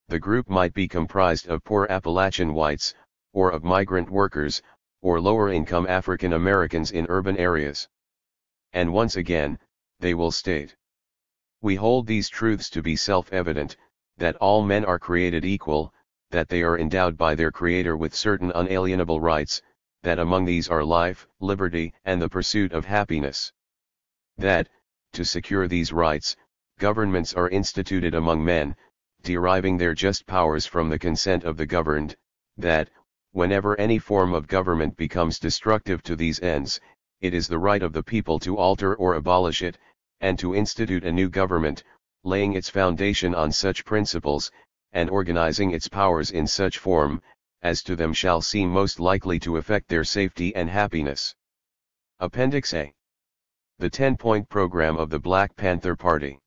The group might be comprised of poor Appalachian whites, or of migrant workers, or lower-income African Americans in urban areas. And once again, they will state: we hold these truths to be self-evident, that all men are created equal, that they are endowed by their Creator with certain unalienable rights, that among these are life, liberty, and the pursuit of happiness. That, to secure these rights, governments are instituted among men, deriving their just powers from the consent of the governed, that, whenever any form of government becomes destructive to these ends, it is the right of the people to alter or abolish it, and to institute a new government, laying its foundation on such principles, and organizing its powers in such form, as to them shall seem most likely to affect their safety and happiness. Appendix A. The 10-point program of the Black Panther Party.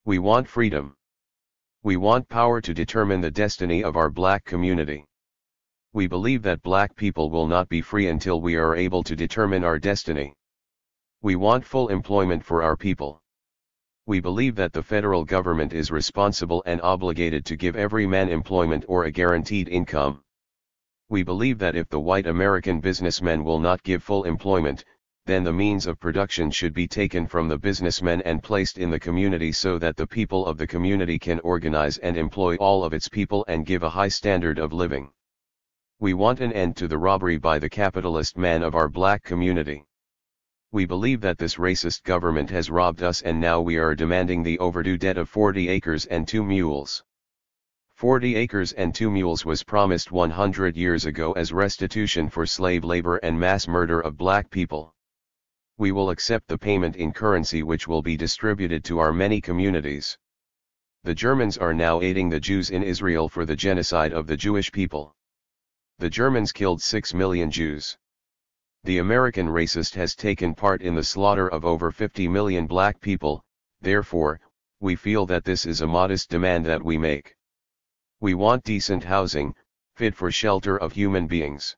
We want freedom. We want power to determine the destiny of our black community. We believe that black people will not be free until we are able to determine our destiny. We want full employment for our people. We believe that the federal government is responsible and obligated to give every man employment or a guaranteed income. We believe that if the white American businessmen will not give full employment, then the means of production should be taken from the businessmen and placed in the community so that the people of the community can organize and employ all of its people and give a high standard of living. We want an end to the robbery by the capitalist man of our black community. We believe that this racist government has robbed us, and now we are demanding the overdue debt of 40 acres and 2 mules. 40 acres and 2 mules was promised 100 years ago as restitution for slave labor and mass murder of black people. We will accept the payment in currency which will be distributed to our many communities. The Germans are now aiding the Jews in Israel for the genocide of the Jewish people. The Germans killed 6 million Jews. The American racist has taken part in the slaughter of over 50 million black people, therefore, we feel that this is a modest demand that we make. We want decent housing, fit for shelter of human beings.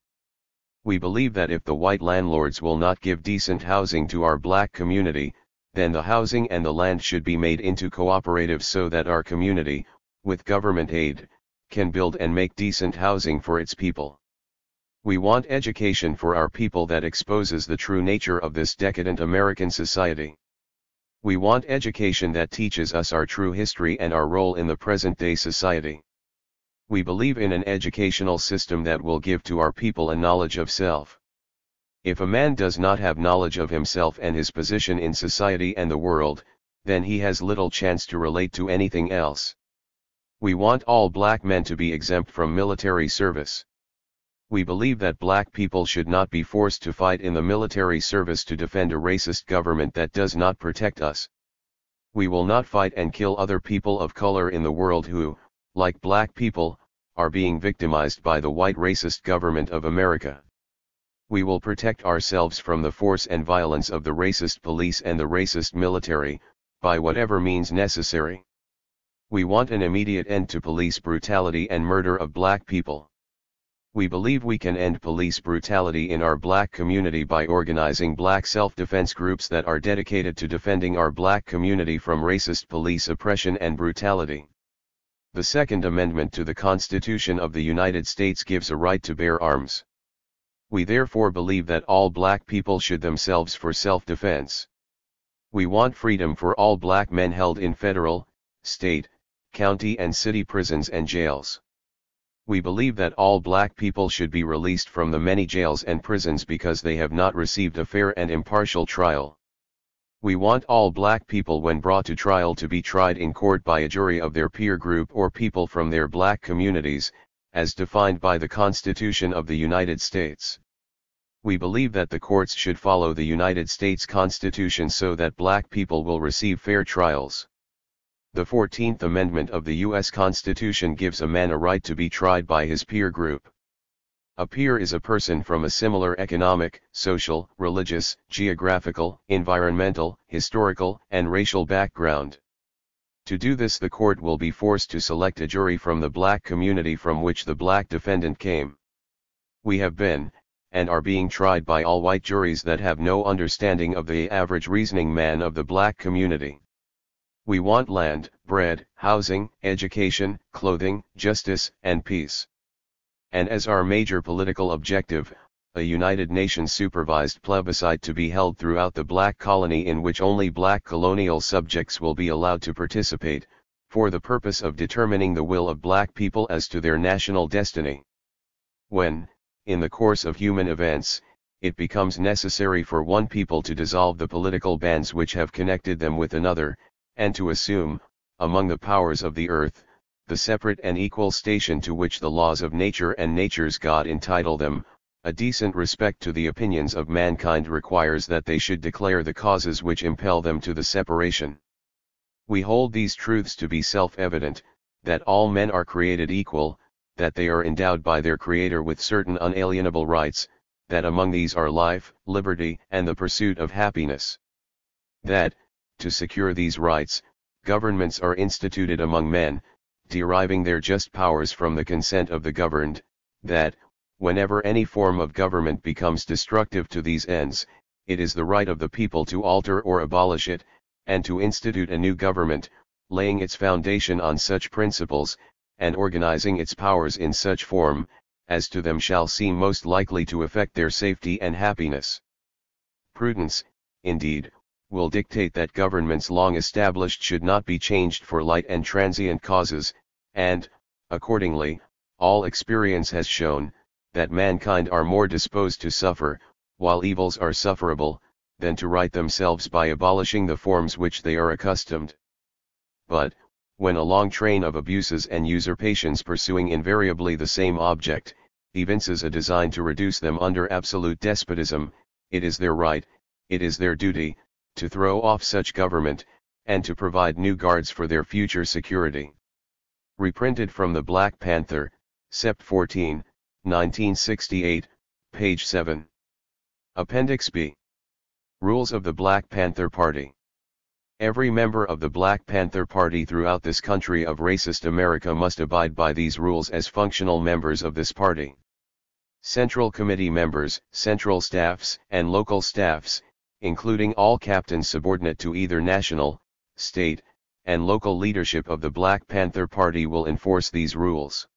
We believe that if the white landlords will not give decent housing to our black community, then the housing and the land should be made into cooperatives so that our community, with government aid, can build and make decent housing for its people. We want education for our people that exposes the true nature of this decadent American society. We want education that teaches us our true history and our role in the present-day society. We believe in an educational system that will give to our people a knowledge of self. If a man does not have knowledge of himself and his position in society and the world, then he has little chance to relate to anything else. We want all black men to be exempt from military service. We believe that black people should not be forced to fight in the military service to defend a racist government that does not protect us. We will not fight and kill other people of color in the world who, like black people, are being victimized by the white racist government of America. We will protect ourselves from the force and violence of the racist police and the racist military, by whatever means necessary. We want an immediate end to police brutality and murder of black people. We believe we can end police brutality in our black community by organizing black self-defense groups that are dedicated to defending our black community from racist police oppression and brutality. The Second Amendment to the Constitution of the United States gives a right to bear arms. We therefore believe that all black people should themselves for self-defense. We want freedom for all black men held in federal, state, county and city prisons and jails. We believe that all black people should be released from the many jails and prisons because they have not received a fair and impartial trial. We want all black people when brought to trial to be tried in court by a jury of their peer group or people from their black communities, as defined by the Constitution of the United States. We believe that the courts should follow the United States Constitution so that black people will receive fair trials. The 14th Amendment of the U.S. Constitution gives a man a right to be tried by his peer group. A peer is a person from a similar economic, social, religious, geographical, environmental, historical, and racial background. To do this, the court will be forced to select a jury from the black community from which the black defendant came. We have been, and are being tried by all white juries that have no understanding of the average reasoning man of the black community. We want land, bread, housing, education, clothing, justice, and peace. And as our major political objective, a United Nations supervised plebiscite to be held throughout the black colony in which only black colonial subjects will be allowed to participate, for the purpose of determining the will of black people as to their national destiny. When, in the course of human events, it becomes necessary for one people to dissolve the political bands which have connected them with another, and to assume, among the powers of the earth, the separate and equal station to which the laws of nature and nature's God entitle them, a decent respect to the opinions of mankind requires that they should declare the causes which impel them to the separation. We hold these truths to be self-evident, that all men are created equal, that they are endowed by their Creator with certain unalienable rights, that among these are life, liberty, and the pursuit of happiness. That, to secure these rights, governments are instituted among men, deriving their just powers from the consent of the governed, that, whenever any form of government becomes destructive to these ends, it is the right of the people to alter or abolish it, and to institute a new government, laying its foundation on such principles, and organizing its powers in such form, as to them shall seem most likely to affect their safety and happiness. Prudence, indeed, will dictate that governments long established should not be changed for light and transient causes, and, accordingly, all experience has shown, that mankind are more disposed to suffer, while evils are sufferable, than to right themselves by abolishing the forms which they are accustomed. But, when a long train of abuses and usurpations pursuing invariably the same object, evinces a design to reduce them under absolute despotism, it is their right, it is their duty, to throw off such government, and to provide new guards for their future security. Reprinted from the Black Panther, Sept. 14, 1968, page 7. Appendix B. Rules of the Black Panther Party. Every member of the Black Panther Party throughout this country of racist America must abide by these rules as functional members of this party. Central Committee members, central staffs, and local staffs, including all captains subordinate to either national, state, and local leadership of the Black Panther Party will enforce these rules.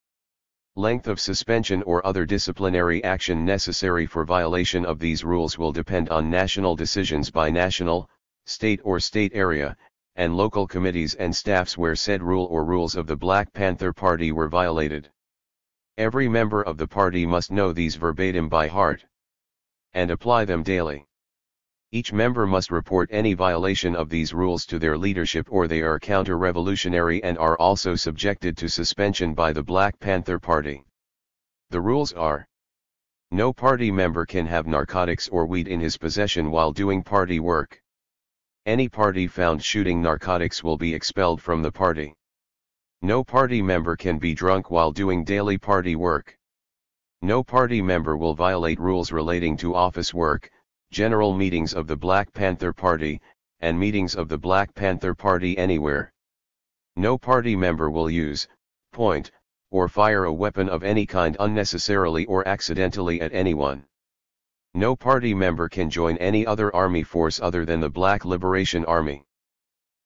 Length of suspension or other disciplinary action necessary for violation of these rules will depend on national decisions by national, state or state area, and local committees and staffs where said rule or rules of the Black Panther Party were violated. Every member of the party must know these verbatim by heart, and apply them daily. Each member must report any violation of these rules to their leadership or they are counter-revolutionary and are also subjected to suspension by the Black Panther Party. The rules are: no party member can have narcotics or weed in his possession while doing party work. Any party found shooting narcotics will be expelled from the party. No party member can be drunk while doing daily party work. No party member will violate rules relating to office work, general meetings of the Black Panther Party, and meetings of the Black Panther Party anywhere. No party member will use, point, or fire a weapon of any kind unnecessarily or accidentally at anyone. No party member can join any other army force other than the Black Liberation Army.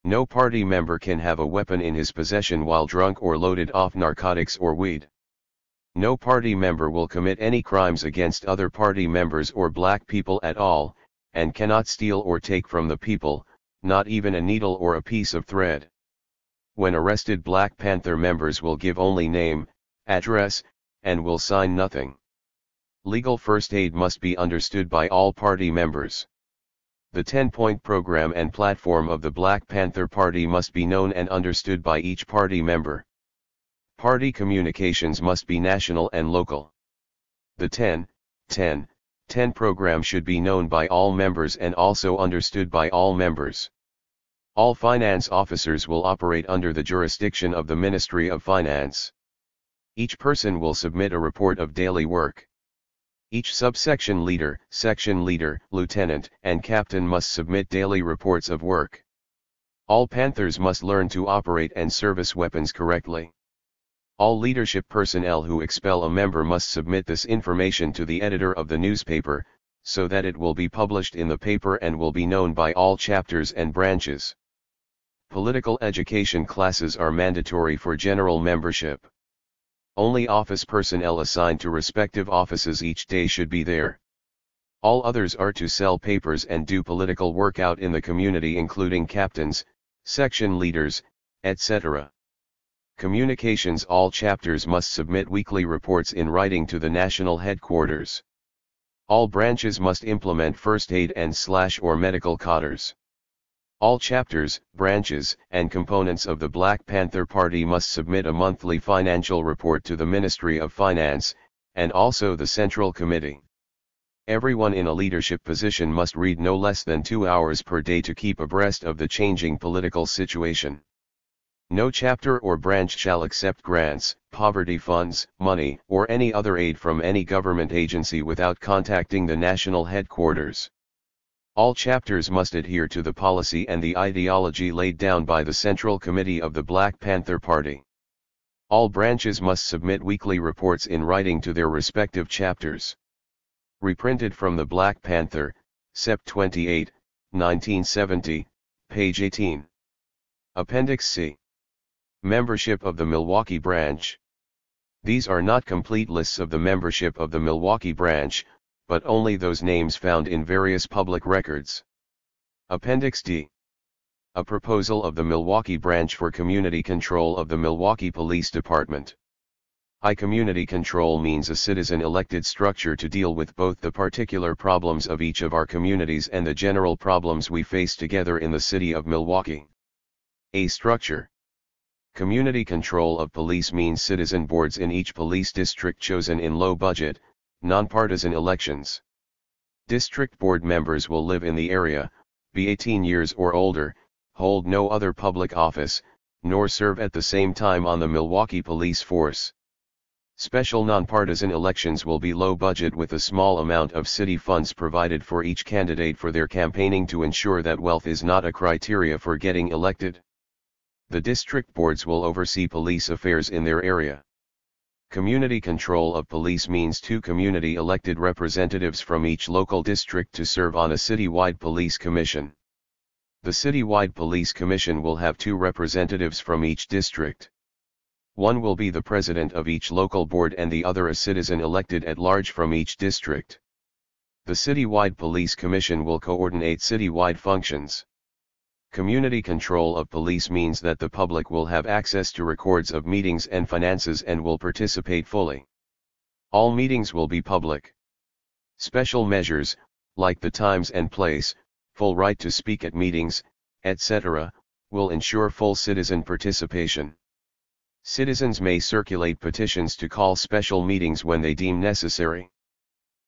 No party member can have a weapon in his possession while drunk or loaded off narcotics or weed. No party member will commit any crimes against other party members or black people at all, and cannot steal or take from the people, not even a needle or a piece of thread. When arrested, Black Panther members will give only name, address, and will sign nothing. Legal first aid must be understood by all party members. The 10-point program and platform of the Black Panther Party must be known and understood by each party member. Party communications must be national and local. The 10-10 10 program should be known by all members and also understood by all members. All finance officers will operate under the jurisdiction of the Ministry of Finance. Each person will submit a report of daily work. Each subsection leader, section leader, lieutenant, and captain must submit daily reports of work. All panthers must learn to operate and service weapons correctly. All leadership personnel who expel a member must submit this information to the editor of the newspaper, so that it will be published in the paper and will be known by all chapters and branches. Political education classes are mandatory for general membership. Only office personnel assigned to respective offices each day should be there. All others are to sell papers and do political work out in the community, including captains, section leaders, etc. Communications. All chapters must submit weekly reports in writing to the national headquarters. All branches must implement first aid and/or medical cotters. All chapters, branches, and components of the Black Panther Party must submit a monthly financial report to the Ministry of Finance, and also the Central Committee. Everyone in a leadership position must read no less than 2 hours per day to keep abreast of the changing political situation. No chapter or branch shall accept grants, poverty funds, money, or any other aid from any government agency without contacting the national headquarters. All chapters must adhere to the policy and the ideology laid down by the Central Committee of the Black Panther Party. All branches must submit weekly reports in writing to their respective chapters. Reprinted from the Black Panther, Sept. 28, 1970, page 18. Appendix C. Membership of the Milwaukee Branch. These are not complete lists of the membership of the Milwaukee Branch, but only those names found in various public records. Appendix D. A proposal of the Milwaukee Branch for community control of the Milwaukee Police Department. Community control means a citizen-elected structure to deal with both the particular problems of each of our communities and the general problems we face together in the city of Milwaukee. A structure. Community control of police means citizen boards in each police district chosen in low-budget, nonpartisan elections. District board members will live in the area, be 18 years or older, hold no other public office, nor serve at the same time on the Milwaukee Police Force. Special nonpartisan elections will be low budget with a small amount of city funds provided for each candidate for their campaigning to ensure that wealth is not a criteria for getting elected. The district boards will oversee police affairs in their area. Community control of police means 2 community elected representatives from each local district to serve on a citywide police commission. The citywide police commission will have 2 representatives from each district. One will be the president of each local board and the other a citizen elected at large from each district. The citywide police commission will coordinate citywide functions. Community control of police means that the public will have access to records of meetings and finances and will participate fully. All meetings will be public. Special measures, like the times and place, full right to speak at meetings, etc., will ensure full citizen participation. Citizens may circulate petitions to call special meetings when they deem necessary.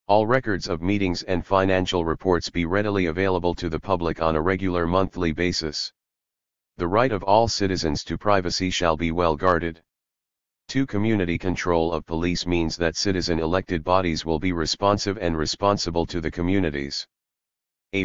All records of meetings and financial reports be readily available to the public on a regular monthly basis. The right of all citizens to privacy shall be well guarded. 2. Community control of police means that citizen-elected bodies will be responsive and responsible to the communities.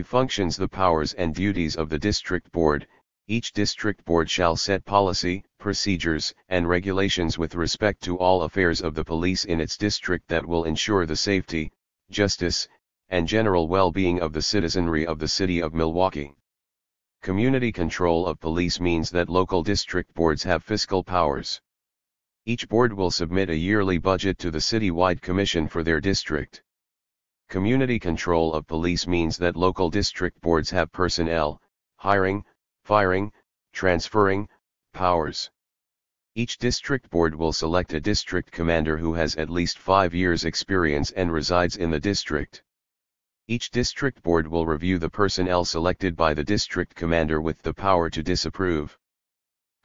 Functions. The powers and duties of the district board. Each district board shall set policy, procedures, and regulations with respect to all affairs of the police in its district that will ensure the safety, justice, and general well-being of the citizenry of the city of Milwaukee. Community control of police means that local district boards have fiscal powers. Each board will submit a yearly budget to the citywide commission for their district. Community control of police means that local district boards have personnel, hiring, firing, transferring, powers. Each district board will select a district commander who has at least 5 years' experience and resides in the district. Each district board will review the personnel selected by the district commander with the power to disapprove.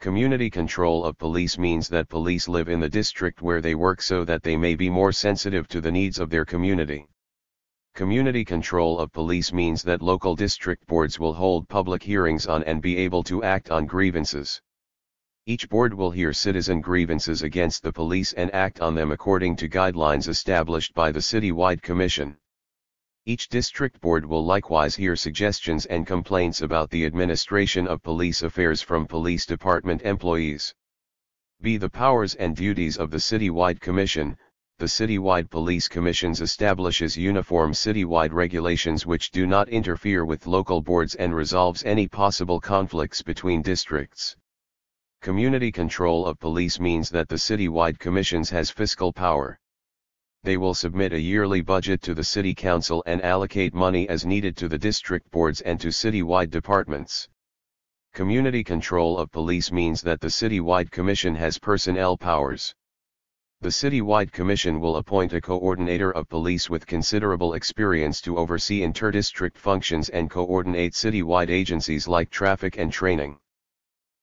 Community control of police means that police live in the district where they work so that they may be more sensitive to the needs of their community. Community control of police means that local district boards will hold public hearings on and be able to act on grievances. Each board will hear citizen grievances against the police and act on them according to guidelines established by the citywide commission. Each district board will likewise hear suggestions and complaints about the administration of police affairs from police department employees. The powers and duties of the citywide commission. The citywide police commissions establishes uniform citywide regulations which do not interfere with local boards and resolves any possible conflicts between districts. Community control of police means that the citywide commissions has fiscal power. They will submit a yearly budget to the city council and allocate money as needed to the district boards and to citywide departments. Community control of police means that the citywide commission has personnel powers. The citywide commission will appoint a coordinator of police with considerable experience to oversee inter-district functions and coordinate citywide agencies like traffic and training.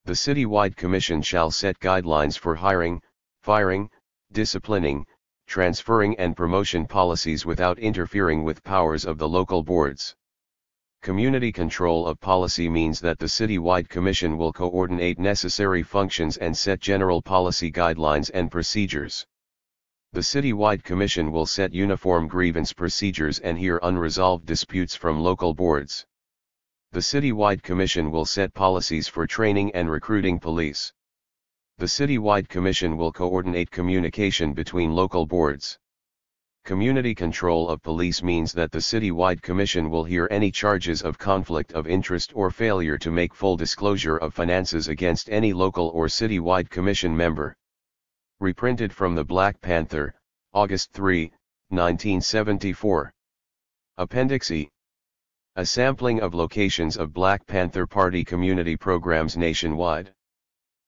The citywide commission shall set guidelines for hiring, firing, disciplining, transferring and promotion policies without interfering with powers of the local boards. Community control of policy means that the citywide commission will coordinate necessary functions and set general policy guidelines and procedures. The citywide commission will set uniform grievance procedures and hear unresolved disputes from local boards. The citywide commission will set policies for training and recruiting police. The citywide commission will coordinate communication between local boards. Community control of police means that the citywide commission will hear any charges of conflict of interest or failure to make full disclosure of finances against any local or citywide commission member. Reprinted from the Black Panther, August 3, 1974. Appendix E. A sampling of locations of Black Panther Party community programs nationwide.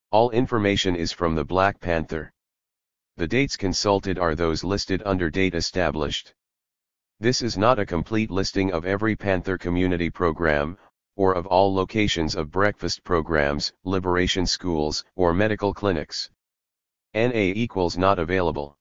All information is from the Black Panther. The dates consulted are those listed under date established. This is not a complete listing of every Panther community program, or of all locations of breakfast programs, liberation schools, or medical clinics. NA equals not available.